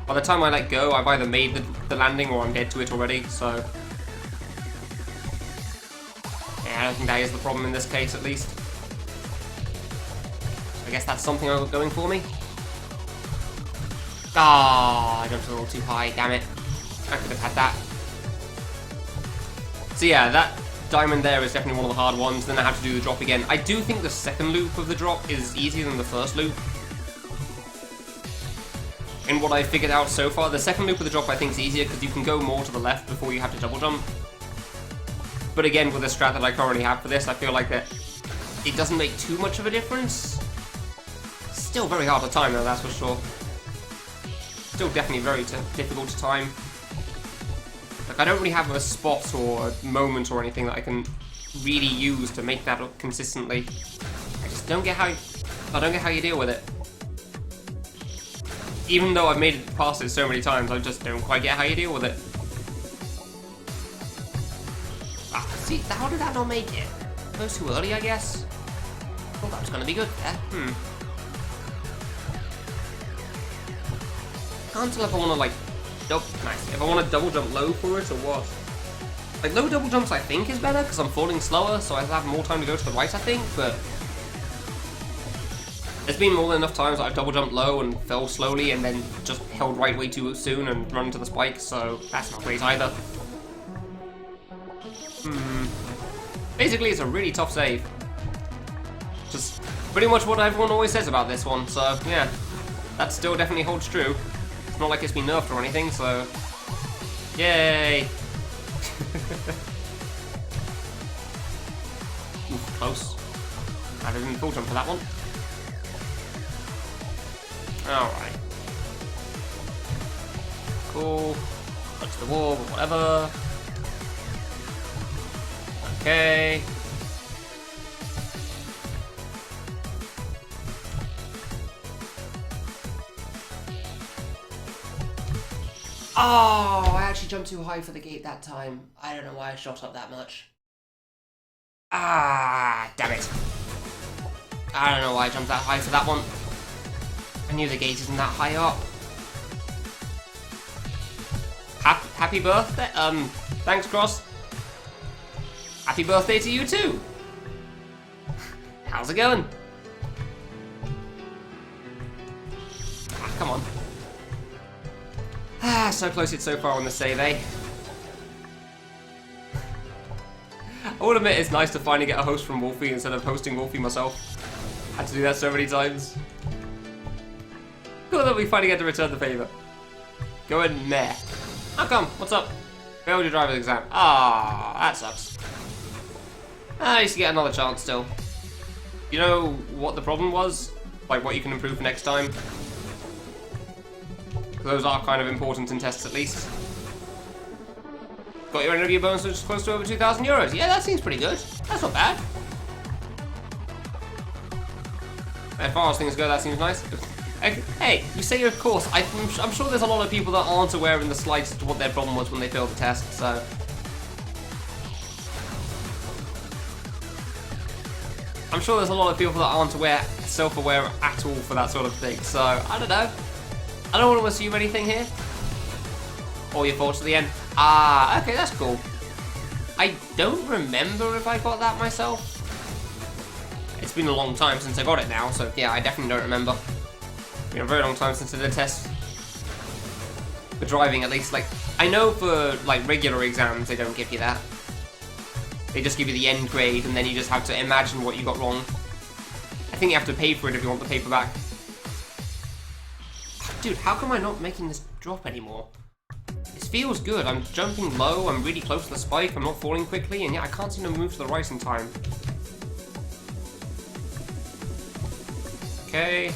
by the time I let go, I've either made the landing or I'm dead to it already, so... Yeah, I don't think that is the problem in this case, at least. I guess that's something going for me. Ah, I jumped a little too high, damn it. I could have had that. So yeah, that diamond there is definitely one of the hard ones, then I have to do the drop again. I do think the second loop of the drop is easier than the first loop. In what I figured out so far, the second loop of the drop I think is easier because you can go more to the left before you have to double jump. But again, with the strat that I currently have for this, I feel like that it doesn't make too much of a difference. Still very hard to time though, that's for sure. Still definitely very difficult to time. Like, I don't really have a spot or a moment or anything that I can really use to make that up consistently. I just don't get how you deal with it. Even though I've made it past it so many times, I just don't quite get how you deal with it. Ah, see, how did that not make it? Goes too early, I guess. Thought that was gonna be good there. Can't tell if I want to, like, nice. If I want to double jump low for it or what. Like, low double jumps I think is better because I'm falling slower, so I have more time to go to the right, I think, but there's been more than enough times that I've double jumped low and fell slowly and then just held right way too soon and run into the spike, so that's not great either. Basically, it's a really tough save. Just pretty much what everyone always says about this one, so yeah. That still definitely holds true. It's not like it's been nerfed or anything, so... Yay! Oof, close. I didn't full jump for that one. Alright. Cool. Touch the wall, but whatever. Okay. Oh, I actually jumped too high for the gate that time. I don't know why I shot up that much. Ah, damn it. I don't know why I jumped that high for that one. I knew the gate isn't that high up. Happy birthday? Thanks, Cross. Happy birthday to you too. How's it going? Ah, come on. Ah, so close it's so far on the save, eh? I will admit it's nice to finally get a host from Wolfie instead of hosting Wolfie myself. Had to do that so many times. Cool that we finally get to return the favour. Go in there. How come? What's up? Failed your driver's exam. Ah, that sucks. I used to get another chance still. You know what the problem was? Like what you can improve for next time? Those are kind of important in tests at least. Got your interview bonus which is close to over €2,000. Yeah, that seems pretty good. That's not bad. As far as things go, that seems nice. Hey, you say of course. I'm sure there's a lot of people that aren't aware in the slightest what their problem was when they failed the test, so... I'm sure there's a lot of people that aren't self-aware at all for that sort of thing, so I don't know. I don't want to assume anything here. All your thoughts at the end. Ah, okay, that's cool. I don't remember if I got that myself. It's been a long time since I got it now, so yeah, I definitely don't remember. It's been a very long time since I did a test. For driving, at least. Like, I know for like regular exams, they don't give you that. They just give you the end grade, and then you just have to imagine what you got wrong. I think you have to pay for it if you want the paper back. Dude, how come I'm not making this drop anymore? This feels good. I'm jumping low, I'm really close to the spike, I'm not falling quickly, and yeah, I can't seem to move to the right in time. Okay.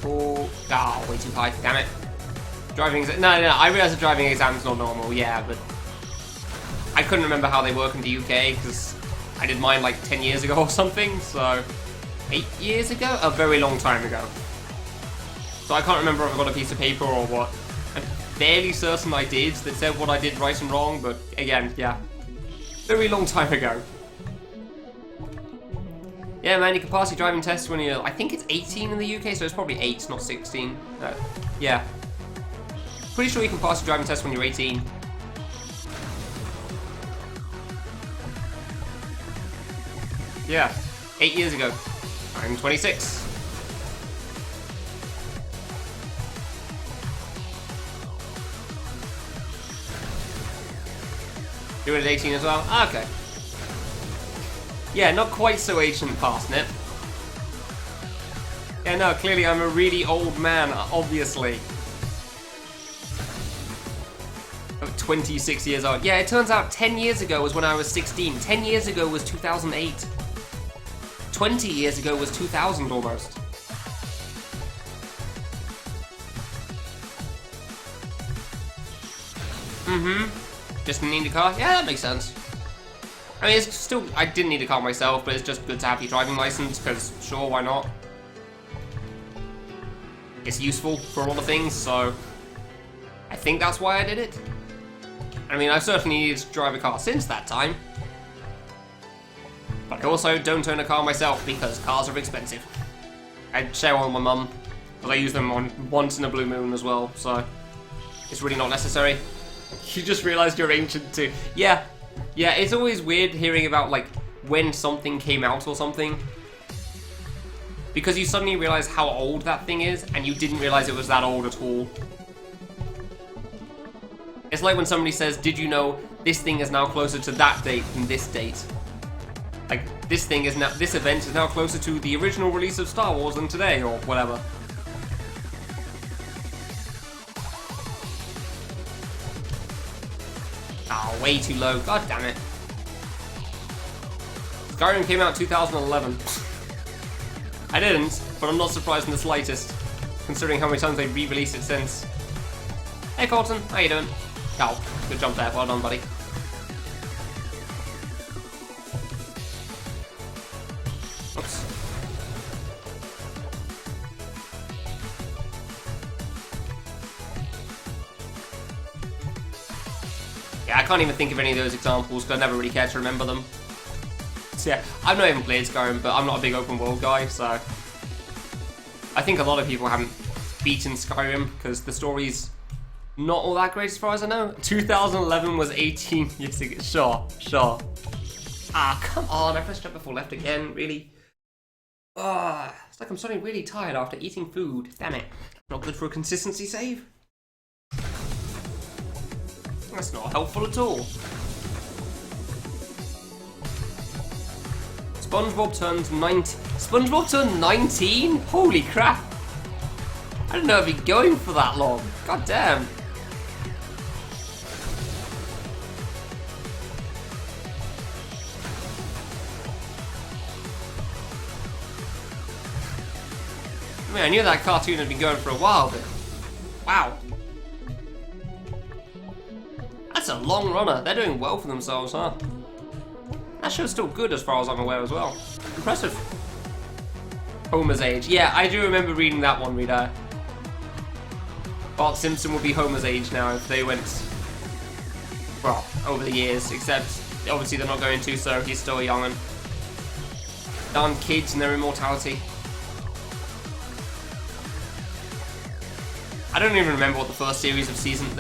Oh, way too high, damn it. Driving exam. No, I realize the driving exam's not normal, yeah, but I couldn't remember how they work in the UK, because I did mine like 10 years ago or something, so 8 years ago? A very long time ago. So I can't remember if I got a piece of paper or what. I'm fairly certain I did that said what I did right and wrong, but again, yeah. Very long time ago. Yeah, man, you can pass your driving test when you're, I think it's 18 in the UK, so it's probably 8, not 16. Yeah. Pretty sure you can pass your driving test when you're 18. Yeah, 8 years ago. I'm 26. You were at 18 as well? Ah, okay. Yeah, not quite so ancient, Parsnip. Yeah, no, clearly I'm a really old man, obviously. 26 years old. Yeah, it turns out 10 years ago was when I was 16. 10 years ago was 2008. 20 years ago was 2000 almost. Just need a car? Yeah, that makes sense. I mean, it's still, I didn't need a car myself, but it's just good to have your driving license, because sure, why not? It's useful for a lot of things, so I think that's why I did it. I mean, I've certainly needed to drive a car since that time. But I also don't own a car myself, because cars are expensive. I share one with my mum, but I use them on once in a blue moon as well, so it's really not necessary. You just realised you're ancient too. Yeah, it's always weird hearing about, like, when something came out or something. Because you suddenly realise how old that thing is, and you didn't realise it was that old at all. It's like when somebody says, did you know this thing is now closer to that date than this date. Like, this event is now closer to the original release of Star Wars than today, or whatever. Oh, way too low. God damn it. Skyrim came out 2011. I didn't, but I'm not surprised in the slightest, considering how many times they've re-released it since. Hey Colton, how you doing? Oh, good jump there. Well done, buddy. Oops. Yeah, I can't even think of any of those examples because I never really cared to remember them. So yeah, I've not even played Skyrim, but I'm not a big open world guy, so I think a lot of people haven't beaten Skyrim because the story's not all that great as far as I know. 2011 was 18 years ago. Sure. Ah, come on, I pressed up before left again, really? Ah, it's like I'm starting really tired after eating food. Damn it. Not good for a consistency save? That's not helpful at all. SpongeBob turned 19. SpongeBob turned 19? Holy crap. I didn't know it'd be going for that long. God damn. I mean, I knew that cartoon had been going for a while, but wow. That's a long runner. They're doing well for themselves, huh? That show's still good as far as I'm aware as well. Impressive. Homer's age. Yeah, I do remember reading that one, Rita. Bart Simpson would be Homer's age now if they went, well, over the years, except obviously they're not going to, so he's still a young'un. Darn kids and their immortality. I don't even remember what the first series of series of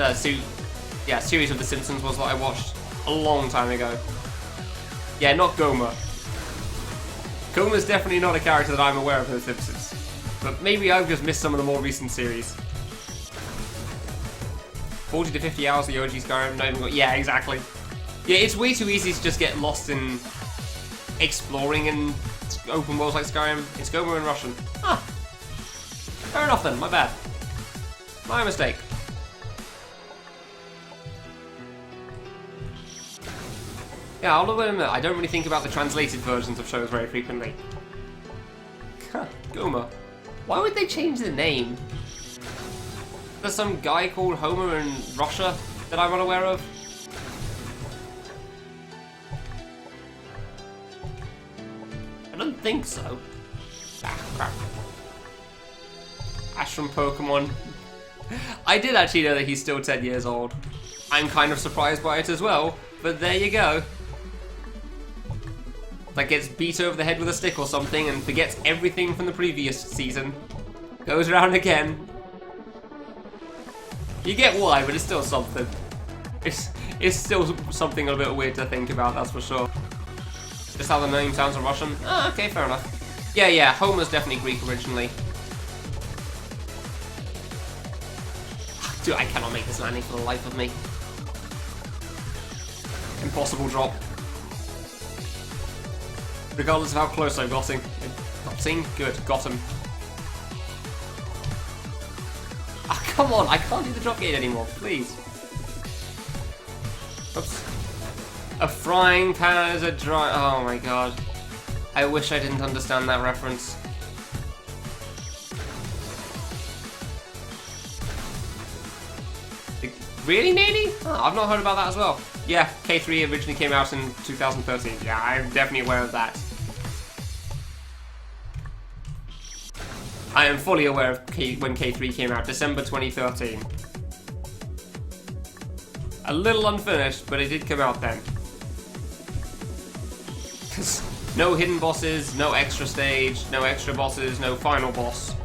The Simpsons was that I watched a long time ago. Yeah, not Gomer. Gomer's definitely not a character that I'm aware of in The Simpsons. But maybe I've just missed some of the more recent series. 40 to 50 hours of the OG Skyrim, not even got... Yeah, exactly. Yeah, it's way too easy to just get lost in exploring in open worlds like Skyrim. It's Gomer in Russian. Ah. Fair enough then, my bad. My mistake. Yeah, I'll admit, I don't really think about the translated versions of shows very frequently. Gomer. Why would they change the name? There's some guy called Homer in Russia that I'm unaware of. I don't think so. Ah, crap. Ash from Pokemon. I did actually know that he's still 10 years old. I'm kind of surprised by it as well, but there you go. Like gets beat over the head with a stick or something and forgets everything from the previous season. Goes around again. You get why, but it's still something. It's still something a bit weird to think about, that's for sure. Just how the name sounds in Russian? Ah, okay, fair enough. Yeah, Homer's definitely Greek originally. Dude, I cannot make this landing for the life of me. Impossible drop. Regardless of how close I got him. Good, got him. Ah, come on, I can't do the drop gate anymore, please. Oops. A frying pan is a dry... Oh my god. I wish I didn't understand that reference. Really, Nady? Oh, I've not heard about that as well. Yeah, K3 originally came out in 2013. Yeah, I'm definitely aware of that. I am fully aware of when K3 came out, December 2013. A little unfinished, but it did come out then. No hidden bosses, no extra stage, no extra bosses, no final boss.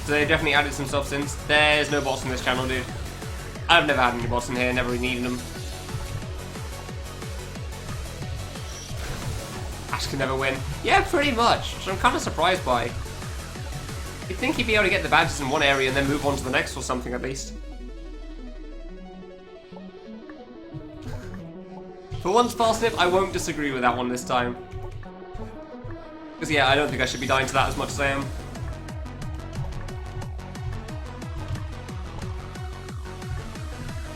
So they definitely added some stuff since. There's no boss in this channel, dude. I've never had any boss in here, never really needed them. Ash can never win. Yeah, pretty much, which I'm kind of surprised by. You'd think he'd be able to get the badges in one area and then move on to the next or something at least. For once, Parsnip, I won't disagree with that one this time. Because yeah, I don't think I should be dying to that as much as I am.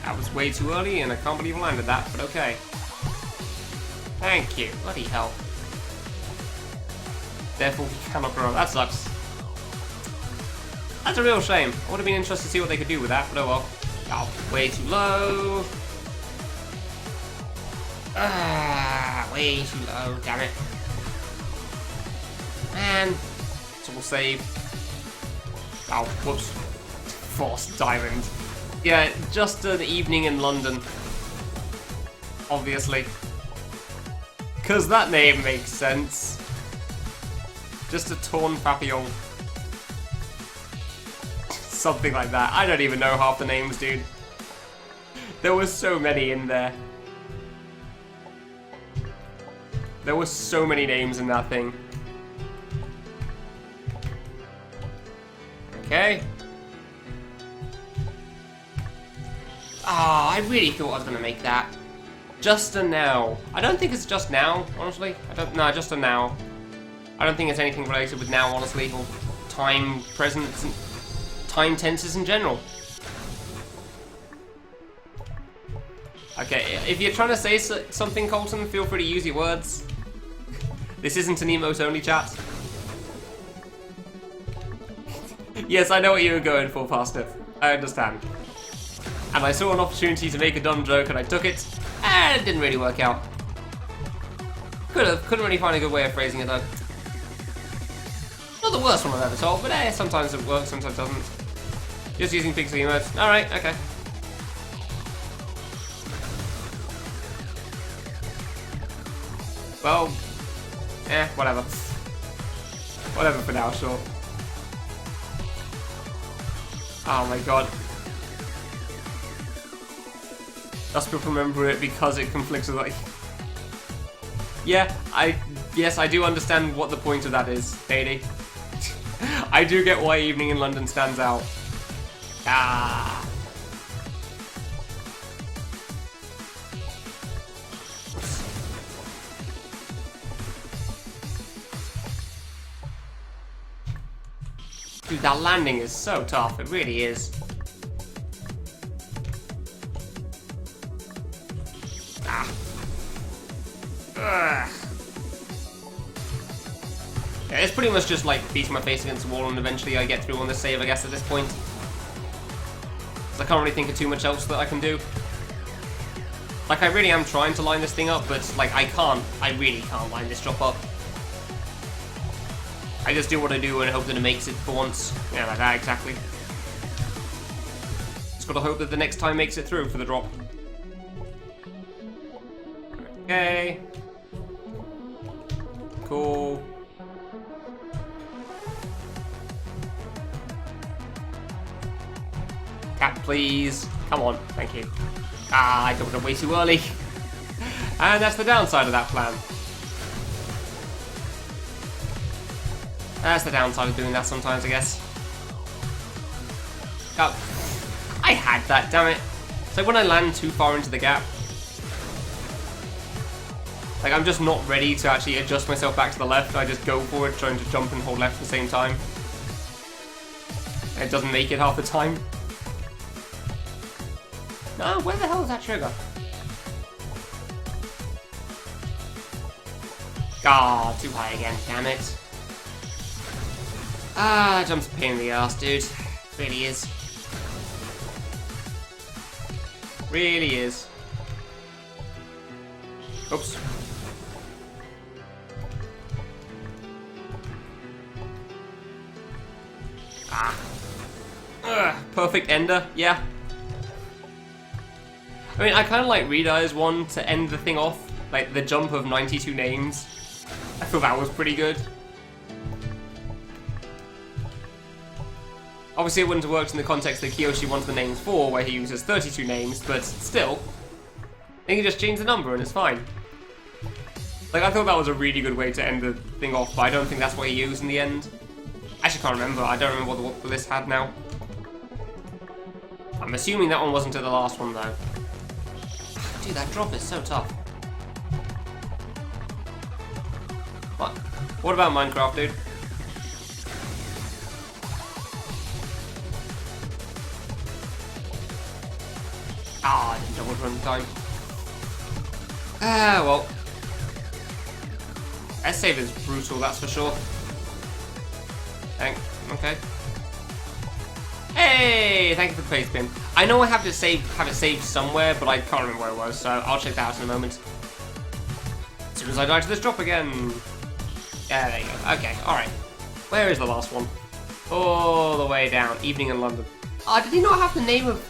That was way too early, and I can't believe I landed that, but okay. Thank you. Bloody hell. Therefore, we cannot grow. That sucks. That's a real shame. I would have been interested to see what they could do with that, but oh well. Oh, way too low. Ah, way too low. Damn it. Man. So we'll save. Oh, whoops. Forced diamond. Yeah, just an evening in London. Obviously. Because that name makes sense. Just a torn papillon. Something like that. I don't even know half the names, dude. There were so many in there. There were so many names in that thing. Okay. Ah, I really thought I was gonna make that. Just a now. I don't think it's just now, honestly. No, just a now. I don't think it's anything related with now, honestly, or time, present, time tenses in general. Okay, if you're trying to say something, Colton, feel free to use your words. This isn't an emote-only chat. Yes, I know what you were going for, Parsnip. I understand. And I saw an opportunity to make a dumb joke, and I took it, and it didn't really work out. Couldn't really find a good way of phrasing it, though. Not the worst one I've ever told, but sometimes it works, sometimes it doesn't. Just using pixel emotes. Alright, okay. Well, whatever. Whatever for now, sure. Oh my god. Just people remember it because it conflicts with like... Yes, I do understand what the point of that is, Katie. I do get why Evening in London stands out. Ah. Dude, that landing is so tough, it really is. Ah. Ugh. Yeah, it's pretty much just like beating my face against the wall and eventually I get through on this save, I guess, at this point. Because I can't really think of too much else that I can do. Like, I really am trying to line this thing up, but like, I really can't line this drop up. I just do what I do and hope that it makes it for once. Yeah, like that, exactly. Just gotta hope that the next time makes it through for the drop. Okay. Cool. Cat, please. Come on, thank you. Ah, I jumped up way too early. And that's the downside of that plan. That's the downside of doing that sometimes, I guess. Oh, I had that, damn it. So when I land too far into the gap, like I'm just not ready to actually adjust myself back to the left. I just go for it, trying to jump and hold left at the same time. And it doesn't make it half the time. No, where the hell is that trigger? Ah, too high again, damn it. Ah, jump's a pain in the ass, dude. Really is. Really is. Oops. Ah. Ugh, perfect ender, yeah. I mean, I kind of like Reedeye's one to end the thing off. Like, the jump of 92 names. I thought that was pretty good. Obviously, it wouldn't have worked in the context that Kiyoshi wants the names for, where he uses 32 names, but still, they can just change the number and it's fine. Like, I thought that was a really good way to end the thing off, but I don't think that's what he used in the end. I actually can't remember. I don't remember what the list had now. I'm assuming that one wasn't at the last one, though. Dude, that drop is so tough. What? What about Minecraft, dude? Ah, I didn't double run time. Ah, well. S-save is brutal, that's for sure. Okay. Hey, thank you for the paste bin. I know I have it saved somewhere, but I can't remember where it was, so I'll check that out in a moment. As soon as I die to this drop again. Yeah, there you go. Okay, alright. Where is the last one? All the way down. Evening in London. Ah, did he not have the name of...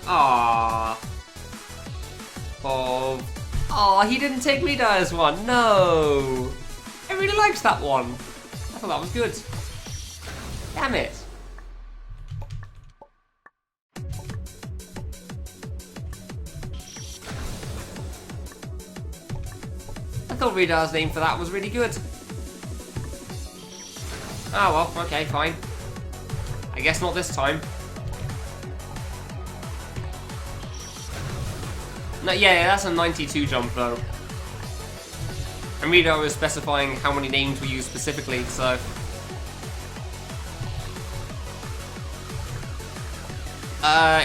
he didn't take me down as one. No. I really liked that one. I thought that was good. Damn it. I thought Redar's name for that was really good. Oh well, okay, fine. I guess not this time. No, yeah, that's a 92 jump though. And Redar was specifying how many names we use specifically, so...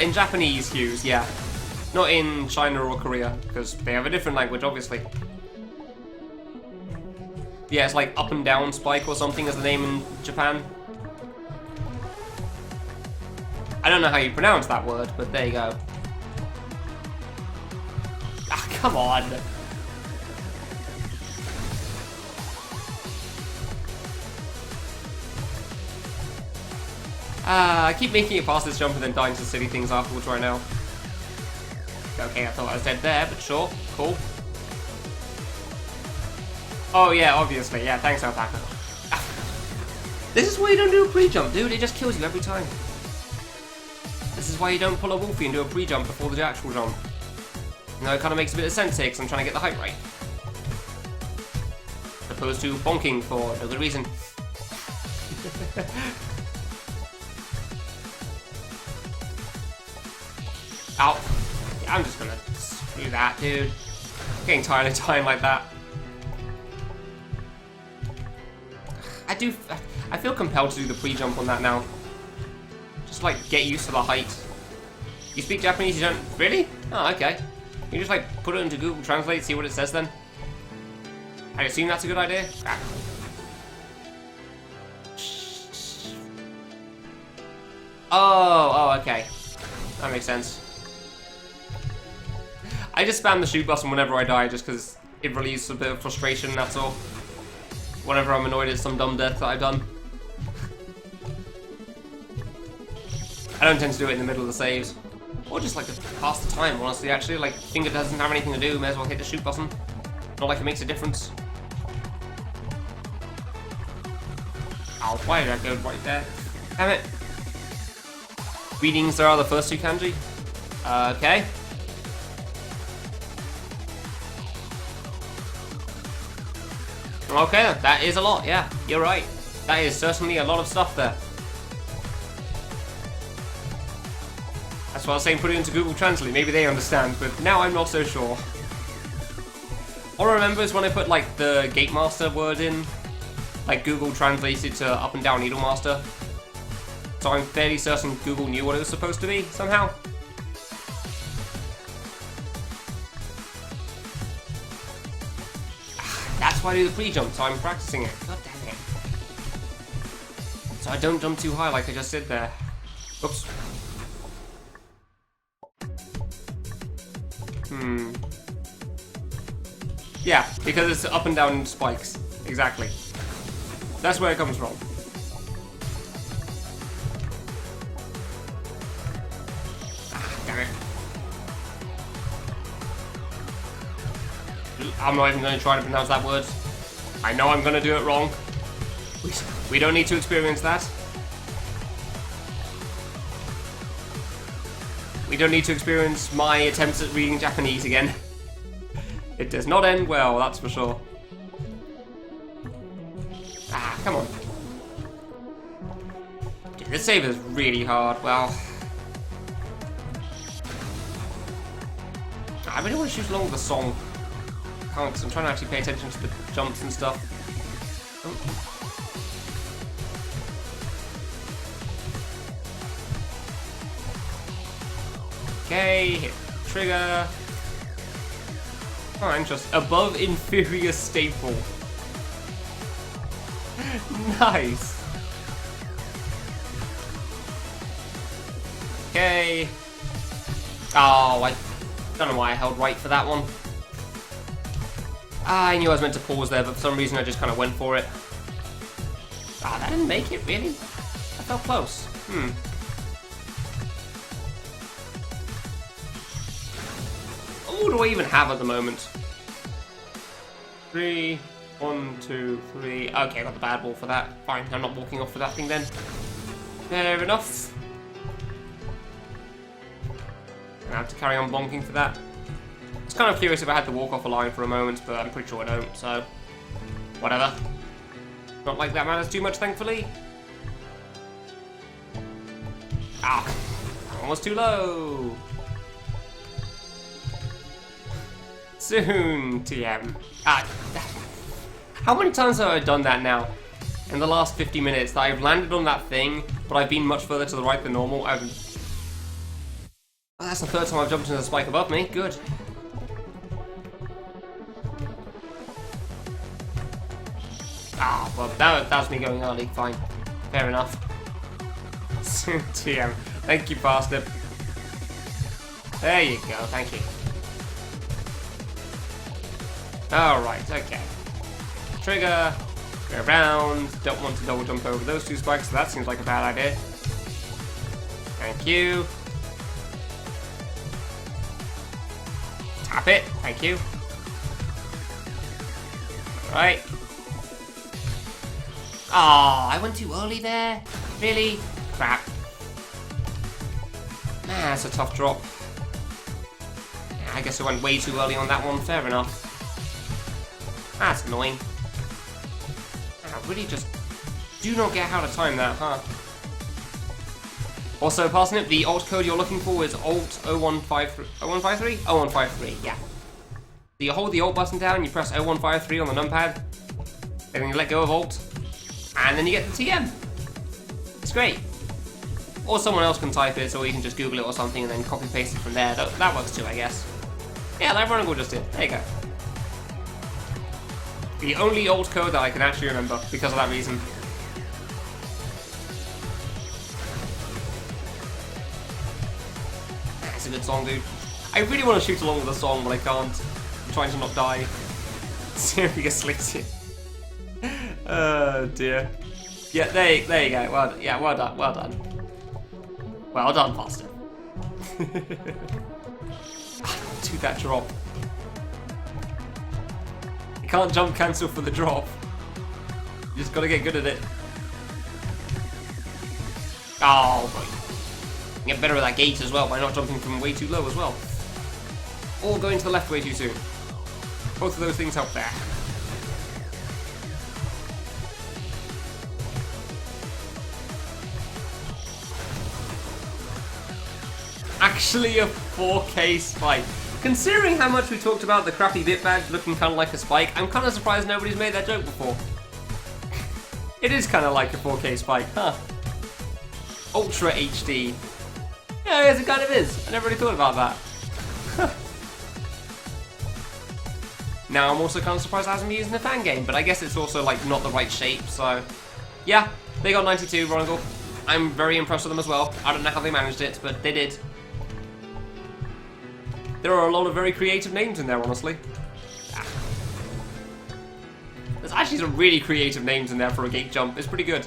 in Japanese hues, yeah. Not in China or Korea, because they have a different language, obviously. Yeah, it's like up and down spike or something as the name in Japan. I don't know how you pronounce that word, but there you go. Ah, come on! I keep making it past this jump and then dying to silly things afterwards right now. Okay, I thought I was dead there, but sure, cool. Oh yeah, obviously, yeah, thanks Alpaca. This is why you don't do a pre-jump, dude, it just kills you every time. This is why you don't pull a Wolfie and do a pre-jump before the actual jump. You know, it kind of makes a bit of sense here, because I'm trying to get the height right. As opposed to bonking for no good reason. Ow. Yeah, I'm just gonna screw that, dude. I'm getting tired of dying like that. I feel compelled to do the pre-jump on that now. Just like get used to the height. You speak Japanese, you don't... Really? Oh, okay. You just like put it into Google Translate, see what it says then. I assume that's a good idea? Ah. Oh, okay. That makes sense. I just spam the shoot button whenever I die just because it relieves a bit of frustration, that's all. Whenever I'm annoyed at some dumb death that I've done. I don't tend to do it in the middle of the saves. Or just like to pass the time, honestly, actually. Like, think it doesn't have anything to do, may as well hit the shoot button. Not like it makes a difference. Ow, why did I go right there? Damn it. Readings, there are the first two kanji. Okay. Okay, that is a lot, yeah, you're right. That is certainly a lot of stuff there. That's why I was saying put it into Google Translate, maybe they understand, but now I'm not so sure. All I remember is when I put like the Gate Master word in, like Google translated to up and down Needle Master. So I'm fairly certain Google knew what it was supposed to be, somehow. That's why I do the pre-jump, so I'm practicing it. God damn it. So I don't jump too high like I just did there. Oops. Yeah, because it's up and down spikes. Exactly. That's where it comes from. Damn it. I'm not even going to try to pronounce that word. I know I'm going to do it wrong. We don't need to experience that. We don't need to experience my attempts at reading Japanese again. It does not end well, that's for sure. Ah, come on. Dude, this save is really hard. Well, I really want to choose along with the song. I can't, because I'm trying to actually pay attention to the jumps and stuff. Okay, hit trigger. Oh, interesting. Above inferior staple. Nice. Okay. Oh, I don't know why I held right for that one. I knew I was meant to pause there, but for some reason I just kind of went for it. Ah, that didn't make it, really? I felt close. What do I even have at the moment? 3, 1, 2, 3. Okay, I got the bad ball for that. Fine, I'm not walking off for that thing then. Fair enough. I have to carry on bonking for that. I was kind of curious if I had to walk off a line for a moment, but I'm pretty sure I don't, so whatever. Not like that matters too much, thankfully. Ah, almost too low. Soon, TM. How many times have I done that now? In the last 50 minutes that I've landed on that thing, but I've been much further to the right than normal. Oh, that's the third time I've jumped into the spike above me. Good. Ah, well, that was me going early. Fine. Fair enough. Soon, TM. Thank you, bastard. There you go. Thank you. Alright, okay. Trigger, go around, don't want to double jump over those two spikes, so that seems like a bad idea. Thank you. Tap it, thank you. Alright. Oh, I went too early there? Really? Crap. Man, that's a tough drop. Yeah, I guess I went way too early on that one, fair enough. That's annoying. I really just do not get how to time that, huh? Also, Parsnip, the alt code you're looking for is Alt 0153. 0153? 0153, yeah. So you hold the Alt button down, you press 0153 on the numpad, and then you let go of Alt, and then you get the TM. It's great. Or someone else can type it, or you can just Google it or something and then copy paste it from there. That works too, I guess. Yeah, like Running just did. There you go. The only old code that I can actually remember because of that reason. That's a good song, dude. I really want to shoot along with the song, but I can't. I'm trying to not die. Seriously. Oh dear. Yeah, there you go. Well done. Well done, Foster. Do that drop. You can't jump cancel for the drop. You just gotta get good at it. Oh boy. Get better at that gate as well by not jumping from way too low as well. Or going to the left way too soon. Both of those things help there. Actually a 4K spike. Considering how much we talked about the crappy bit badge looking kind of like a spike, I'm kind of surprised nobody's made that joke before. It is kind of like a 4K spike, huh? Ultra HD. Yeah, yes, it kind of is. I never really thought about that. Now I'm also kind of surprised it hasn't been used in a fan game, but I guess it's also like not the right shape, so... Yeah, they got 92, Ronigal. I'm very impressed with them as well. I don't know how they managed it, but they did. There are a lot of very creative names in there, honestly. There's actually some really creative names in there for a gate jump. It's pretty good.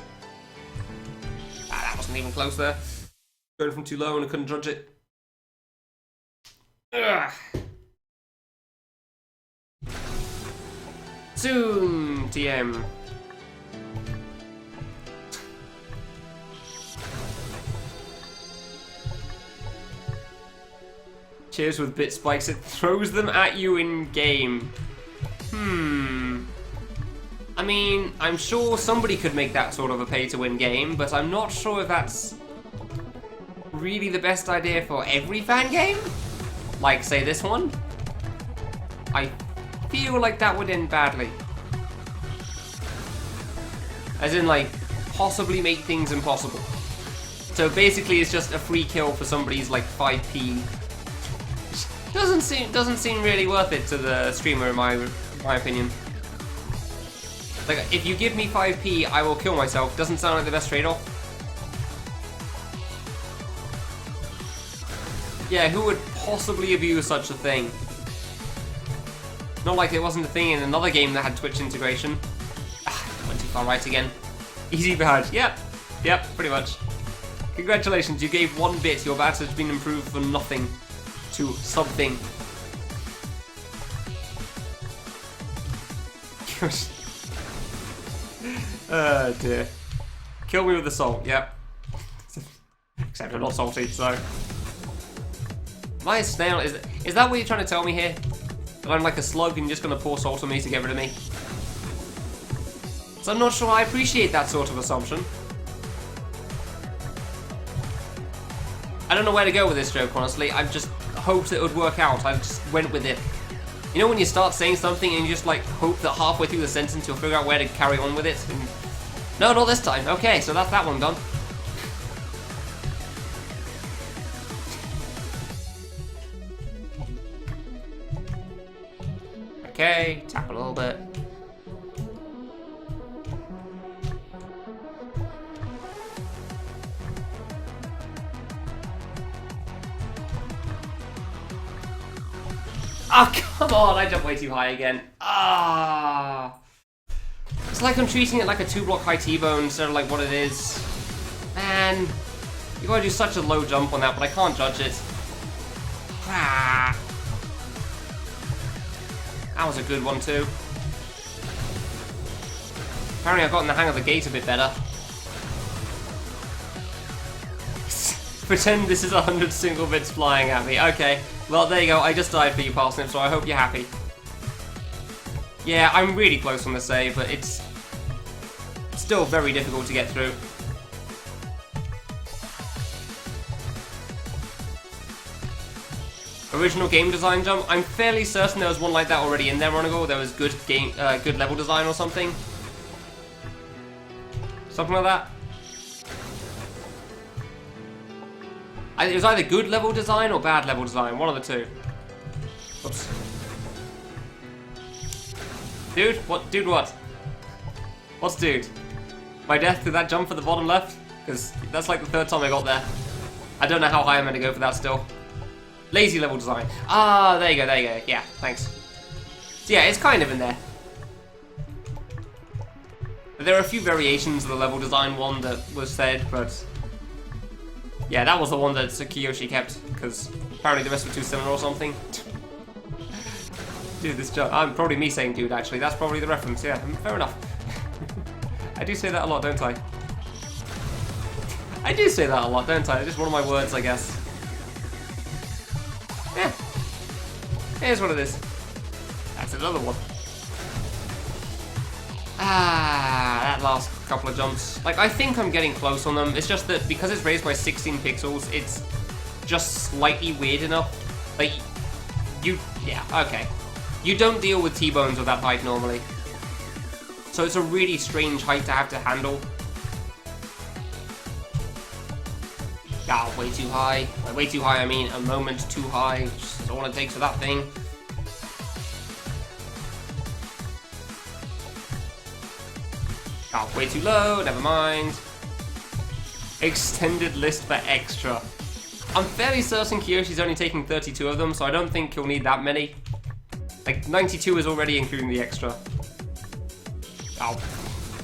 That wasn't even close there. Going from too low and I couldn't judge it. Ugh. Soon, TM. Cheers with bit spikes, it throws them at you in game. I mean, I'm sure somebody could make that sort of a pay-to-win game, but I'm not sure if that's really the best idea for every fan game. Like, say, this one. I feel like that would end badly. As in, like, possibly make things impossible. So basically, it's just a free kill for somebody's like 5p. Doesn't seem really worth it to the streamer, in my opinion. Like, if you give me 5p, I will kill myself. Doesn't sound like the best trade-off. Yeah, who would possibly abuse such a thing? Not like it wasn't a thing in another game that had Twitch integration. Went too far right again. Easy bad. Yep, pretty much. Congratulations, you gave 1 bit. Your bat has been improved from nothing to something. Oh dear. Kill me with the salt, yep. Except I'm not salty, so. Am I a snail? Is that what you're trying to tell me here? That I'm like a slug and you're just gonna pour salt on me to get rid of me? So I'm not sure I appreciate that sort of assumption. I don't know where to go with this joke, honestly. I just hoped it would work out. I just went with it. You know when you start saying something and you just like hope that halfway through the sentence you'll figure out where to carry on with it? And... No, not this time. Okay, so that's that one done. Okay, tap a little bit. Ah, oh, come on, I jumped way too high again. Ah. It's like I'm treating it like a 2-block high T-bone instead of like what it is. Man, you gotta do such a low jump on that, but I can't judge it. Ah. That was a good one too. Apparently I've gotten the hang of the gate a bit better. Pretend this is 100 single bits flying at me. Okay, well there you go, I just died for you, Parsnip, so I hope you're happy. Yeah, I'm really close on the save, but it's still very difficult to get through. Original game design jump. I'm fairly certain there was one like that already in there, Ronigal. There was good good level design or something. Something like that. It was either good level design or bad level design. One of the two. Oops. Dude, what? Dude, what? What's dude? My death to that jump for the bottom left? Because that's like the 3rd time I got there. I don't know how high I'm meant to go for that still. Lazy level design. Ah, there you go, there you go. Yeah, thanks. So yeah, it's kind of in there. There are a few variations of the level design one that was said, but... Yeah, that was the one that Kiyoshi kept, because apparently the rest were too similar or something. Dude, this jump... probably me saying dude, actually. That's probably the reference, yeah. Fair enough. I do say that a lot, don't I? I do say that a lot, don't I? It's just one of my words, I guess. Yeah. Here's what it is. That's another one. Ah, that last couple of jumps. Like, I think I'm getting close on them. It's just that because it's raised by 16 pixels, it's just slightly weird enough. Like, yeah, okay. You don't deal with T-bones of that height normally. So it's a really strange height to have to handle. Ah, way too high. By way too high, I mean a moment too high, which is all it takes for that thing. Ah, way too low, never mind. Extended list for extra. I'm fairly certain Kiyoshi's only taking 32 of them, so I don't think he'll need that many. Like, 92 is already including the extra. Oh,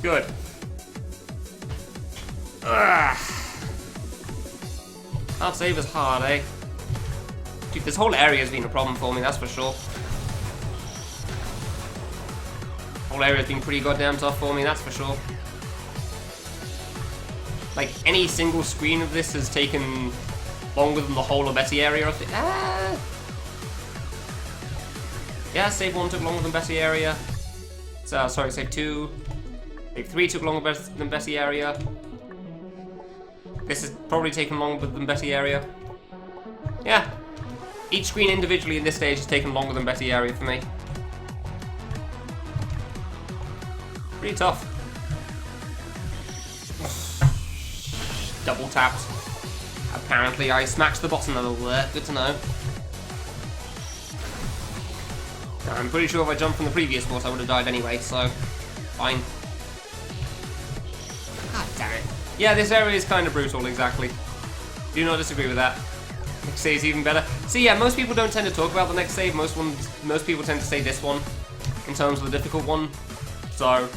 good. Ugh. Can't save as hard, eh? Dude, this whole area has been a problem for me, that's for sure. Whole area has been pretty goddamn tough for me, that's for sure. Like, any single screen of this has taken longer than the whole of Betty area. Yeah, save 1 took longer than Betty area. So, sorry, save 2. Save 3 took longer than Betty area. This has probably taken longer than Betty area. Yeah. Each screen individually in this stage has taken longer than Betty area for me. Pretty tough. double tapped. Apparently I smacked the bottom level there, good to know. I'm pretty sure if I jumped from the previous boss I would have died anyway, so fine. God damn it. Yeah, this area is kind of brutal, exactly. Do not disagree with that. Next save is even better. See, yeah, most people don't tend to talk about the next save. Most people tend to say this one in terms of the difficult one. So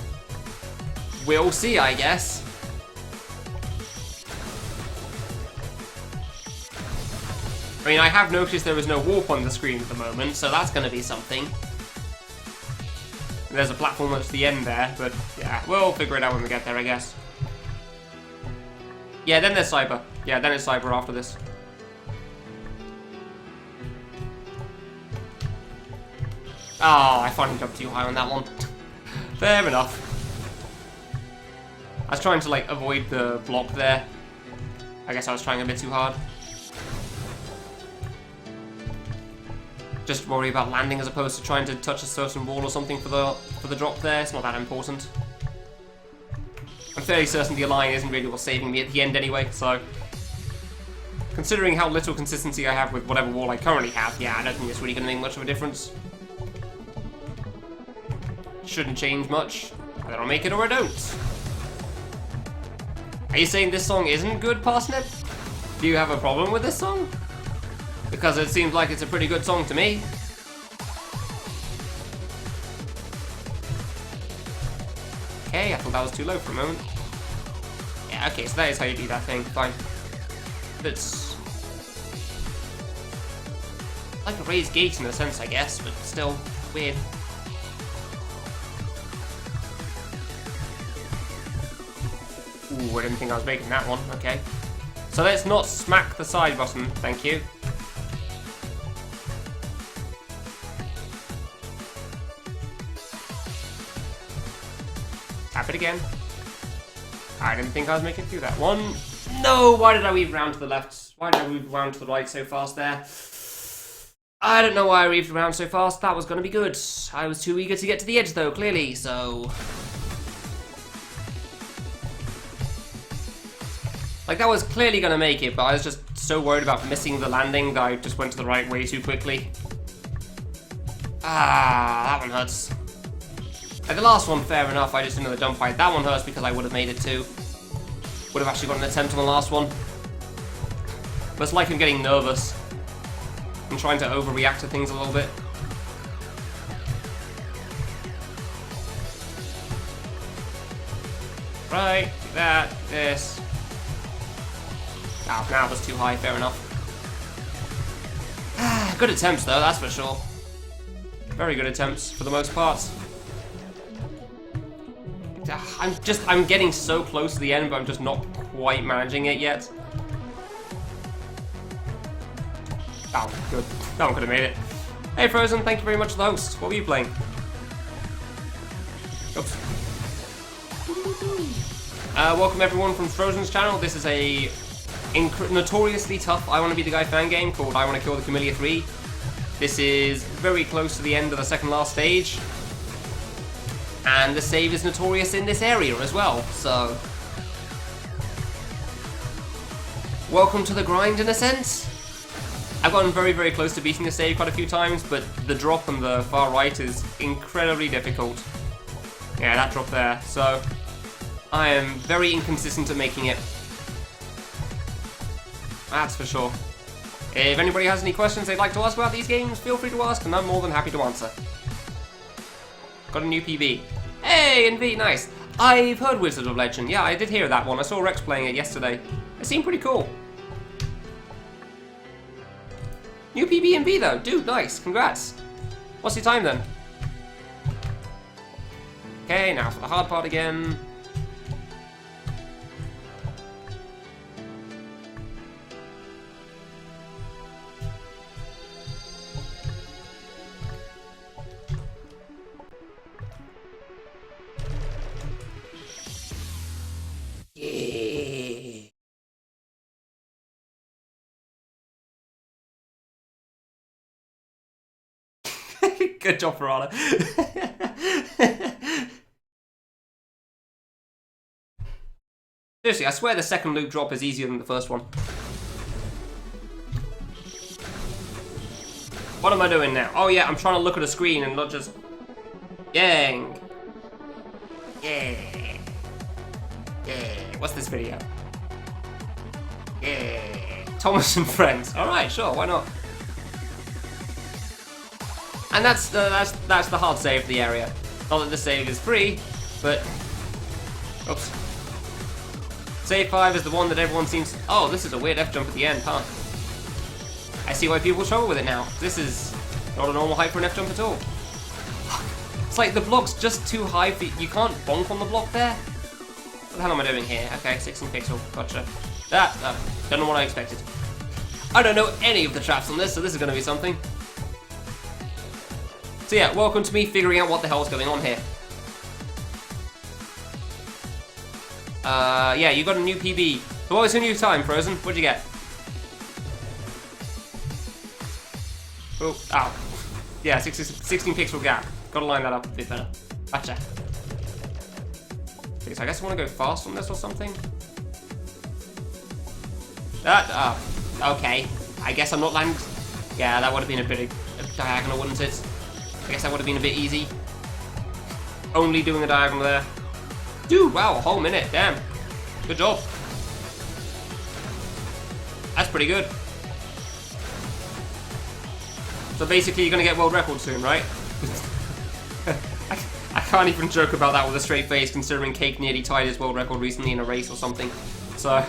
we'll see, I guess. I mean, I have noticed there is no warp on the screen at the moment, so that's going to be something. There's a platform at the end there, but yeah, we'll figure it out when we get there, I guess. Yeah, then there's Cyber. Yeah, then it's Cyber after this. Oh, I finally jumped too high on that one. Fair enough. I was trying to, like, avoid the block there. I guess I was trying a bit too hard. Just worry about landing as opposed to trying to touch a certain wall or something for the drop there. It's not that important. I'm fairly certain the line isn't really what's saving me at the end anyway, so... Considering how little consistency I have with whatever wall I currently have, yeah, I don't think it's really going to make much of a difference. Shouldn't change much. Either I'll make it or I don't. Are you saying this song isn't good, Parsnip? Do you have a problem with this song? Because it seems like it's a pretty good song to me. Okay, I thought that was too low for a moment. Yeah, okay, so that is how you do that thing. Fine. It's like a raised gate in a sense, I guess, but still weird. Ooh, I didn't think I was making that one. Okay. So let's not smack the side button, thank you. Tap it again. I didn't think I was making it through that one. No! Why did I weave around to the left? Why did I weave around to the right so fast there? I don't know why I weaved around so fast. That was going to be good. I was too eager to get to the edge though, clearly, so... Like, that was clearly going to make it, but I was just so worried about missing the landing that I just went to the right way too quickly. Ah, that one hurts. Like, the last one, fair enough, I just didn't know the jump height. That one hurts because I would have made it too. Would have actually got an attempt on the last one. But it's like I'm getting nervous. I'm trying to overreact to things a little bit. Right, that, this. Oh, now it was too high, fair enough. Good attempts though, that's for sure. Very good attempts, for the most part. I'm getting so close to the end, but I'm just not quite managing it yet. Oh, good. That one could have made it. Hey Frozen, thank you very much for the host. What were you playing? Oops. Welcome everyone from Frozen's channel. This is a notoriously tough I Wanna Be the Guy fan game called I Wanna Kill the Kamilia 3. This is very close to the end of the second last stage. And the save is notorious in this area as well, so... Welcome to the grind in a sense. I've gotten very, very close to beating the save quite a few times, but the drop on the far right is incredibly difficult. Yeah, that drop there, so... I am very inconsistent at making it. That's for sure. If anybody has any questions they'd like to ask about these games, feel free to ask, and I'm more than happy to answer. Got a new PB. Hey, NV, nice. I've heard Wizard of Legend. Yeah, I did hear that one. I saw Rex playing it yesterday. It seemed pretty cool. New PB and B though. Dude, nice. Congrats. What's your time then? Okay, now for the hard part again. Yeah. Good job, Piranha. Seriously, I swear the second loop drop is easier than the first one. What am I doing now? Oh yeah, I'm trying to look at a screen and not just... Yang! Yeah! Yeah! What's this video? Yeah! Thomas and Friends. Alright, sure, why not? And that's the hard save for the area. Not that the save is free, but... Oops. Save 5 is the one that everyone seems... Oh, this is a weird F jump at the end, huh? I see why people struggle with it now. This is not a normal height for an F jump at all. It's like the block's just too high for... You can't bonk on the block there? What the hell am I doing here? Okay, 16 pixel, gotcha. Don't know what I expected. I don't know any of the traps on this, so this is gonna be something. So yeah, welcome to me figuring out what the hell is going on here. Yeah, you got a new PB. So what was your new time, Frozen? What'd you get? Oh, ow. Yeah, 16 pixel gap. Gotta line that up a bit better. Gotcha. Okay, so I guess I want to go fast on this or something. Okay. I guess I'm not landing. Yeah, that would have been a bit of diagonal, wouldn't it? I guess that would have been a bit easy. Only doing a diagonal there. Dude, wow, a whole minute. Damn. Good job. That's pretty good. So basically, you're gonna get world record soon, right? I can't even joke about that with a straight face, considering Cake nearly tied his world record recently in a race or something. So,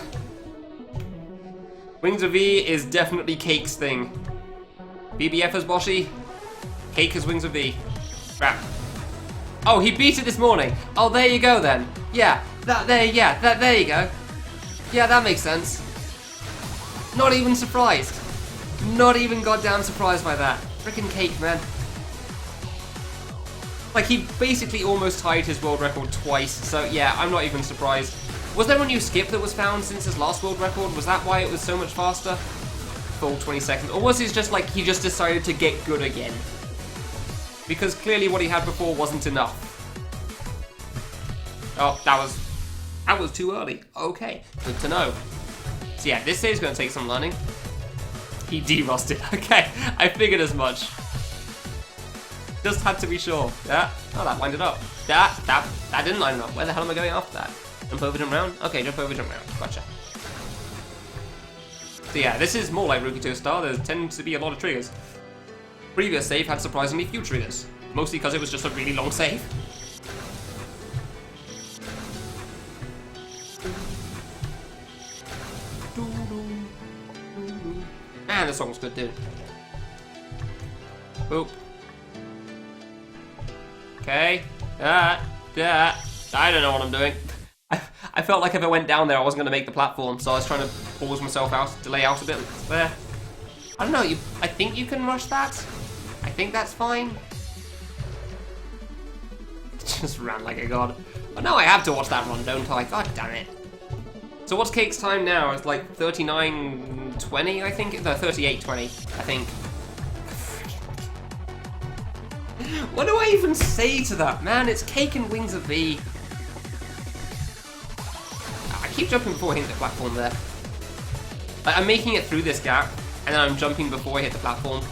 Wings of V is definitely Cake's thing. BBF as Boshi, Cake as Wings of V. Crap. Oh, he beat it this morning. Oh, there you go then. Yeah, there you go. Yeah, that makes sense. Not even surprised. Not even goddamn surprised by that. Frickin' Cake, man. Like, he basically almost tied his world record twice, so yeah, I'm not even surprised. Was there a new skip that was found since his last world record? Was that why it was so much faster? Full 20 seconds. Or was it just like he just decided to get good again? Because clearly what he had before wasn't enough. Oh, that was too early. Okay, good to know. So yeah, this save's gonna take some learning. He de-rusted. Okay, I figured as much. Just had to be sure. Yeah. Oh, that lined it up. That didn't line it up. Where the hell am I going after that? Jump over, jump round? Okay, jump over, jump round. Gotcha. So yeah, this is more like Rookie 2 Star. There tends to be a lot of triggers. Previous save had surprisingly few triggers. Mostly because it was just a really long save. Man, the song's good, dude. Boop. Okay. I don't know what I'm doing. I felt like if I went down there, I wasn't going to make the platform, so I was trying to pause myself out, delay out a bit there. I don't know, I think you can rush that. I think that's fine. Just ran like a god. But now I have to watch that run, don't I? God damn it. So what's Cake's time now? It's like 39:20, I think? No, 38:20, I think. What do I even say to that? Man, it's Cake and Wings of V. I keep jumping before I hit the platform there. I'm making it through this gap, and then I'm jumping before I hit the platform.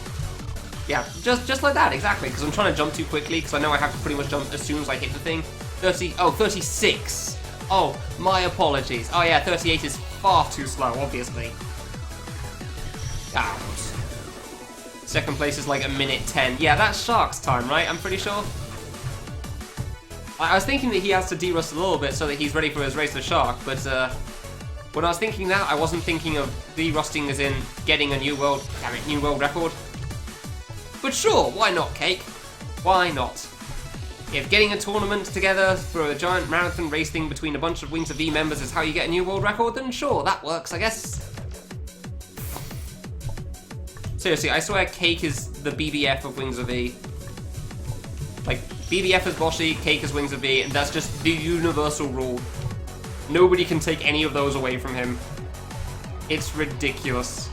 Yeah, just like that, exactly, because I'm trying to jump too quickly, because I know I have to pretty much jump as soon as I hit the thing. 36. Oh, my apologies. Oh yeah, 38 is far too slow, obviously. Out. Second place is like 1:10. Yeah, that's Shark's time, right? I'm pretty sure. I was thinking that he has to de-rust a little bit so that he's ready for his race with Shark, but when I was thinking that, I wasn't thinking of de-rusting as in getting a new world record. But sure, why not, Cake? Why not? If getting a tournament together for a giant marathon race thing between a bunch of Wings of V members is how you get a new world record, then sure, that works, I guess. Seriously, I swear Cake is the BBF of Wings of V. Like, BBF is Boshi, Cake is Wings of V, and that's just the universal rule. Nobody can take any of those away from him. It's ridiculous.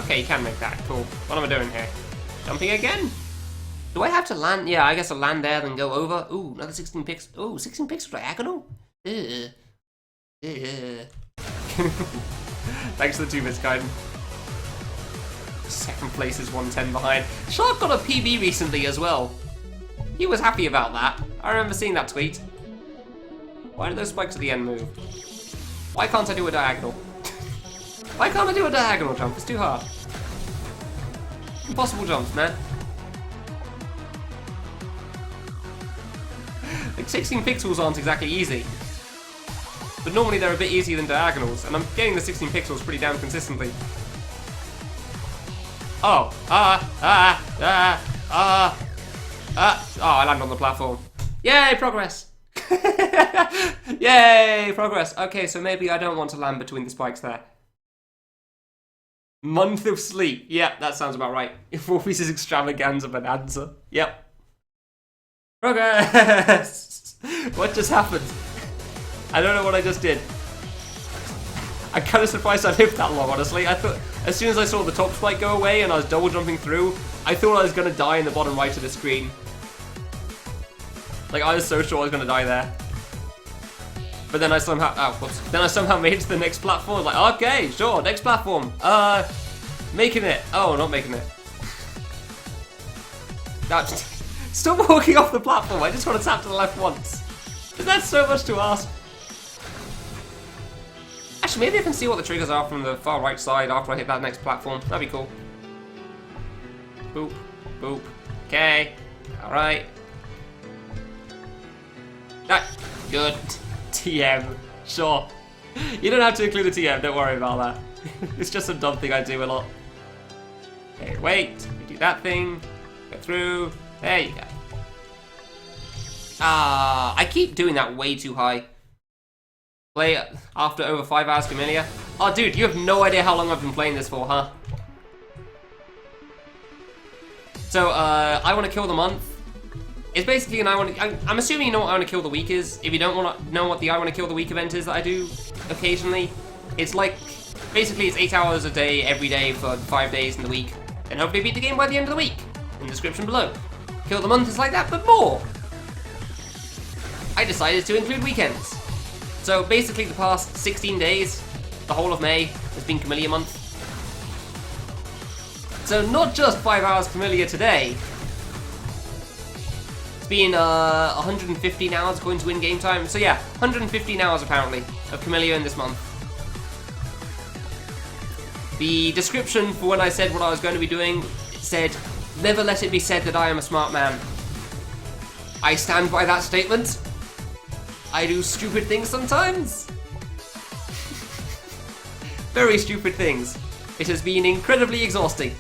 Okay, you can make that. Cool. What am I doing here? Jumping again? Do I have to land? Yeah, I guess I'll land there, then go over. Ooh, another 16 pixels. Ooh, 16 pixel diagonal? Ugh. Ugh. Thanks for the 2 bits, Gaiden. Second place is 110 behind. Shark got a PB recently as well. He was happy about that. I remember seeing that tweet. Why do those spikes at the end move? Why can't I do a diagonal? Why can't I do a diagonal jump? It's too hard. Impossible jumps, man. Like 16 pixels aren't exactly easy. But normally they're a bit easier than diagonals, and I'm getting the 16 pixels pretty damn consistently. Oh, I landed on the platform. Yay, progress! Yay, progress! Okay, so maybe I don't want to land between the spikes there. Month of sleep. Yep, that sounds about right. 4 pieces extravaganza bonanza. Yep. Progress! What just happened? I don't know what I just did. I'm kind of surprised I lived that long, honestly. I thought, as soon as I saw the top spike go away and I was double jumping through, I thought I was going to die in the bottom right of the screen. Like, I was so sure I was going to die there. But then I somehow, then I somehow made it to the next platform. Like, okay, sure, next platform. Making it. Oh, not making it. Stop walking off the platform. I just want to tap to the left once. Is that so much to ask? Actually, maybe I can see what the triggers are from the far right side after I hit that next platform. That'd be cool. Boop, boop. Okay. Alright. Ah, good. TM. Sure. You don't have to include the TM, don't worry about that. It's just a dumb thing I do a lot. Okay, wait. We do that thing. Go through. There you go. I keep doing that way too high. Play after over 5 hours, Kamilia. Oh, dude, you have no idea how long I've been playing this for, huh? So, I want to kill the month. It's basically an I'm assuming you know what I want to kill the week is. If you don't want to know what the I want to kill the week event is that I do occasionally, it's like, basically it's 8 hours a day, every day for 5 days in the week. And hopefully beat the game by the end of the week. In the description below. Kill the month is like that, but more. I decided to include weekends. So basically the past 16 days, the whole of May, has been Kamilia month. So not just 5 hours Kamilia today. It's been 115 hours according to in-game time. So yeah, 115 hours apparently of Kamilia in this month. The description for when I said what I was going to be doing, it said, "Never let it be said that I am a smart man." I stand by that statement. I do stupid things sometimes. Very stupid things. It has been incredibly exhausting.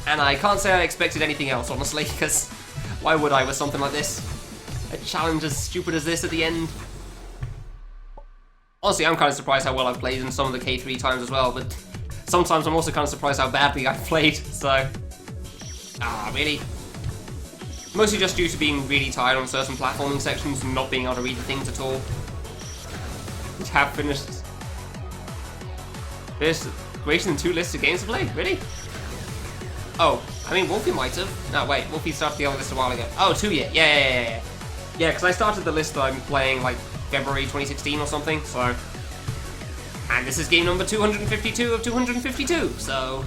And I can't say I expected anything else, honestly, because why would I with something like this? A challenge as stupid as this at the end. Honestly, I'm kind of surprised how well I've played in some of the K3 times as well, but sometimes I'm also kind of surprised how badly I've played, so... really? Mostly just due to being really tired on certain platforming sections and not being able to read the things at all. Which have finished. Finished greater than 2 lists of games to play? Really? Oh, I mean Wolfie might have. No, wait, Wolfie started the other list a while ago. Oh, 2 years. Yeah. Yeah, because I started the list that I'm playing like February 2016 or something, so... And this is game number 252 of 252, so...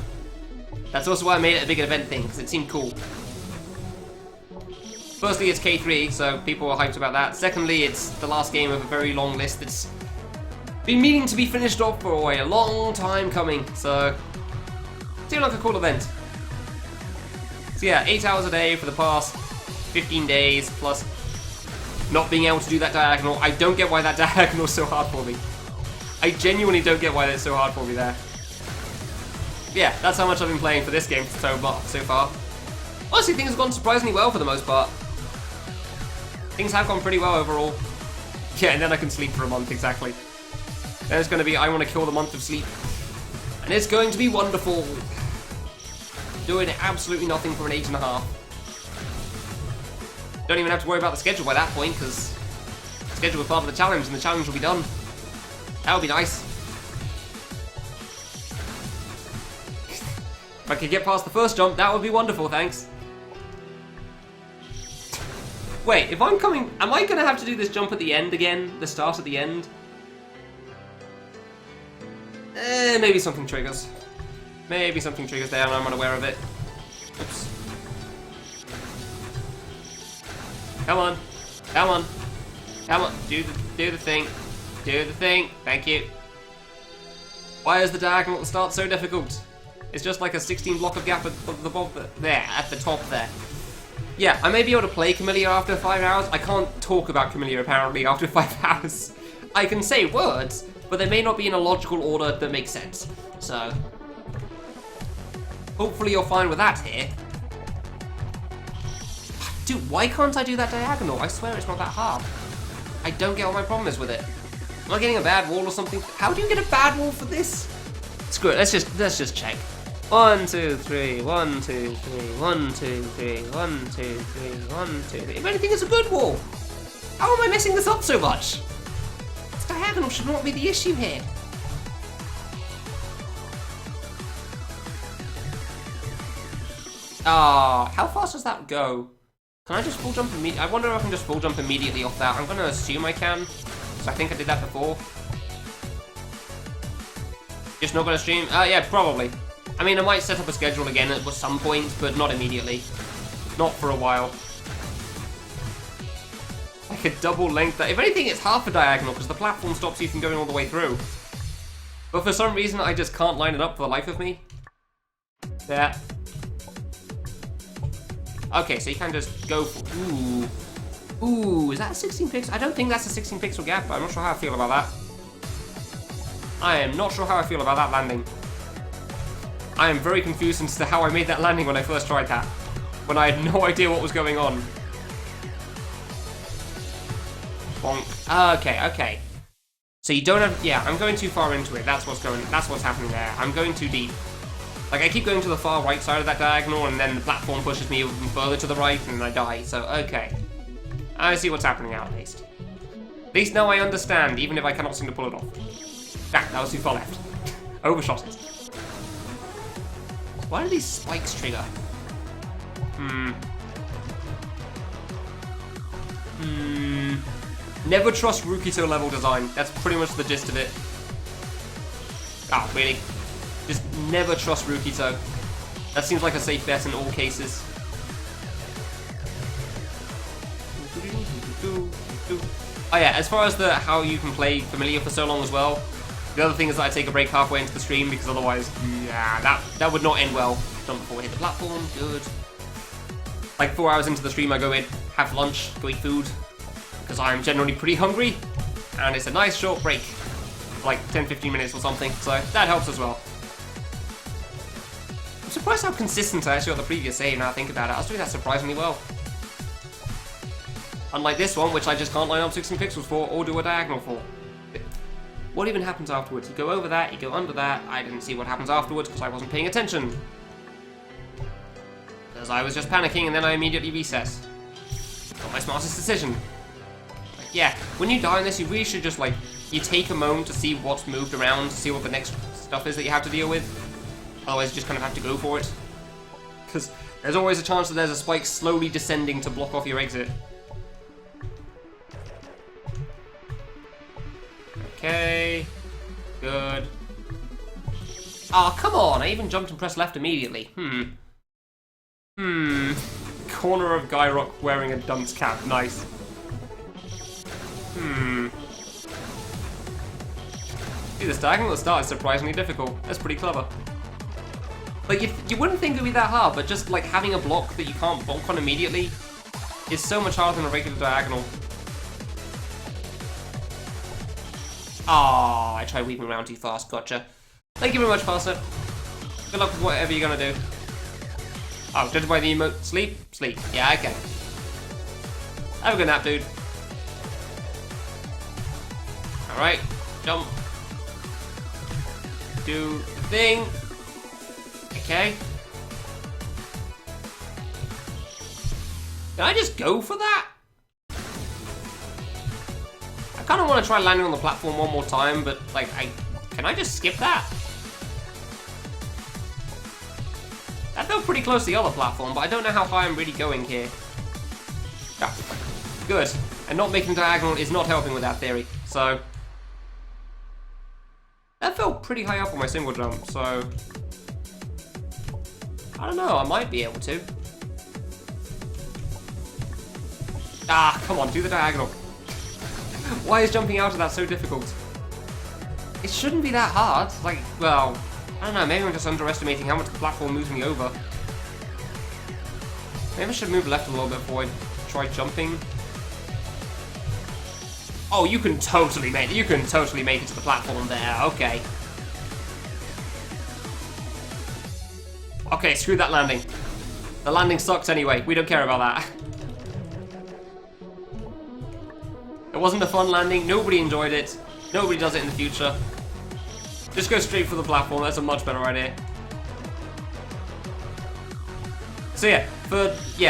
That's also why I made it a big event thing, because it seemed cool. Firstly, it's K3, so people are hyped about that. Secondly, it's the last game of a very long list that's been meaning to be finished off for a long time coming, so it seemed like a cool event. So yeah, 8 hours a day for the past 15 days, plus not being able to do that diagonal. I don't get why that diagonal is so hard for me. I genuinely don't get why it's so hard for me there. Yeah, that's how much I've been playing for this game so far. Honestly, things have gone surprisingly well for the most part. Things have gone pretty well overall. Yeah, and then I can sleep for a month, exactly. Then it's going to be, I want to kill the month of sleep. And it's going to be wonderful. Doing absolutely nothing for an 8.5. Don't even have to worry about the schedule by that point, because the schedule was part of the challenge, and the challenge will be done. That would be nice. If I could get past the first jump, that would be wonderful, thanks. Wait, if I'm coming... Am I going to have to do this jump at the end again? The start at the end? Maybe something triggers. Maybe something triggers there and I'm unaware of it. Oops. Come on. Come on. Come on. Do the thing. Do the thing. Thank you. Why is the diagonal at the start so difficult? It's just like a 16 block of gap at the bottom there, at the top there. Yeah, I may be able to play Kamilia after 5 hours. I can't talk about Kamilia apparently after 5 hours. I can say words, but they may not be in a logical order that makes sense. So, hopefully you're fine with that here. Dude, why can't I do that diagonal? I swear it's not that hard. I don't get what my problem is with it. Am I getting a bad wall or something? How do you get a bad wall for this? Screw it, let's just check. 1, 2, 3, 1, 2, 3, 1, 2, 3, 1, 2, 3, 1, 2, 3. If anything, it's a good wall. How am I messing this up so much? This diagonal should not be the issue here. Ah, how fast does that go? Can I just full jump immediately? I wonder if I can just full jump immediately off that. I'm gonna assume I can, so I think I did that before. Just not gonna stream? Yeah, probably. I mean, I might set up a schedule again at some point, but not immediately. Not for a while. Like a double length. If anything, it's half a diagonal, because the platform stops you from going all the way through. But for some reason, I just can't line it up for the life of me. There. Okay, so you can just go for... Ooh. Ooh, is that a 16 pixel? I don't think that's a 16 pixel gap, but I'm not sure how I feel about that. I am not sure how I feel about that landing. I am very confused as to how I made that landing when I first tried that. When I had no idea what was going on. Bonk. Okay. So you don't have... Yeah, I'm going too far into it. That's what's happening there. I'm going too deep. Like, I keep going to the far right side of that diagonal, and then the platform pushes me even further to the right, and then I die. So, okay. I see what's happening now, at least. At least now I understand, even if I cannot seem to pull it off. Ah, that was too far left. Overshot it. Why do these spikes trigger? Never trust Rukito level design. That's pretty much the gist of it. Ah, really? Just never trust Rukito. That seems like a safe bet in all cases. Oh yeah, as far as how you can play Kamilia for so long as well, the other thing is that I take a break halfway into the stream because otherwise, yeah, that would not end well. Jump before I hit the platform, good. Like 4 hours into the stream, I go in, have lunch, go eat food, because I'm generally pretty hungry, and it's a nice short break, like 10-15 minutes or something, so that helps as well. I'm surprised how consistent I actually got the previous save now I think about it. I was doing that surprisingly well. Unlike this one, which I just can't line up 16 pixels for or do a diagonal for. What even happens afterwards? You go over that, you go under that. I didn't see what happens afterwards because I wasn't paying attention. Because I was just panicking and then I immediately reset. Not my smartest decision. Like, yeah, when you die on this, you really should just, like, you take a moment to see what's moved around, to see what the next stuff is that you have to deal with. Otherwise, you just kind of have to go for it. Because there's always a chance that there's a spike slowly descending to block off your exit. Okay, good. Oh, come on, I even jumped and pressed left immediately. Corner of Guy Rock wearing a dunce cap, nice. See, this diagonal at the start is surprisingly difficult. That's pretty clever. Like, you wouldn't think it would be that hard, but just, like, having a block that you can't bonk on immediately is so much harder than a regular diagonal. Ah, I tried weaving around too fast, gotcha. Thank you very much, Pastor. Good luck with whatever you're gonna do. Oh, judged by the emote, sleep? Sleep. Yeah, okay. Have a good nap, dude. Alright, jump. Do the thing. Okay. Can I just go for that? I kind of want to try landing on the platform one more time, but, like, can I just skip that? That felt pretty close to the other platform, but I don't know how high I'm really going here. Ah. Good. And not making diagonal is not helping with that theory. So that felt pretty high up on my single jump, so I don't know, I might be able to. Ah, come on, do the diagonal. Why is jumping out of that so difficult? It shouldn't be that hard. Like, well, I don't know, maybe I'm just underestimating how much the platform moves me over. Maybe I should move left a little bit before I try jumping. Oh, you can totally make it. You can totally make it to the platform there. Okay. Okay, screw that landing. The landing sucked anyway. We don't care about that. It wasn't a fun landing. Nobody enjoyed it. Nobody does it in the future. Just go straight for the platform. That's a much better idea. So yeah,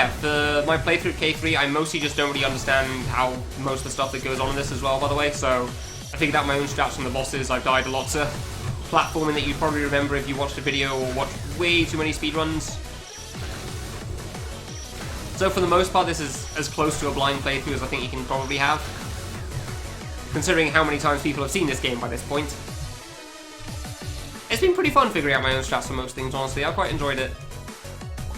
for my playthrough of K3, I mostly just don't really understand how most of the stuff that goes on in this as well, by the way, so I figured out my own straps from the bosses. I've died a lot to platforming that you'd probably remember if you watched a video or watched way too many speedruns. So for the most part, this is as close to a blind playthrough as I think you can probably have, considering how many times people have seen this game by this point. It's been pretty fun figuring out my own straps for most things, honestly. I've quite enjoyed it.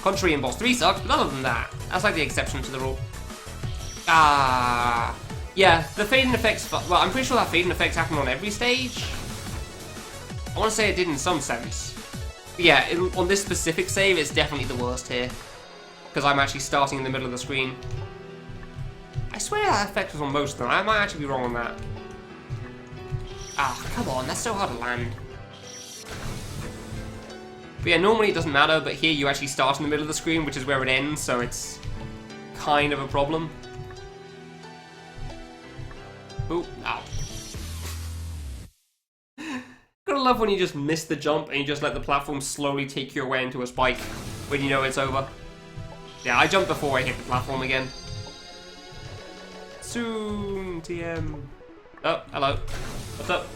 Contrary in Boss 3 sucks, but other than that, that's like the exception to the rule. Yeah, the fading effects, well, I'm pretty sure that fading effects happen on every stage. I want to say it did in some sense. But yeah, on this specific save, it's definitely the worst here, because I'm actually starting in the middle of the screen. I swear that effect was on most of them. I might actually be wrong on that. Ah, come on, that's so hard to land. But yeah, normally it doesn't matter, but here you actually start in the middle of the screen, which is where it ends, so it's kind of a problem. Ooh, ow. Gotta love when you just miss the jump and you just let the platform slowly take you away into a spike when you know it's over. Yeah, I jumped before I hit the platform again. Soon, TM. Oh, hello. What's up?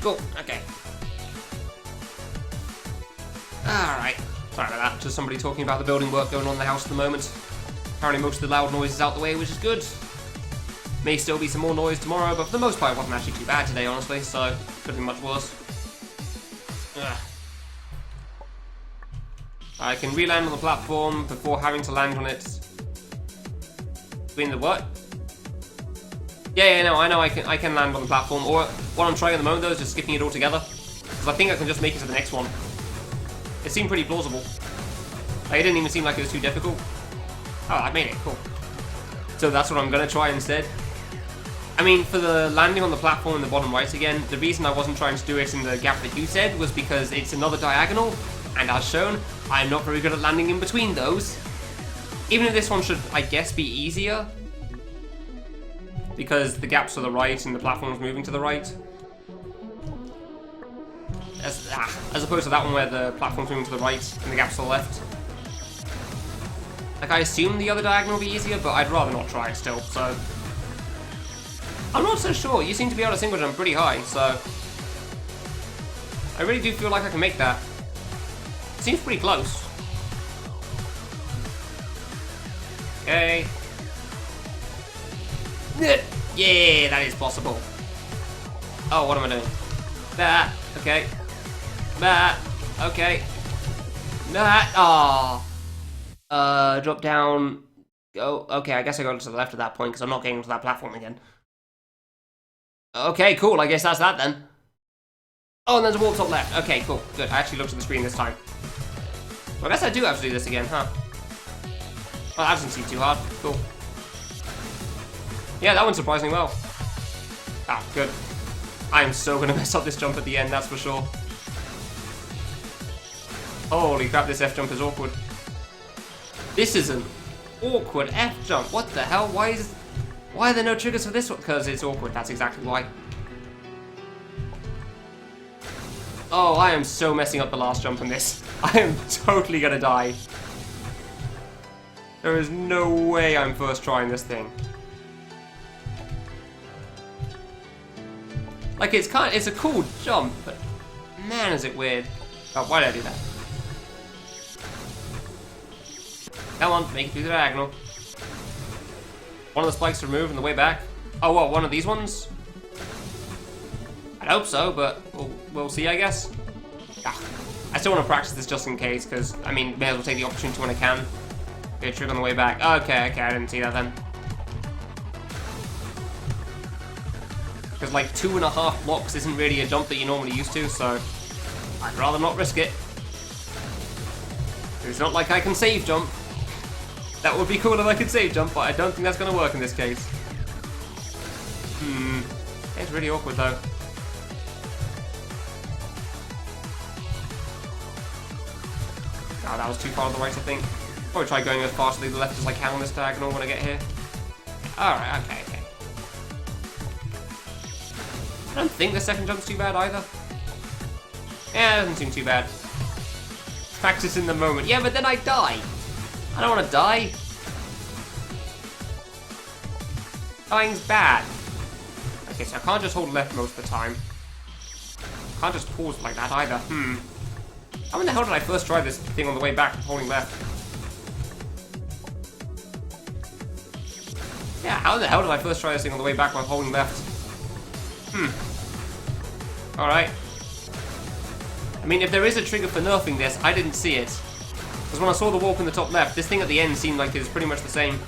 Cool, okay. Alright. Sorry about that. Just somebody talking about the building work going on in the house at the moment. Apparently most of the loud noise is out the way, which is good. May still be some more noise tomorrow, but for the most part it wasn't actually too bad today, honestly, so could be much worse. Ugh. I can re-land on the platform before having to land on it. Between the what? Yeah, no, I know I can land on the platform, or what I'm trying at the moment though is just skipping it altogether, because I think I can just make it to the next one. It seemed pretty plausible. Like, it didn't even seem like it was too difficult. Oh, I made it, cool. So that's what I'm gonna try instead. I mean, for the landing on the platform in the bottom right again, the reason I wasn't trying to do it in the gap that you said was because it's another diagonal, and as shown, I'm not very good at landing in between those. Even if this one should, I guess, be easier, because the gap's to the right and the platform's moving to the right. As opposed to that one where the platform's moving to the right and the gap's to the left. Like, I assume the other diagonal will be easier, but I'd rather not try it still, so... I'm not so sure. You seem to be able to single jump pretty high, so... I really do feel like I can make that. It seems pretty close. Okay. Yeah, that is possible. Oh, what am I doing? That. Okay. That. Okay. That. Oh. Drop down. Go. Okay, I guess I go to the left at that point because I'm not getting to that platform again. Okay, cool. I guess that's that then. Oh, and there's a wall top left. Okay, cool. Good. I actually looked at the screen this time. So I guess I do have to do this again, huh? Well, that doesn't seem too hard. Cool. Yeah, that went surprisingly well. Ah, good. I am so gonna mess up this jump at the end, that's for sure. Holy crap, this F jump is awkward. This is an awkward F jump. What the hell? Why are there no triggers for this one? Because it's awkward, that's exactly why. Oh, I am so messing up the last jump on this. I am totally gonna die. There is no way I'm first trying this thing. Like, it's a cool jump, but man, is it weird. Oh, why did I do that? Come on, make it through the diagonal. One of the spikes removed on the way back. Oh, what, one of these ones? I hope so, but we'll see, I guess. Ah, I still want to practice this just in case, because, I mean, may as well take the opportunity when I can. Get a trick on the way back. Okay, I didn't see that then. Because, like, 2.5 blocks isn't really a jump that you're normally used to, so I'd rather not risk it. It's not like I can save jump. That would be cool if I could save jump, but I don't think that's going to work in this case. It's really awkward, though. Oh, that was too far to the right, I think. Probably try going as fast to the left as I can on this diagonal when I get here. Alright, okay. I don't think the second jump's too bad either. Yeah, it doesn't seem too bad. Practice in the moment. Yeah, but then I die. I don't want to die. Dying's bad. Okay, so I can't just hold left most of the time. Can't just pause like that either. How in the hell did I first try this thing on the way back holding left? Yeah, how the hell did I first try this thing on the way back while holding left? Alright. I mean, if there is a trigger for nerfing this, I didn't see it. Because when I saw the walk in the top left, this thing at the end seemed like it was pretty much the same.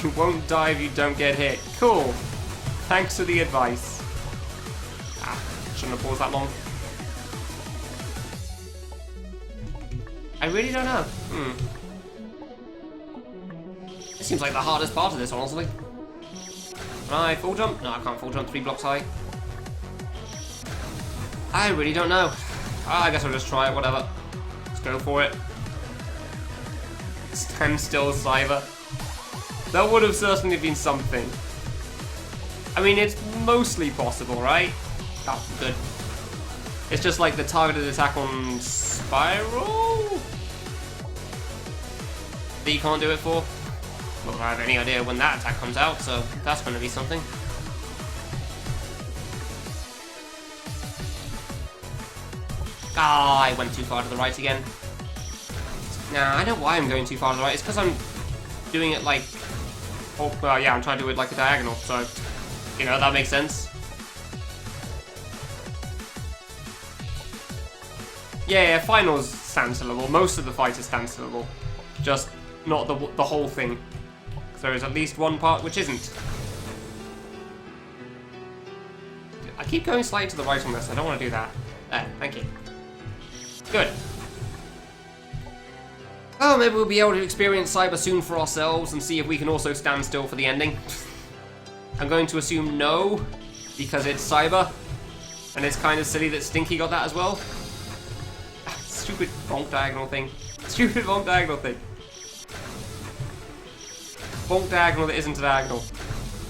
You won't die if you don't get hit. Cool. Thanks for the advice. Ah, shouldn't have paused that long. I really don't know. This seems like the hardest part of this, honestly. Can I full jump? No, I can't full jump 3 blocks high. I really don't know. I guess I'll just try it, whatever. Let's go for it. Stand still, Cyber. That would have certainly been something. I mean, it's mostly possible, right? Oh, good. It's just like the targeted attack on Spiral that you can't do it for. Well, I have any idea when that attack comes out, so that's going to be something. Ah, I went too far to the right again. Nah, I know why I'm going too far to the right. It's because I'm doing it like... Oh, well, yeah, I'm trying to do it like a diagonal, so... You know, that makes sense. Yeah, finals stand stillable. Most of the fight is stand stillable. Just not the whole thing. There is at least one part which isn't. I keep going slightly to the right on this. I don't want to do that. There, thank you. Good. Oh, maybe we'll be able to experience Cyber soon for ourselves and see if we can also stand still for the ending. I'm going to assume no, because it's Cyber. And it's kind of silly that Stinky got that as well. Stupid bonk diagonal thing. Stupid bonk diagonal thing. Bonk diagonal that isn't a diagonal.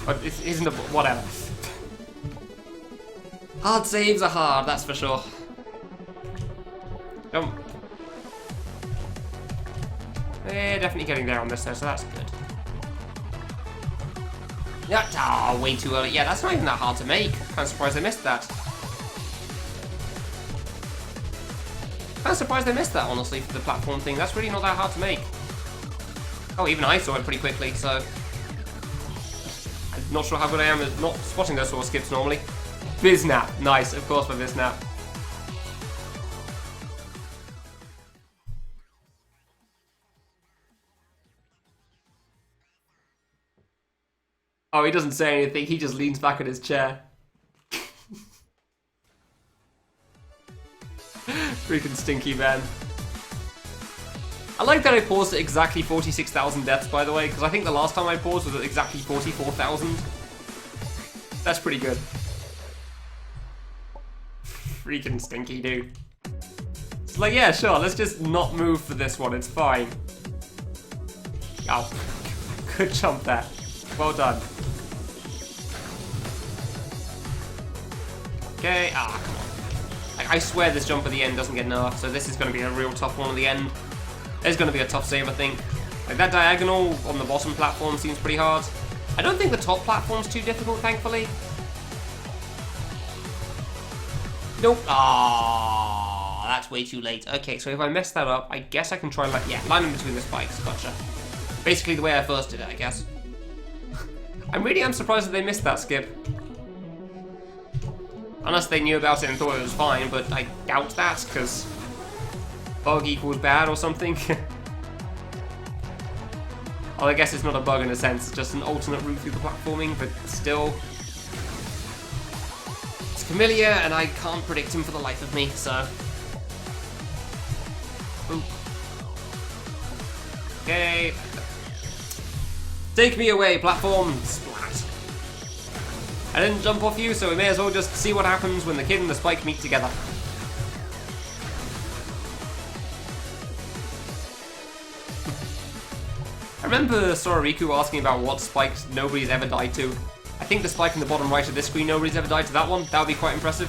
Or it isn't a... whatever. Hard saves are hard, that's for sure. Jump. Eh, definitely getting there on this though, so that's good. Yeah, oh, way too early. Yeah, that's not even that hard to make. I'm surprised I missed that. I'm surprised I missed that, honestly, for the platform thing. That's really not that hard to make. Oh, even I saw it pretty quickly, so... I'm not sure how good I am at not spotting those sort of skips normally. Biznap. Nice, of course, for Biznap. Oh, he doesn't say anything, he just leans back in his chair. Freaking Stinky man. I like that I paused at exactly 46,000 deaths, by the way, because I think the last time I paused was at exactly 44,000. That's pretty good. Freaking stinky, dude. It's like, yeah, sure, let's just not move for this one, it's fine. Oh, good jump there. Well done. Okay, come on. Like, I swear this jump at the end doesn't get nerfed, so this is going to be a real tough one at the end. It's going to be a tough save, I think. Like, that diagonal on the bottom platform seems pretty hard. I don't think the top platform's too difficult, thankfully. Nope. Ah, that's way too late. Okay, so if I mess that up, I guess I can try and, yeah, line in between the spikes. Gotcha. Basically the way I first did it, I guess. I really am surprised that they missed that skip. Unless they knew about it and thought it was fine, but I doubt that, because bug equals bad or something. Well, I guess it's not a bug in a sense, it's just an alternate route through the platforming, but still. It's Kamilia, and I can't predict him for the life of me, so. Ooh. Okay. Take me away, platform. Splat. I didn't jump off you, so we may as well just see what happens when the kid and the spike meet together. I remember Sororiku asking about what spikes nobody's ever died to. I think the spike in the bottom right of this screen, nobody's ever died to that one. That would be quite impressive.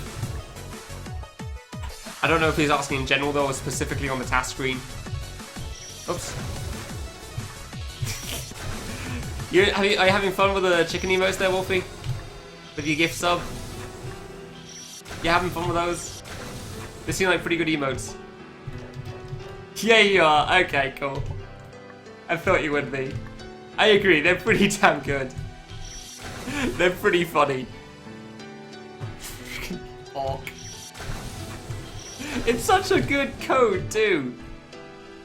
I don't know if he's asking in general though, or specifically on the task screen. Oops. Are you having fun with the chicken emotes there, Wolfie? With your gift sub? You having fun with those? They seem like pretty good emotes. Yeah, you are. Okay, cool. I thought you would be. I agree, they're pretty damn good. They're pretty funny. Orc. It's such a good code too.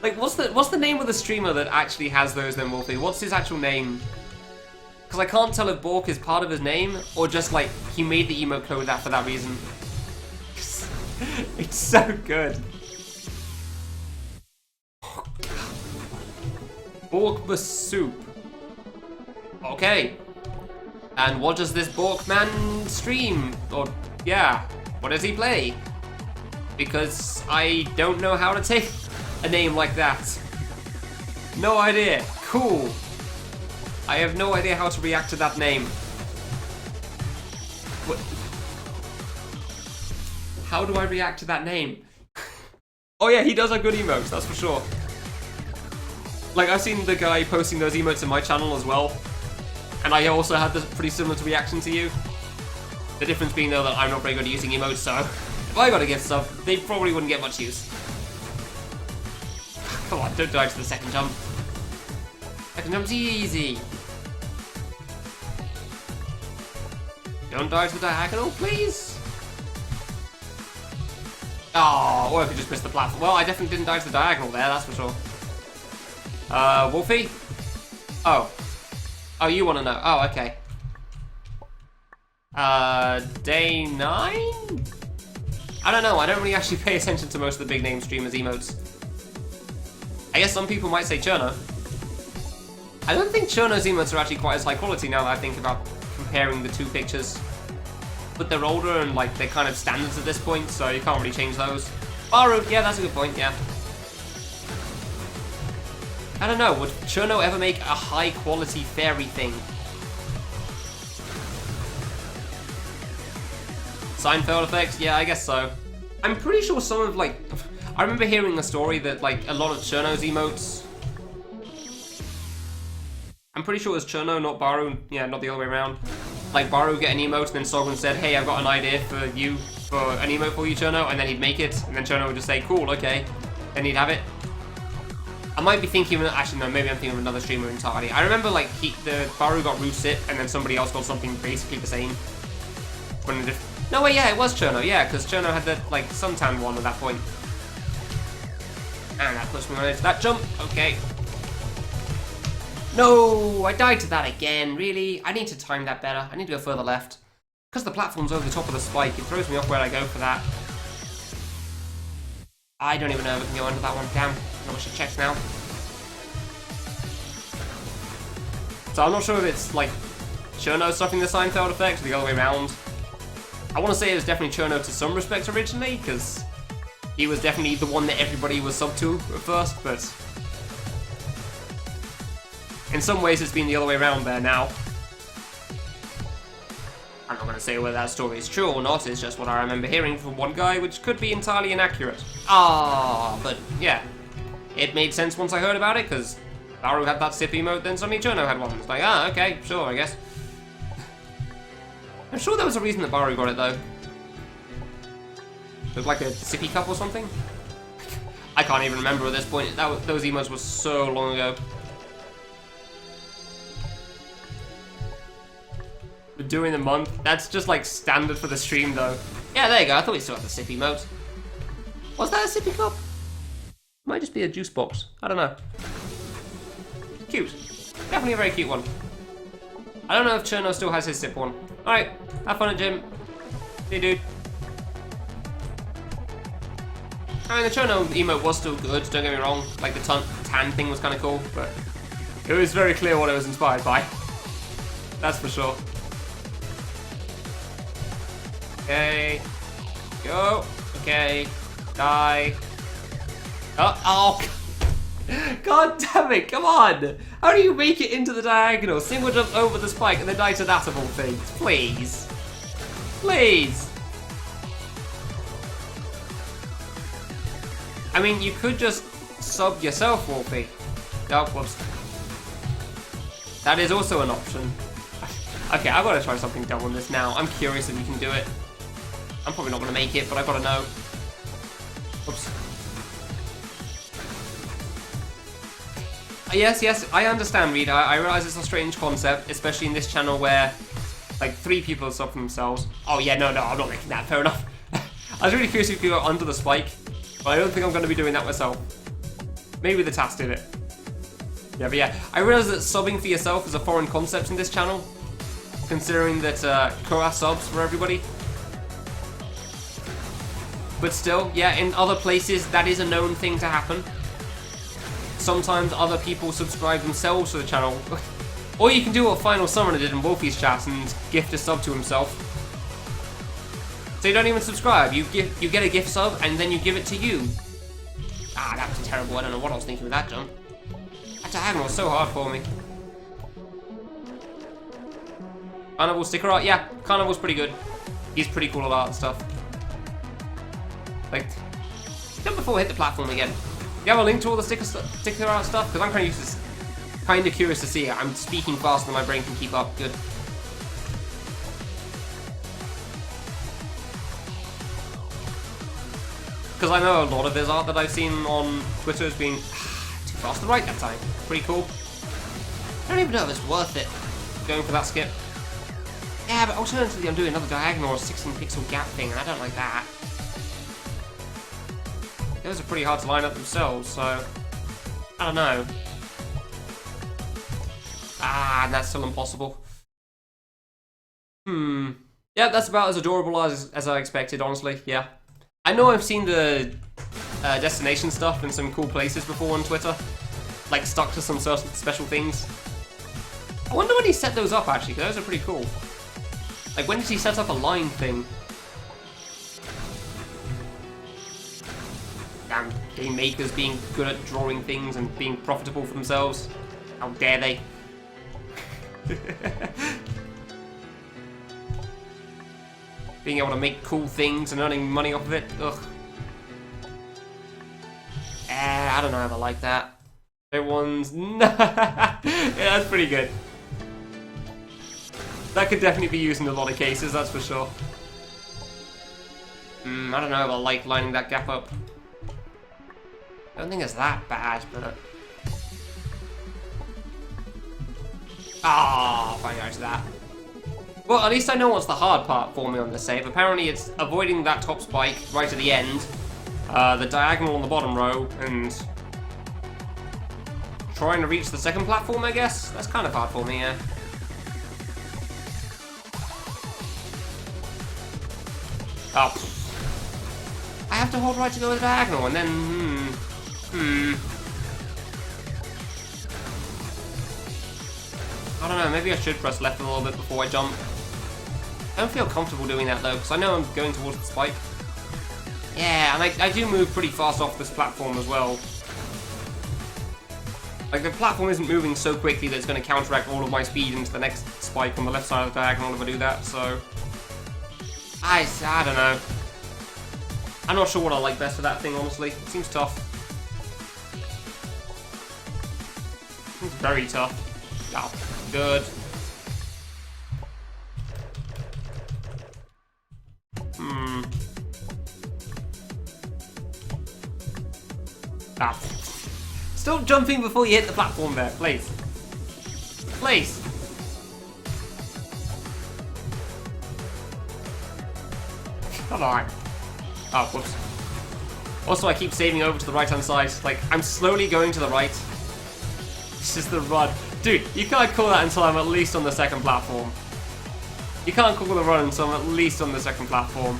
Like, what's the name of the streamer that actually has those then, Wolfie? What's his actual name? Because I can't tell if Bork is part of his name or just like he made the emote code that for that reason. It's so good. Bork the soup. Okay. And what does this Bork man stream? Or, yeah, what does he play? Because I don't know how to take a name like that. No idea. Cool. I have no idea how to react to that name. What? How do I react to that name? Oh yeah, he does have good emotes, that's for sure. Like, I've seen the guy posting those emotes in my channel as well. And I also had this pretty similar to reaction to you. The difference being though that I'm not very good at using emotes, so if I got a gift sub, they probably wouldn't get much use. Come on, don't die to the second jump. Second jump's easy. Don't die to the diagonal, please. Oh, or if you just missed the platform. Well, I definitely didn't die to the diagonal there, that's for sure. Wolfie? Oh. Oh, you want to know. Oh, okay. Day 9? I don't know, I don't really actually pay attention to most of the big name streamers' emotes. I guess some people might say Cherno. I don't think Cherno's emotes are actually quite as high quality now that I think about comparing the two pictures. But they're older and like they're kind of standards at this point, so you can't really change those. Baru, yeah, that's a good point, yeah. I don't know, would Cherno ever make a high quality fairy thing? Seinfeld effects? Yeah, I guess so. I'm pretty sure some of like... I remember hearing a story that like a lot of Cherno's emotes... I'm pretty sure it was Cherno, not Baru. Yeah, not the other way around. Like Baru would get an emote and then Sogun said, hey, I've got an idea for you, for an emote for you, Cherno, and then he'd make it, and then Cherno would just say, cool, okay. Then he'd have it. I might be thinking of, actually no, maybe I'm thinking of another streamer entirely. I remember like the Baru got Root-Sit and then somebody else got something basically the same. No wait, yeah, it was Cherno, yeah, because Cherno had that like suntan one at that point. And that puts me on into that jump, okay. No, I died to that again, really? I need to time that better, I need to go further left. Because the platform's over the top of the spike, it throws me off where I go for that. I don't even know if we can go under that one, damn, I wish I checked now. So I'm not sure if it's like Cherno suffering the Seinfeld effect or the other way around. I want to say it was definitely Cherno to some respect originally, because he was definitely the one that everybody was sub to at first, but in some ways it's been the other way around there now. I'm not going to say whether that story is true or not, it's just what I remember hearing from one guy, which could be entirely inaccurate. But yeah, it made sense once I heard about it, because Baru had that sip emote, then suddenly Cherno had one. It's like, okay, sure, I guess. I'm sure there was a reason that Baru got it, though. It was like a sippy cup or something? I can't even remember at this point. Those emotes were so long ago. We're doing the month. That's just like standard for the stream, though. Yeah, there you go. I thought we still had the sippy emote. Was that a sippy cup? Might just be a juice box. I don't know. Cute. Definitely a very cute one. I don't know if Cherno still has his sip one. Alright, have fun at gym. See you, dude. I mean, the Cherno emote was still good, don't get me wrong. Like, the tan thing was kind of cool, but it was very clear what it was inspired by. That's for sure. Okay. Go. Okay. Die. Oh. God damn it, come on! How do you make it into the diagonal, single jump over the spike, and then die to that of all things? Please. Please. I mean, you could just sub yourself, Wolfie. Oh, whoops. That is also an option. Okay, I've got to try something dumb on this now. I'm curious if you can do it. I'm probably not going to make it, but I've got to know. Oops. Yes, I understand, Reed. I realize it's a strange concept, especially in this channel where, like, 3 people sub for themselves. Oh, yeah, no, I'm not making that. Fair enough. I was really curious if you go under the spike, but I don't think I'm going to be doing that myself. Maybe the task did it. Yeah, but yeah. I realize that subbing for yourself is a foreign concept in this channel, considering that Kura subs for everybody. But still, yeah, in other places, that is a known thing to happen. Sometimes other people subscribe themselves to the channel. Or you can do what Final Summoner did in Wolfie's chat and gift a sub to himself. So you don't even subscribe, you get a gift sub and then you give it to you. Ah, that was terrible, I don't know what I was thinking with that jump. That diagonal was so hard for me. Carnival sticker art, yeah, Carnival's pretty good. He's pretty cool at art and stuff. Like, jump before we hit the platform again. Do you have a link to all the sticker art stuff? Because I'm kind of curious to see it. I'm speaking faster than my brain can keep up. Good. Because I know a lot of his art that I've seen on Twitter has been too fast to write that time. Pretty cool. I don't even know if it's worth it going for that skip. Yeah, but alternatively I'm doing another diagonal or 16 pixel gap thing, and I don't like that. Those are pretty hard to line up themselves, so I don't know. Ah, and that's still impossible. Yeah, that's about as adorable as I expected, honestly, yeah. I know I've seen the destination stuff in some cool places before on Twitter. Like, stuck to some certain special things. I wonder when he set those up, actually, because those are pretty cool. Like, when did he set up a line thing? Damn, game makers being good at drawing things and being profitable for themselves. How dare they? Being able to make cool things and earning money off of it. Ugh. I don't know if I like that. Everyone's... yeah, that's pretty good. That could definitely be used in a lot of cases, that's for sure. I don't know if I like lining that gap up. I don't think it's that bad, but... Ah, finally got to that. Well, at least I know what's the hard part for me on this save. Apparently it's avoiding that top spike right at the end, the diagonal on the bottom row, and trying to reach the second platform, I guess? That's kind of hard for me, yeah. Oh. I have to hold right to go with the diagonal, and then, I don't know, maybe I should press left a little bit before I jump. I don't feel comfortable doing that though, because I know I'm going towards the spike. Yeah, and I do move pretty fast off this platform as well. Like, the platform isn't moving so quickly that it's going to counteract all of my speed into the next spike on the left side of the diagonal if I do that, so... I don't know. I'm not sure what I like best for that thing, honestly. It seems tough. Seems very tough. Oh, good. Ah. Stop jumping before you hit the platform there, please. Please. Come on. Oh, whoops. Also, I keep saving over to the right-hand side. Like, I'm slowly going to the right. This is the run. Dude, you can't call that until I'm at least on the second platform. You can't call the run until I'm at least on the second platform.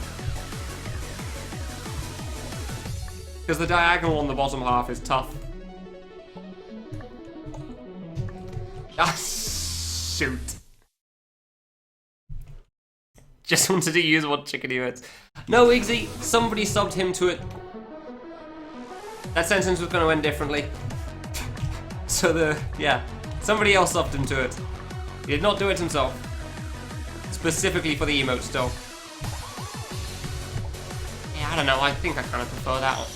Because the diagonal on the bottom half is tough. Ah, shoot. Just wanted to use one chicken unit. No, Iggsy, somebody subbed him to it. That sentence was going to end differently. So yeah, somebody else subbed him to it. He did not do it himself. Specifically for the emote still. Yeah, I don't know, I think I kind of prefer that one.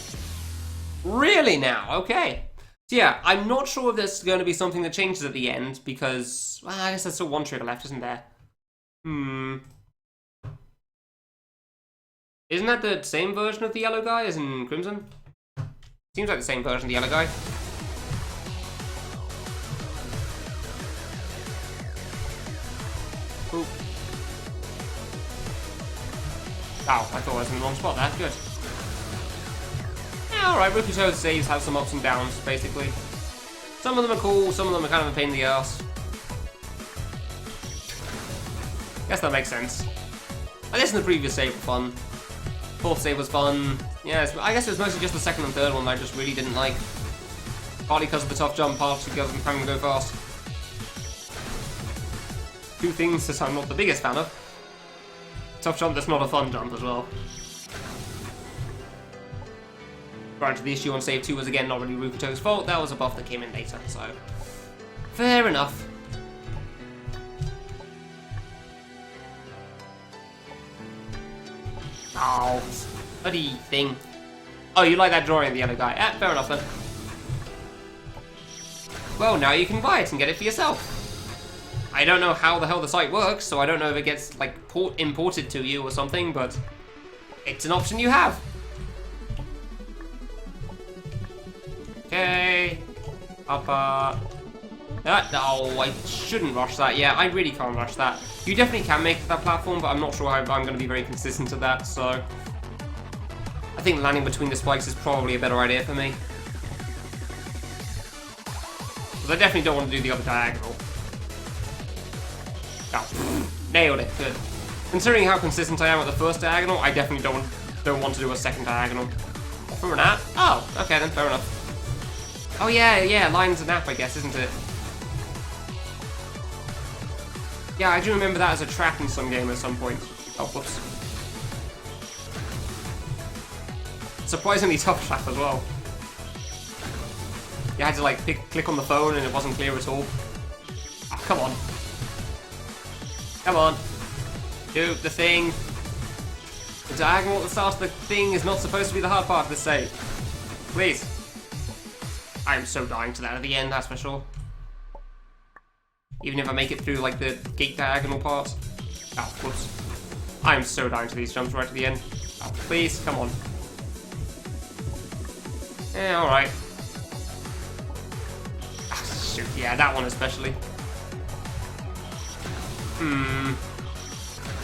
Really now? Okay. So yeah, I'm not sure if there's going to be something that changes at the end, because, well, I guess there's still one trigger left, isn't there? Isn't that the same version of the yellow guy as in Crimson? Seems like the same version of the yellow guy. Oop. Oh, I thought I was in the wrong spot there. Good. Yeah, alright, Rukito's saves have some ups and downs, basically. Some of them are cool, some of them are kind of a pain in the ass. Guess that makes sense. I guess in the previous save was fun. Fourth save was fun. Yeah, I guess it was mostly just the second and third one that I just really didn't like. Partly because of the tough jump, partly because of having to go fast. Two things that I'm not the biggest fan of. Tough jump that's not a fun jump as well. Granted, the issue on save 2 was again not really Rukito's fault, that was a buff that came in later, so... Fair enough. Oh, bloody thing. Oh, you like that drawing of the other guy? Eh, fair enough then. Well, now you can buy it and get it for yourself. I don't know how the hell the site works, so I don't know if it gets, like, imported to you or something, but it's an option you have. Okay. Upper. No, I shouldn't rush that. Yeah, I really can't rush that. You definitely can make that platform, but I'm not sure how I'm going to be very consistent at that, so... I think landing between the spikes is probably a better idea for me. Because I definitely don't want to do the other diagonal. Oh, nailed it, good. Considering how consistent I am with the first diagonal, I definitely don't want to do a second diagonal. For an app? Oh, okay then, fair enough. Oh yeah, line's an app, I guess, isn't it? Yeah, I do remember that as a trap in some game at some point. Oh, whoops. Surprisingly tough trap as well. You had to like click on the phone and it wasn't clear at all. Oh, come on. Come on. Do the thing. The diagonal at the start of the thing is not supposed to be the hard part of the save. Please. I'm so dying to that at the end, that's for sure. Even if I make it through, like, the gate diagonal part. Oh, whoops. I'm so dying to these jumps right at the end. Oh, please, come on. Yeah, alright. Ah, shoot, yeah, that one especially.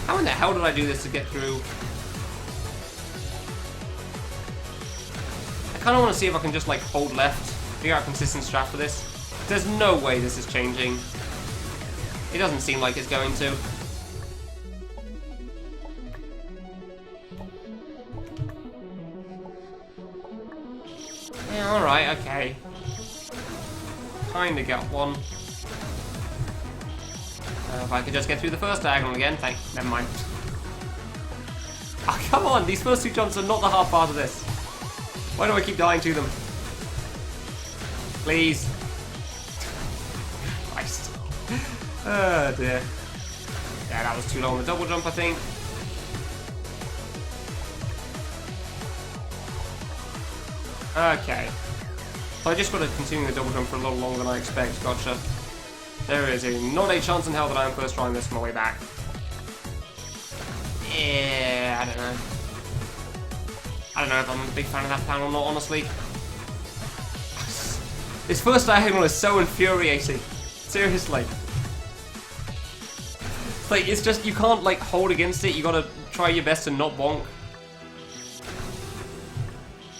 How in the hell did I do this to get through? I kind of want to see if I can just, like, hold left. Figure out a consistent strat for this. There's no way this is changing. It doesn't seem like it's going to. Yeah, alright, okay. Kinda got one. If I could just get through the first diagonal again. Never mind. Oh, come on, these first 2 jumps are not the hard part of this. Why do I keep dying to them? Please. Christ. Oh dear. Yeah, that was too long. The double jump, I think. Okay. So I just got to continue the double jump for a little longer than I expect. Gotcha. There is not a chance in hell that I'm first trying this on my way back. Yeah, I don't know. I don't know if I'm a big fan of that plan or not, honestly. This first diagonal is so infuriating. Seriously. Like, it's just, you can't, like, hold against it. You gotta try your best to not bonk.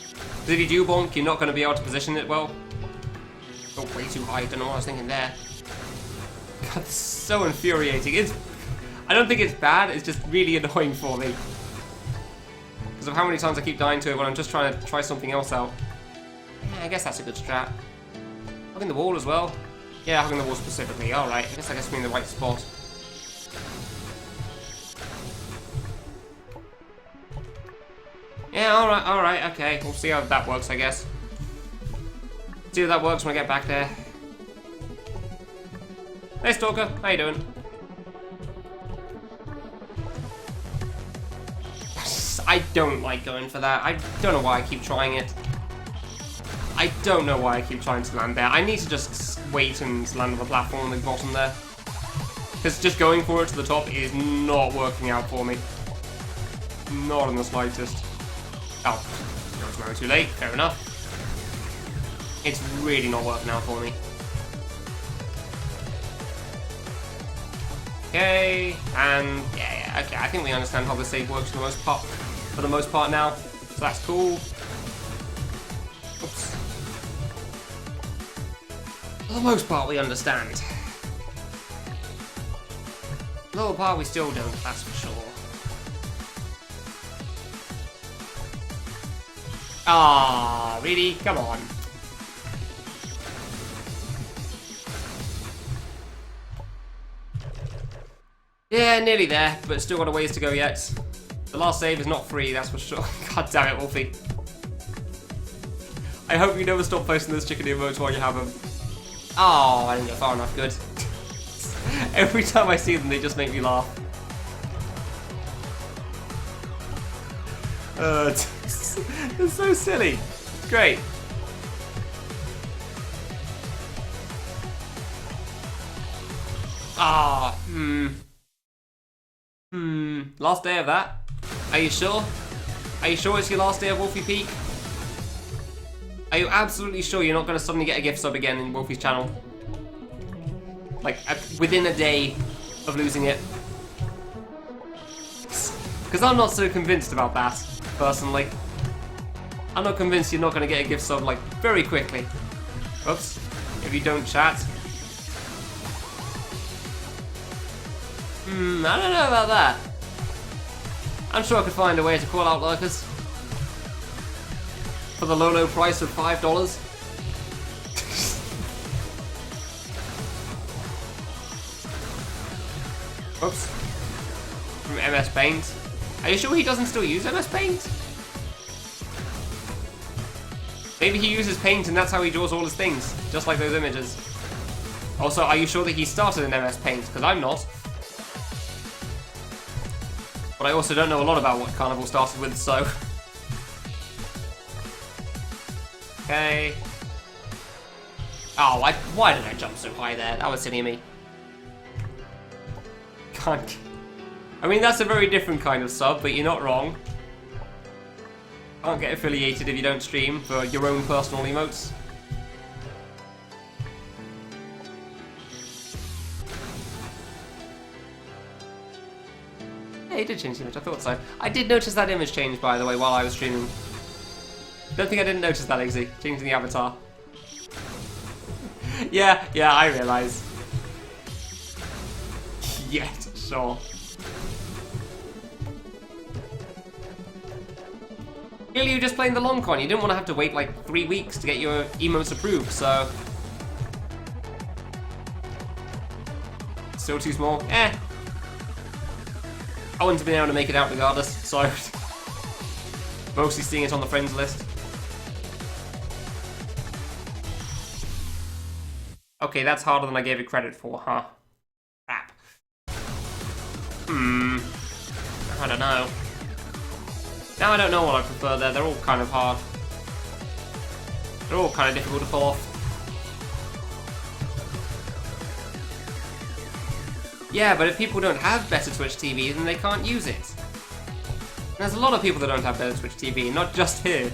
Because if you do bonk, you're not gonna be able to position it well. Oh, way too high. Don't know what I was thinking there. God, this is so infuriating. I don't think it's bad, it's just really annoying for me. Because of how many times I keep dying to it when I'm just trying to try something else out. Yeah, I guess that's a good strat. Hugging the wall as well. Yeah, hugging the wall specifically. Alright, I guess that gets me in the right spot. Yeah, alright, okay. We'll see how that works, I guess. See if that works when I get back there. Hey, Stalker. How you doing? I don't like going for that. I don't know why I keep trying it. I don't know why I keep trying to land there. I need to just wait and land on the platform on the bottom there. Because just going for it to the top is not working out for me. Not in the slightest. Oh, that was too late. Fair enough. It's really not working out for me. Okay, and yeah, okay. I think we understand how the save works for the most part now. So that's cool. Oops. For the most part, we understand. Lower part, we still don't. That's for sure. Ah, really? Come on. Yeah, nearly there, but still got a ways to go yet. The last save is not free, that's for sure. God damn it, Wolfie. I hope you never stop posting those chicken emotes while you have them. Oh, I didn't get far enough, good. Every time I see them, they just make me laugh. It's so silly. Great. Ah, last day of that? Are you sure? Are you sure it's your last day of Wolfie Peak? Are you absolutely sure you're not going to suddenly get a gift sub again in Wolfie's channel? Like, within a day of losing it? Because I'm not so convinced about that, personally. I'm not convinced you're not going to get a gift sub, like, very quickly. Oops. If you don't chat. I don't know about that. I'm sure I could find a way to call out lurkers. For the low price of $5. Oops. From MS Paint. Are you sure he doesn't still use MS Paint? Maybe he uses Paint and that's how he draws all his things. Just like those images. Also, are you sure that he started in MS Paint? Because I'm not. But I also don't know a lot about what Carnival started with, so... Okay. Oh, why did I jump so high there? That was silly of me. Can't... I mean, that's a very different kind of sub, but you're not wrong. Can't get affiliated if you don't stream for your own personal emotes. Yeah, he did change the image, I thought so. I did notice that image change, by the way, while I was streaming. Don't think I didn't notice that, Eggsy. Changing the avatar. yeah, I realise. Yeah, sure. Clearly, you're just playing the long con. You didn't want to have to wait like 3 weeks to get your emotes approved, so Still too small? Eh. I wouldn't have been able to make it out regardless, so... mostly seeing it on the friends list. Okay, that's harder than I gave it credit for, huh? Crap. I don't know. Now I don't know what I prefer there. They're all kind of hard. They're all kind of difficult to pull off. Yeah, but if people don't have better Twitch TV, then they can't use it. There's a lot of people that don't have better Twitch TV, not just here.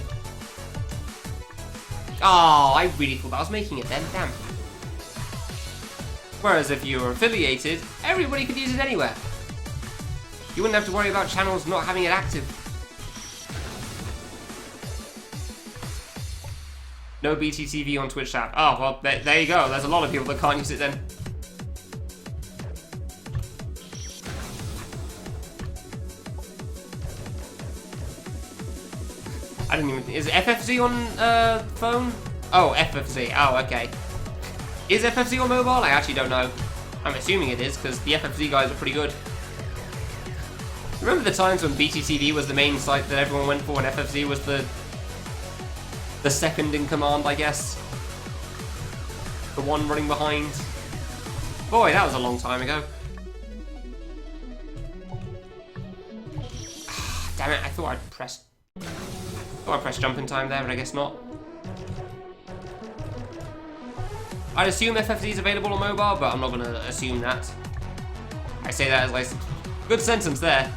Oh, I really thought I was making it then, damn. Whereas if you were affiliated, everybody could use it anywhere. You wouldn't have to worry about channels not having it active. No BTTV on Twitch chat. Oh, well, there you go. There's a lot of people that can't use it then. I didn't even... Is FFZ on phone? Oh, FFZ. Oh, okay. Is FFZ on mobile? I actually don't know. I'm assuming it is, because the FFZ guys are pretty good. Remember the times when BTTV was the main site that everyone went for and FFZ was the second in command, I guess? The one running behind? Boy, that was a long time ago. Damn it, I thought I pressed jump in time there, but I guess not. I'd assume FFZ is available on mobile, but I'm not going to assume that. I say that as like good sentence there.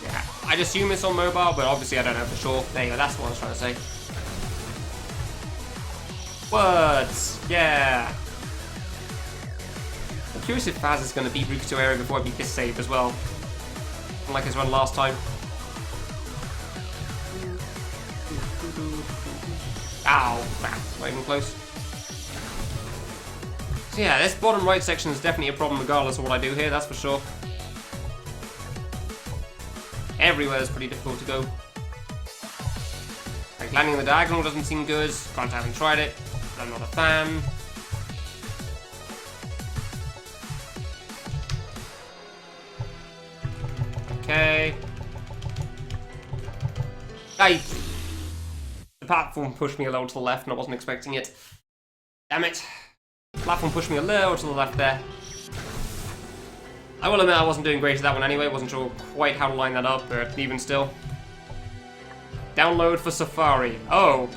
Yeah, I'd assume it's on mobile, but obviously I don't know for sure. There you go, that's what I was trying to say. Words, yeah. I'm curious if Faz is going to beat Rukuto area before I beat this save as well. Unlike his run last time. Ow, crap, not even close. So yeah, this bottom right section is definitely a problem regardless of what I do here, that's for sure. Everywhere is pretty difficult to go. Like landing on the diagonal doesn't seem good, I haven't tried it, I'm not a fan. Okay. The platform pushed me a little to the left and I wasn't expecting it. Damn it. The platform pushed me a little to the left there. I will admit I wasn't doing great at that one anyway, wasn't sure quite how to line that up, but even still. Download for Safari. Oh.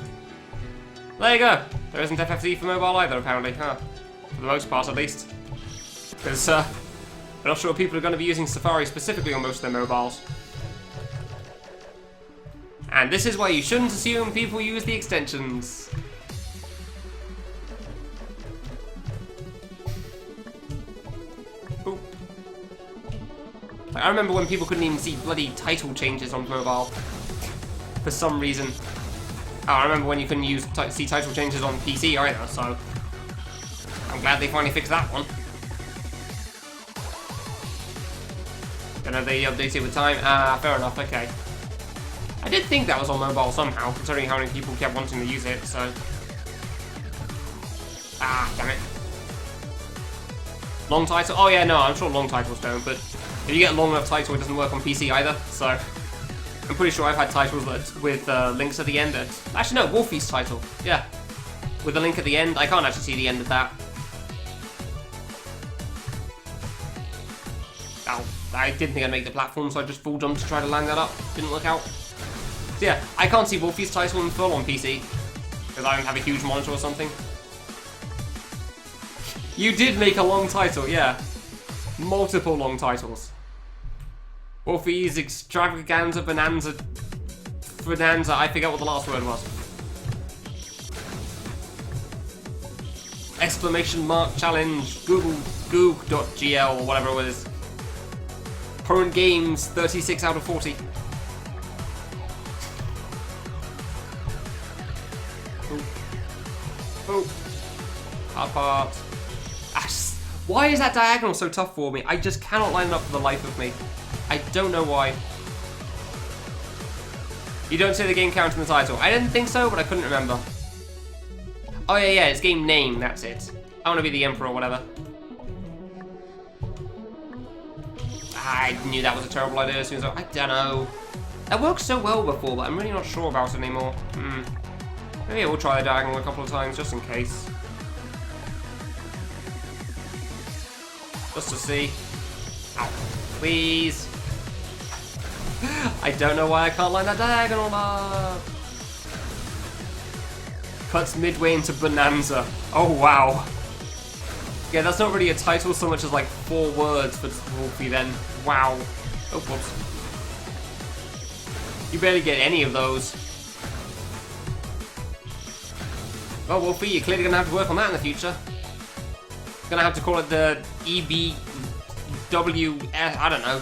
There you go. There isn't FFZ for mobile either, apparently, huh? For the most part, at least. Because, I'm not sure people are going to be using Safari specifically on most of their mobiles. And this is why you shouldn't assume people use the extensions. Ooh. Like, I remember when people couldn't even see bloody title changes on mobile. For some reason. Oh, I remember when you couldn't see title changes on PC either, so... I'm glad they finally fixed that one. Don't know if they update it with time. Ah, fair enough, okay. I did think that was on mobile somehow, considering how many people kept wanting to use it, so... Ah, damn it. Long title? Oh yeah, no, I'm sure long titles don't, but if you get a long enough title, it doesn't work on PC either, so... I'm pretty sure I've had titles that, with links at the end that... Actually, no, Wolfie's title, yeah. With a link at the end, I can't actually see the end of that. Ow. I didn't think I'd make the platform, so I just full jumped to try to line that up. Didn't work out. So yeah, I can't see Wolfie's title in full on PC, because I don't have a huge monitor or something. You did make a long title, yeah. Multiple long titles. Wolfie's Extravaganza Bonanza... I forget what the last word was. Exclamation mark challenge Google Goo.gl or whatever it was. Current games 36 out of 40. Oh. Hard part. Why is that diagonal so tough for me? I just cannot line it up for the life of me. I don't know why. You don't say the game count in the title. I didn't think so, but I couldn't remember. Oh yeah, it's game name, that's it. I want to be the Emperor or whatever. I knew that was a terrible idea as soon as I don't know. That worked so well before, but I'm really not sure about it anymore. Maybe we'll try the diagonal a couple of times just in case. Just to see. Ow. Please. I don't know why I can't line that diagonal up. Cuts midway into Bonanza. Oh wow. Yeah, that's not really a title so much as like 4 words for Wolfie then. Wow. Oh, whoops. You barely get any of those. Well, Wolfie, you're clearly gonna have to work on that in the future. Gonna have to call it the EBWS, I don't know.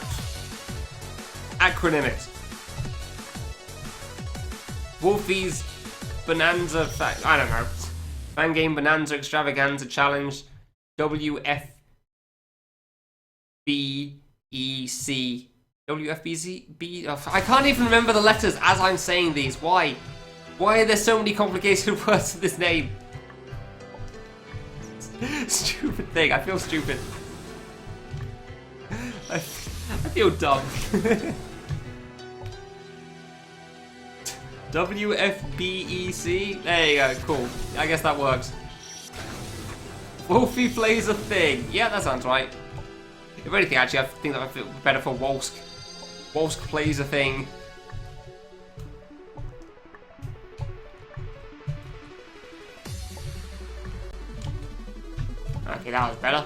Acronym it. Wolfie's Bonanza, I don't know. Fan Game Bonanza Extravaganza Challenge WFBEC. WFBC? I can't even remember the letters as I'm saying these. Why? Why are there so many complicated words to this name? Stupid thing. I feel stupid. I feel dumb. WFBEC? There you go. Cool. I guess that works. Wolfie plays a thing. Yeah, that sounds right. If anything, actually, I think that I feel better for Wolsk. Wolsk plays a thing. Okay, that was better.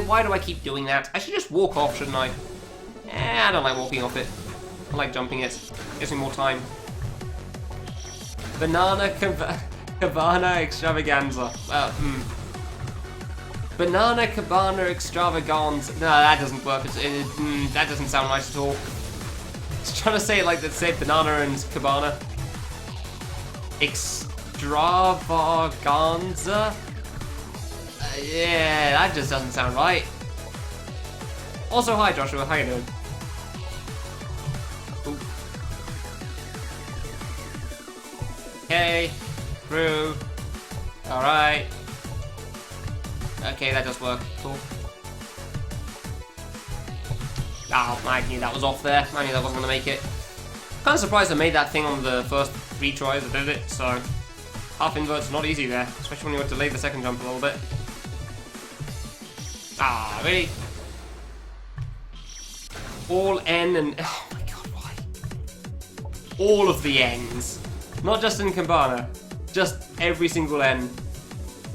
Why do I keep doing that? I should just walk off, shouldn't I? I don't like walking off it. I like jumping it. Gives me more time. Banana Cabana Extravaganza. Banana Cabana Extravaganza. No, that doesn't work. That doesn't sound nice at all. Just trying to say it like they say banana and cabana. Extravaganza? Yeah, that just doesn't sound right. Also, hi Joshua, how you doing? Ooh. Okay, through. Alright. Okay, that does work. Cool. Oh, I knew that was off there. I knew that wasn't going to make it. Kind of surprised I made that thing on the first 3 tries I did it, so... Half invert's not easy there, especially when you want to delay the second jump a little bit. Ah, really? All N and... Oh my god, why? All of the N's. Not just in Cabana. Just every single N.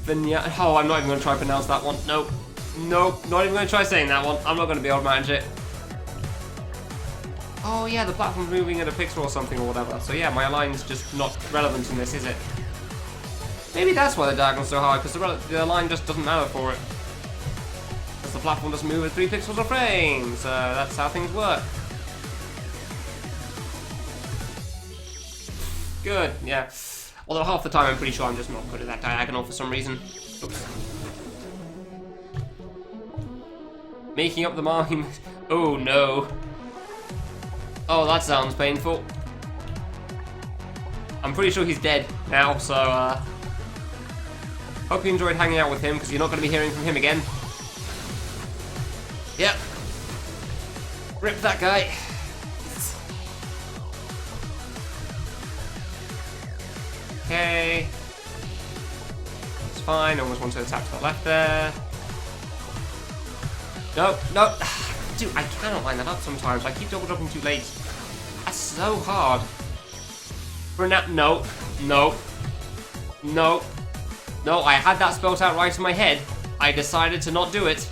Oh, I'm not even going to try to pronounce that one. Nope. Nope. Not even going to try saying that one. I'm not going to be able to manage it. Oh yeah, the platform's moving at a pixel or something or whatever. So yeah, my align's just not relevant in this, is it? Maybe that's why the diagonal's so hard, because the align just doesn't matter for it. Because the platform doesn't move at 3 pixels a frame. So that's how things work. Good, yeah. Although half the time I'm pretty sure I'm just not good at that diagonal for some reason. Oops. Making up the mime. Oh no. Oh, that sounds painful. I'm pretty sure he's dead now, so hope you enjoyed hanging out with him, because you're not going to be hearing from him again. Yep. Rip that guy. Okay. It's fine, almost want to attack to the left there. Nope, nope. Dude, I cannot line that up sometimes. I keep double jumping too late. That's so hard. For now, no, no, no, no. I had that spelled out right in my head. I decided to not do it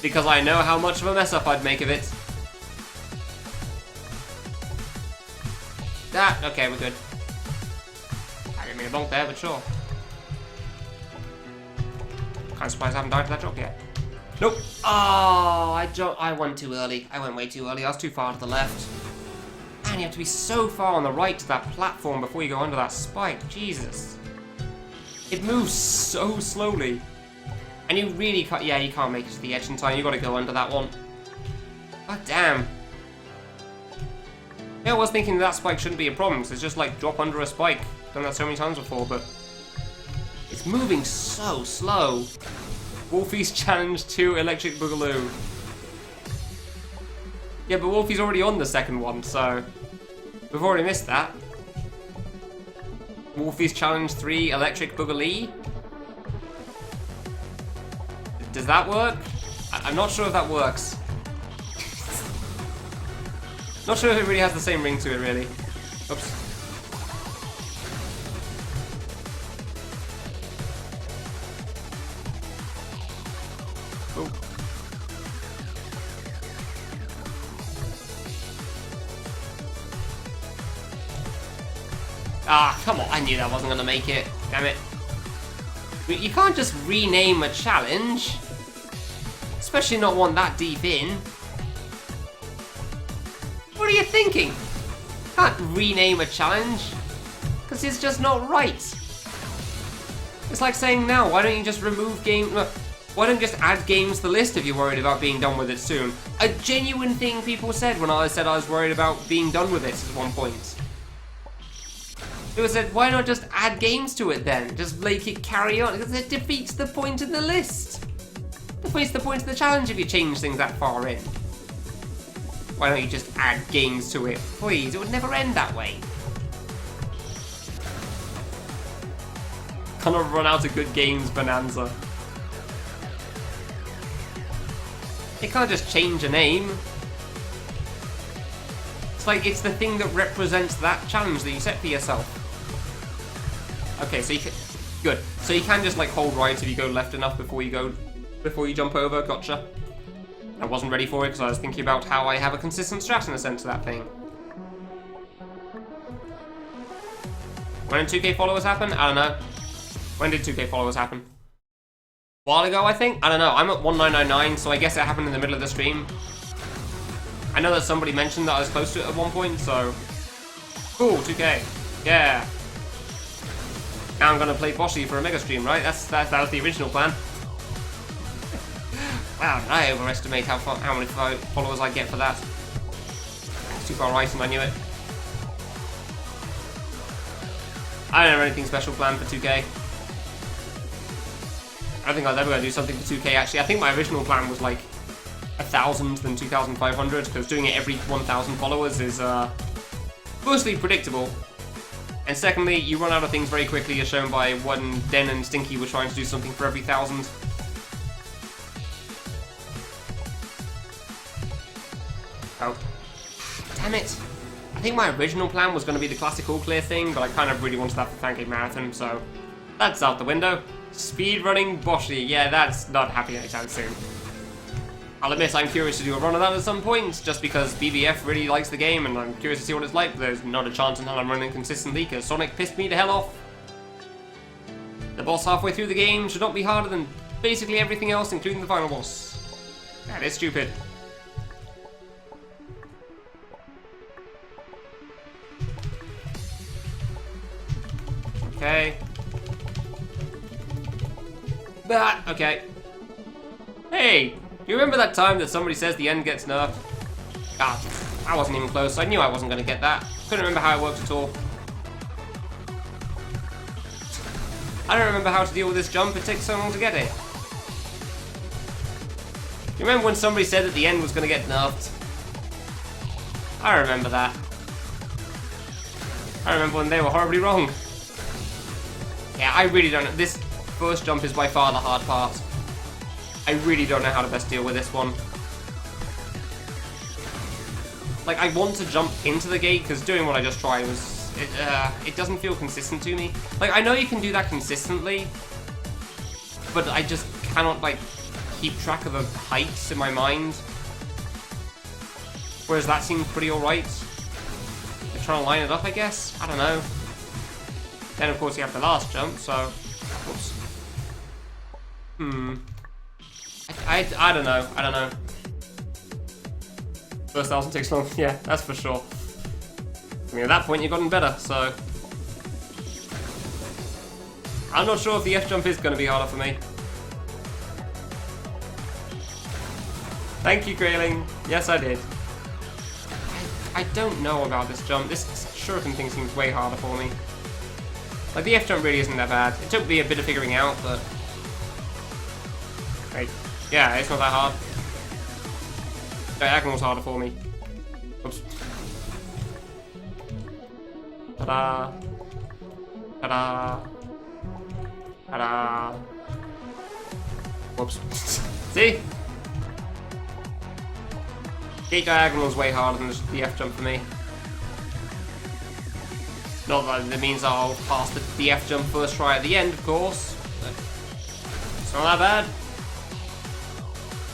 because I know how much of a mess up I'd make of it. Ah, okay, we're good. I didn't mean to bonk there, but sure. Kind of surprised I haven't died to that drop yet. Nope. Oh, I went too early. I went way too early. I was too far to the left. And you have to be so far on the right to that platform before you go under that spike. Jesus. It moves so slowly. And you really can't... Yeah, you can't make it to the edge in time. You got to go under that one. God damn. Yeah, I was thinking that spike shouldn't be a problem, because it's just like drop under a spike. Done that so many times before, but... It's moving so slow. Wolfie's Challenge 2 Electric Boogaloo. Yeah, but Wolfie's already on the second one, so we've already missed that. Wolfie's Challenge 3 Electric Boogaloo. Does that work? I'm not sure if that works. Not sure if it really has the same ring to it, really. Oops. Oh. Ah, come on. I knew that wasn't going to make it. Damn it. You can't just rename a challenge. Especially not one that deep in. What are you thinking? Can't rename a challenge. Because it's just not right. It's like saying now, why don't you just remove game... Why don't you just add games to the list if you're worried about being done with it soon? A genuine thing people said when I said I was worried about being done with it at one point. It was said, why not just add games to it then? Just make it carry on, because it defeats the point of the list. Defeats the point of the challenge if you change things that far in. Why don't you just add games to it? Please, it would never end that way. Kind of run out of good games bonanza. You can't just change a name. It's like it's the thing that represents that challenge that you set for yourself. Okay, so you can... Good. So you can just like hold right if you go left enough before you jump over. Gotcha. I wasn't ready for it because I was thinking about how I have a consistent strat in a sense to that thing. When did 2K followers happen? I don't know. When did 2K followers happen? A while ago, I think? I don't know. I'm at 1999, so I guess it happened in the middle of the stream. I know that somebody mentioned that I was close to it at one point, so... Cool, 2K. Yeah. Now I'm gonna play Bossy for a mega stream, right? That was the original plan. Wow, did I overestimate how many followers I get for that? That's too far right and I knew it. I don't have anything special planned for 2K. I don't think I was ever going to do something for 2K actually. I think my original plan was like 1,000 then 2,500 because doing it every 1,000 followers is firstly predictable. And secondly, you run out of things very quickly as shown by when Den and Stinky were trying to do something for every 1,000. Oh. Damn it. I think my original plan was going to be the classic all clear thing, but I kind of really wanted that for Fancake Marathon, so that's out the window. Speedrunning Boshi. Yeah, that's not happening anytime soon. I'll admit I'm curious to do a run of that at some point, just because BBF really likes the game and I'm curious to see what it's like. There's not a chance until I'm running consistently, because Sonic pissed me the hell off. The boss halfway through the game should not be harder than basically everything else, including the final boss. That is stupid. Okay. Okay. Hey! Do you remember that time that somebody says the end gets nerfed? Ah, I wasn't even close. I knew I wasn't going to get that. Couldn't remember how it worked at all. I don't remember how to deal with this jump. It takes so long to get it. You remember when somebody said that the end was going to get nerfed? I remember that. I remember when they were horribly wrong. Yeah, I really don't know. This first jump is by far the hard part. I really don't know how to best deal with this one. Like, I want to jump into the gate, because doing what I just tried was... It doesn't feel consistent to me. Like, I know you can do that consistently, but I just cannot, like, keep track of the heights in my mind. Whereas that seemed pretty alright. They're trying to line it up, I guess? I don't know. Then, of course, you have the last jump, so... Whoops. I don't know. I don't know. First 1,000 takes long. Yeah, that's for sure. I mean, at that point, you've gotten better, so... I'm not sure if the F-jump is going to be harder for me. Thank you, Grayling. Yes, I did. I don't know about this jump. This shuriken thing seems way harder for me. Like, the F jump really isn't that bad. It took me a bit of figuring out, but... Right. Yeah, it's not that hard. Diagonal's harder for me. Oops. Ta-da! Ta-da! Ta-da! Whoops. See? Gate diagonal is way harder than the F jump for me. Not that it means I'll pass the F jump first try at the end, of course. But it's not that bad.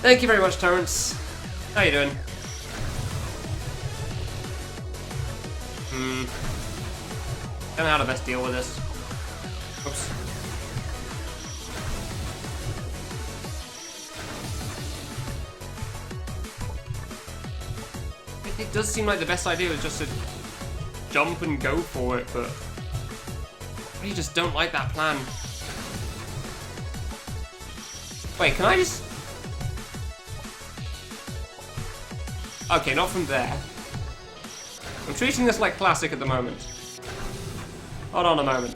Thank you very much, Terrence. How you doing? Don't know how to best deal with this. Oops. It does seem like the best idea is just to jump and go for it, but I just don't like that plan. Wait, can I just... Okay, not from there. I'm treating this like classic at the moment. Hold on a moment.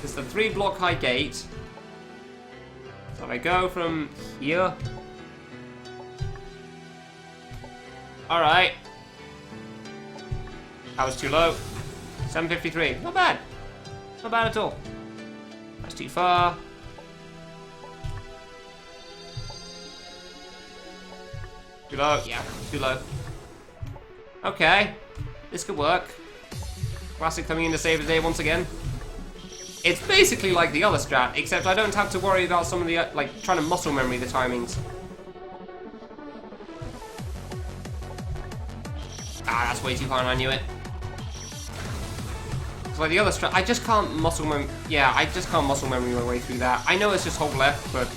It's the 3-block high gate. So if I go from here... Alright. That was too low. 753. Not bad. Not bad at all. That's too far. Too low? Yeah, too low. Okay. This could work. Classic coming in to save the day once again. It's basically like the other strat, except I don't have to worry about some of the, like, trying to muscle memory the timings. Ah, that's way too high and I knew it. It's like the other strat, I just can't muscle memory, yeah, I just can't muscle memory my way through that. I know it's just hold left, but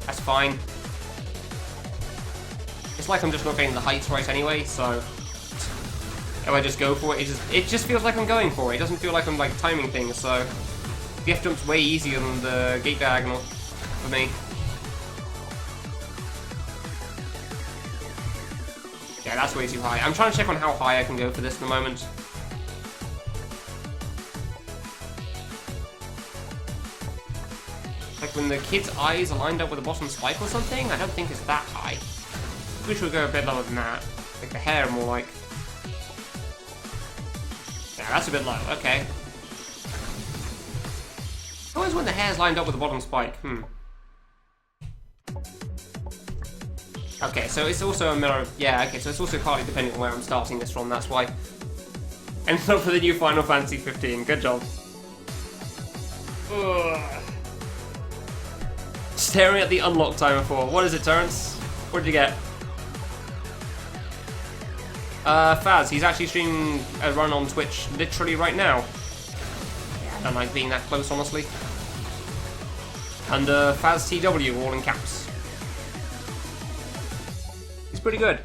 that's fine. It's like I'm just not getting the heights right anyway, so if I just go for it, it just feels like I'm going for it. It doesn't feel like I'm like timing things, so the F jump's way easier than the gate diagonal for me. Yeah, that's way too high. I'm trying to check on how high I can go for this at the moment. Like when the kid's eyes are lined up with the bottom spike or something? I don't think it's that high. We should go a bit lower than that. Like the hair more like... Yeah, that's a bit low. Okay. Always when the hair's lined up with the bottom spike. Okay, so it's also a mirror. Yeah, okay, so it's also partly depending on where I'm starting this from, that's why. And so for the new Final Fantasy 15, good job. Ugh. Staring at the unlock timer for, what is it, Terrence? What did you get? Faz, he's actually streaming a run on Twitch literally right now. Yeah, I don't like being that close, honestly. And Faz TW, all in caps. Pretty good.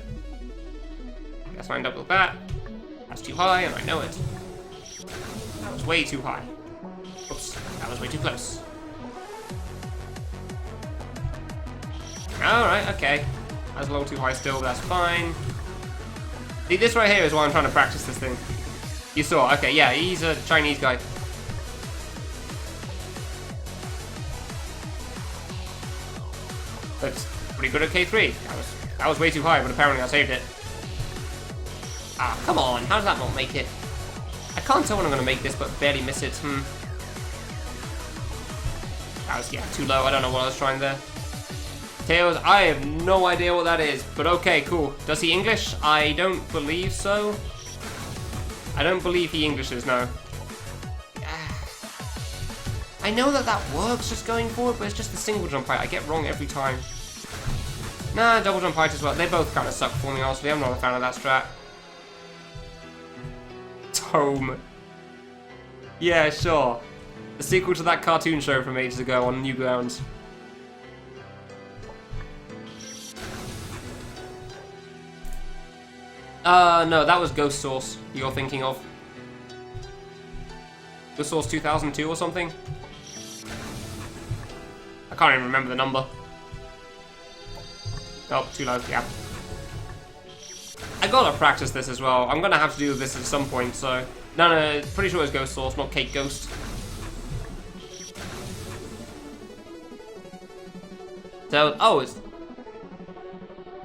Guess lined up with that. That's too high, and I know it. That was way too high. Oops, that was way too close. Alright, okay. That's a little too high still, but that's fine. See, this right here is why I'm trying to practice this thing. You saw, okay, yeah, he's a Chinese guy. That's pretty good at K3. That was way too high, but apparently I saved it. Ah, come on. How does that not make it? I can't tell when I'm going to make this, but barely miss it. That was, yeah, too low. I don't know what I was trying there. Tails, I have no idea what that is, but okay, cool. Does he English? I don't believe so. I don't believe he Englishes, no. I know that works just going forward, but it's just the single jump height. I get wrong every time. Nah, double jump height as well. They both kind of suck for me, honestly. I'm not a fan of that strat. Tome. Yeah, sure. The sequel to that cartoon show from ages ago on Newgrounds. No, that was Ghost Source you're thinking of. Ghost Source 2002 or something? I can't even remember the number. Oh, too low, yeah. I gotta practice this as well. I'm gonna have to do this at some point, so No, pretty sure it's Ghost Source, not Cake Ghost. So, oh, it's...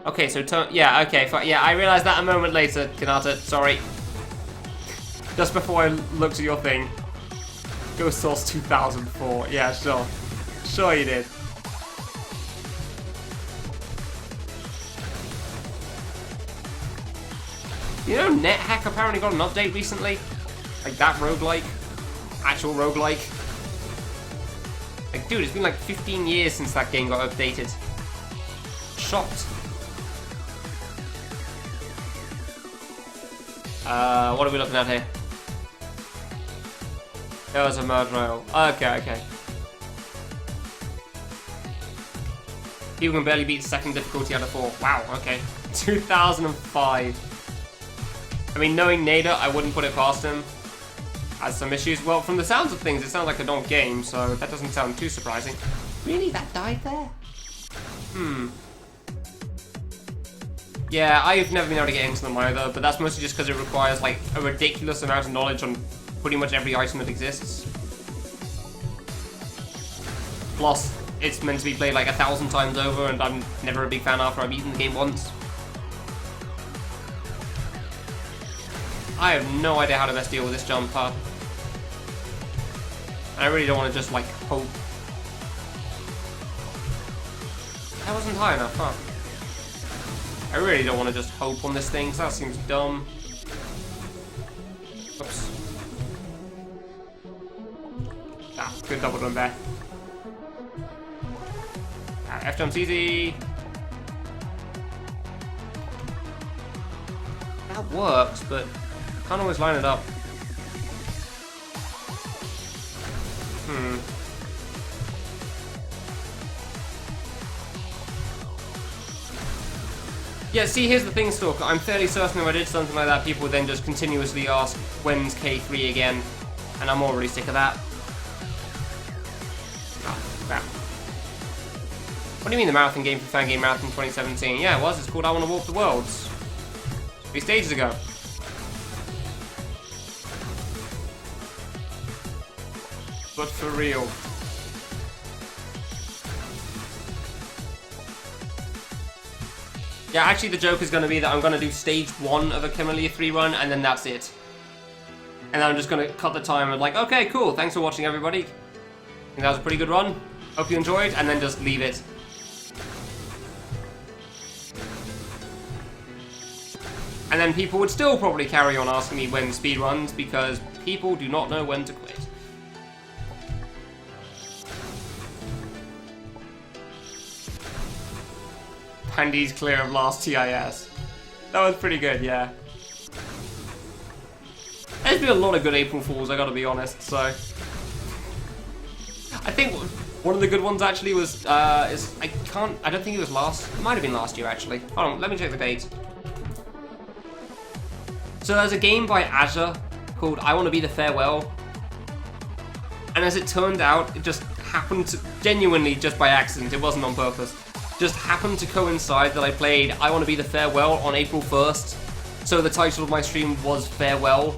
Okay, so yeah, okay, yeah, I realized that a moment later, Kanata, sorry. Just before I looked at your thing. Ghost Source 2004, yeah, sure. Sure you did. You know, NetHack apparently got an update recently? Like that roguelike? Actual roguelike? Like, dude, it's been like 15 years since that game got updated. Shocked. What are we looking at here? There was a murder royal. Okay. People can barely beat second difficulty out of 4. Wow, okay. 2005. I mean, knowing Nader, I wouldn't put it past him. Has some issues. Well, from the sounds of things, it sounds like a donk game, so that doesn't sound too surprising. Really? That died there? Yeah, I've never been able to get into them either, but that's mostly just because it requires, like, a ridiculous amount of knowledge on pretty much every item that exists. Plus, it's meant to be played like 1,000 times over, and I'm never a big fan after I've beaten the game once. I have no idea how to best deal with this jump part. I really don't want to just, like, hope. That wasn't high enough, huh? I really don't want to just hope on this thing, because that seems dumb. Oops. Ah, good double jump there. F jump's easy. That works, but can't always line it up. Yeah, see, here's the thing, Stalker. I'm fairly certain if I did something like that, people would then just continuously ask, when's K3 again? And I'm already sick of that. Oh, crap. What do you mean the marathon game for Fangame Marathon 2017? Yeah, it was. It's called I Want to Walk the Worlds. 3 stages ago. But for real. Yeah, actually the joke is going to be that I'm going to do stage 1 of a Kamilia 3 run, and then that's it. And then I'm just going to cut the time and like, okay, cool, thanks for watching everybody. I think that was a pretty good run. Hope you enjoyed, and then just leave it. And then people would still probably carry on asking me when speedruns, because people do not know when to quit. Pandy's clear of last TIS. That was pretty good, yeah. There's been a lot of good April Fools, I gotta be honest, so. I think one of the good ones actually was, I don't think it was it might have been last year actually. Hold on, let me check the date. So there's a game by Azure called I Want to Be the Farewell. And as it turned out, it just happened to, genuinely just by accident, it wasn't on purpose. Just happened to coincide that I played I Want to Be the Farewell on April 1st. So the title of my stream was Farewell.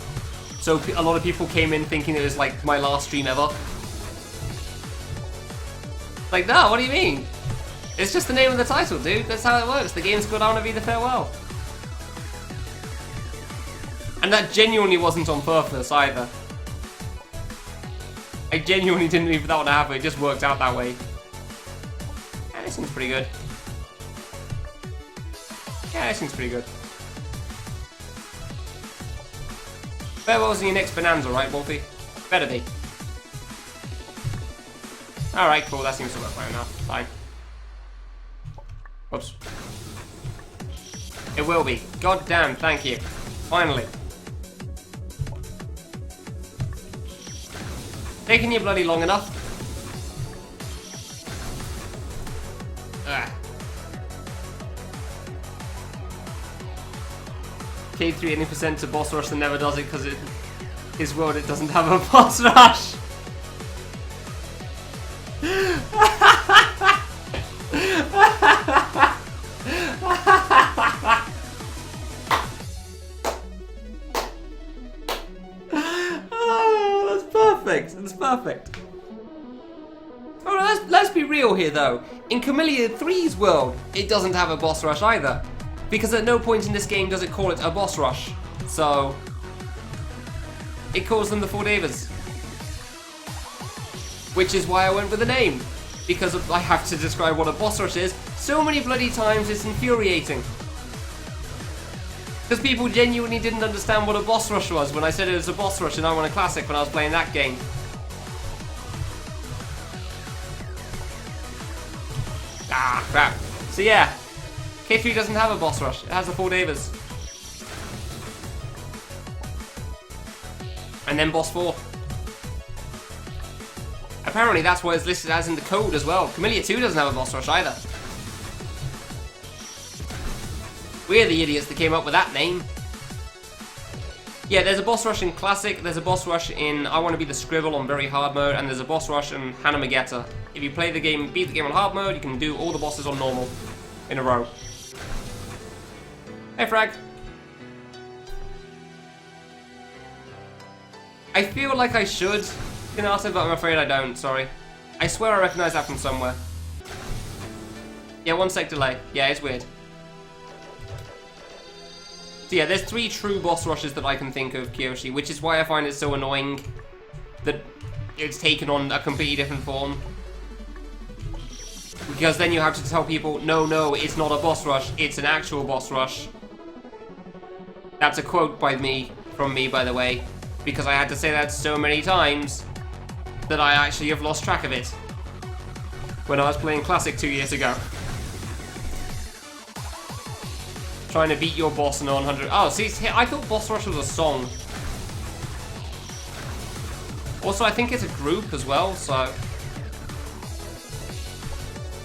So a lot of people came in thinking it was like my last stream ever. Like, no, what do you mean? It's just the name of the title, dude. That's how it works. The game's called I Want to Be the Farewell. And that genuinely wasn't on purpose either. I genuinely didn't mean for that one to happen. It just worked out that way. Yeah, this seems pretty good. Yeah, this seems pretty good. Farewell's in your next Bonanza, right, Wolfie? Better be. Alright, cool. That seems to work fine enough. Fine. Whoops. It will be. God damn, thank you. Finally. Taking you bloody long enough. Ugh. K3 any percent to boss rush and never does it because his world it doesn't have a boss rush. perfect. It's perfect. Oh, no, let's be real here, though. In Kamilia 3's world, it doesn't have a boss rush either. Because at no point in this game does it call it a boss rush. So, it calls them the Four Devas. Which is why I went with the name. Because I have to describe what a boss rush is so many bloody times it's infuriating. Because people genuinely didn't understand what a boss rush was when I said it was a boss rush in I Want a Classic when I was playing that game. Ah, crap. So yeah, K3 doesn't have a boss rush, it has the Four Devas. And then boss 4. Apparently that's what it's listed as in the code as well. Kamilia 2 doesn't have a boss rush either. We're the idiots that came up with that name. Yeah, there's a boss rush in Classic, there's a boss rush in I Want to Be the Scribble on very hard mode, and there's a boss rush in Hanamageta. If you play the game, beat the game on hard mode, you can do all the bosses on normal in a row. Hey, Frag. I feel like I should, Hinata, but I'm afraid I don't, sorry. I swear I recognize that from somewhere. Yeah, 1 sec delay. Yeah, it's weird. So yeah, there's 3 true boss rushes that I can think of, Kyoshi, which is why I find it so annoying that it's taken on a completely different form. Because then you have to tell people, no, it's not a boss rush, it's an actual boss rush. That's a quote from me, by the way, because I had to say that so many times that I actually have lost track of it when I was playing Classic 2 years ago. Trying to beat your boss in 100. Oh, see, I thought Boss Rush was a song. Also, I think it's a group as well, so.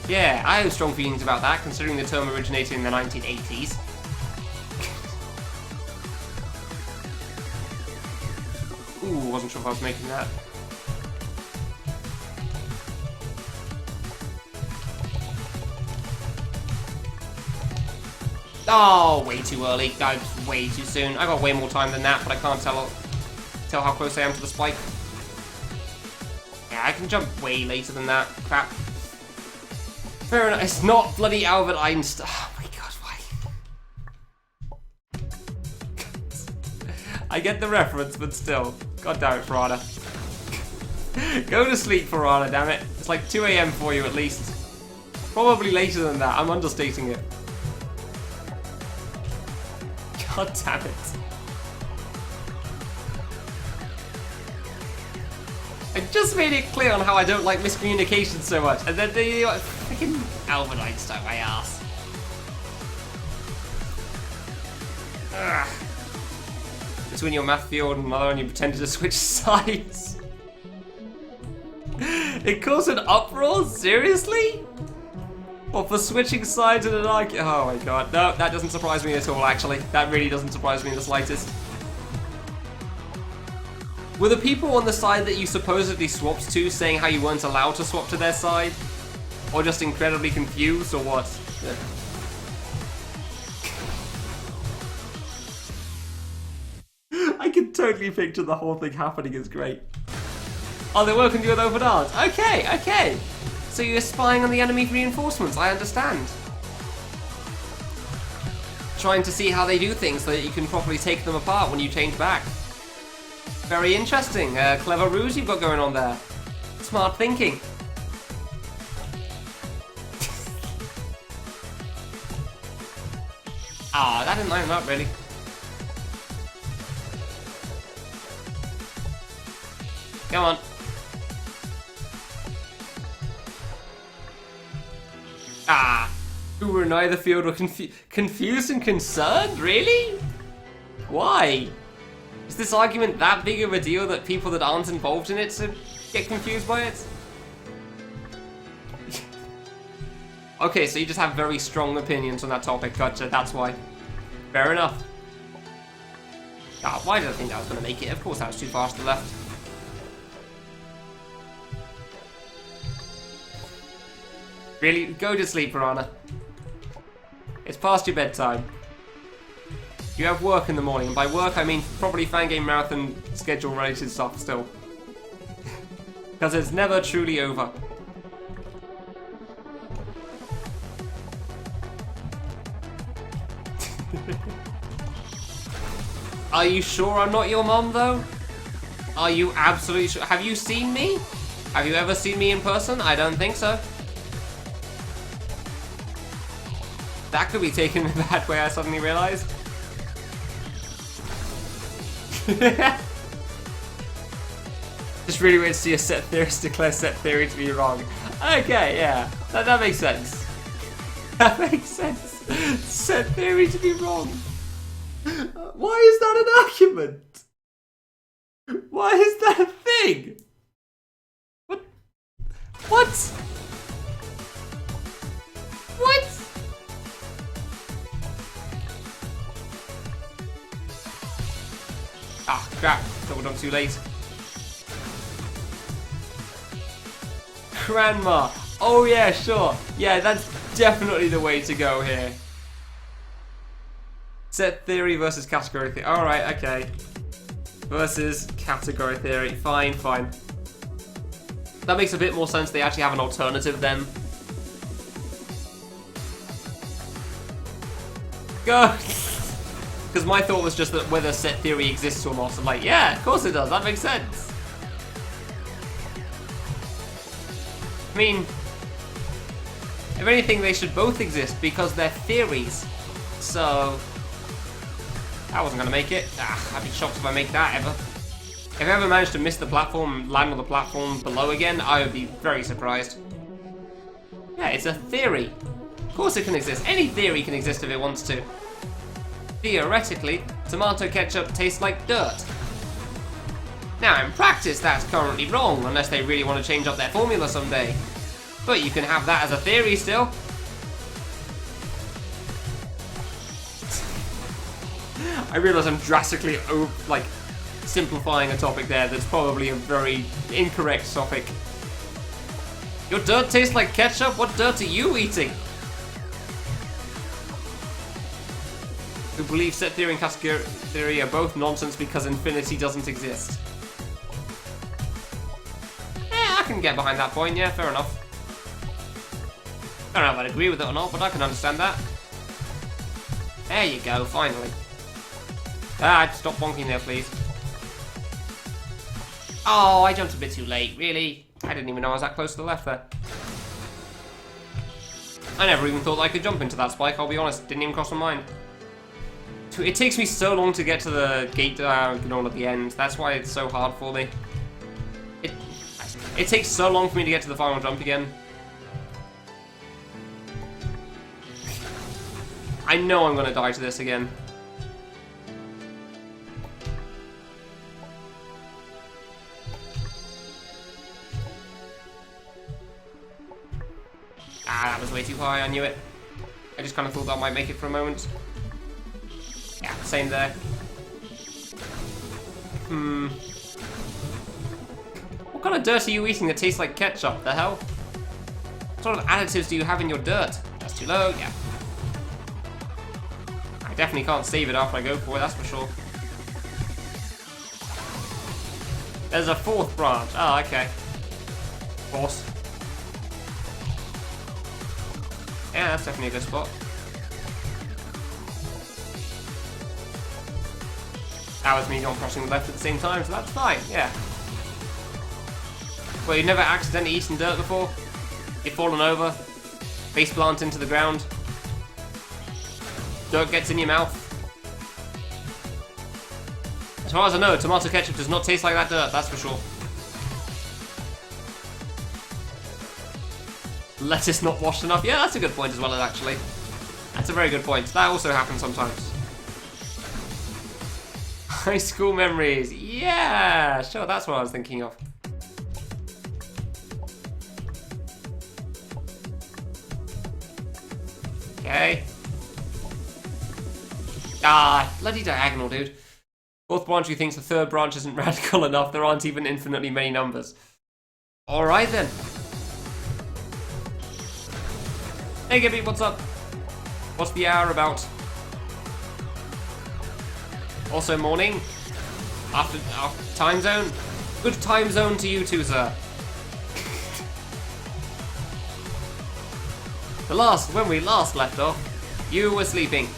Yeah, I have strong feelings about that, considering the term originated in the 1980s. Ooh, wasn't sure if I was making that. Oh, way too early. That was way too soon. I got way more time than that, but I can't tell how close I am to the spike. Yeah, I can jump way later than that. Crap. Fair enough. It's not bloody Albert Einstein. Oh my god, why? I get the reference, but still. God damn it, Piranha. Go to sleep, Piranha, damn it. It's like 2 AM for you at least. Probably later than that. I'm understating it. God damn it. I just made it clear on how I don't like miscommunication so much, and then you know, freaking Albert Einstein, my ass. Ugh. Between your math field and another, and you pretended to switch sides. It caused an uproar? Seriously? Or for switching sides in an argument? Oh my god. No, that doesn't surprise me at all, actually. That really doesn't surprise me in the slightest. Were the people on the side that you supposedly swapped to saying how you weren't allowed to swap to their side? Or just incredibly confused, or what? I can totally picture the whole thing happening. It's great. Oh, they're working you with open arms. Okay, okay. So you're spying on the enemy reinforcements, I understand. Trying to see how they do things so that you can properly take them apart when you change back. Very interesting. Clever ruse you've got going on there. Smart thinking. Ah, that didn't line up really. Come on. Ah, who were in either field were confused and concerned? Really? Why? Is this argument that big of a deal that people that aren't involved in it to get confused by it? Okay, so you just have very strong opinions on that topic. Gotcha, that's why. Fair enough. Ah, why did I think I was going to make it? Of course, that was too far to the left. Really? Go to sleep, Piranha. It's past your bedtime. You have work in the morning, and by work I mean probably fan game marathon schedule related stuff still. Because it's never truly over. Are you sure I'm not your mom, though? Are you absolutely sure? Have you seen me? Have you ever seen me in person? I don't think so. That could be taken in a bad way, I suddenly realized. Just really weird to see a set theorist declare set theory to be wrong. Okay, yeah. That makes sense. That makes sense. Set theory to be wrong. Why is that an argument? Why is that a thing? What? What? What? Ah, crap. Double jump too late. Grandma. Oh yeah, sure. Yeah, that's definitely the way to go here. Set theory versus category theory. Alright, okay. Versus category theory. Fine, fine. That makes a bit more sense. They actually have an alternative then. Go! Because my thought was just that whether set theory exists or not. I'm like, yeah, of course it does. That makes sense. I mean, if anything, they should both exist because they're theories. So, I wasn't gonna make it. I'd be shocked if I make that ever. If I ever managed to miss the platform and land on the platform below again, I would be very surprised. Yeah, it's a theory. Of course it can exist. Any theory can exist if it wants to. Theoretically, tomato ketchup tastes like dirt. Now, in practice, that's currently wrong, unless they really want to change up their formula someday. But you can have that as a theory still. I realise I'm drastically, simplifying a topic there that's probably a very incorrect topic. Your dirt tastes like ketchup? What dirt are you eating? Who believe set theory and category theory are both nonsense because infinity doesn't exist. I can get behind that point, yeah, fair enough. I don't know if I'd agree with it or not, but I can understand that. There you go, finally. Stop bonking there, please. Oh, I jumped a bit too late, really? I didn't even know I was that close to the left there. I never even thought I could jump into that spike, I'll be honest. Didn't even cross my mind. It takes me so long to get to the gate at the end. That's why it's so hard for me. It takes so long for me to get to the final jump again. I know I'm gonna die to this again. That was way too high, I knew it. I just kind of thought that might make it for a moment. Yeah, same there. What kind of dirt are you eating that tastes like ketchup? The hell? What sort of additives do you have in your dirt? That's too low, yeah. I definitely can't save it after I go for it, that's for sure. There's a fourth branch. Oh, okay. Of course. Yeah, that's definitely a good spot. That was me not crossing the left at the same time, so that's fine, yeah. Well, you've never accidentally eaten dirt before? You've fallen over, face plant into the ground, dirt gets in your mouth. As far as I know, tomato ketchup does not taste like that dirt, that's for sure. Lettuce not washed enough? Yeah, that's a good point as well, actually. That's a very good point. That also happens sometimes. High school memories. Yeah, sure, that's what I was thinking of. Okay. Bloody diagonal, dude. Fourth branch who thinks the third branch isn't radical enough. There aren't even infinitely many numbers. Alright then. Hey Gibby, what's up? What's the hour about? Also morning? After time zone? Good time zone to you too, sir. When we last left off, you were sleeping.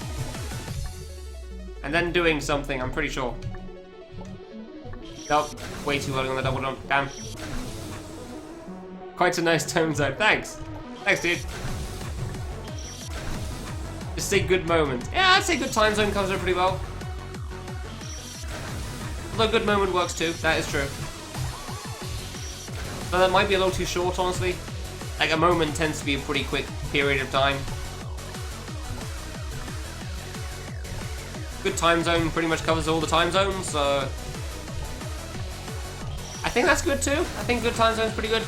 And then doing something, I'm pretty sure. Nope, way too early on the double jump, damn. Quite a nice tone zone, thanks. Thanks, dude. Just say good moment. Yeah, I'd say good time zone comes out pretty well. Although good moment works too, that is true. But that might be a little too short, honestly. Like, a moment tends to be a pretty quick period of time. Good time zone pretty much covers all the time zones, so... I think that's good too. I think good time zone's pretty good.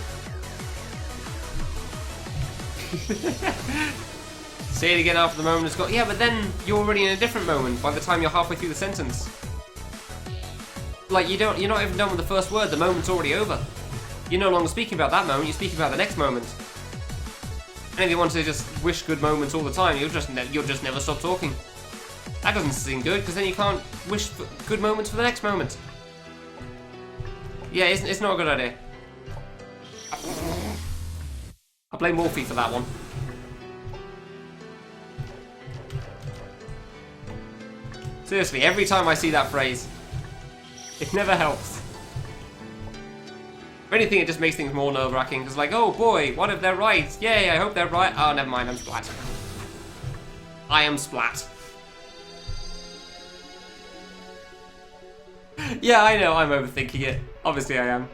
Say it again after the moment is gone. Yeah, but then you're already in a different moment by the time you're halfway through the sentence. Like, you're not even done with the first word, the moment's already over. You're no longer speaking about that moment, you're speaking about the next moment. And if you want to just wish good moments all the time, you'll just never stop talking. That doesn't seem good, because then you can't wish for good moments for the next moment. Yeah, it's not a good idea. I blame Wolfie for that one. Seriously, every time I see that phrase, it never helps. If anything, it just makes things more nerve-wracking, because like, oh boy, what if they're right? Yay, I hope they're right. Oh, never mind, I'm splat. I am splat. Yeah, I know, I'm overthinking it. Obviously I am.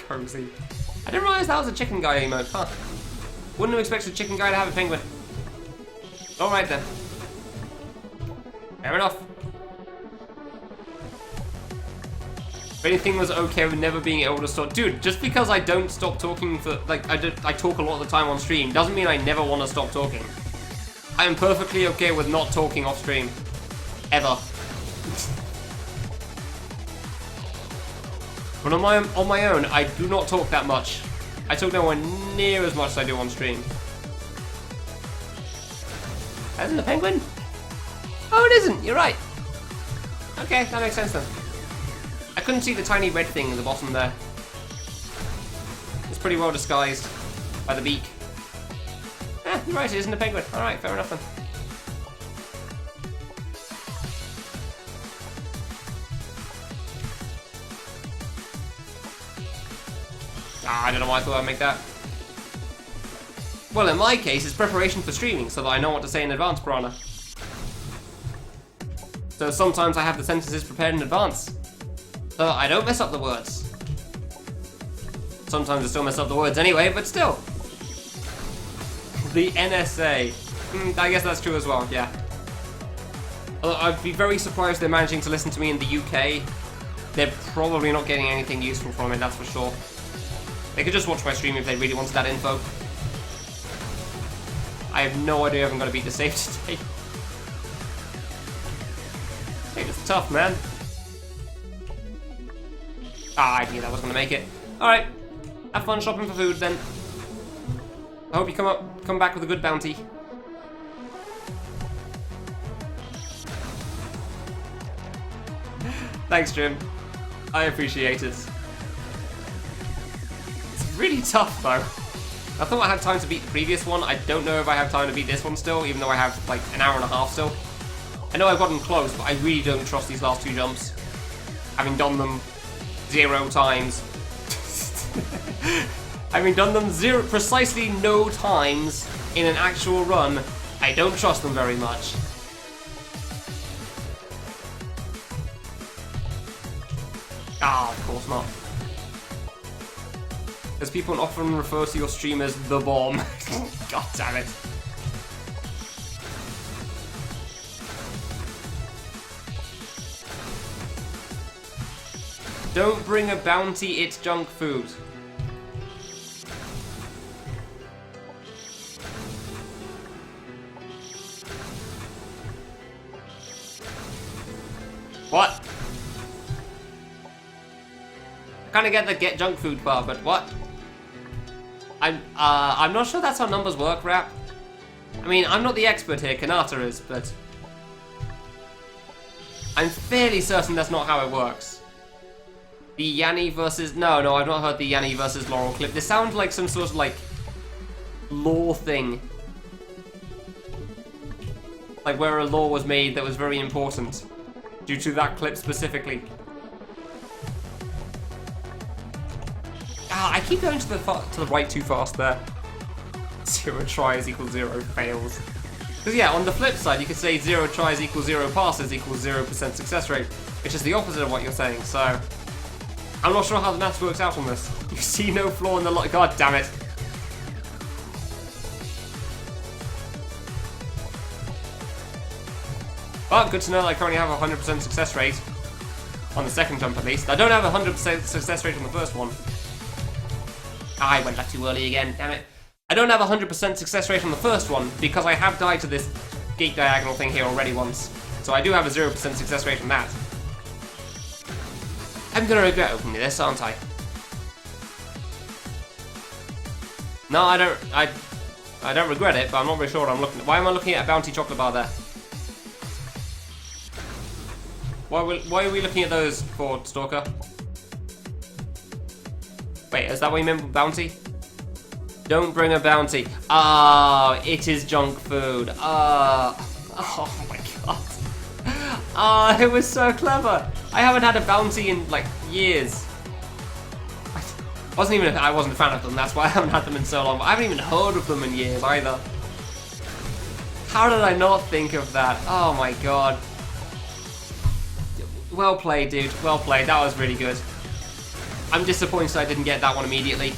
Cozy. I didn't realize that was a chicken guy emote, huh? Wouldn't have expected a chicken guy to have a penguin. Alright then. Fair enough. If anything was okay with never being able to stop... Dude, just because I don't stop talking for... Like, I talk a lot of the time on stream, doesn't mean I never want to stop talking. I am perfectly okay with not talking off stream. Ever. But on my own, I do not talk that much. I talk nowhere near as much as I do on stream. That isn't a penguin? Oh, it isn't. You're right. Okay, that makes sense then. I couldn't see the tiny red thing at the bottom there. It's pretty well disguised by the beak. Eh, you're right, it isn't a penguin. Alright, fair enough then. I don't know why I thought I'd make that. Well, in my case, it's preparation for streaming, so that I know what to say in advance, Piranha. So sometimes I have the sentences prepared in advance, so that I don't mess up the words. Sometimes I still mess up the words anyway, but still. The NSA. I guess that's true as well, yeah. Although I'd be very surprised if they're managing to listen to me in the UK. They're probably not getting anything useful from it, that's for sure. They could just watch my stream if they really wanted that info. I have no idea if I'm going to beat the save today. Save is tough, man. Ah, I knew that was going to make it. Alright, have fun shopping for food then. I hope you come back with a good bounty. Thanks, Jim. I appreciate it. Really tough though. I thought I had time to beat the previous one. I don't know if I have time to beat this one still, even though I have like an hour and a half still. I know I've gotten close, but I really don't trust these last two jumps. Having done them 0 times. Having done them precisely no times in an actual run, I don't trust them very much. Ah, of course not. As people often refer to your stream as the bomb. God damn it. Don't bring a bounty, it's junk food. What? I kinda get the get junk food part, but what? I'm not sure that's how numbers work, Rap. I mean, I'm not the expert here, Kanata is, but I'm fairly certain that's not how it works. The Yanni versus... No, I've not heard the Yanni versus Laurel clip. This sounds like some sort of, like, lore thing Like where a law was made that was very important. Due to that clip specifically. Ah, I keep going to the right too fast there. 0 tries equals 0 fails. Because yeah, on the flip side, you could say 0 tries equals 0 passes equals 0% success rate, which is the opposite of what you're saying, so... I'm not sure how the maths works out on this. You see no flaw in the logic. God damn it. But good to know that I currently have a 100% success rate. On the second jump at least. I don't have a 100% success rate on the first one. I went back too early again, damn it. I don't have a 100% success rate on the first one because I have died to this gate diagonal thing here already once. So I do have a 0% success rate on that. I'm gonna regret opening this, aren't I? No, I don't regret it, but I'm not very sure what I'm looking at. Why am I looking at a bounty chocolate bar there? Why are we looking at those for, Stalker? Wait, is that what you meant by bounty? Don't bring a bounty. Ah, it is junk food. Ah, oh my god. Ah, it was so clever. I haven't had a bounty in like years. I wasn't a fan of them. That's why I haven't had them in so long. But I haven't even heard of them in years either. How did I not think of that? Oh my god. Well played, dude. Well played. That was really good. I'm disappointed I didn't get that one immediately.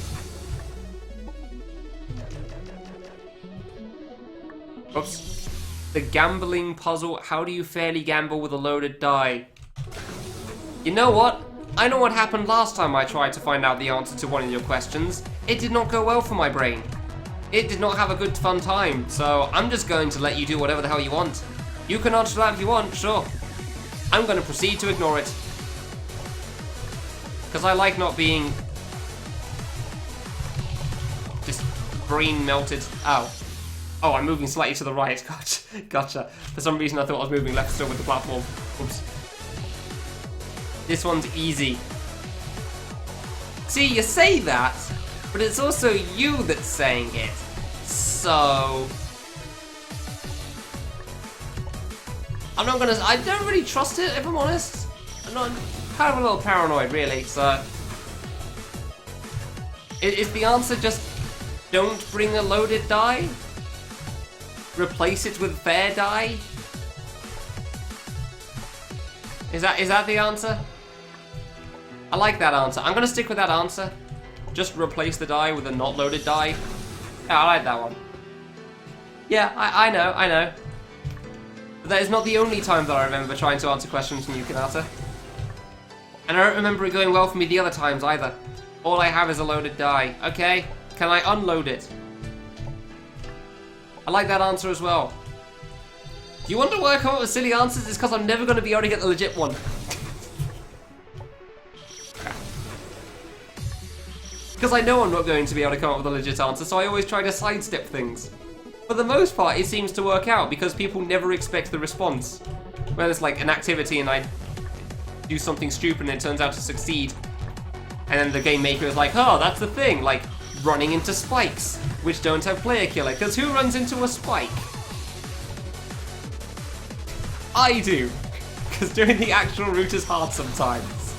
Oops. The gambling puzzle. How do you fairly gamble with a loaded die? You know what? I know what happened last time I tried to find out the answer to one of your questions. It did not go well for my brain. It did not have a good fun time, so I'm just going to let you do whatever the hell you want. You can answer that if you want, sure. I'm going to proceed to ignore it. Because I like not being... just brain melted. Ow. Oh, I'm moving slightly to the right. Gotcha. For some reason I thought I was moving left still with the platform. Oops. This one's easy. See, you say that, but it's also you that's saying it. So... I don't really trust it, if I'm honest. I'm kind of a little paranoid, really, so... Is the answer just, don't bring a loaded die? Replace it with fair die? Is that the answer? I like that answer. I'm gonna stick with that answer. Just replace the die with a not loaded die. Yeah, I like that one. Yeah, I know. But that is not the only time that I remember trying to answer questions from you, Kanata. And I don't remember it going well for me the other times either. All I have is a loaded die. Okay, can I unload it? I like that answer as well. Do you wonder why I come up with silly answers? It's because I'm never going to be able to get the legit one. Because I know I'm not going to be able to come up with a legit answer, so I always try to sidestep things. For the most part, it seems to work out because people never expect the response. Where there's like an activity and I do something stupid and it turns out to succeed. And then the game maker is like, oh, that's the thing, like running into spikes, which don't have player killer, because who runs into a spike? I do, because doing the actual route is hard sometimes.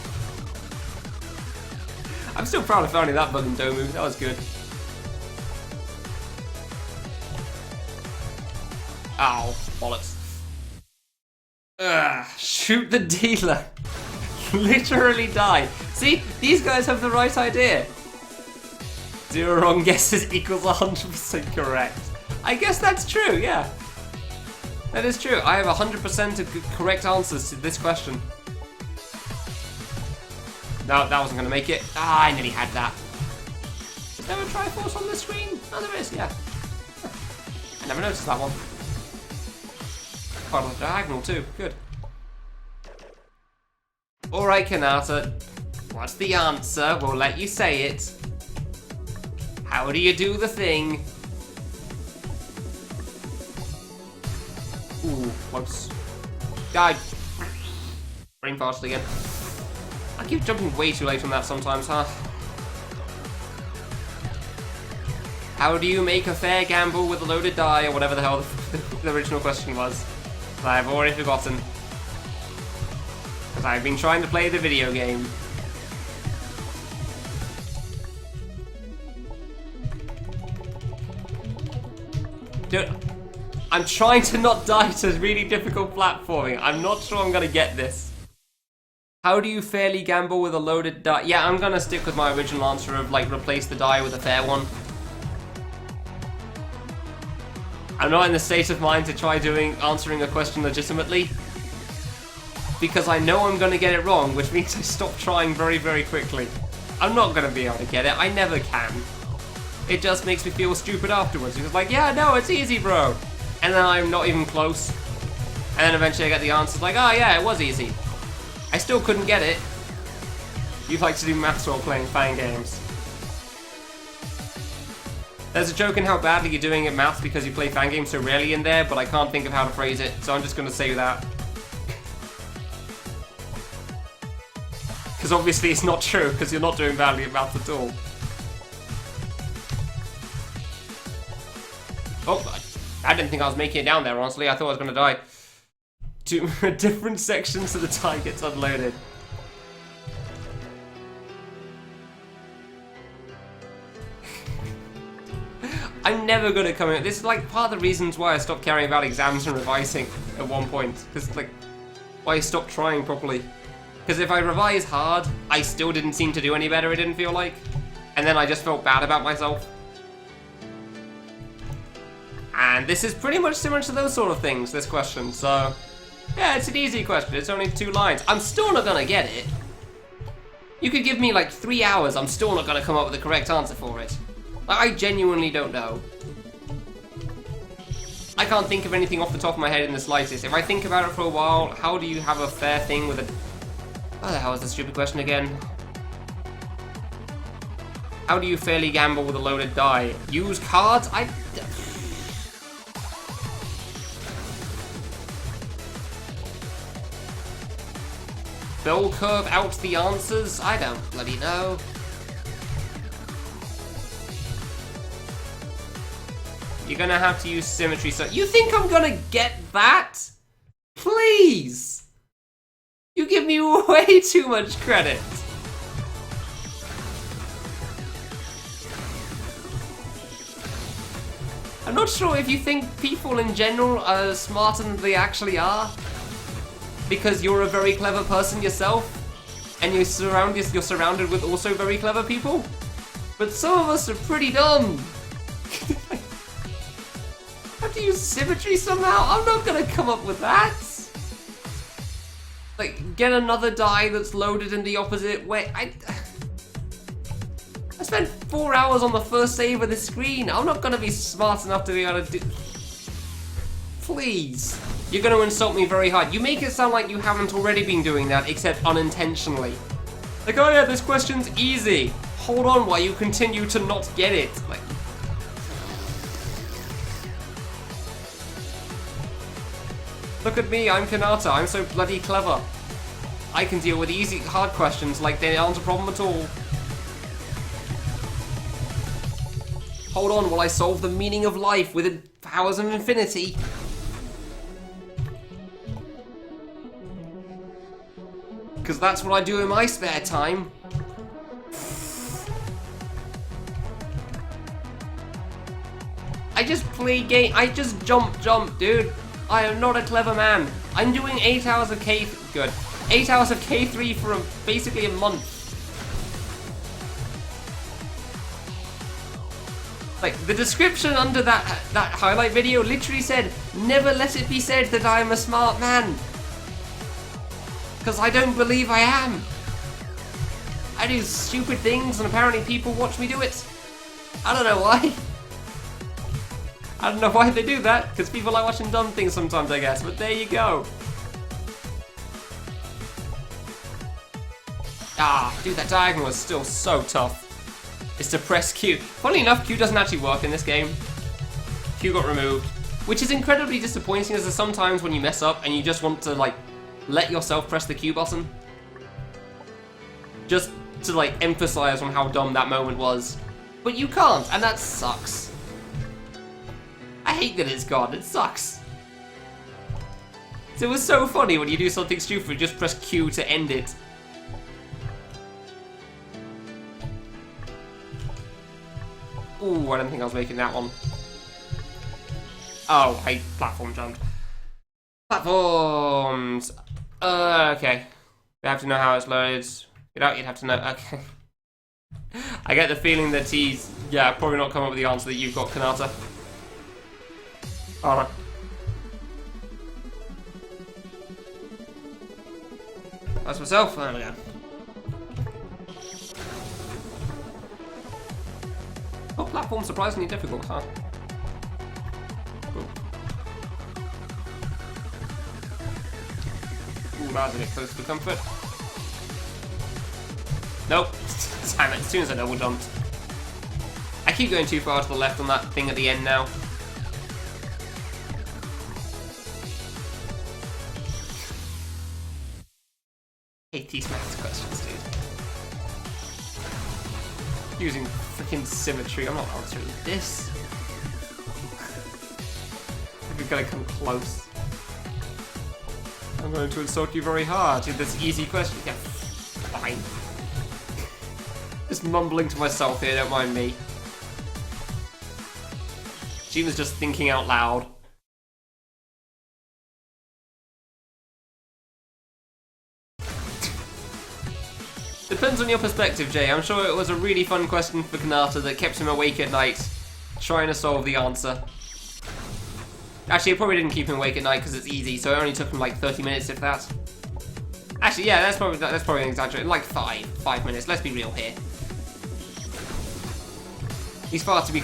I'm still proud of finding that bug in Domu, that was good. Ow, bollocks. Ugh, shoot the dealer. Literally die. See, these guys have the right idea. 0 wrong guesses equals 100% correct. I guess that's true, yeah. That is true. I have 100% of correct answers to this question. No, that wasn't going to make it. Ah, I nearly had that. Is there a Triforce on the screen? Oh, there is, yeah. I never noticed that one. Part of the diagonal too, good. Alright, Kanata. What's the answer? We'll let you say it. How do you do the thing? Ooh, close. Guy. Brain fast again. I keep jumping way too late on that sometimes, huh? How do you make a fair gamble with a loaded die, or whatever the hell the original question was? I've already forgotten. Because I've been trying to play the video game. Dude, I'm trying to not die to really difficult platforming. I'm not sure I'm gonna get this. How do you fairly gamble with a loaded die? Yeah, I'm gonna stick with my original answer of, like, replace the die with a fair one. I'm not in the state of mind to try answering a question legitimately. Because I know I'm gonna get it wrong, which means I stop trying very, very quickly. I'm not gonna be able to get it, I never can. It just makes me feel stupid afterwards. It's like, yeah, no, it's easy, bro. And then I'm not even close. And then eventually I get the answer, like, oh yeah, it was easy. I still couldn't get it. You like to do maths while playing fan games. There's a joke in how badly you're doing at maths because you play fan games so rarely in there, but I can't think of how to phrase it, so I'm just gonna say that. Because obviously it's not true, because you're not doing badly at maths at all. Oh, I didn't think I was making it down there, honestly. I thought I was gonna die. Two different sections of the tie gets unloaded. I'm never gonna come in. This is like part of the reasons why I stopped caring about exams and revising at one point. Because like, why I stopped trying properly. Because if I revise hard, I still didn't seem to do any better, it didn't feel like. And then I just felt bad about myself. And this is pretty much similar to those sort of things, this question, so... Yeah, it's an easy question, it's only 2 lines. I'm still not gonna get it. You could give me like 3 hours, I'm still not gonna come up with the correct answer for it. Like, I genuinely don't know. I can't think of anything off the top of my head in the slightest. If I think about it for a while, how do you have a fair thing with a... What the hell is the stupid question again? How do you fairly gamble with a loaded die? Use cards? Bell curve out the answers? I don't bloody know. You're gonna have to use symmetry, so you think I'm gonna get that? Please! You give me way too much credit. I'm not sure if you think people in general are smarter than they actually are. Because you're a very clever person yourself, and you're surrounded with also very clever people. But some of us are pretty dumb. Have to use symmetry somehow? I'm not gonna come up with that. Like, get another die that's loaded in the opposite way. I spent 4 hours on the first save of the screen. I'm not gonna be smart enough to be able to do... Please. You're gonna insult me very hard. You make it sound like you haven't already been doing that, except unintentionally. Like, oh yeah, this question's easy. Hold on while you continue to not get it. Like... Look at me, I'm Kanata, I'm so bloody clever. I can deal with easy, hard questions like they aren't a problem at all. Hold on while I solve the meaning of life with powers of infinity. Because that's what I do in my spare time. I just play game. I just jump, dude. I am not a clever man. I'm doing 8 hours of K. Good. 8 hours of K3 for basically a month. Like, the description under that highlight video literally said, "Never let it be said that I am a smart man." Because I don't believe I am. I do stupid things and apparently people watch me do it. I don't know why. I don't know why they do that, because people like watching dumb things sometimes, I guess, but there you go. Ah, dude, that diagonal was still so tough. It's to press Q. Funnily enough, Q doesn't actually work in this game. Q got removed, which is incredibly disappointing, as there's sometimes when you mess up and you just want to, like, let yourself press the Q button. Just to, like, emphasize on how dumb that moment was. But you can't, and that sucks. I hate that it's gone, it sucks. It was so funny when you do something stupid, you just press Q to end it. Ooh, I don't think I was making that one. Oh, I platform jumped. Platforms! Okay. You have to know how it's loaded. You'd have to know. Okay. I get the feeling that he's, yeah, probably not come up with the answer that you've got, Kanata. Alright. That's myself. There we go. Oh, platform surprisingly difficult, huh? Cool. Ooh, that was a bit close to comfort. Nope. Damn it, as soon as I double jumped. I keep going too far to the left on that thing at the end now. I hate these math questions, dude. Using freaking symmetry, I'm not answering this. If you're gonna come close, I'm going to insult you very hard. Dude, this easy question. Yeah, fine. Just mumbling to myself here, don't mind me. Gina's just thinking out loud. Depends on your perspective, Jay. I'm sure it was a really fun question for Kanata that kept him awake at night, trying to solve the answer. Actually, it probably didn't keep him awake at night because it's easy, so it only took him like 30 minutes, if that. Actually, yeah, that's probably an exaggeration. Like 5 minutes. Let's be real here. He's far too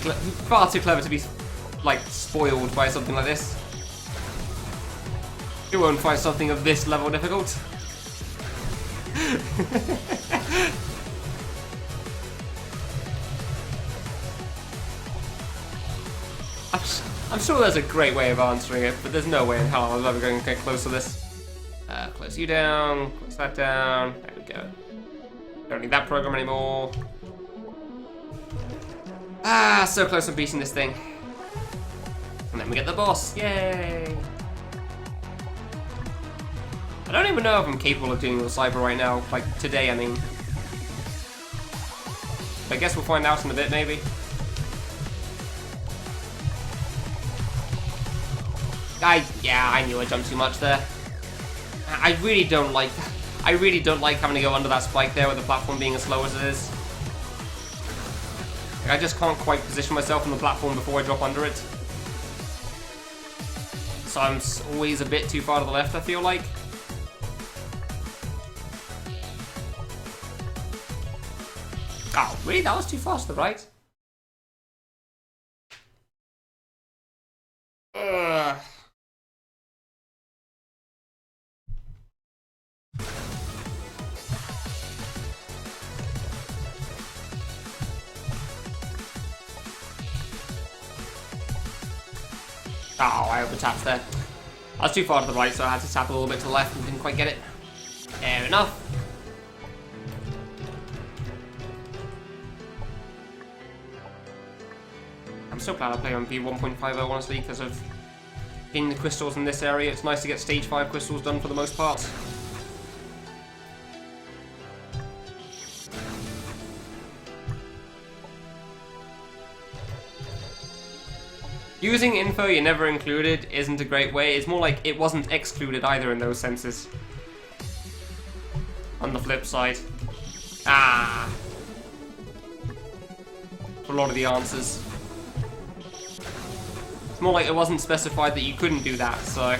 clever to be like spoiled by something like this. You won't find something of this level difficult. I'm sure there's a great way of answering it, but there's no way in hell I was ever going to get close to this. Close you down, close that down. There we go. Don't need that program anymore. Ah, so close to beating this thing. And then we get the boss. Yay! I don't even know if I'm capable of doing the cyber right now. Like, today, I mean. I guess we'll find out in a bit, maybe. Yeah, I knew I jumped too much there. I really don't like having to go under that spike there with the platform being as slow as it is. Like, I just can't quite position myself on the platform before I drop under it. So I'm always a bit too far to the left, I feel like. Oh, really? That was too fast to the right? Ugh. Oh, I over-tapped there. I was too far to the right, so I had to tap a little bit to the left and didn't quite get it. Fair enough. I'm so glad I play on V1.50, honestly, because of getting the crystals in this area. It's nice to get stage 5 crystals done for the most part. Using info you never included isn't a great way. It's more like it wasn't excluded either in those senses. On the flip side. Ah. For a lot of the answers. It's more like it wasn't specified that you couldn't do that, so.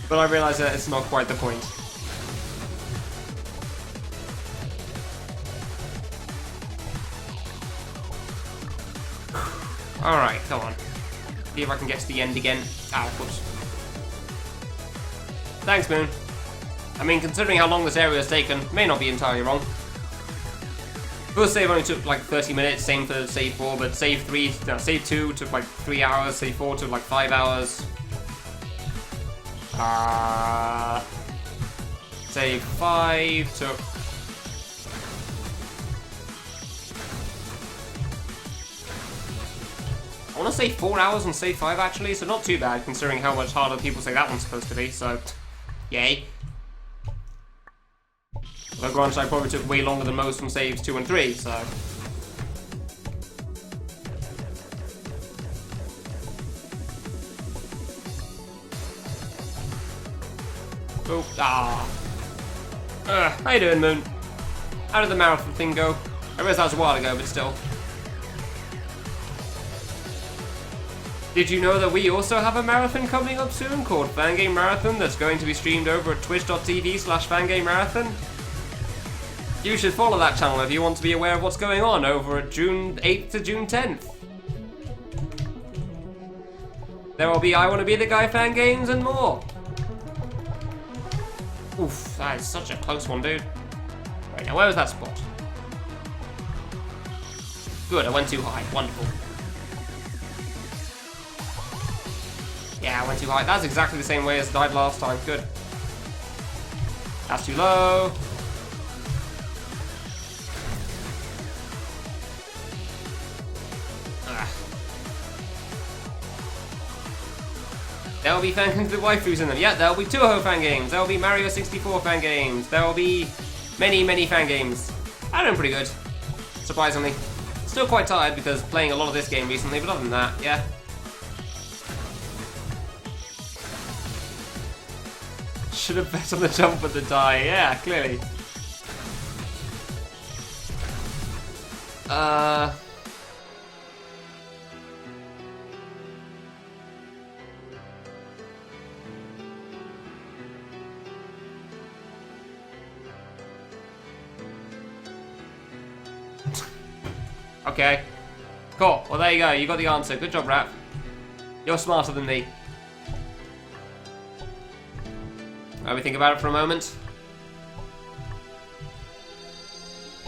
But I realise that it's not quite the point. Alright, come on. See if I can get to the end again. Ah, whoops. Thanks, Moon. I mean, considering how long this area has taken, may not be entirely wrong. First save only took like 30 minutes, same for save 4, but save 2 took like 3 hours, save 4 took like 5 hours. Save 5 took I want to say 4 hours on save 5 actually, so not too bad considering how much harder people say that one's supposed to be, so yay. Although granted, I probably took way longer than most on saves 2 and 3, so. Oh, how you doing, Moon? How did the marathon thing go? I realized that was a while ago, but still. Did you know that we also have a marathon coming up soon called Fangame Marathon that's going to be streamed over at twitch.tv/Fangame Marathon? You should follow that channel if you want to be aware of what's going on over at June 8th to June 10th. There will be I Wanna Be the Guy fan games and more. Oof, that is such a close one, dude. Right, now where was that spot? Good, I went too high. Wonderful. Yeah, I went too high. That's exactly the same way as I died last time. Good. That's too low. There will be fan games with waifus in them. Yeah, there will be Touhou fan games. There will be Mario 64 fan games. There will be many, many fan games. I'm doing pretty good, surprisingly. Still quite tired because playing a lot of this game recently, but other than that, yeah. Should have bet on the jump with the die. Yeah, clearly. Okay. Cool. Well, there you go. You got the answer. Good job, Rap. You're smarter than me. Let me think about it for a moment.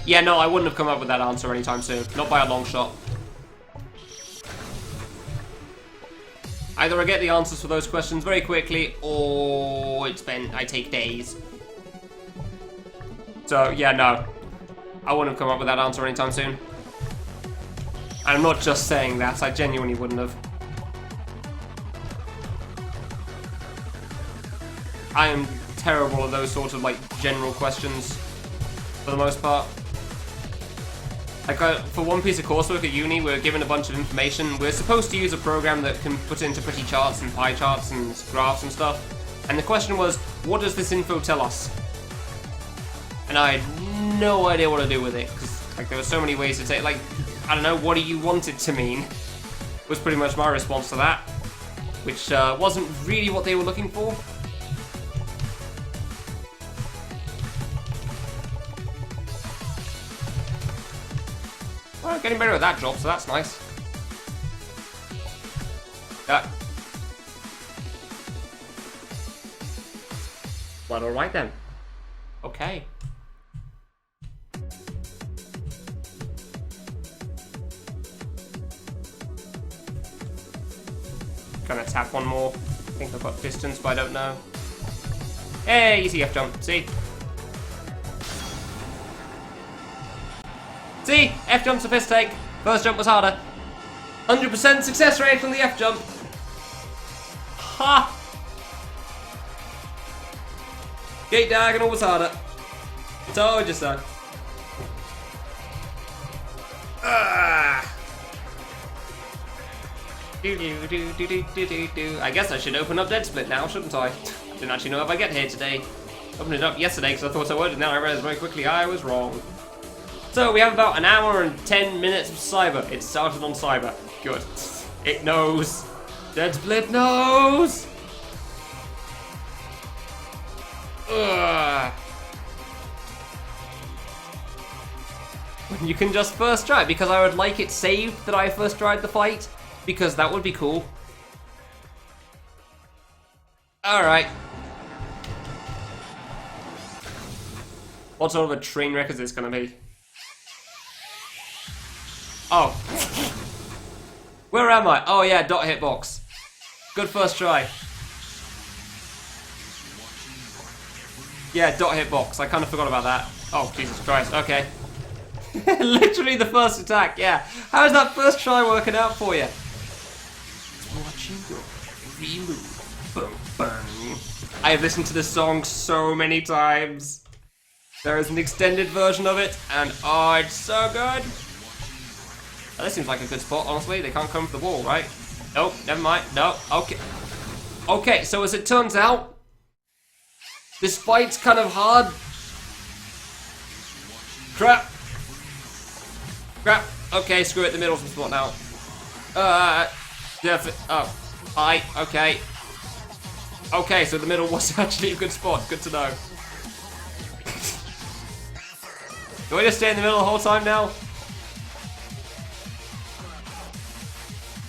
Yeah, no, I wouldn't have come up with that answer anytime soon. Not by a long shot. Either I get the answers for those questions very quickly, or I take days. So, yeah, no. I wouldn't have come up with that answer anytime soon. I'm not just saying that, I genuinely wouldn't have. I am terrible at those sorts of, like, general questions, for the most part. Like, for one piece of coursework at uni, we're given a bunch of information. We're supposed to use a program that can put into pretty charts and pie charts and graphs and stuff. And the question was, what does this info tell us? And I had no idea what to do with it, because, like, there were so many ways to take, like, I don't know, what do you want it to mean? Was pretty much my response to that. Which wasn't really what they were looking for. Well, I'm getting better at that job, so that's nice. Yeah. Well, alright then. Okay. Gonna tap one more. I think I've got distance, but I don't know. Hey, easy F jump. See? See? F jump's a piss take. First jump was harder. 100% success rate on the F jump. Ha! Gate diagonal was harder. Told you so. I guess I should open up Dead Split now, shouldn't I? Didn't actually know if I get here today. Opened it up yesterday because I thought I would, and then I realized very quickly I was wrong. So we have about an hour and 10 minutes of Cyber. It started on Cyber. Good. It knows. Dead Split knows. Ugh. You can just first try it, because I would like it saved that I first tried the fight, because that would be cool. Alright. What sort of a train wreck is this gonna be? Oh. Where am I? Oh yeah, dot hitbox. Good first try. Yeah, dot hitbox. I kind of forgot about that. Oh, Jesus Christ. Okay. Literally the first attack, yeah. How's that first try working out for you? watching your every move. Boom, boom. I have listened to this song so many times. There is an extended version of it, and oh, it's so good. Oh, this seems like a good spot, honestly. They can't come for the wall, right? Nope, never mind. No, okay. Okay, so as it turns out, this fight's kind of hard. Crap. Crap. Okay, screw it. The middle's the spot now. Oh, hi. Okay. Okay, so the middle was actually a good spot. Good to know. Do I just stay in the middle the whole time now?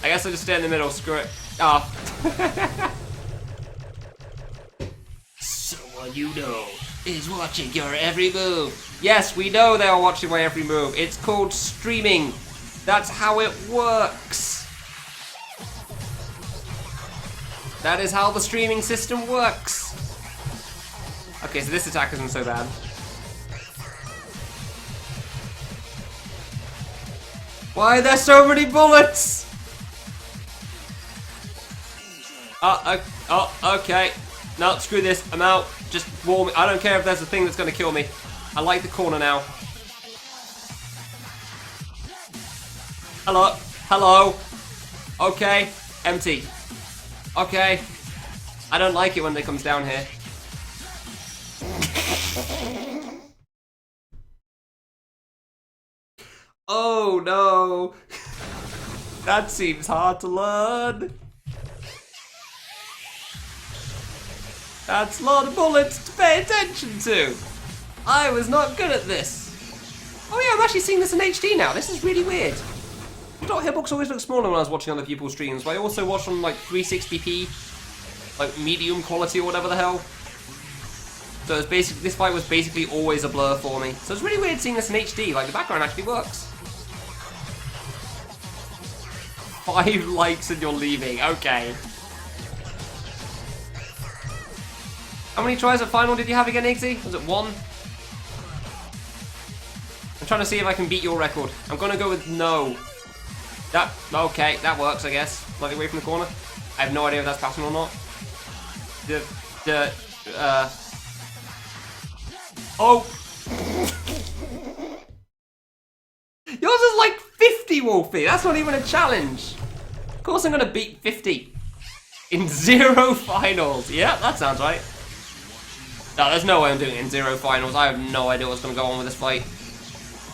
I guess I just stay in the middle. Screw it. Ah. Someone you know is watching your every move. Yes, we know they are watching my every move. It's called streaming. That's how it works. That is how the streaming system works. Okay, so this attack isn't so bad. Why are there so many bullets? Okay. No, screw this. I'm out. Just warm me. I don't care if there's a thing that's going to kill me. I like the corner now. Hello. Hello. Okay. Empty. Okay. I don't like it when it comes down here. Oh no. That seems hard to learn. That's a lot of bullets to pay attention to. I was not good at this. Oh yeah, I'm actually seeing this in HD now. This is really weird. Dot hitbox always looks smaller when I was watching other people's streams, but I also watched on like 360p, like medium quality or whatever the hell. So it's basically, this fight was basically always a blur for me. So it's really weird seeing this in HD. Like the background actually works. 5 likes and you're leaving. Okay. How many tries at final did you have again, Iggsy? Was it 1? I'm trying to see if I can beat your record. I'm gonna go with no. Okay, that works, I guess. Slightly away from the corner. I have no idea if that's passing or not. Oh! Yours is like 50, Wolfie! That's not even a challenge! Of course I'm gonna beat 50. In 0 finals. Yeah, that sounds right. No, there's no way I'm doing it in 0 finals. I have no idea what's gonna go on with this fight.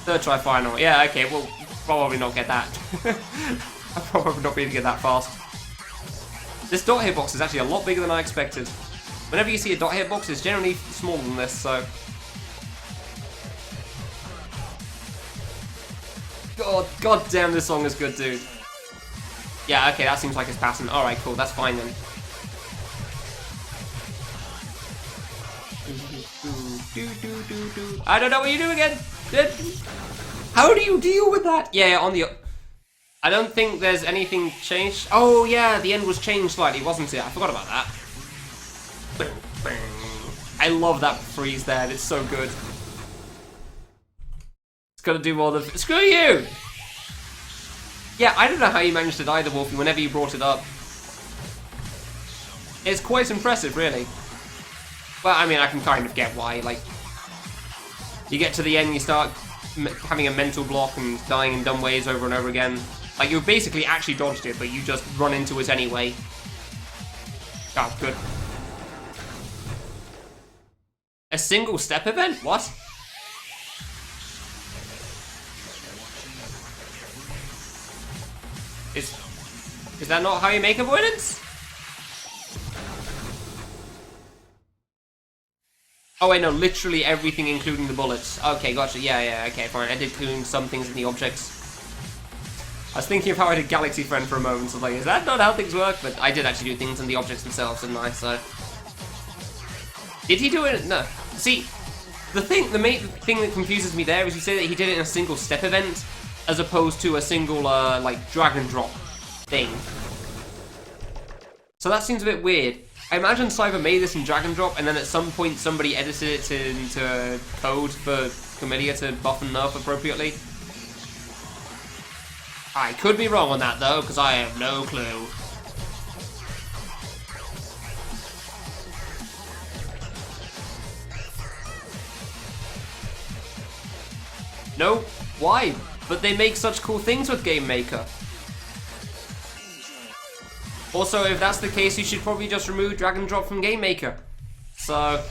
3rd try final. Yeah, okay, we'll probably not get that. I'll probably not be able to get that fast. This dot hitbox is actually a lot bigger than I expected. Whenever you see a dot hitbox, it's generally smaller than this, so... God damn, this song is good, dude. Yeah, okay, that seems like it's passing. Alright, cool, that's fine then. I don't know what you do again. How do you deal with that? Yeah, on the... I don't think there's anything changed. Oh yeah, the end was changed slightly, wasn't it? I forgot about that. I love that freeze there, it's so good. It's gonna do all the... Screw you! Yeah, I don't know how you managed to die, the Wolfie, whenever you brought it up. It's quite impressive, really. Well, I mean, I can kind of get why, like... You get to the end, you start having a mental block and dying in dumb ways over and over again. Like, you basically actually dodged it, but you just run into it anyway. Oh, good. A single step event? What? Is that not how you make avoidance? Oh wait, no, literally everything including the bullets. Okay, gotcha, yeah, okay, fine. I did include some things in the objects. I was thinking of how I did Galaxy Friend for a moment, so like, is that not how things work? But I did actually do things in the objects themselves, didn't I, so... Did he do it? No. See, the main thing that confuses me there is you say that he did it in a single step event, as opposed to a single, like, drag and drop thing. So that seems a bit weird. I imagine Cyber made this in drag and drop, and then at some point somebody edited it into code for Kamilia to buff and nerf appropriately. I could be wrong on that though, because I have no clue. No? Why? But they make such cool things with Game Maker. Also, if that's the case, you should probably just remove drag and drop from Game Maker. So,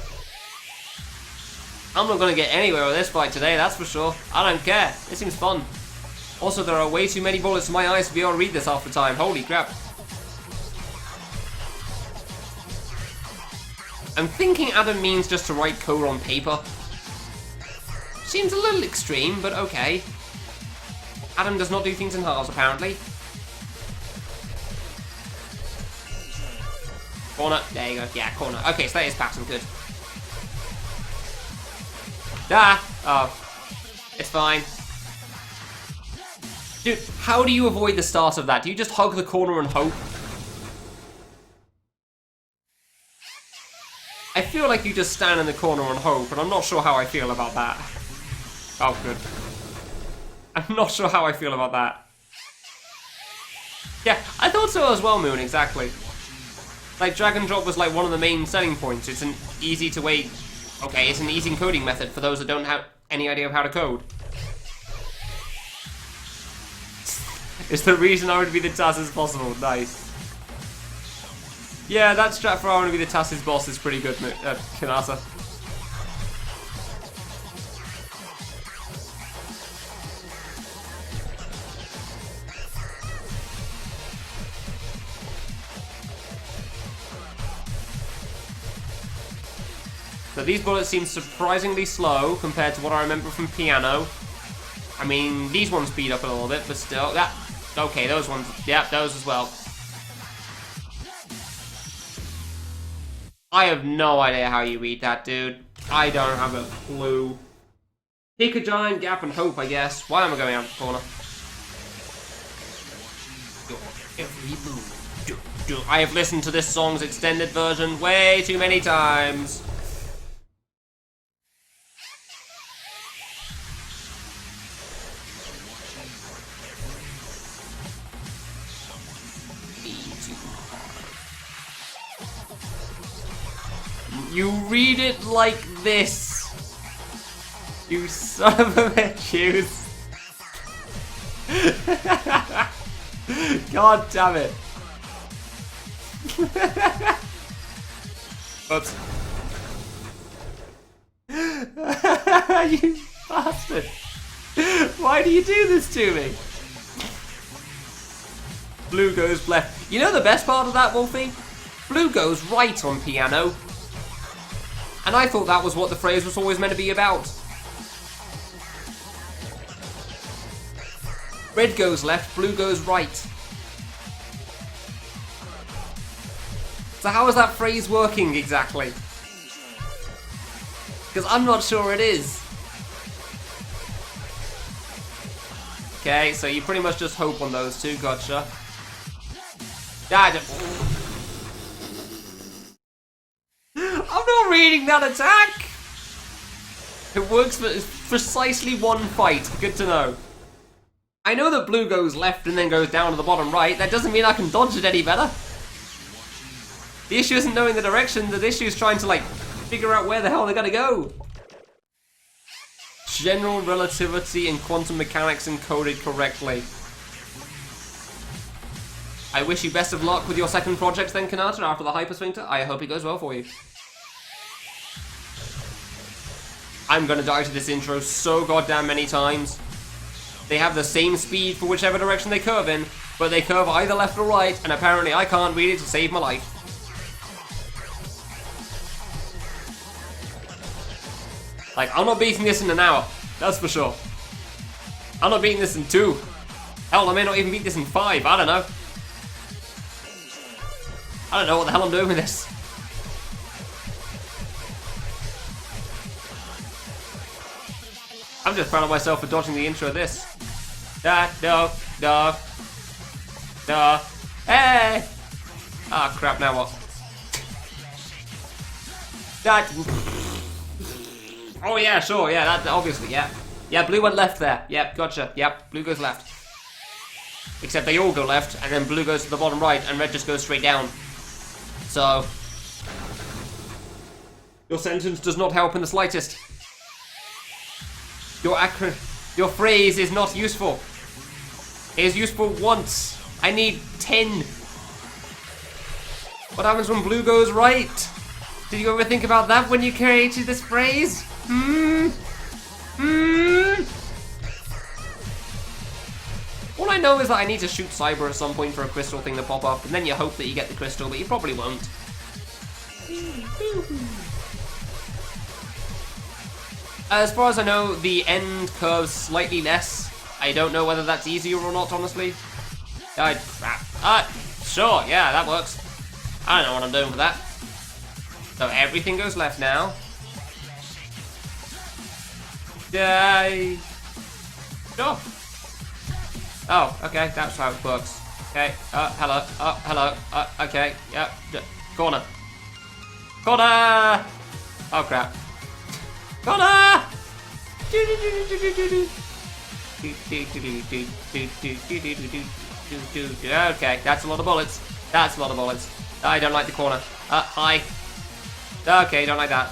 I'm not gonna get anywhere with this fight today, that's for sure. I don't care. It seems fun. Also, there are way too many bullets in my eyes to be able to read this half the time. Holy crap. I'm thinking Adam means just to write code on paper. Seems a little extreme, but okay. Adam does not do things in halves, apparently. Corner. There you go. Yeah, corner. Okay, so that is pattern. Good. Ah! Oh. It's fine. Dude, how do you avoid the start of that? Do you just hug the corner and hope? I feel like you just stand in the corner and hope, and I'm not sure how I feel about that. Oh, good. I'm not sure how I feel about that. Yeah, I thought so as well, Moon, exactly. Like, drag and drop was like one of the main selling points. It's an easy to wait. Okay, it's an easy encoding method for those that don't have any idea of how to code. It's the reason I want to be the task as possible. Nice. Yeah, that strat for I want to be the task's boss is pretty good, Kanata. So these bullets seem surprisingly slow compared to what I remember from Piano. I mean, these ones speed up a little bit, but still. That. Okay, those ones. Yeah, those as well. I have no idea how you read that, dude. I don't have a clue. Pick a giant gap and hope, I guess. Why am I going out the corner? Every move. I have listened to this song's extended version way too many times. You read it like this. You son of a bitch. God damn it. Oops. You bastard. Why do you do this to me? Blue goes left. You know the best part of that, Wolfie? Blue goes right on Piano. And I thought that was what the phrase was always meant to be about. Red goes left, blue goes right. So how is that phrase working exactly? Because I'm not sure it is. Okay, so you pretty much just hope on those two, gotcha. I'm not reading that attack! It works for precisely one fight. Good to know. I know that blue goes left and then goes down to the bottom right. That doesn't mean I can dodge it any better. The issue isn't knowing the direction. The issue is trying to, like, figure out where the hell they're gonna go. General relativity and quantum mechanics encoded correctly. I wish you best of luck with your second project then, Kanata, after the Hypersphincter. I hope it goes well for you. I'm gonna die to this intro so goddamn many times. They have the same speed for whichever direction they curve in, but they curve either left or right, and apparently I can't read it to save my life. Like, I'm not beating this in an hour, that's for sure. I'm not beating this in 2. Hell, I may not even beat this in 5, I don't know. I don't know what the hell I'm doing with this. I'm just proud of myself for dodging the intro of this. Hey! Ah, crap, now what? Oh yeah, sure, yeah, that obviously, yeah. Yeah, blue went left there. Yep, gotcha. Yep, blue goes left. Except they all go left, and then blue goes to the bottom right, and red just goes straight down. So, your sentence does not help in the slightest. Your Your phrase is not useful. It is useful once. I need 10. What happens when blue goes right? Did you ever think about that when you created this phrase? All I know is that I need to shoot Cyber at some point for a crystal thing to pop up, and then you hope that you get the crystal, but you probably won't. As far as I know, the end curves slightly less. I don't know whether that's easier or not, honestly. Sure, yeah, that works. I don't know what I'm doing with that. So everything goes left now. Yay! Sure. Oh, okay, that's how it works. Okay, hello, hello, okay, yep, corner. Corner! Oh crap. Corner! Okay, that's a lot of bullets. That's a lot of bullets. I don't like the corner. Hi. Okay, don't like that.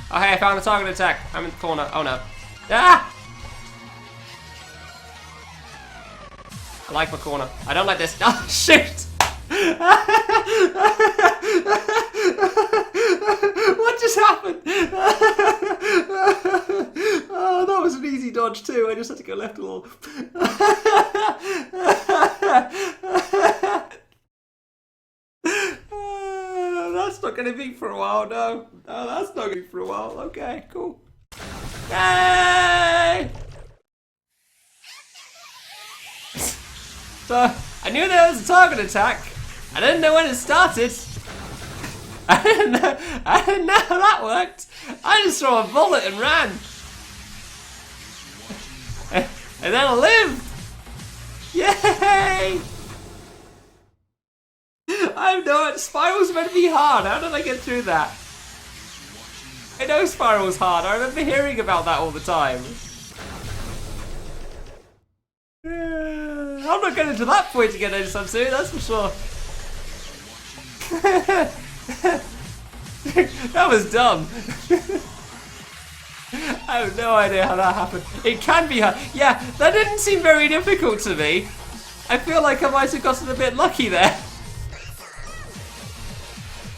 Oh hey, I found a target attack. I'm in the corner. Oh no. I like my corner. I don't like this. Oh shit! What just happened? Oh, that was an easy dodge too. I just had to go left a little. That's not going to be for a while, no. No, that's not going to be for a while. Okay, cool. Yay! So, I knew there was a target attack. I didn't know when it started. I didn't know how that worked. I just threw a bullet and ran. And then I lived. Yay! I know it. Spiral's meant to be hard. How did I get through that? I know Spiral's hard. I remember hearing about that all the time. I'm not getting to that point again anytime soon, that's for sure. That was dumb. I have no idea how that happened. It can be hard. Yeah, that didn't seem very difficult to me. I feel like I might have gotten a bit lucky there.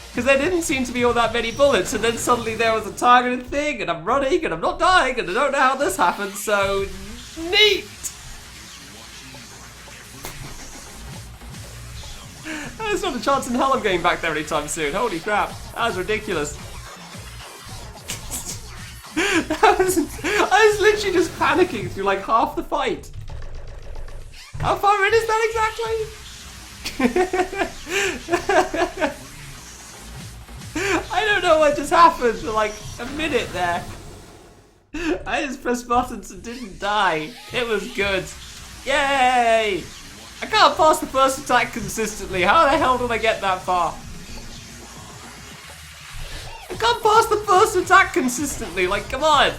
Because there didn't seem to be all that many bullets, and then suddenly there was a targeted thing, and I'm running, and I'm not dying, and I don't know how this happened, so... neat! There's not a chance in hell I'm going back there anytime soon. Holy crap, that was ridiculous. I was literally just panicking through like half the fight. How far in is that exactly? I don't know what just happened for like a minute there. I just pressed buttons and didn't die. It was good. Yay! I can't pass the first attack consistently. How the hell did I get that far? I can't pass the first attack consistently. Like, come on.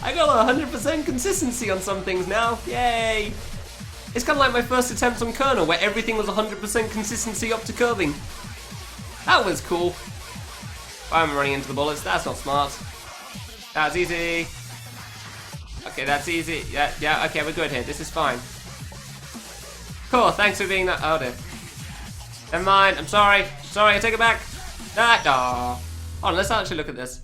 I got 100% consistency on some things now. Yay! It's kind of like my first attempt on Colonel, where everything was 100% consistency up to curving. That was cool. I'm running into the bullets. That's not smart. That's easy. Okay, that's easy. Yeah, okay, we're good here. This is fine. Cool, thanks for being that. Oh dear. Never mind, I'm sorry. Sorry, I take it back. Hold on, let's actually look at this.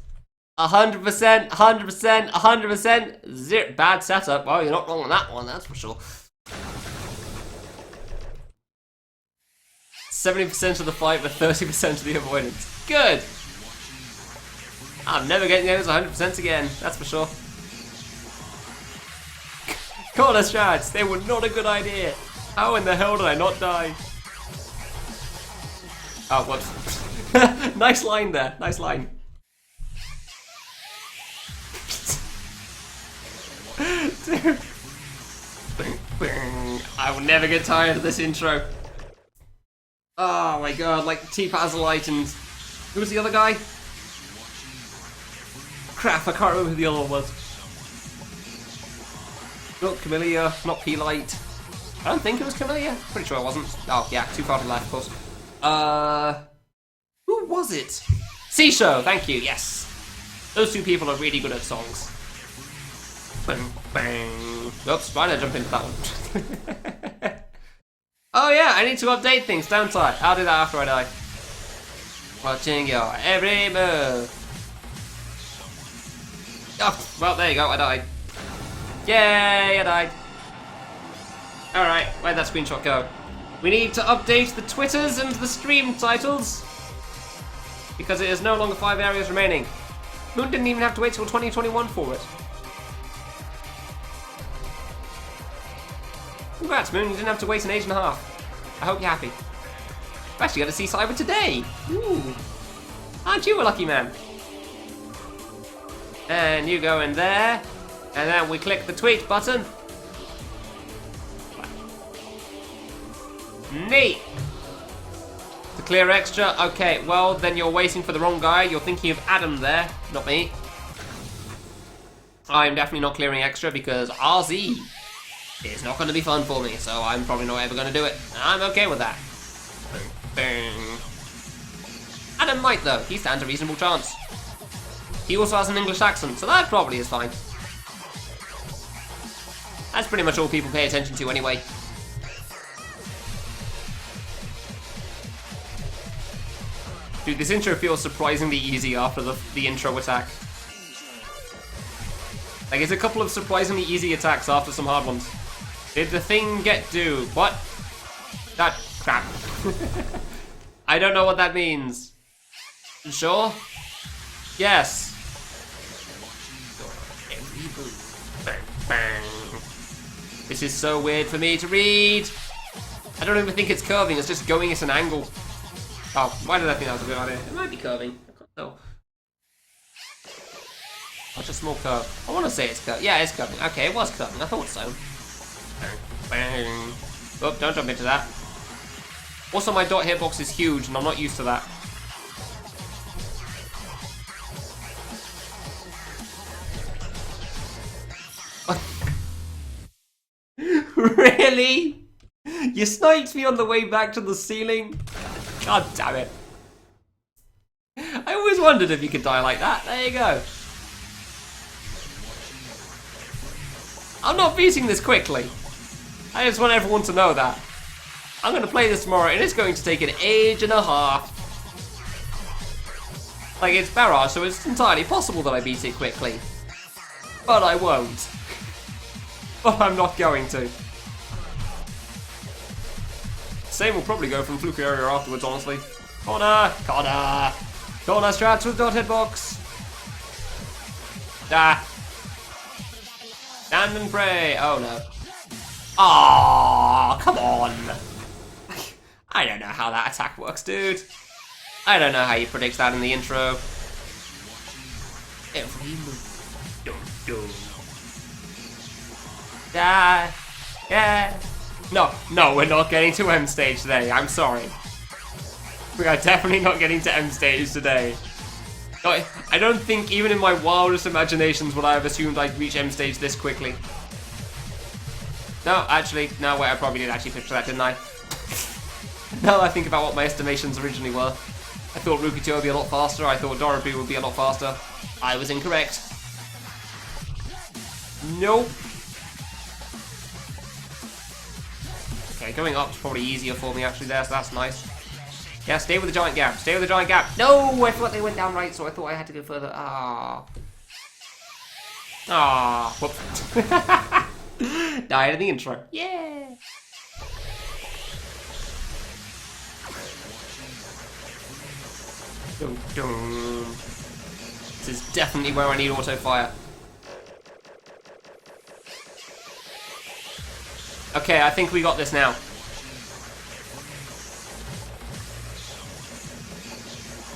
100%, 100%, 100%, zero. Bad setup. Well, you're not wrong on that one, that's for sure. 70% of the fight, but 30% of the avoidance. Good! I'm never getting those 100% again, that's for sure. Corner strats, they were not a good idea. How in the hell did I not die? Oh, whoops. Nice line there, nice line. Dude. I will never get tired of this intro. Oh my god, like T-Pazolite and... who was the other guy? Crap, I can't remember who the other one was. Not Kamilia, not P-Light. I don't think it was Kamilia. Pretty sure it wasn't. Oh, yeah, too far to the left, of course. Who was it? Seashow, thank you, yes. Those two people are really good at songs. Bang, bang. Oops, why did I jump into that one? Oh yeah, I need to update things, don't I? I'll do that after I die. Watching your every move. Oh, well, there you go, I died. Yay, I died. Alright, where'd that screenshot go? We need to update the Twitters and the stream titles. Because it is no longer 5 areas remaining. Moon didn't even have to wait till 2021 for it. Congrats, Moon, you didn't have to wait an age and a half. I hope you're happy. I actually got to see Cyber today. Ooh. Aren't you a lucky man? And you go in there, and then we click the tweet button. Neat. To clear extra, okay, well then you're waiting for the wrong guy. You're thinking of Adam there, not me. I'm definitely not clearing extra because RZ is not going to be fun for me, so I'm probably not ever going to do it. I'm okay with that. Bang. Adam might though, he stands a reasonable chance. He also has an English accent, so that probably is fine. That's pretty much all people pay attention to anyway. Dude, this intro feels surprisingly easy after the intro attack. Like, it's a couple of surprisingly easy attacks after some hard ones. Did the thing get do? What? That crap. I don't know what that means. You sure? Yes. Bang, bang. This is so weird for me to read. I don't even think it's curving, it's just going at an angle. Oh, why did I think that was a good idea? It might be curving. I can't tell. Such a small curve. I want to say it's curving. Yeah, it's curving. Okay, it was curving. I thought so. Bang, bang. Oh, don't jump into that. Also, my dot hitbox is huge, and I'm not used to that. Really? You sniped me on the way back to the ceiling? God damn it. I always wondered if you could die like that. There you go. I'm not beating this quickly. I just want everyone to know that. I'm going to play this tomorrow and it's going to take an age and a half. Like, it's Barrage, so it's entirely possible that I beat it quickly. But I won't. But I'm not going to. Same will probably go from Fluke area afterwards, honestly. Corner! Corner! Corner strats with dot hitbox! Ah! Stand and pray! Oh no. Ah, come on! I don't know how that attack works, dude. I don't know how you predict that in the intro. Every move. Dum, dum. Yeah. Yeah. No, we're not getting to M stage today. I'm sorry. We are definitely not getting to M stage today. I don't think even in my wildest imaginations would I have assumed I'd reach M stage this quickly. No, actually, no, wait, I probably did actually picture that, didn't I? Now that I think about what my estimations originally were. I thought Rukito would be a lot faster, I thought Dorobu would be a lot faster. I was incorrect. Nope. Okay, going up's probably easier for me actually there, so that's nice. Yeah, stay with the giant gap. Stay with the giant gap. No, I thought they went down right, so I thought I had to go further. Ah. Ah. Whoop. Died in the intro. Yeah. Dum, dum. This is definitely where I need auto fire. Okay, I think we got this now.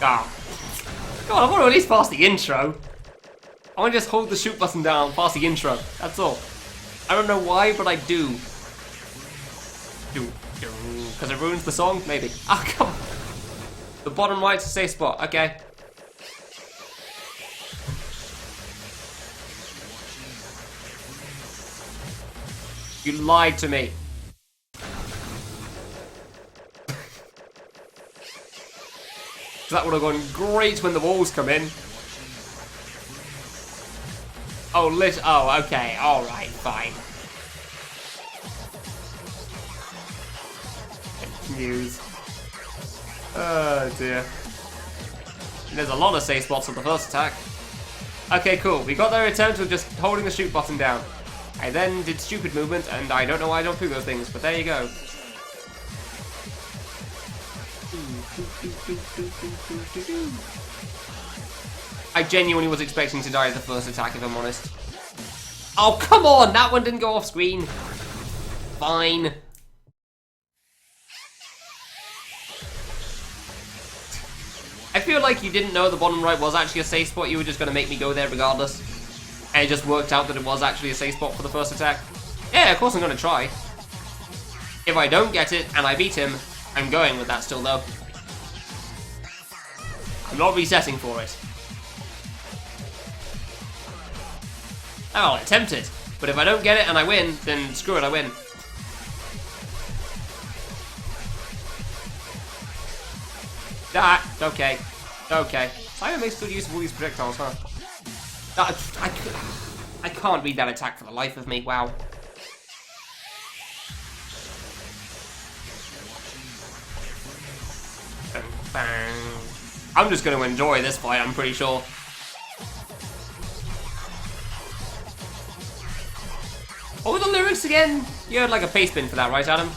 Ah. God, I want to at least pass the intro. I want to just hold the shoot button down, pass the intro. That's all. I don't know why, but I do. Because it ruins the song? Maybe. Ah, come on. The bottom right's a safe spot. Okay. You lied to me. That would have gone great when the walls come in. Oh, oh, okay. Alright, fine. Confused. Oh, dear. There's a lot of safe spots on the first attack. Okay, cool. We got their attempt with just holding the shoot button down. I then did stupid movement, and I don't know why I don't do those things, but there you go. I genuinely was expecting to die at the first attack, if I'm honest. Oh, come on! That one didn't go off screen. Fine. I feel like you didn't know the bottom right was actually a safe spot. You were just going to make me go there regardless. And it just worked out that it was actually a safe spot for the first attack. Yeah, of course I'm going to try. If I don't get it and I beat him, I'm going with that still though. I'm not resetting for it. I'll attempt it. But if I don't get it and I win, then screw it, I win. Okay. Okay. Simon makes good use of all these projectiles, huh? I can't read that attack for the life of me, wow. I'm just going to enjoy this fight, I'm pretty sure. What were the lyrics again? You had like a paste bin for that, right, Adam?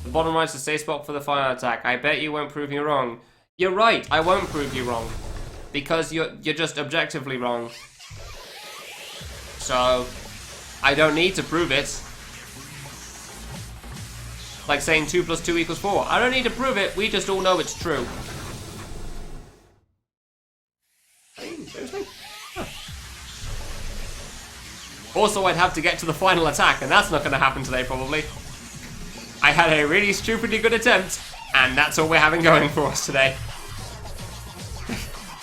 The bottom right's a safe spot for the final attack. I bet you won't prove me wrong. You're right, I won't prove you wrong. Because you're just objectively wrong. So, I don't need to prove it. Like saying 2 + 2 = 4. I don't need to prove it, we just all know it's true. Seriously? Huh. Also, I'd have to get to the final attack, and that's not going to happen today, probably. I had a really stupidly good attempt, and that's all we're having going for us today.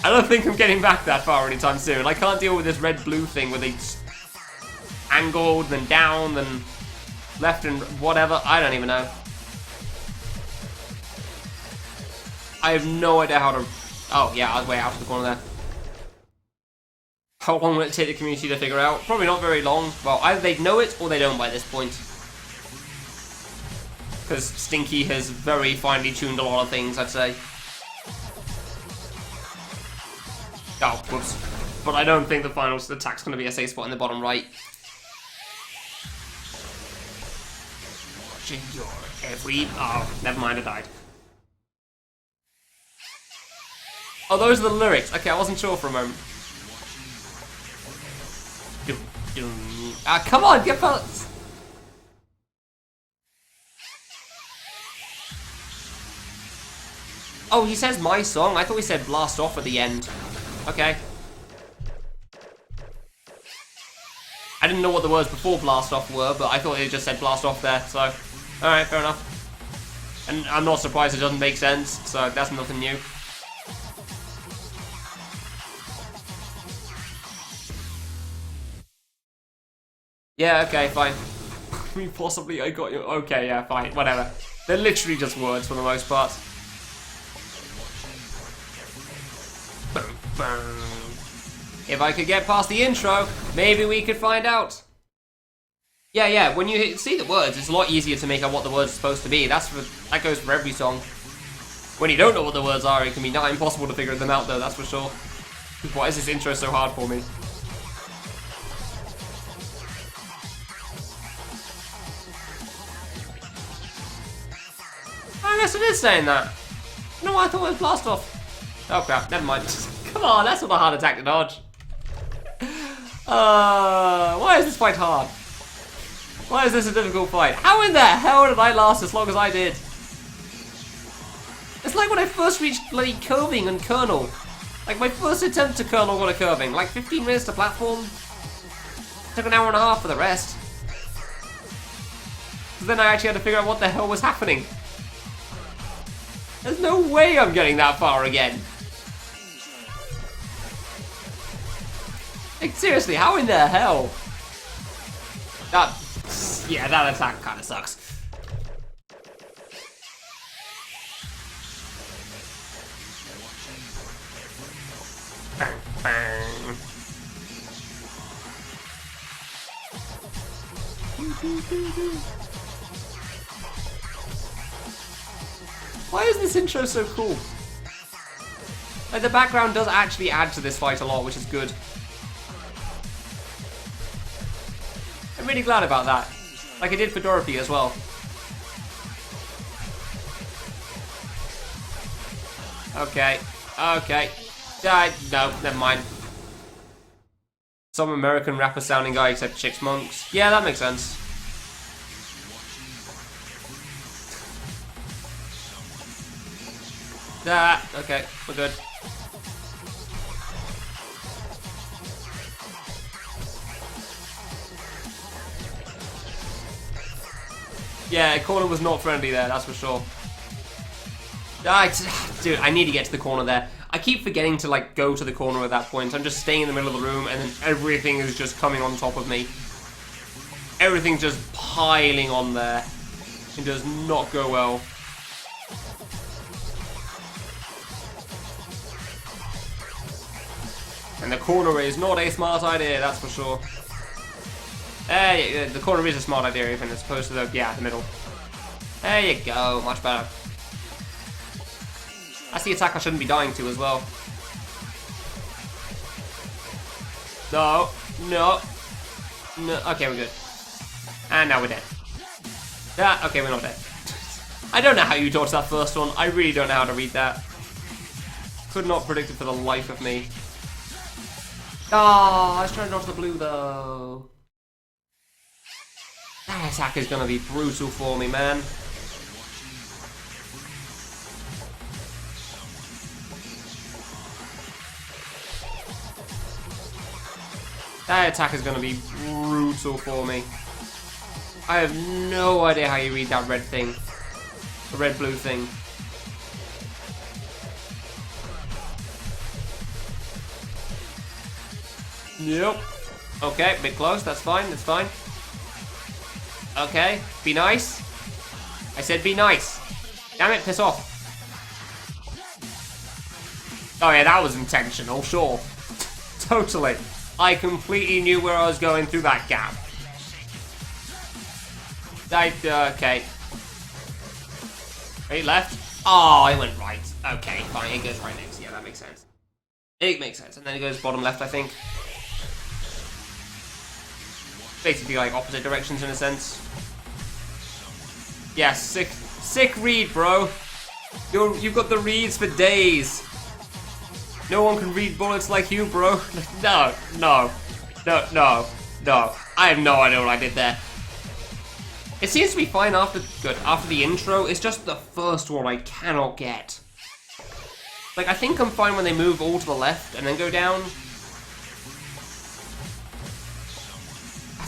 I don't think I'm getting back that far anytime soon. I can't deal with this red-blue thing where they angled, then down, then left and whatever. I don't even know. I have no idea how to... Oh, yeah, I was way out of the corner there. How long will it take the community to figure out? Probably not very long. Well, either they know it or they don't by this point. Because Stinky has very finely tuned a lot of things, I'd say. Oh, whoops. But I don't think the final attack's going to be a safe spot in the bottom right. Watching your every... Oh, never mind, I died. Oh, those are the lyrics. Okay, I wasn't sure for a moment. Ah, come on, get past. Oh, he says my song? I thought he said blast off at the end. Okay. I didn't know what the words before blast off were, but I thought it just said blast off there, so... Alright, fair enough. And I'm not surprised it doesn't make sense, so that's nothing new. Yeah, okay, fine. I mean, possibly I got you. Okay, yeah, fine, whatever. They're literally just words for the most part. If I could get past the intro, maybe we could find out. Yeah, when you see the words, it's a lot easier to make out what the words are supposed to be. That goes for every song. When you don't know what the words are, it can be not impossible to figure them out, though, that's for sure. Why is this intro so hard for me? I guess it is saying that. No, I thought it was blast off. Oh crap, never mind. Come on, that's not a hard attack to dodge. Why is this fight hard? Why is this a difficult fight? How in the hell did I last as long as I did? It's like when I first reached bloody curving and Colonel. Like my first attempt to Colonel got a curving. Like 15 minutes to platform. Took an hour and a half for the rest. So then I actually had to figure out what the hell was happening. There's no way I'm getting that far again. Like, seriously, how in the hell? Yeah, that attack kind of sucks. Why is this intro so cool? Like, the background does actually add to this fight a lot, which is good. I'm really glad about that. Like I did for Dorothy as well. Okay. Okay. No, never mind. Some American rapper sounding guy except chicks monks. Yeah, that makes sense. Okay, we're good. Yeah, corner was not friendly there, that's for sure. Dude, I need to get to the corner there. I keep forgetting to, like, go to the corner at that point. I'm just staying in the middle of the room, and then everything is just coming on top of me. Everything's just piling on there. It does not go well. And the corner is not a smart idea, that's for sure. The corner is a smart idea, even as opposed to the middle. There you go, much better. That's the attack I shouldn't be dying to as well. No, no, no. Okay, we're good. And now we're dead. Okay, we're not dead. I don't know how you dodged that first one. I really don't know how to read that. Could not predict it for the life of me. Oh, I was trying to dodge the blue though. That attack is gonna be brutal for me, man. That attack is gonna be brutal for me. I have no idea how you read that red thing. The red-blue thing. Yep. Okay, bit close, that's fine, that's fine. Okay, be nice. I said be nice. Damn it, piss off. Oh yeah, that was intentional, sure. Totally. I completely knew where I was going through that gap. Okay. Wait, left? Oh, I went right. Okay, fine, it goes right next. Yeah, that makes sense. It makes sense. And then it goes bottom left, I think. Basically, like, opposite directions in a sense. Yeah, sick read, bro. You've got the reads for days. No one can read bullets like you, bro. No. I have no idea what I did there. It seems to be fine after the intro. It's just the first one I cannot get. Like, I think I'm fine when they move all to the left and then go down.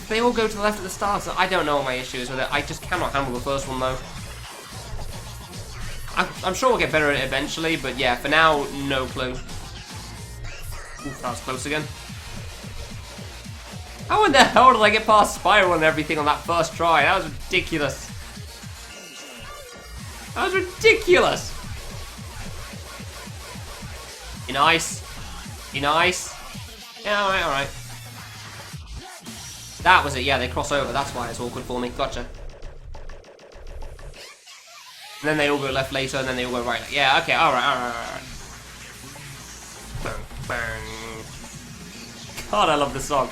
They all go to the left at the start, so I don't know what my issue is with it. I just cannot handle the first one, though. I'm sure we'll get better at it eventually, but yeah, for now, no clue. Oof, that was close again. How in the hell did I get past Spiral and everything on that first try? That was ridiculous. That was ridiculous. Be nice. Be nice. Yeah, alright. That was it, yeah, they cross over, that's why it's awkward for me. Gotcha. And then they all go left later, and then they all go right. Yeah, okay, alright. God, I love this song.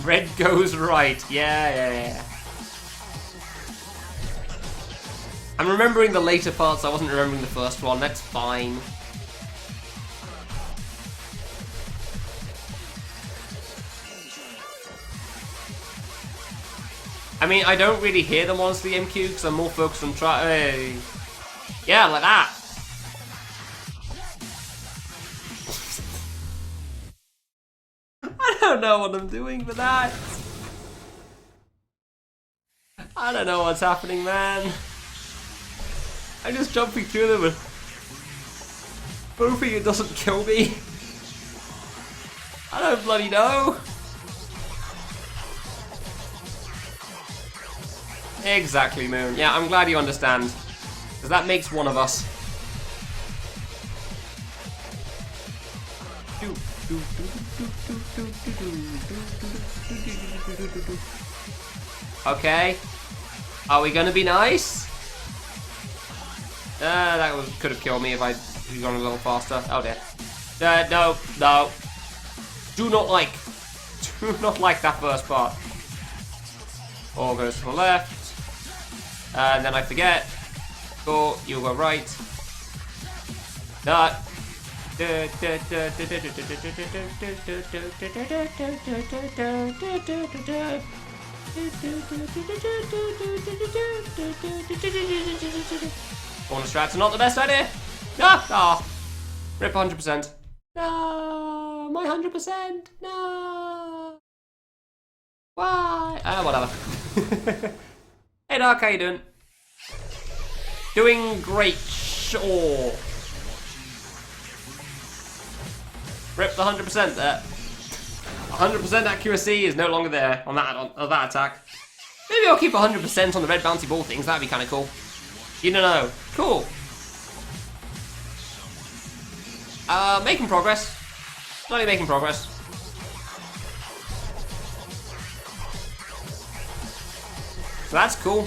Red goes right. Yeah. I'm remembering the later parts, I wasn't remembering the first one, that's fine. I mean, I don't really hear them on the MQ because I'm more focused on trying. Yeah, like that. I don't know what I'm doing for that. I don't know what's happening, man. I'm just jumping through them and hoping it doesn't kill me. I don't bloody know. Exactly, Moon. Yeah, I'm glad you understand. Because that makes one of us. Okay. Are we gonna be nice? Could have killed me if I'd gone a little faster. Oh dear. No. Do not like that first part. All goes to the left. And then I forget. Go, you go right. No. Corner strats are not the best idea. No. Oh. Rip 100%. No. My 100%. No. Why? Whatever. Hey Dark, how you doing? Doing great, sure. Rip the 100% there. 100% accuracy is no longer there on that attack. Maybe I'll keep 100% on the red bouncy ball things, that'd be kind of cool. You don't know. Cool. Making progress. Slowly making progress. So that's cool.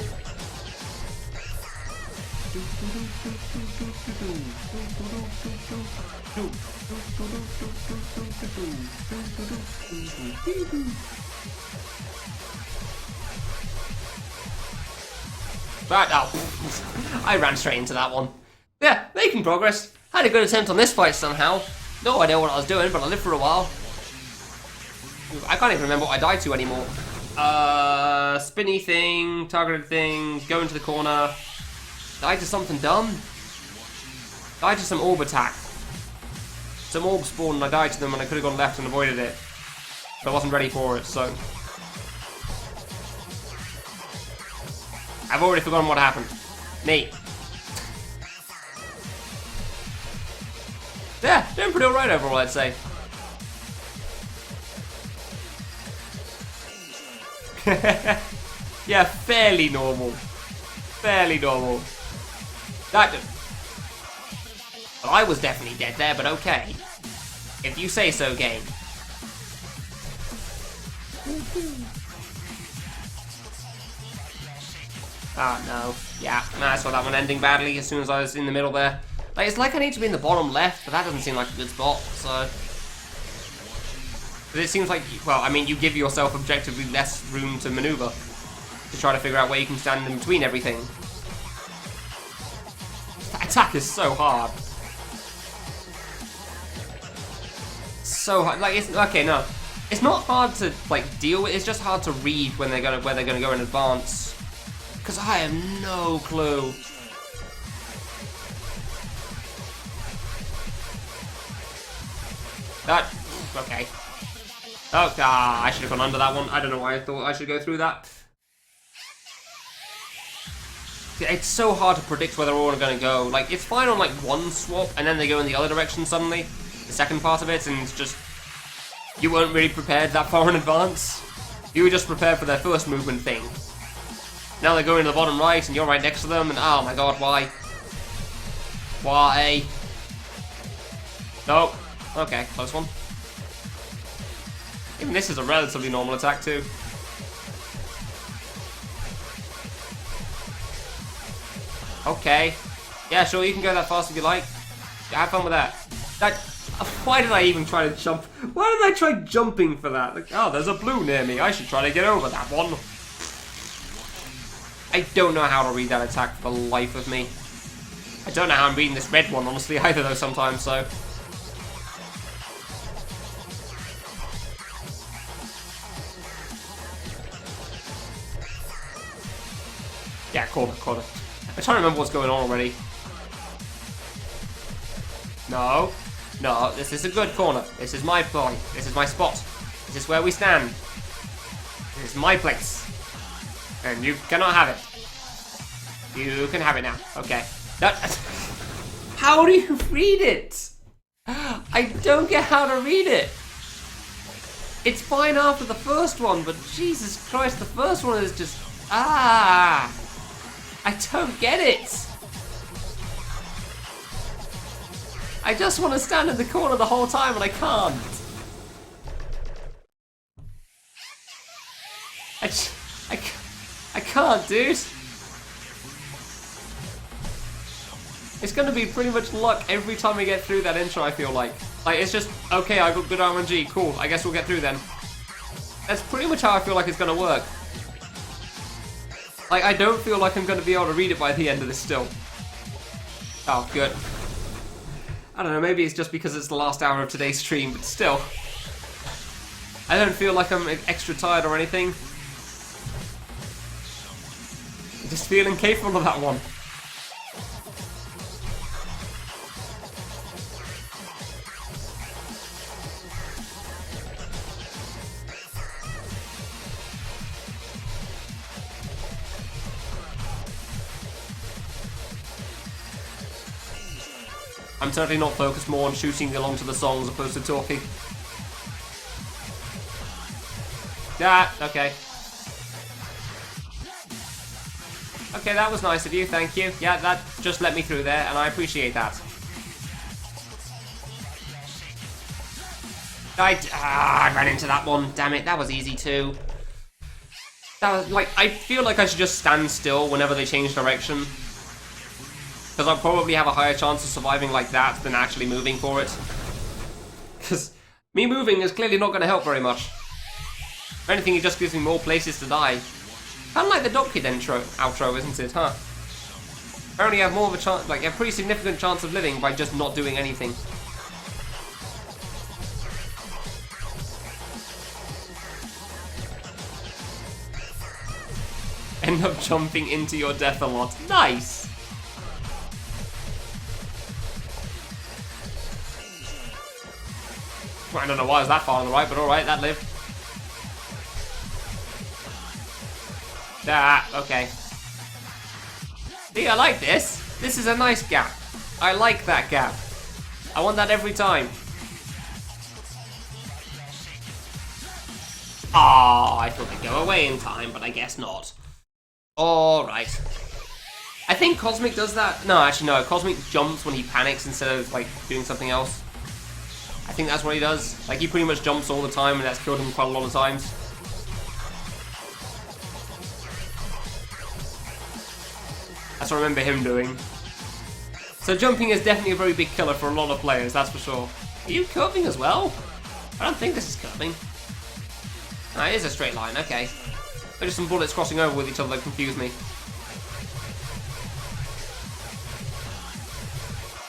Right, oh, I ran straight into that one. Yeah, making progress. Had a good attempt on this fight somehow. No idea what I was doing, but I lived for a while. I can't even remember what I died to anymore. Spinny thing, targeted thing, go into the corner. Died to something dumb. Died to some orb attack. Some orbs spawned and I died to them and I could have gone left and avoided it. But I wasn't ready for it, so. I've already forgotten what happened. Neat. Yeah, doing pretty alright overall, I'd say. Yeah, fairly normal. Fairly normal. That did. Well, I was definitely dead there, but okay. If you say so, game. Oh no. Yeah, I saw that one ending badly as soon as I was in the middle there. Like, it's like I need to be in the bottom left, but that doesn't seem like a good spot, so. But it seems like, well, I mean, you give yourself objectively less room to maneuver. To try to figure out where you can stand in between everything. That attack is so hard. So hard. Like, it's okay. No, it's not hard to like deal with. It's just hard to read when they're where they're gonna go in advance. Because I have no clue. That okay. Oh, I should have gone under that one. I don't know why I thought I should go through that. It's so hard to predict where they're all going to go. Like, it's fine on, like, one swap, and then they go in the other direction suddenly. The second part of it, and it's just... You weren't really prepared that far in advance. You were just prepared for their first movement thing. Now they're going to the bottom right, and you're right next to them, and oh my god, why? Why? No. Okay, close one. Even this is a relatively normal attack, too. Okay. Yeah, sure, you can go that fast if you like. Have fun with that. Why did I even try to jump? Why did I try jumping for that? Like, oh, there's a blue near me. I should try to get over that one. I don't know how to read that attack for the life of me. I don't know how I'm reading this red one, honestly, either, though, sometimes, so... Yeah, corner. I'm trying to remember what's going on already. No, this is a good corner. This is my point. This is my spot. This is where we stand. This is my place. And you cannot have it. You can have it now. Okay. How do you read it? I don't get how to read it. It's fine after the first one, but Jesus Christ, the first one is just... I don't get it. I just want to stand in the corner the whole time and I can't. can't, dude. It's gonna be pretty much luck every time we get through that intro, I feel like. Like, it's just, okay, I got good RNG, cool, I guess we'll get through then. That's pretty much how I feel like it's gonna work. Like, I don't feel like I'm gonna be able to read it by the end of this still. Oh, good. I don't know, maybe it's just because it's the last hour of today's stream, but still. I don't feel like I'm extra tired or anything. I'm just feeling capable of that one. I'm certainly not focused more on shooting along to the song as opposed to talking. Yeah, okay. Okay, that was nice of you, thank you. Yeah, that just let me through there, and I appreciate that. I ran into that one, damn it, that was easy too. That was, like, I feel like I should just stand still whenever they change direction. Because I'll probably have a higher chance of surviving like that than actually moving for it. Because me moving is clearly not going to help very much. If anything, it just gives me more places to die. Kind of like the Dot Kid outro, isn't it, huh? Apparently you have more of a chance, like a pretty significant chance of living by just not doing anything. End up jumping into your death a lot. Nice! I don't know why I was that far on the right, but alright, that lived. Ah, okay. See, I like this. This is a nice gap. I like that gap. I want that every time. Ah, I thought they'd go away in time, but I guess not. Alright. I think Cosmic does that. No, actually no. Cosmic jumps when he panics instead of, like, doing something else. I think that's what he does. Like, he pretty much jumps all the time, and that's killed him quite a lot of times. That's what I remember him doing. So jumping is definitely a very big killer for a lot of players, that's for sure. Are you curving as well? I don't think this is curving. No, it is a straight line, okay. There's just some bullets crossing over with each other that confuse me.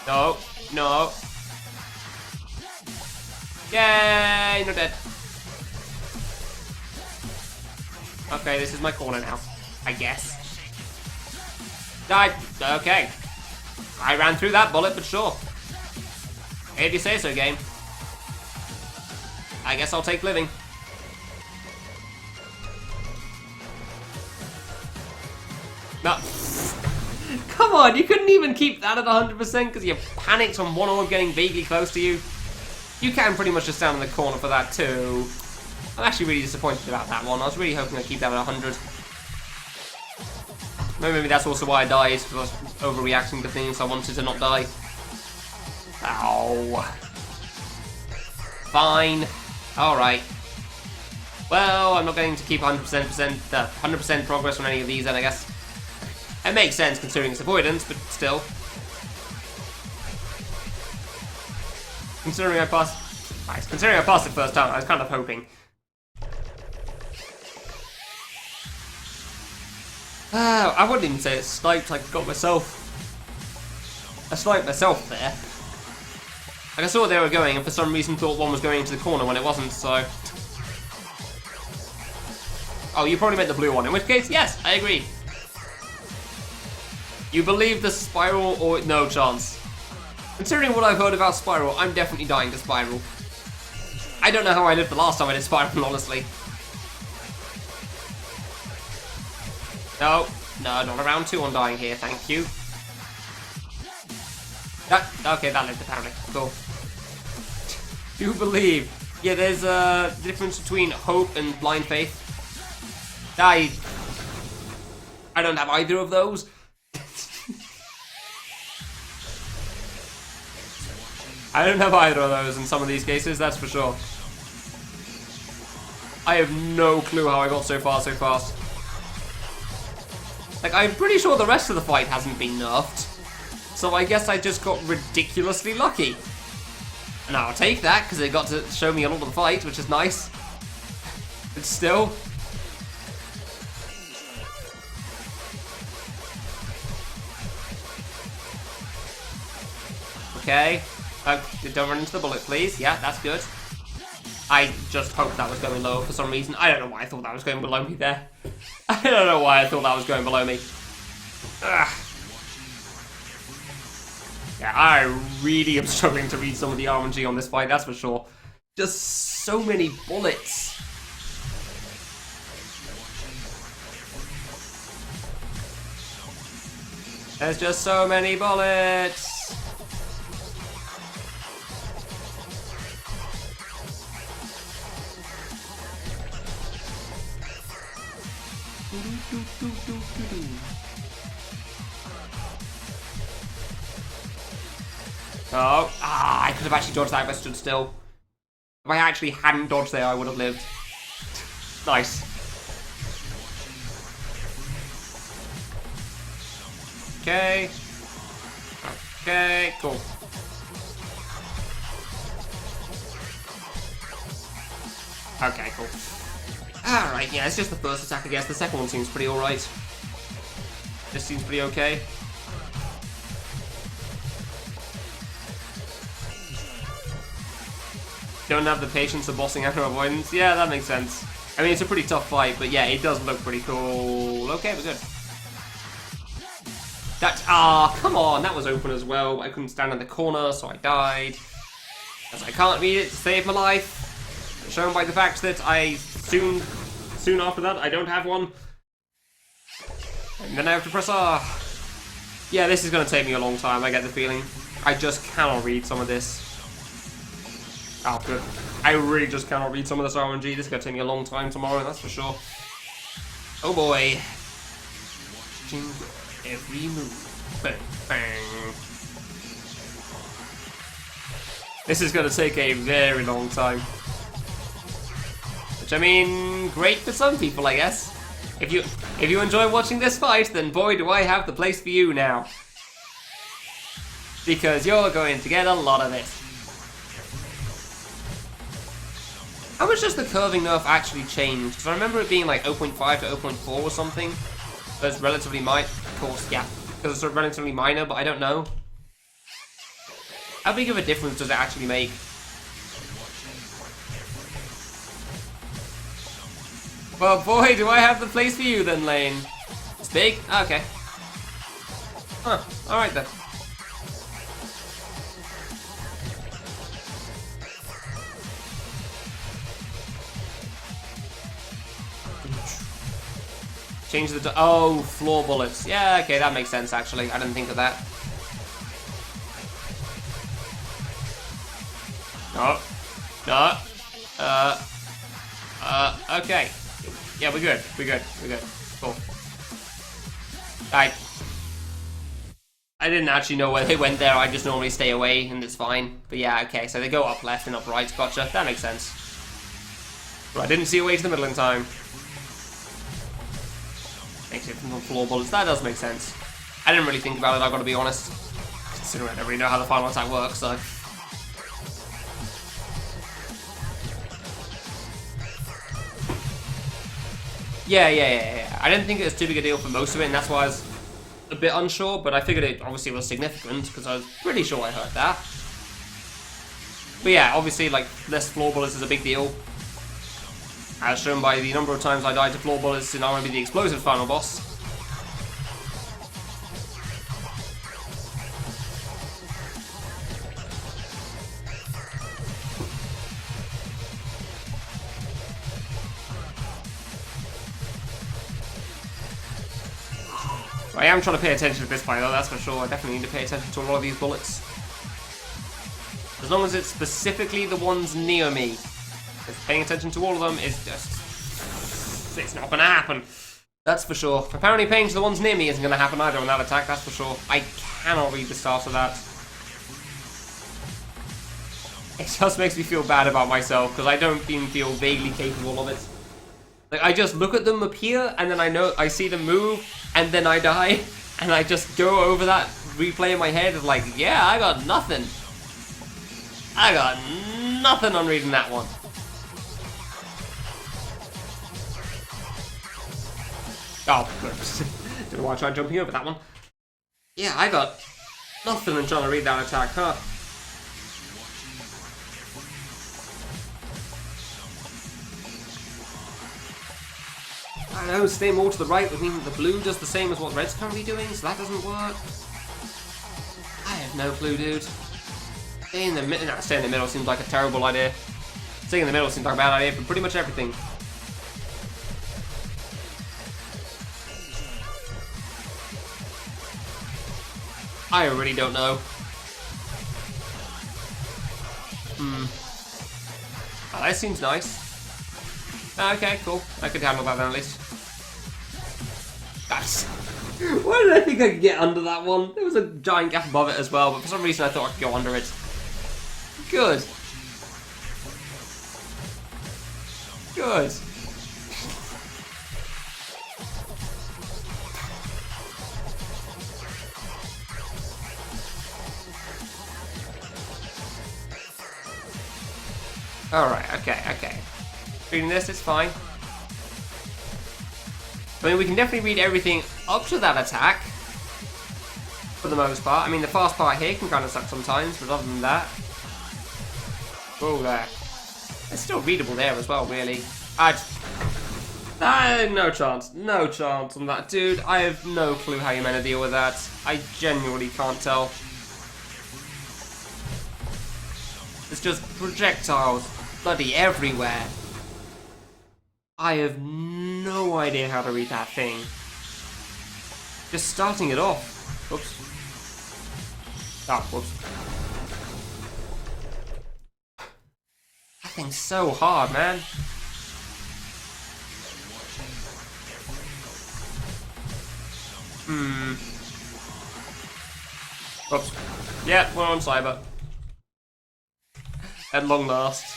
No, no. Yay, not dead. Okay, this is my corner now, I guess. Died. Okay. I ran through that bullet, but sure. If you say so, game. I guess I'll take living. No. Come on, you couldn't even keep that at 100% because you panicked on one orb getting vaguely close to you. You can pretty much just stand in the corner for that too. I'm actually really disappointed about that one. I was really hoping I'd keep that at 100. Maybe that's also why I died, because I was overreacting to things. I wanted to not die. Ow. Fine. Alright. Well, I'm not going to keep 100% progress on any of these then, I guess. It makes sense considering it's avoidance, but still. Considering I passed it first time, I was kind of hoping. I wouldn't even say it's sniped, I got myself. I sniped myself there. Like, I saw where they were going, and for some reason thought one was going into the corner when it wasn't, so. Oh, you probably meant the blue one, in which case, yes, I agree. You believe the spiral or no chance? Considering what I've heard about Spiral, I'm definitely dying to Spiral. I don't know how I lived the last time I did Spiral, honestly. No, no, not around 2 on dying here, thank you. Okay, that lived apparently, cool. Do believe. Yeah, there's a difference between hope and blind faith. I don't have either of those. I don't have either of those in some of these cases, that's for sure. I have no clue how I got so far so fast. Like, I'm pretty sure the rest of the fight hasn't been nerfed. So I guess I just got ridiculously lucky. And I'll take that, because it got to show me a lot of the fight, which is nice. But still... Okay. Don't run into the bullet, please. Yeah, that's good. I just hoped that was going low for some reason. I don't know why I thought that was going below me there. I don't know why I thought that was going below me. Ugh. Yeah, I really am struggling to read some of the RNG on this fight, that's for sure. Just so many bullets. There's just so many bullets. Oh, I could have actually dodged that if I stood still. If I actually hadn't dodged there, I would have lived. Nice. Okay. Okay, cool. Okay, cool. Alright, yeah, it's just the first attack, I guess. The second one seems pretty alright. This seems pretty okay. Don't have the patience of bossing after avoidance. Yeah, that makes sense. I mean, it's a pretty tough fight, but yeah, it does look pretty cool. Okay, we're good. Come on, that was open as well. I couldn't stand in the corner, so I died. As I can't read it to save my life. Shown by the fact that I soon after that, I don't have one. And then I have to press R. Yeah, this is going to take me a long time, I get the feeling. I just cannot read some of this. Oh, good. I really just cannot read some of this RNG. This is going to take me a long time tomorrow, that's for sure. Oh boy. Every move. Bang, bang. This is going to take a very long time. Which, I mean, great for some people, I guess. If you enjoy watching this fight, then boy, do I have the place for you now. Because you're going to get a lot of it. How much does the curving nerf actually change? Because I remember it being like 0.5 to 0.4 or something. So it's relatively minor. Of course, yeah. Because it's relatively minor, but I don't know. How big of a difference does it actually make? Well, boy, do I have the place for you then, Lane. It's big? Okay. Huh, alright then. Change the... Oh, floor bullets. Yeah, okay, that makes sense, actually. I didn't think of that. No. No. Okay. Yeah, we're good. We're good. We're good. Cool. I didn't actually know where they went there. I just normally stay away, and it's fine. But yeah, okay, so they go up left and up right. Gotcha. That makes sense. But I didn't see a way to the middle in time. Makes it from floor bullets. That does make sense. I didn't really think about it, I've got to be honest. Considering I don't really know how the final attack works, so... Yeah. I didn't think it was too big a deal for most of it, and that's why I was a bit unsure, but I figured it obviously was significant, because I was pretty sure I heard that. But yeah, obviously, like, less floor bullets is a big deal. As shown by the number of times I died to floor bullets in RMB the Explosive final boss. I am trying to pay attention to this fight though, that's for sure. I definitely need to pay attention to a lot of these bullets. As long as it's specifically the ones near me. Because paying attention to all of them is just... It's not going to happen. That's for sure. Apparently paying to the ones near me isn't going to happen either on that attack, that's for sure. I cannot read the start of that. It just makes me feel bad about myself, because I don't even feel vaguely capable of it. Like, I just look at them appear, and then I see them move, and then I die, and I just go over that replay in my head of like, yeah, I got nothing. I got nothing on reading that one. Oh, don't know why I tried jumping over that one. Yeah, I got nothing on trying to read that attack, huh? I don't know, stay more to the right would mean that the blue does the same as what red's currently doing, so that doesn't work. I have no clue, dude. Staying in the middle seems like a terrible idea. Staying in the middle seems like a bad idea for pretty much everything. I really don't know. Oh, that seems nice. Okay, cool. I could handle that then at least. Nice. Why did I think I could get under that one? There was a giant gap above it as well, but for some reason I thought I could go under it. Good. Good. Alright, okay. Reading this, it's fine. I mean, we can definitely read everything up to that attack. For the most part. I mean, the fast part here can kind of suck sometimes, but other than that... Oh, there. It's still readable there as well, really. No chance. No chance on that. Dude, I have no clue how you're meant to deal with that. I genuinely can't tell. It's just projectiles bloody everywhere. I have no idea how to read that thing. Just starting it off. Whoops. Oh, whoops. That thing's so hard, man. Whoops. Yeah, we're on cyber. At long last.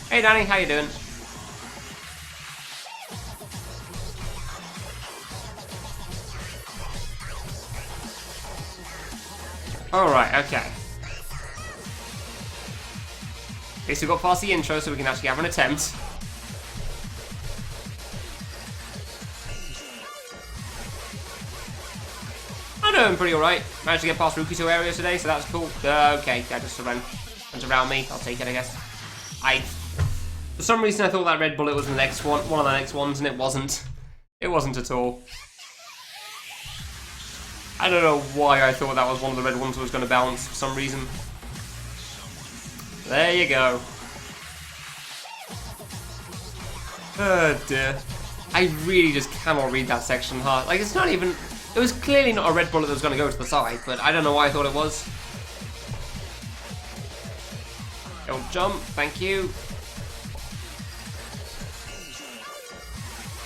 Hey Danny, how you doing? Alright, okay. At least we got past the intro so we can actually have an attempt. I'm doing pretty alright. Managed to get past Rukito area today, so that's cool. Okay, yeah, just went around me. I'll take it, I guess. For some reason I thought that red bullet was the next one of the next ones, and it wasn't. It wasn't at all. I don't know why I thought that was one of the red ones that was going to bounce for some reason. There you go. Oh dear. I really just cannot read that section hard. Like, it's not even... It was clearly not a red bullet that was going to go to the side, but I don't know why I thought it was. Don't jump, thank you.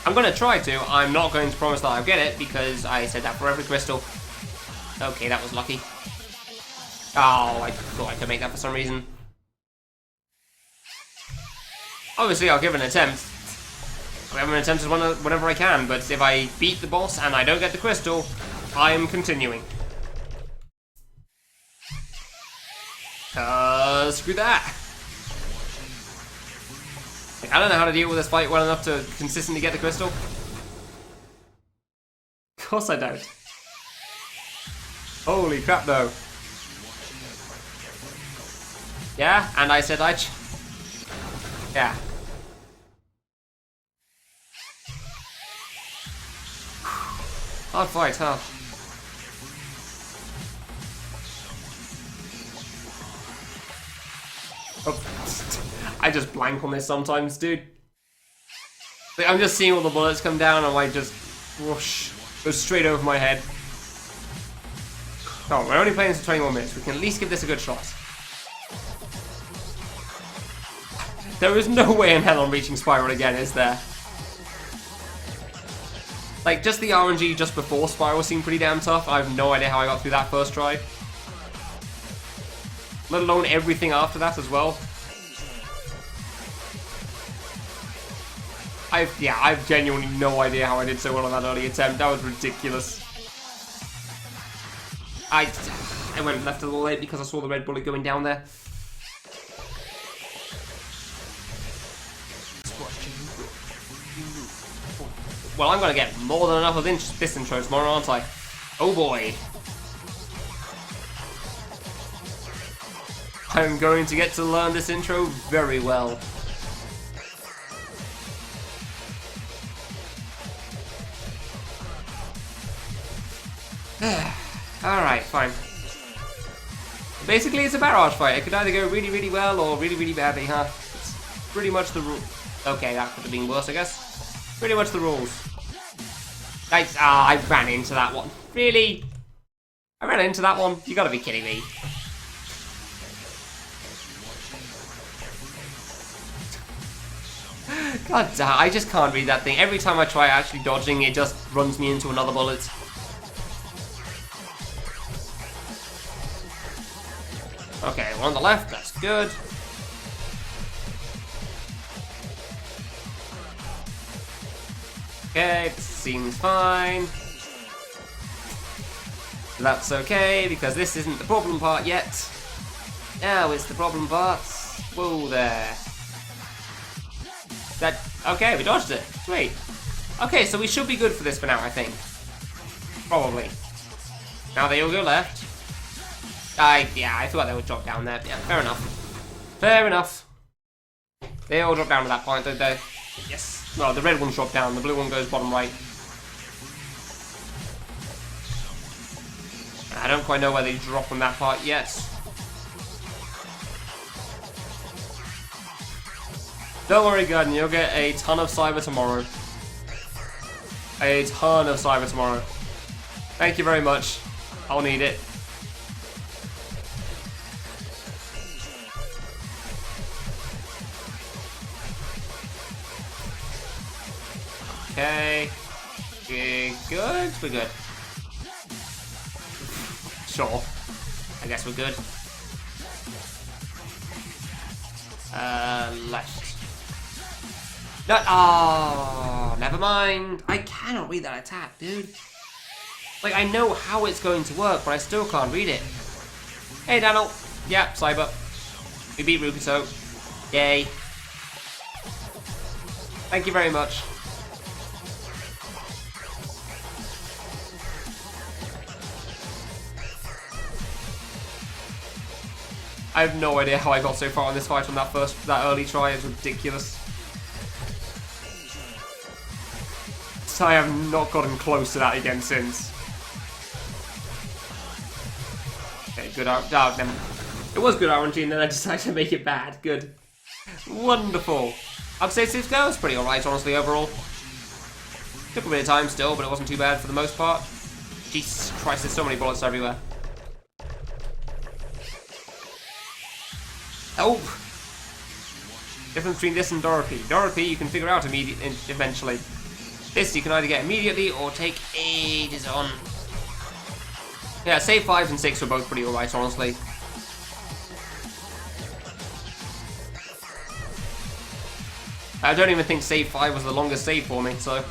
I'm going to try to. I'm not going to promise that I'll get it, because I said that for every crystal. Okay, that was lucky. Oh, I thought I could make that for some reason. Obviously, I'll give it an attempt. I'll have an attempt whenever I can, but if I beat the boss and I don't get the crystal, I'm continuing. Screw that. I don't know how to deal with this fight well enough to consistently get the crystal. Of course I don't. Holy crap, though. Yeah, and I said yeah. Hard fight, huh? Oh, I just blank on this sometimes, dude. Like, I'm just seeing all the bullets come down and I just whoosh, go straight over my head. Oh, we're only playing this for 20 more minutes. We can at least give this a good shot. There is no way in hell I'm reaching Spiral again, is there? Like, just the RNG just before Spiral seemed pretty damn tough. I have no idea how I got through that first try. let alone everything after that as well. I've genuinely no idea how I did so well on that early attempt. That was ridiculous. I went left a little late because I saw the red bullet going down there. Well, I'm gonna get more than enough of this intro tomorrow, aren't I? Oh boy. I'm going to get to learn this intro very well. Alright, fine. Basically, it's a barrage fight. It could either go really, really well or really, really badly, huh? It's pretty much the rule. Okay, that could have been worse, I guess. Pretty much the rules. I ran into that one. Really? I ran into that one? You gotta be kidding me. God damn, I just can't read that thing. Every time I try actually dodging, it just runs me into another bullet. Okay, one on the left, that's good. Okay, this seems fine. That's okay, because this isn't the problem part yet. Now it's the problem part. Whoa there. Okay, we dodged it. Sweet. Okay, so we should be good for this for now, I think. Probably. Now they all go left. Yeah, I thought they would drop down there. Yeah, fair enough. Fair enough. They all drop down to that point, don't they? Yes. Well, the red one's dropped down, the blue one goes bottom right. I don't quite know where they drop on that part yet. Don't worry, Garden, you'll get a ton of cyber tomorrow. A ton of cyber tomorrow. Thank you very much. I'll need it. Okay. Good? We're good. Sure. I guess we're good. Left. No, oh, never mind. I cannot read that attack, dude. Like, I know how it's going to work, but I still can't read it. Hey, Daniel. Yeah, cyber. We beat Rukuto. Yay. Thank you very much. I have no idea how I got so far in this fight on that early try. It's ridiculous. I have not gotten close to that again since. Okay, good. It was good RNG, and then I decided to make it bad. Good. Wonderful. I'd say Six Go was pretty alright, honestly, overall. Took a bit of time still, but it wasn't too bad for the most part. Jesus Christ, there's so many bullets everywhere. Oh! Difference between this and Dorothy. Dorothy you can figure out eventually. This you can either get immediately or take ages on. Yeah, save 5 and 6 were both pretty alright, honestly. I don't even think save 5 was the longest save for me, so...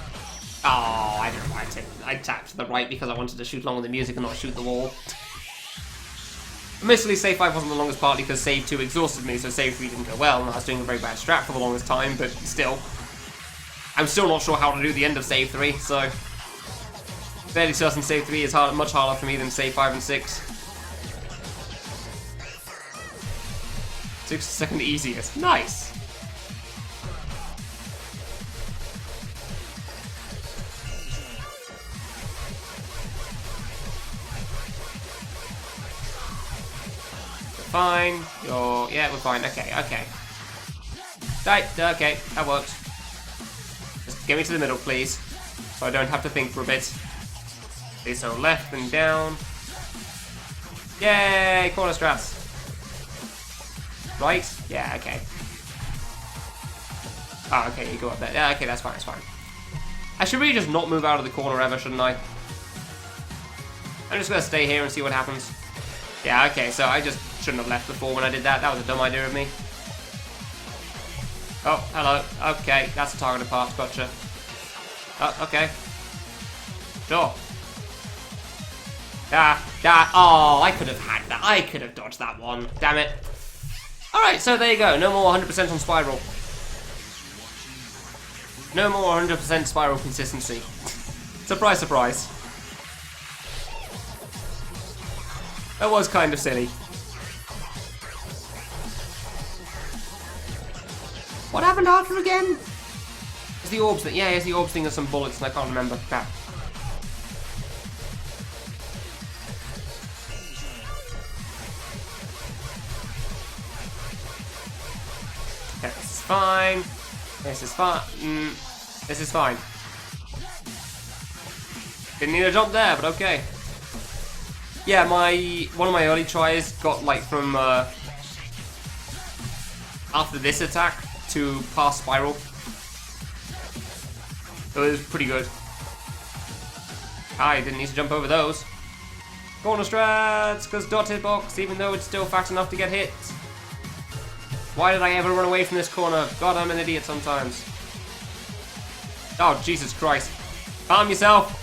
Oh, I didn't know. I tapped to the right because I wanted to shoot along with the music and not shoot the wall. Admittedly, save 5 wasn't the longest part because save 2 exhausted me, so save 3 didn't go well, and I was doing a very bad strat for the longest time, but still. I'm still not sure how to do the end of save 3, so... Fairly certain save 3 is much harder for me than save 5 and 6. 6 second easiest. Nice! Fine. Yeah, we're fine. Okay. Right, okay, that worked. Just get me to the middle, please. So I don't have to think for a bit. Okay, so left and down. Yay, corner strats. Right? Yeah, okay. Oh, okay, you go up there. Yeah, okay, that's fine. I should really just not move out of the corner ever, shouldn't I? I'm just gonna stay here and see what happens. Yeah, okay, so I just Shouldn't have left before when I did that. That was a dumb idea of me. Oh, hello. Okay, that's a targeted path. Gotcha. Oh, okay. Sure. Oh, I could have had that. I could have dodged that one. Damn it. Alright, so there you go. No more 100% on Spiral. No more 100% Spiral consistency. Surprise, surprise. That was kind of silly. What happened after again? It's the orbs thing. Yeah, it's the orbs thing with some bullets and I can't remember. Crap. Okay, this is fine. This is fine. This is fine. Didn't need a jump there, but okay. Yeah, one of my early tries got like from after this attack to pass Spiral. It was pretty good. I didn't need to jump over those. Corner strats, because dotted box, even though it's still fast enough to get hit. Why did I ever run away from this corner? God, I'm an idiot sometimes. Oh, Jesus Christ. Calm yourself.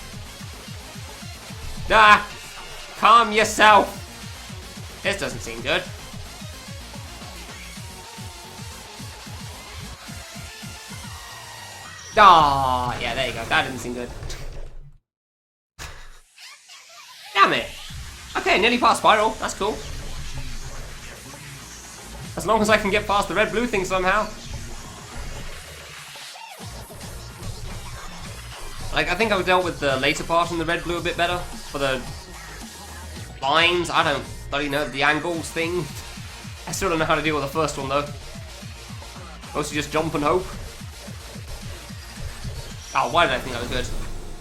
Ah! Calm yourself. This doesn't seem good. Ah, yeah, there you go. That didn't seem good. Damn it. Okay, nearly past Spiral. That's cool. As long as I can get past the red-blue thing somehow. Like, I think I've dealt with the later part in the red-blue a bit better. For the lines, I don't bloody know, the angles thing. I still don't know how to deal with the first one, though. Mostly just jump and hope. Oh, why did I think that was good?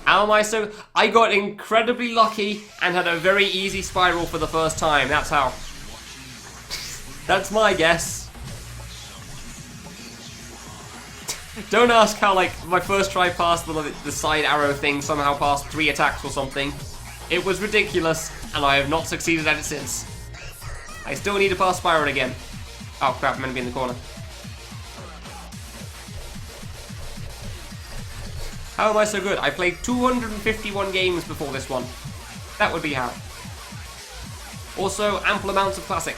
How am I so... I got incredibly lucky and had a very easy Spiral for the first time. That's how. That's my guess. Don't ask how, like, my first try past the side arrow thing somehow passed 3 attacks or something. It was ridiculous, and I have not succeeded at it since. I still need to pass Spiral again. Oh crap, I'm meant to be in the corner. How am I so good? I played 251 games before this one. That would be how. Also, ample amounts of Classic.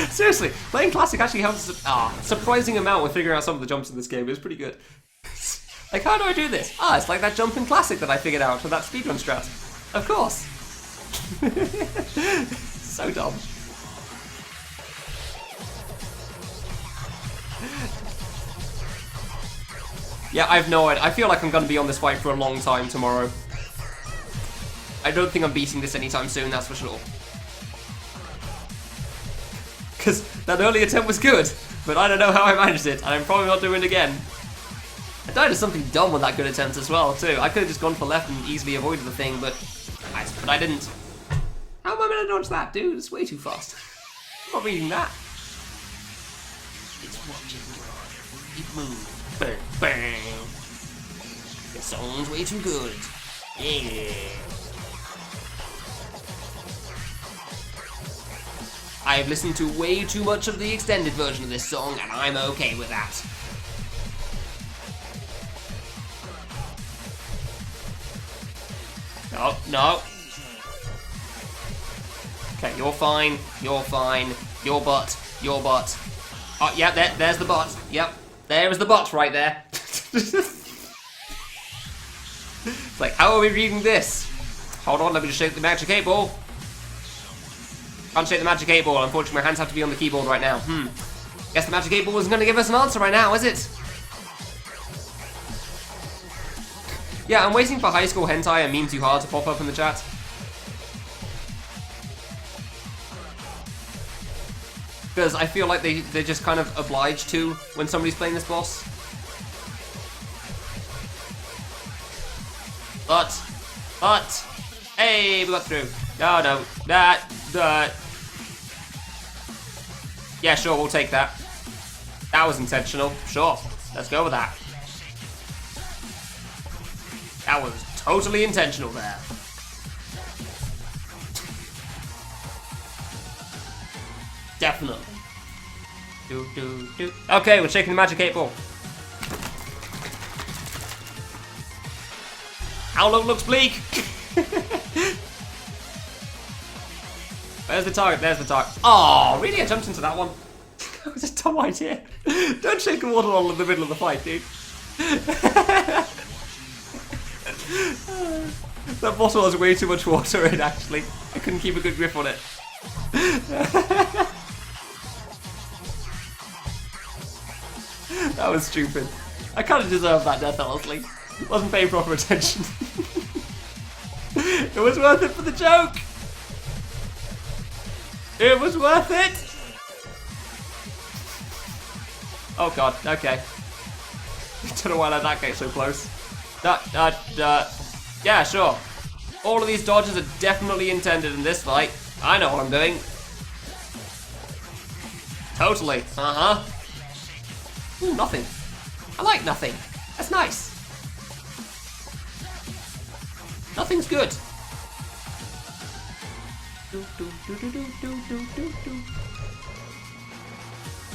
Seriously, playing Classic actually helps a surprising amount with figuring out some of the jumps in this game. It was pretty good. Like, how do I do this? Ah, it's like that jump in Classic that I figured out with that speedrun strat. Of course. So dumb. Yeah, I've no idea. I feel like I'm going to be on this fight for a long time tomorrow. I don't think I'm beating this anytime soon, that's for sure. Because that early attempt was good, but I don't know how I managed it, and I'm probably not doing it again. I died of something dumb with that good attempt as well, too. I could have just gone for left and easily avoided the thing, but I didn't. How am I going to dodge that, dude? It's way too fast. I'm not reading that. It's watching you. It moves. Bang, bang. The song's way too good. Yeah. I've listened to way too much of the extended version of this song, and I'm okay with that. No, no. Okay, you're fine. You're fine. Your butt. Your butt. Oh, yeah, there's the butt. Yep. There is the butt right there. It's like, how are we reading this? Hold on, let me just shake the magic 8 ball. Can't shake the magic 8 ball. Unfortunately, my hands have to be on the keyboard right now. Guess the magic 8 ball isn't going to give us an answer right now, is it? Yeah, I'm waiting for high school hentai and meme too hard to pop up in the chat. Because I feel like they're just kind of obliged to when somebody's playing this boss. But, hey, we got through. No, that. Yeah, sure, we'll take that. That was intentional. Sure, let's go with that. That was totally intentional there. Definitely. Okay, we're shaking the magic 8 ball. Outlook looks bleak. Where's the target? There's the target. Oh, really? I jumped into that one. That was a dumb idea. Don't shake the water bottle in the middle of the fight, dude. That bottle has way too much water in, actually. I couldn't keep a good grip on it. That was stupid. I kind of deserved that death, honestly. Wasn't paying proper attention. It was worth it for the joke. It was worth it. Oh god, okay. Don't know why I let that get so close. Yeah, sure. All of these dodges are definitely intended in this fight. I know what I'm doing. Totally. Uh-huh. Ooh, nothing. I like nothing. That's nice. Nothing's good.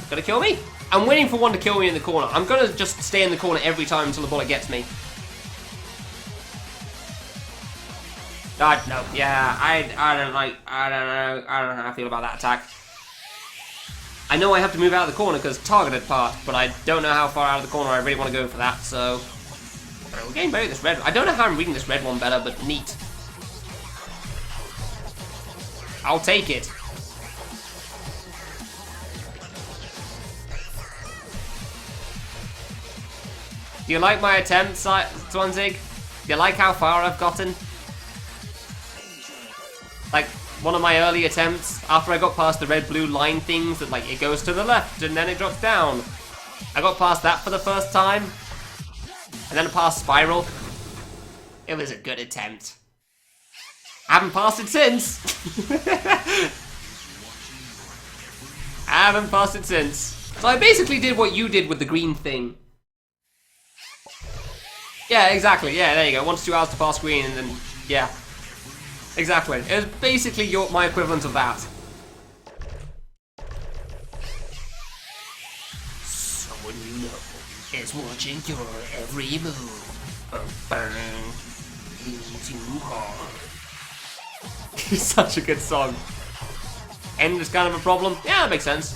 Gonna kill me? I'm waiting for one to kill me in the corner. I'm gonna just stay in the corner every time until the bullet gets me. No, yeah, I don't know how I feel about that attack. I know I have to move out of the corner because targeted part, but I don't know how far out of the corner I really want to go for that, so... We're getting better at this red. I don't know how I'm reading this red one better, but neat. I'll take it. Do you like my attempt, Swanzig? Do you like how far I've gotten? Like, one of my early attempts, after I got past the red-blue line things that, like, it goes to the left and then it drops down. I got past that for the first time. And then past Spiral. It was a good attempt. I haven't passed it since. I haven't passed it since. So I basically did what you did with the green thing. Yeah, exactly. Yeah, there you go. 1 to 2 hours to pass green and then, yeah. Exactly. It was basically my equivalent of that. Someone you know is watching your every move. Bang. Too hard. It's such a good song. End is kind of a problem. Yeah, that makes sense.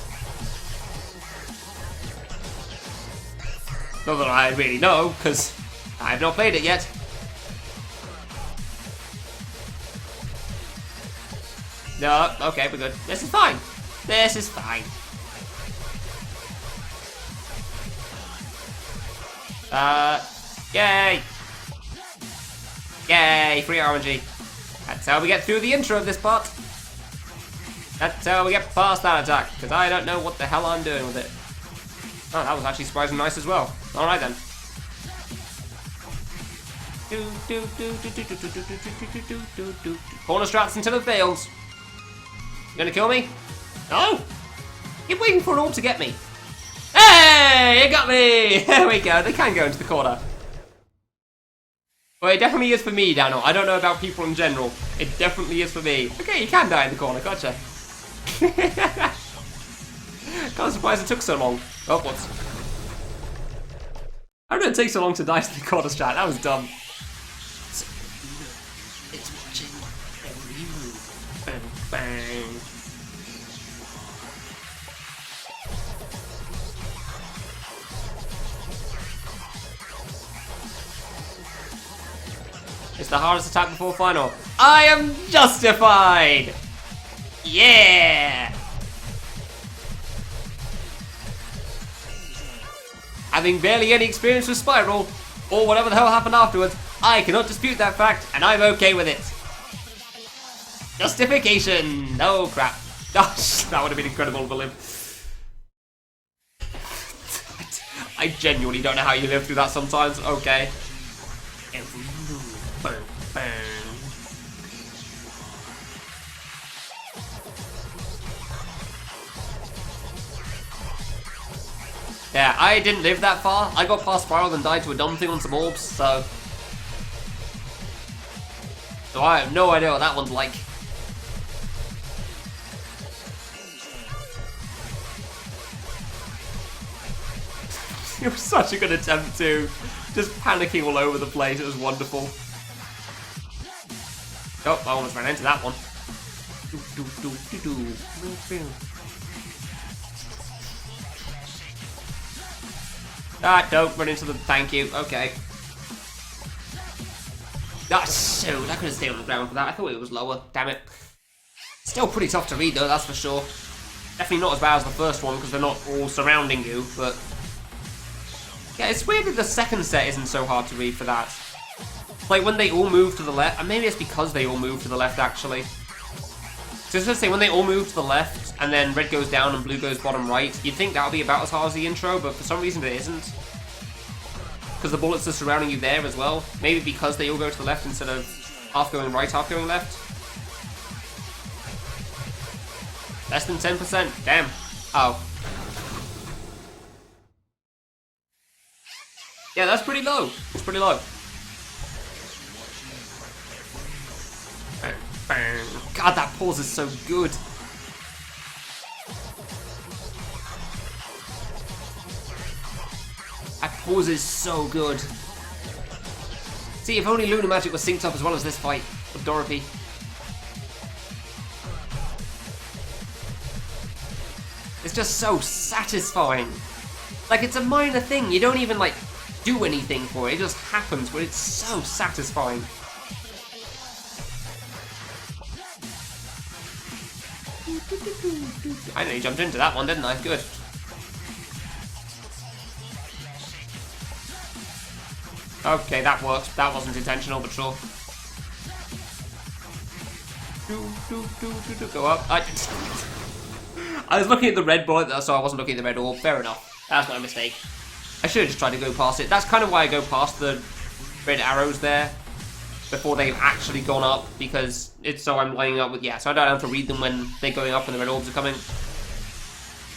Not that I really know, because I have not played it yet. No, okay, we're good. This is fine. This is fine. Yay! Yay, free RNG. That's how we get through the intro of this part. That's how we get past that attack, because I don't know what the hell I'm doing with it. Oh, that was actually surprisingly nice as well. Alright then. Corner strats until it fails. You gonna kill me? No! Keep waiting for an orb to get me. Hey! It got me! There we go, they can go into the corner. Well, it definitely is for me, Daniel. I don't know about people in general. It definitely is for me. Okay, you can die in the corner, gotcha. Kind of surprised it took so long. Oh, whoops. How did it take so long to die in the corner strat? That was dumb. It's watching every move. Bang, bang. It's the hardest attack before final. I am justified! Yeah! Having barely any experience with Spiral, or whatever the hell happened afterwards, I cannot dispute that fact, and I'm okay with it. Justification! Oh crap. Gosh, that would have been incredible to live. I genuinely don't know how you live through that sometimes. Okay. Every move. Bang, bang. Yeah, I didn't live that far. I got past Spiral and died to a dumb thing on some orbs, so... So I have no idea what that one's like. It was such a good attempt too. Just panicking all over the place. It was wonderful. Oh, I almost ran into that one. Ah, don't run into the. Thank you. Okay. That's so. I could have stayed on the ground for that. I thought it was lower. Damn it. Still pretty tough to read though, that's for sure. Definitely not as bad as the first one because they're not all surrounding you, but yeah, it's weird that the second set isn't so hard to read for that. Like when they all move to the left, and maybe it's because they all move to the left actually. So I was gonna say, when they all move to the left and then red goes down and blue goes bottom right, you'd think that would be about as hard as the intro, but for some reason it isn't. Because the bullets are surrounding you there as well. Maybe because they all go to the left instead of half going right, half going left. Less than 10%. Damn. Oh. Yeah, that's pretty low. It's pretty low. Bang, bang. God, that pause is so good. That pause is so good. See, if only Lunar Magic was synced up as well as this fight with Dorothy. It's just so satisfying. Like, it's a minor thing. You don't even, like, do anything for it. It just happens, but it's so satisfying. I nearly jumped into that one, didn't I? Good. Okay, that worked. That wasn't intentional, but sure. Go up. I was looking at the red bullet, so I wasn't looking at the red orb. Fair enough. That's my mistake. I should have just tried to go past it. That's kind of why I go past the red arrows there before they've actually gone up, because it's so I'm lining up with, yeah, so I don't have to read them when they're going up and the red orbs are coming.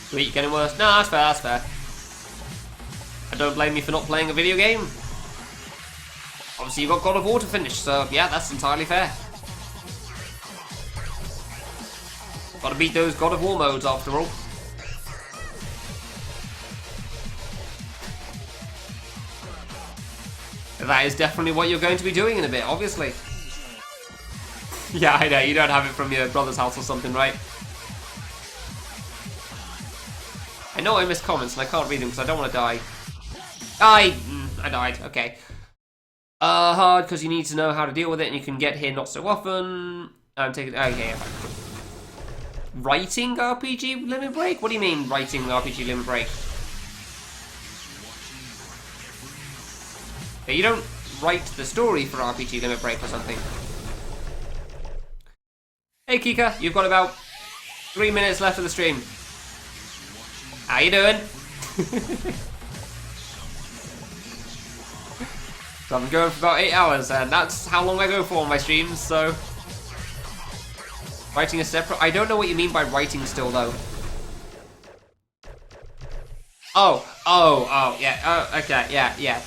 Sweet, getting worse. No, that's fair, that's fair. I don't blame you for not playing a video game. Obviously, you've got God of War to finish, so yeah, that's entirely fair. Gotta beat those God of War modes after all. That is definitely what you're going to be doing in a bit, obviously. Yeah, I know, you don't have it from your brother's house or something, right? I know I missed comments and I can't read them because I don't want to die. I died, okay. Hard because you need to know how to deal with it and you can get here not so often. Okay, yeah. Writing RPG limit break? What do you mean writing RPG limit break? Yeah, you don't write the story for RPG limit break or something. Hey Kika, you've got about 3 minutes left of the stream. How you doing? So I'm going for about 8 hours and that's how long I go for on my streams, so... Writing a separate... I don't know what you mean by writing still, though. Oh, yeah, okay, yeah.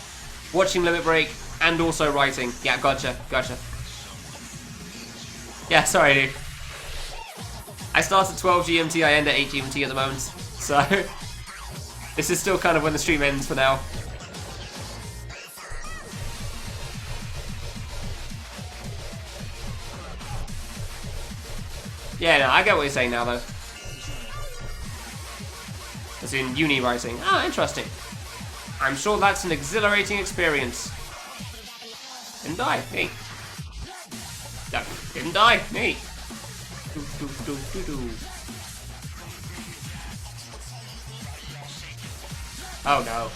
Watching Limit Break and also writing. Yeah, gotcha. Yeah, sorry, dude. I start at 12 GMT, I end at 8 GMT at the moment, so... This is still kind of when the stream ends for now. Yeah, no, I get what you're saying now, though. As in uni writing. Ah, interesting. I'm sure that's an exhilarating experience. Didn't die, me. Didn't die, me. Oh no.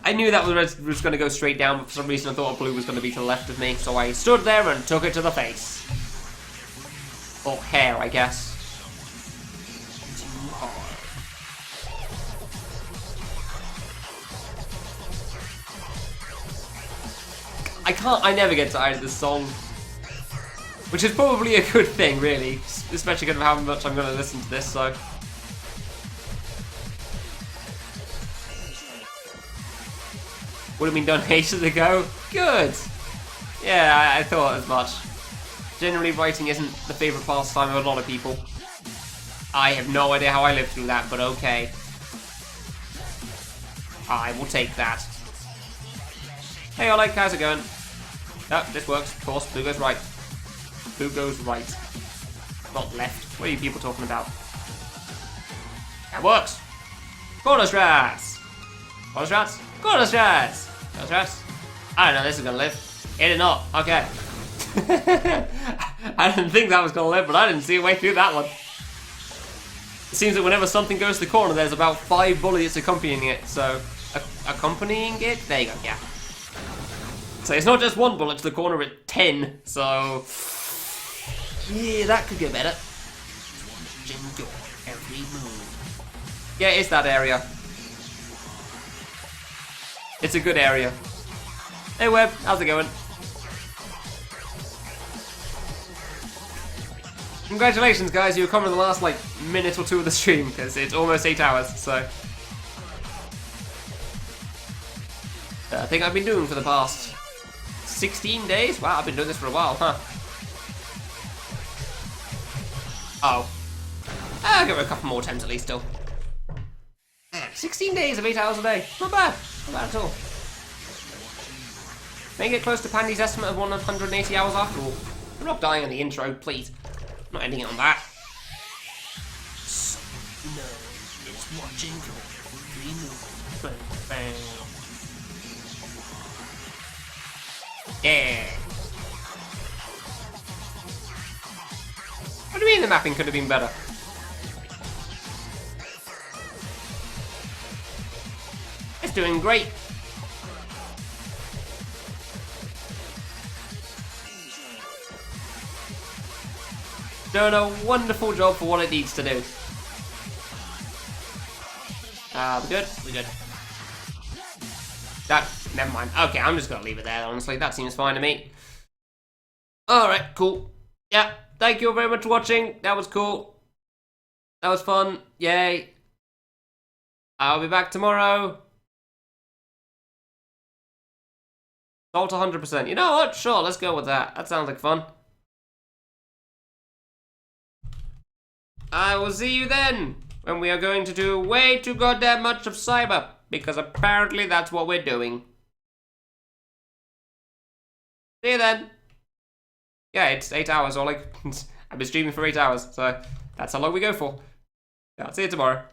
I knew that was going to go straight down, but for some reason I thought blue was going to be to the left of me, so I stood there and took it to the face. Or hair, I guess. Too hard. I never get tired of this song. Which is probably a good thing, really. Especially given how much I'm going to listen to this, so... Would have been done ages ago? Good! Yeah, I thought as much. Generally, writing isn't the favourite pastime of a lot of people. I have no idea how I lived through that, but okay. I will take that. Hey Oleg, how's it going? Oh, this works. Of course, blue goes right. Blue goes right. Not left. What are you people talking about? That works! Corner strats! Corner strats? Corner strats! Corner strats? I don't know, this is gonna live. It did not. Okay. I didn't think that was gonna live, but I didn't see a way through that one. It seems that whenever something goes to the corner, there's about 5 bullets accompanying it, so... accompanying it? There you go, yeah. So it's not just 1 bullet to the corner, it's 10, so... yeah, that could get better. Every move. Yeah, it's that area. It's a good area. Hey Webb, how's it going? Congratulations guys, you were coming in the last like minute or 2 of the stream, because it's almost 8 hours, so... I think I've been doing for the past 16 days? Wow, I've been doing this for a while, huh? Oh. I'll give it a couple more attempts at least still. 16 days of 8 hours a day. Not bad. Not bad at all. May get close to Pandy's estimate of 180 hours after all. I'm not dying in the intro, please. I'm not ending it on that. No, it's watching every move. Yeah. What do you mean the mapping could have been better? It's doing great. Doing a wonderful job for what it needs to do. We're good? We're good. That, never mind. Okay, I'm just gonna leave it there, honestly. That seems fine to me. Alright, cool. Yeah, thank you very much for watching. That was cool. That was fun. Yay. I'll be back tomorrow. Salt 100%. You know what? Sure, let's go with that. That sounds like fun. I will see you then, when we are going to do way too goddamn much of cyber, because apparently that's what we're doing. See you then. Yeah, it's 8 hours, or like, I've been streaming for 8 hours, so that's how long we go for. Yeah, I'll see you tomorrow.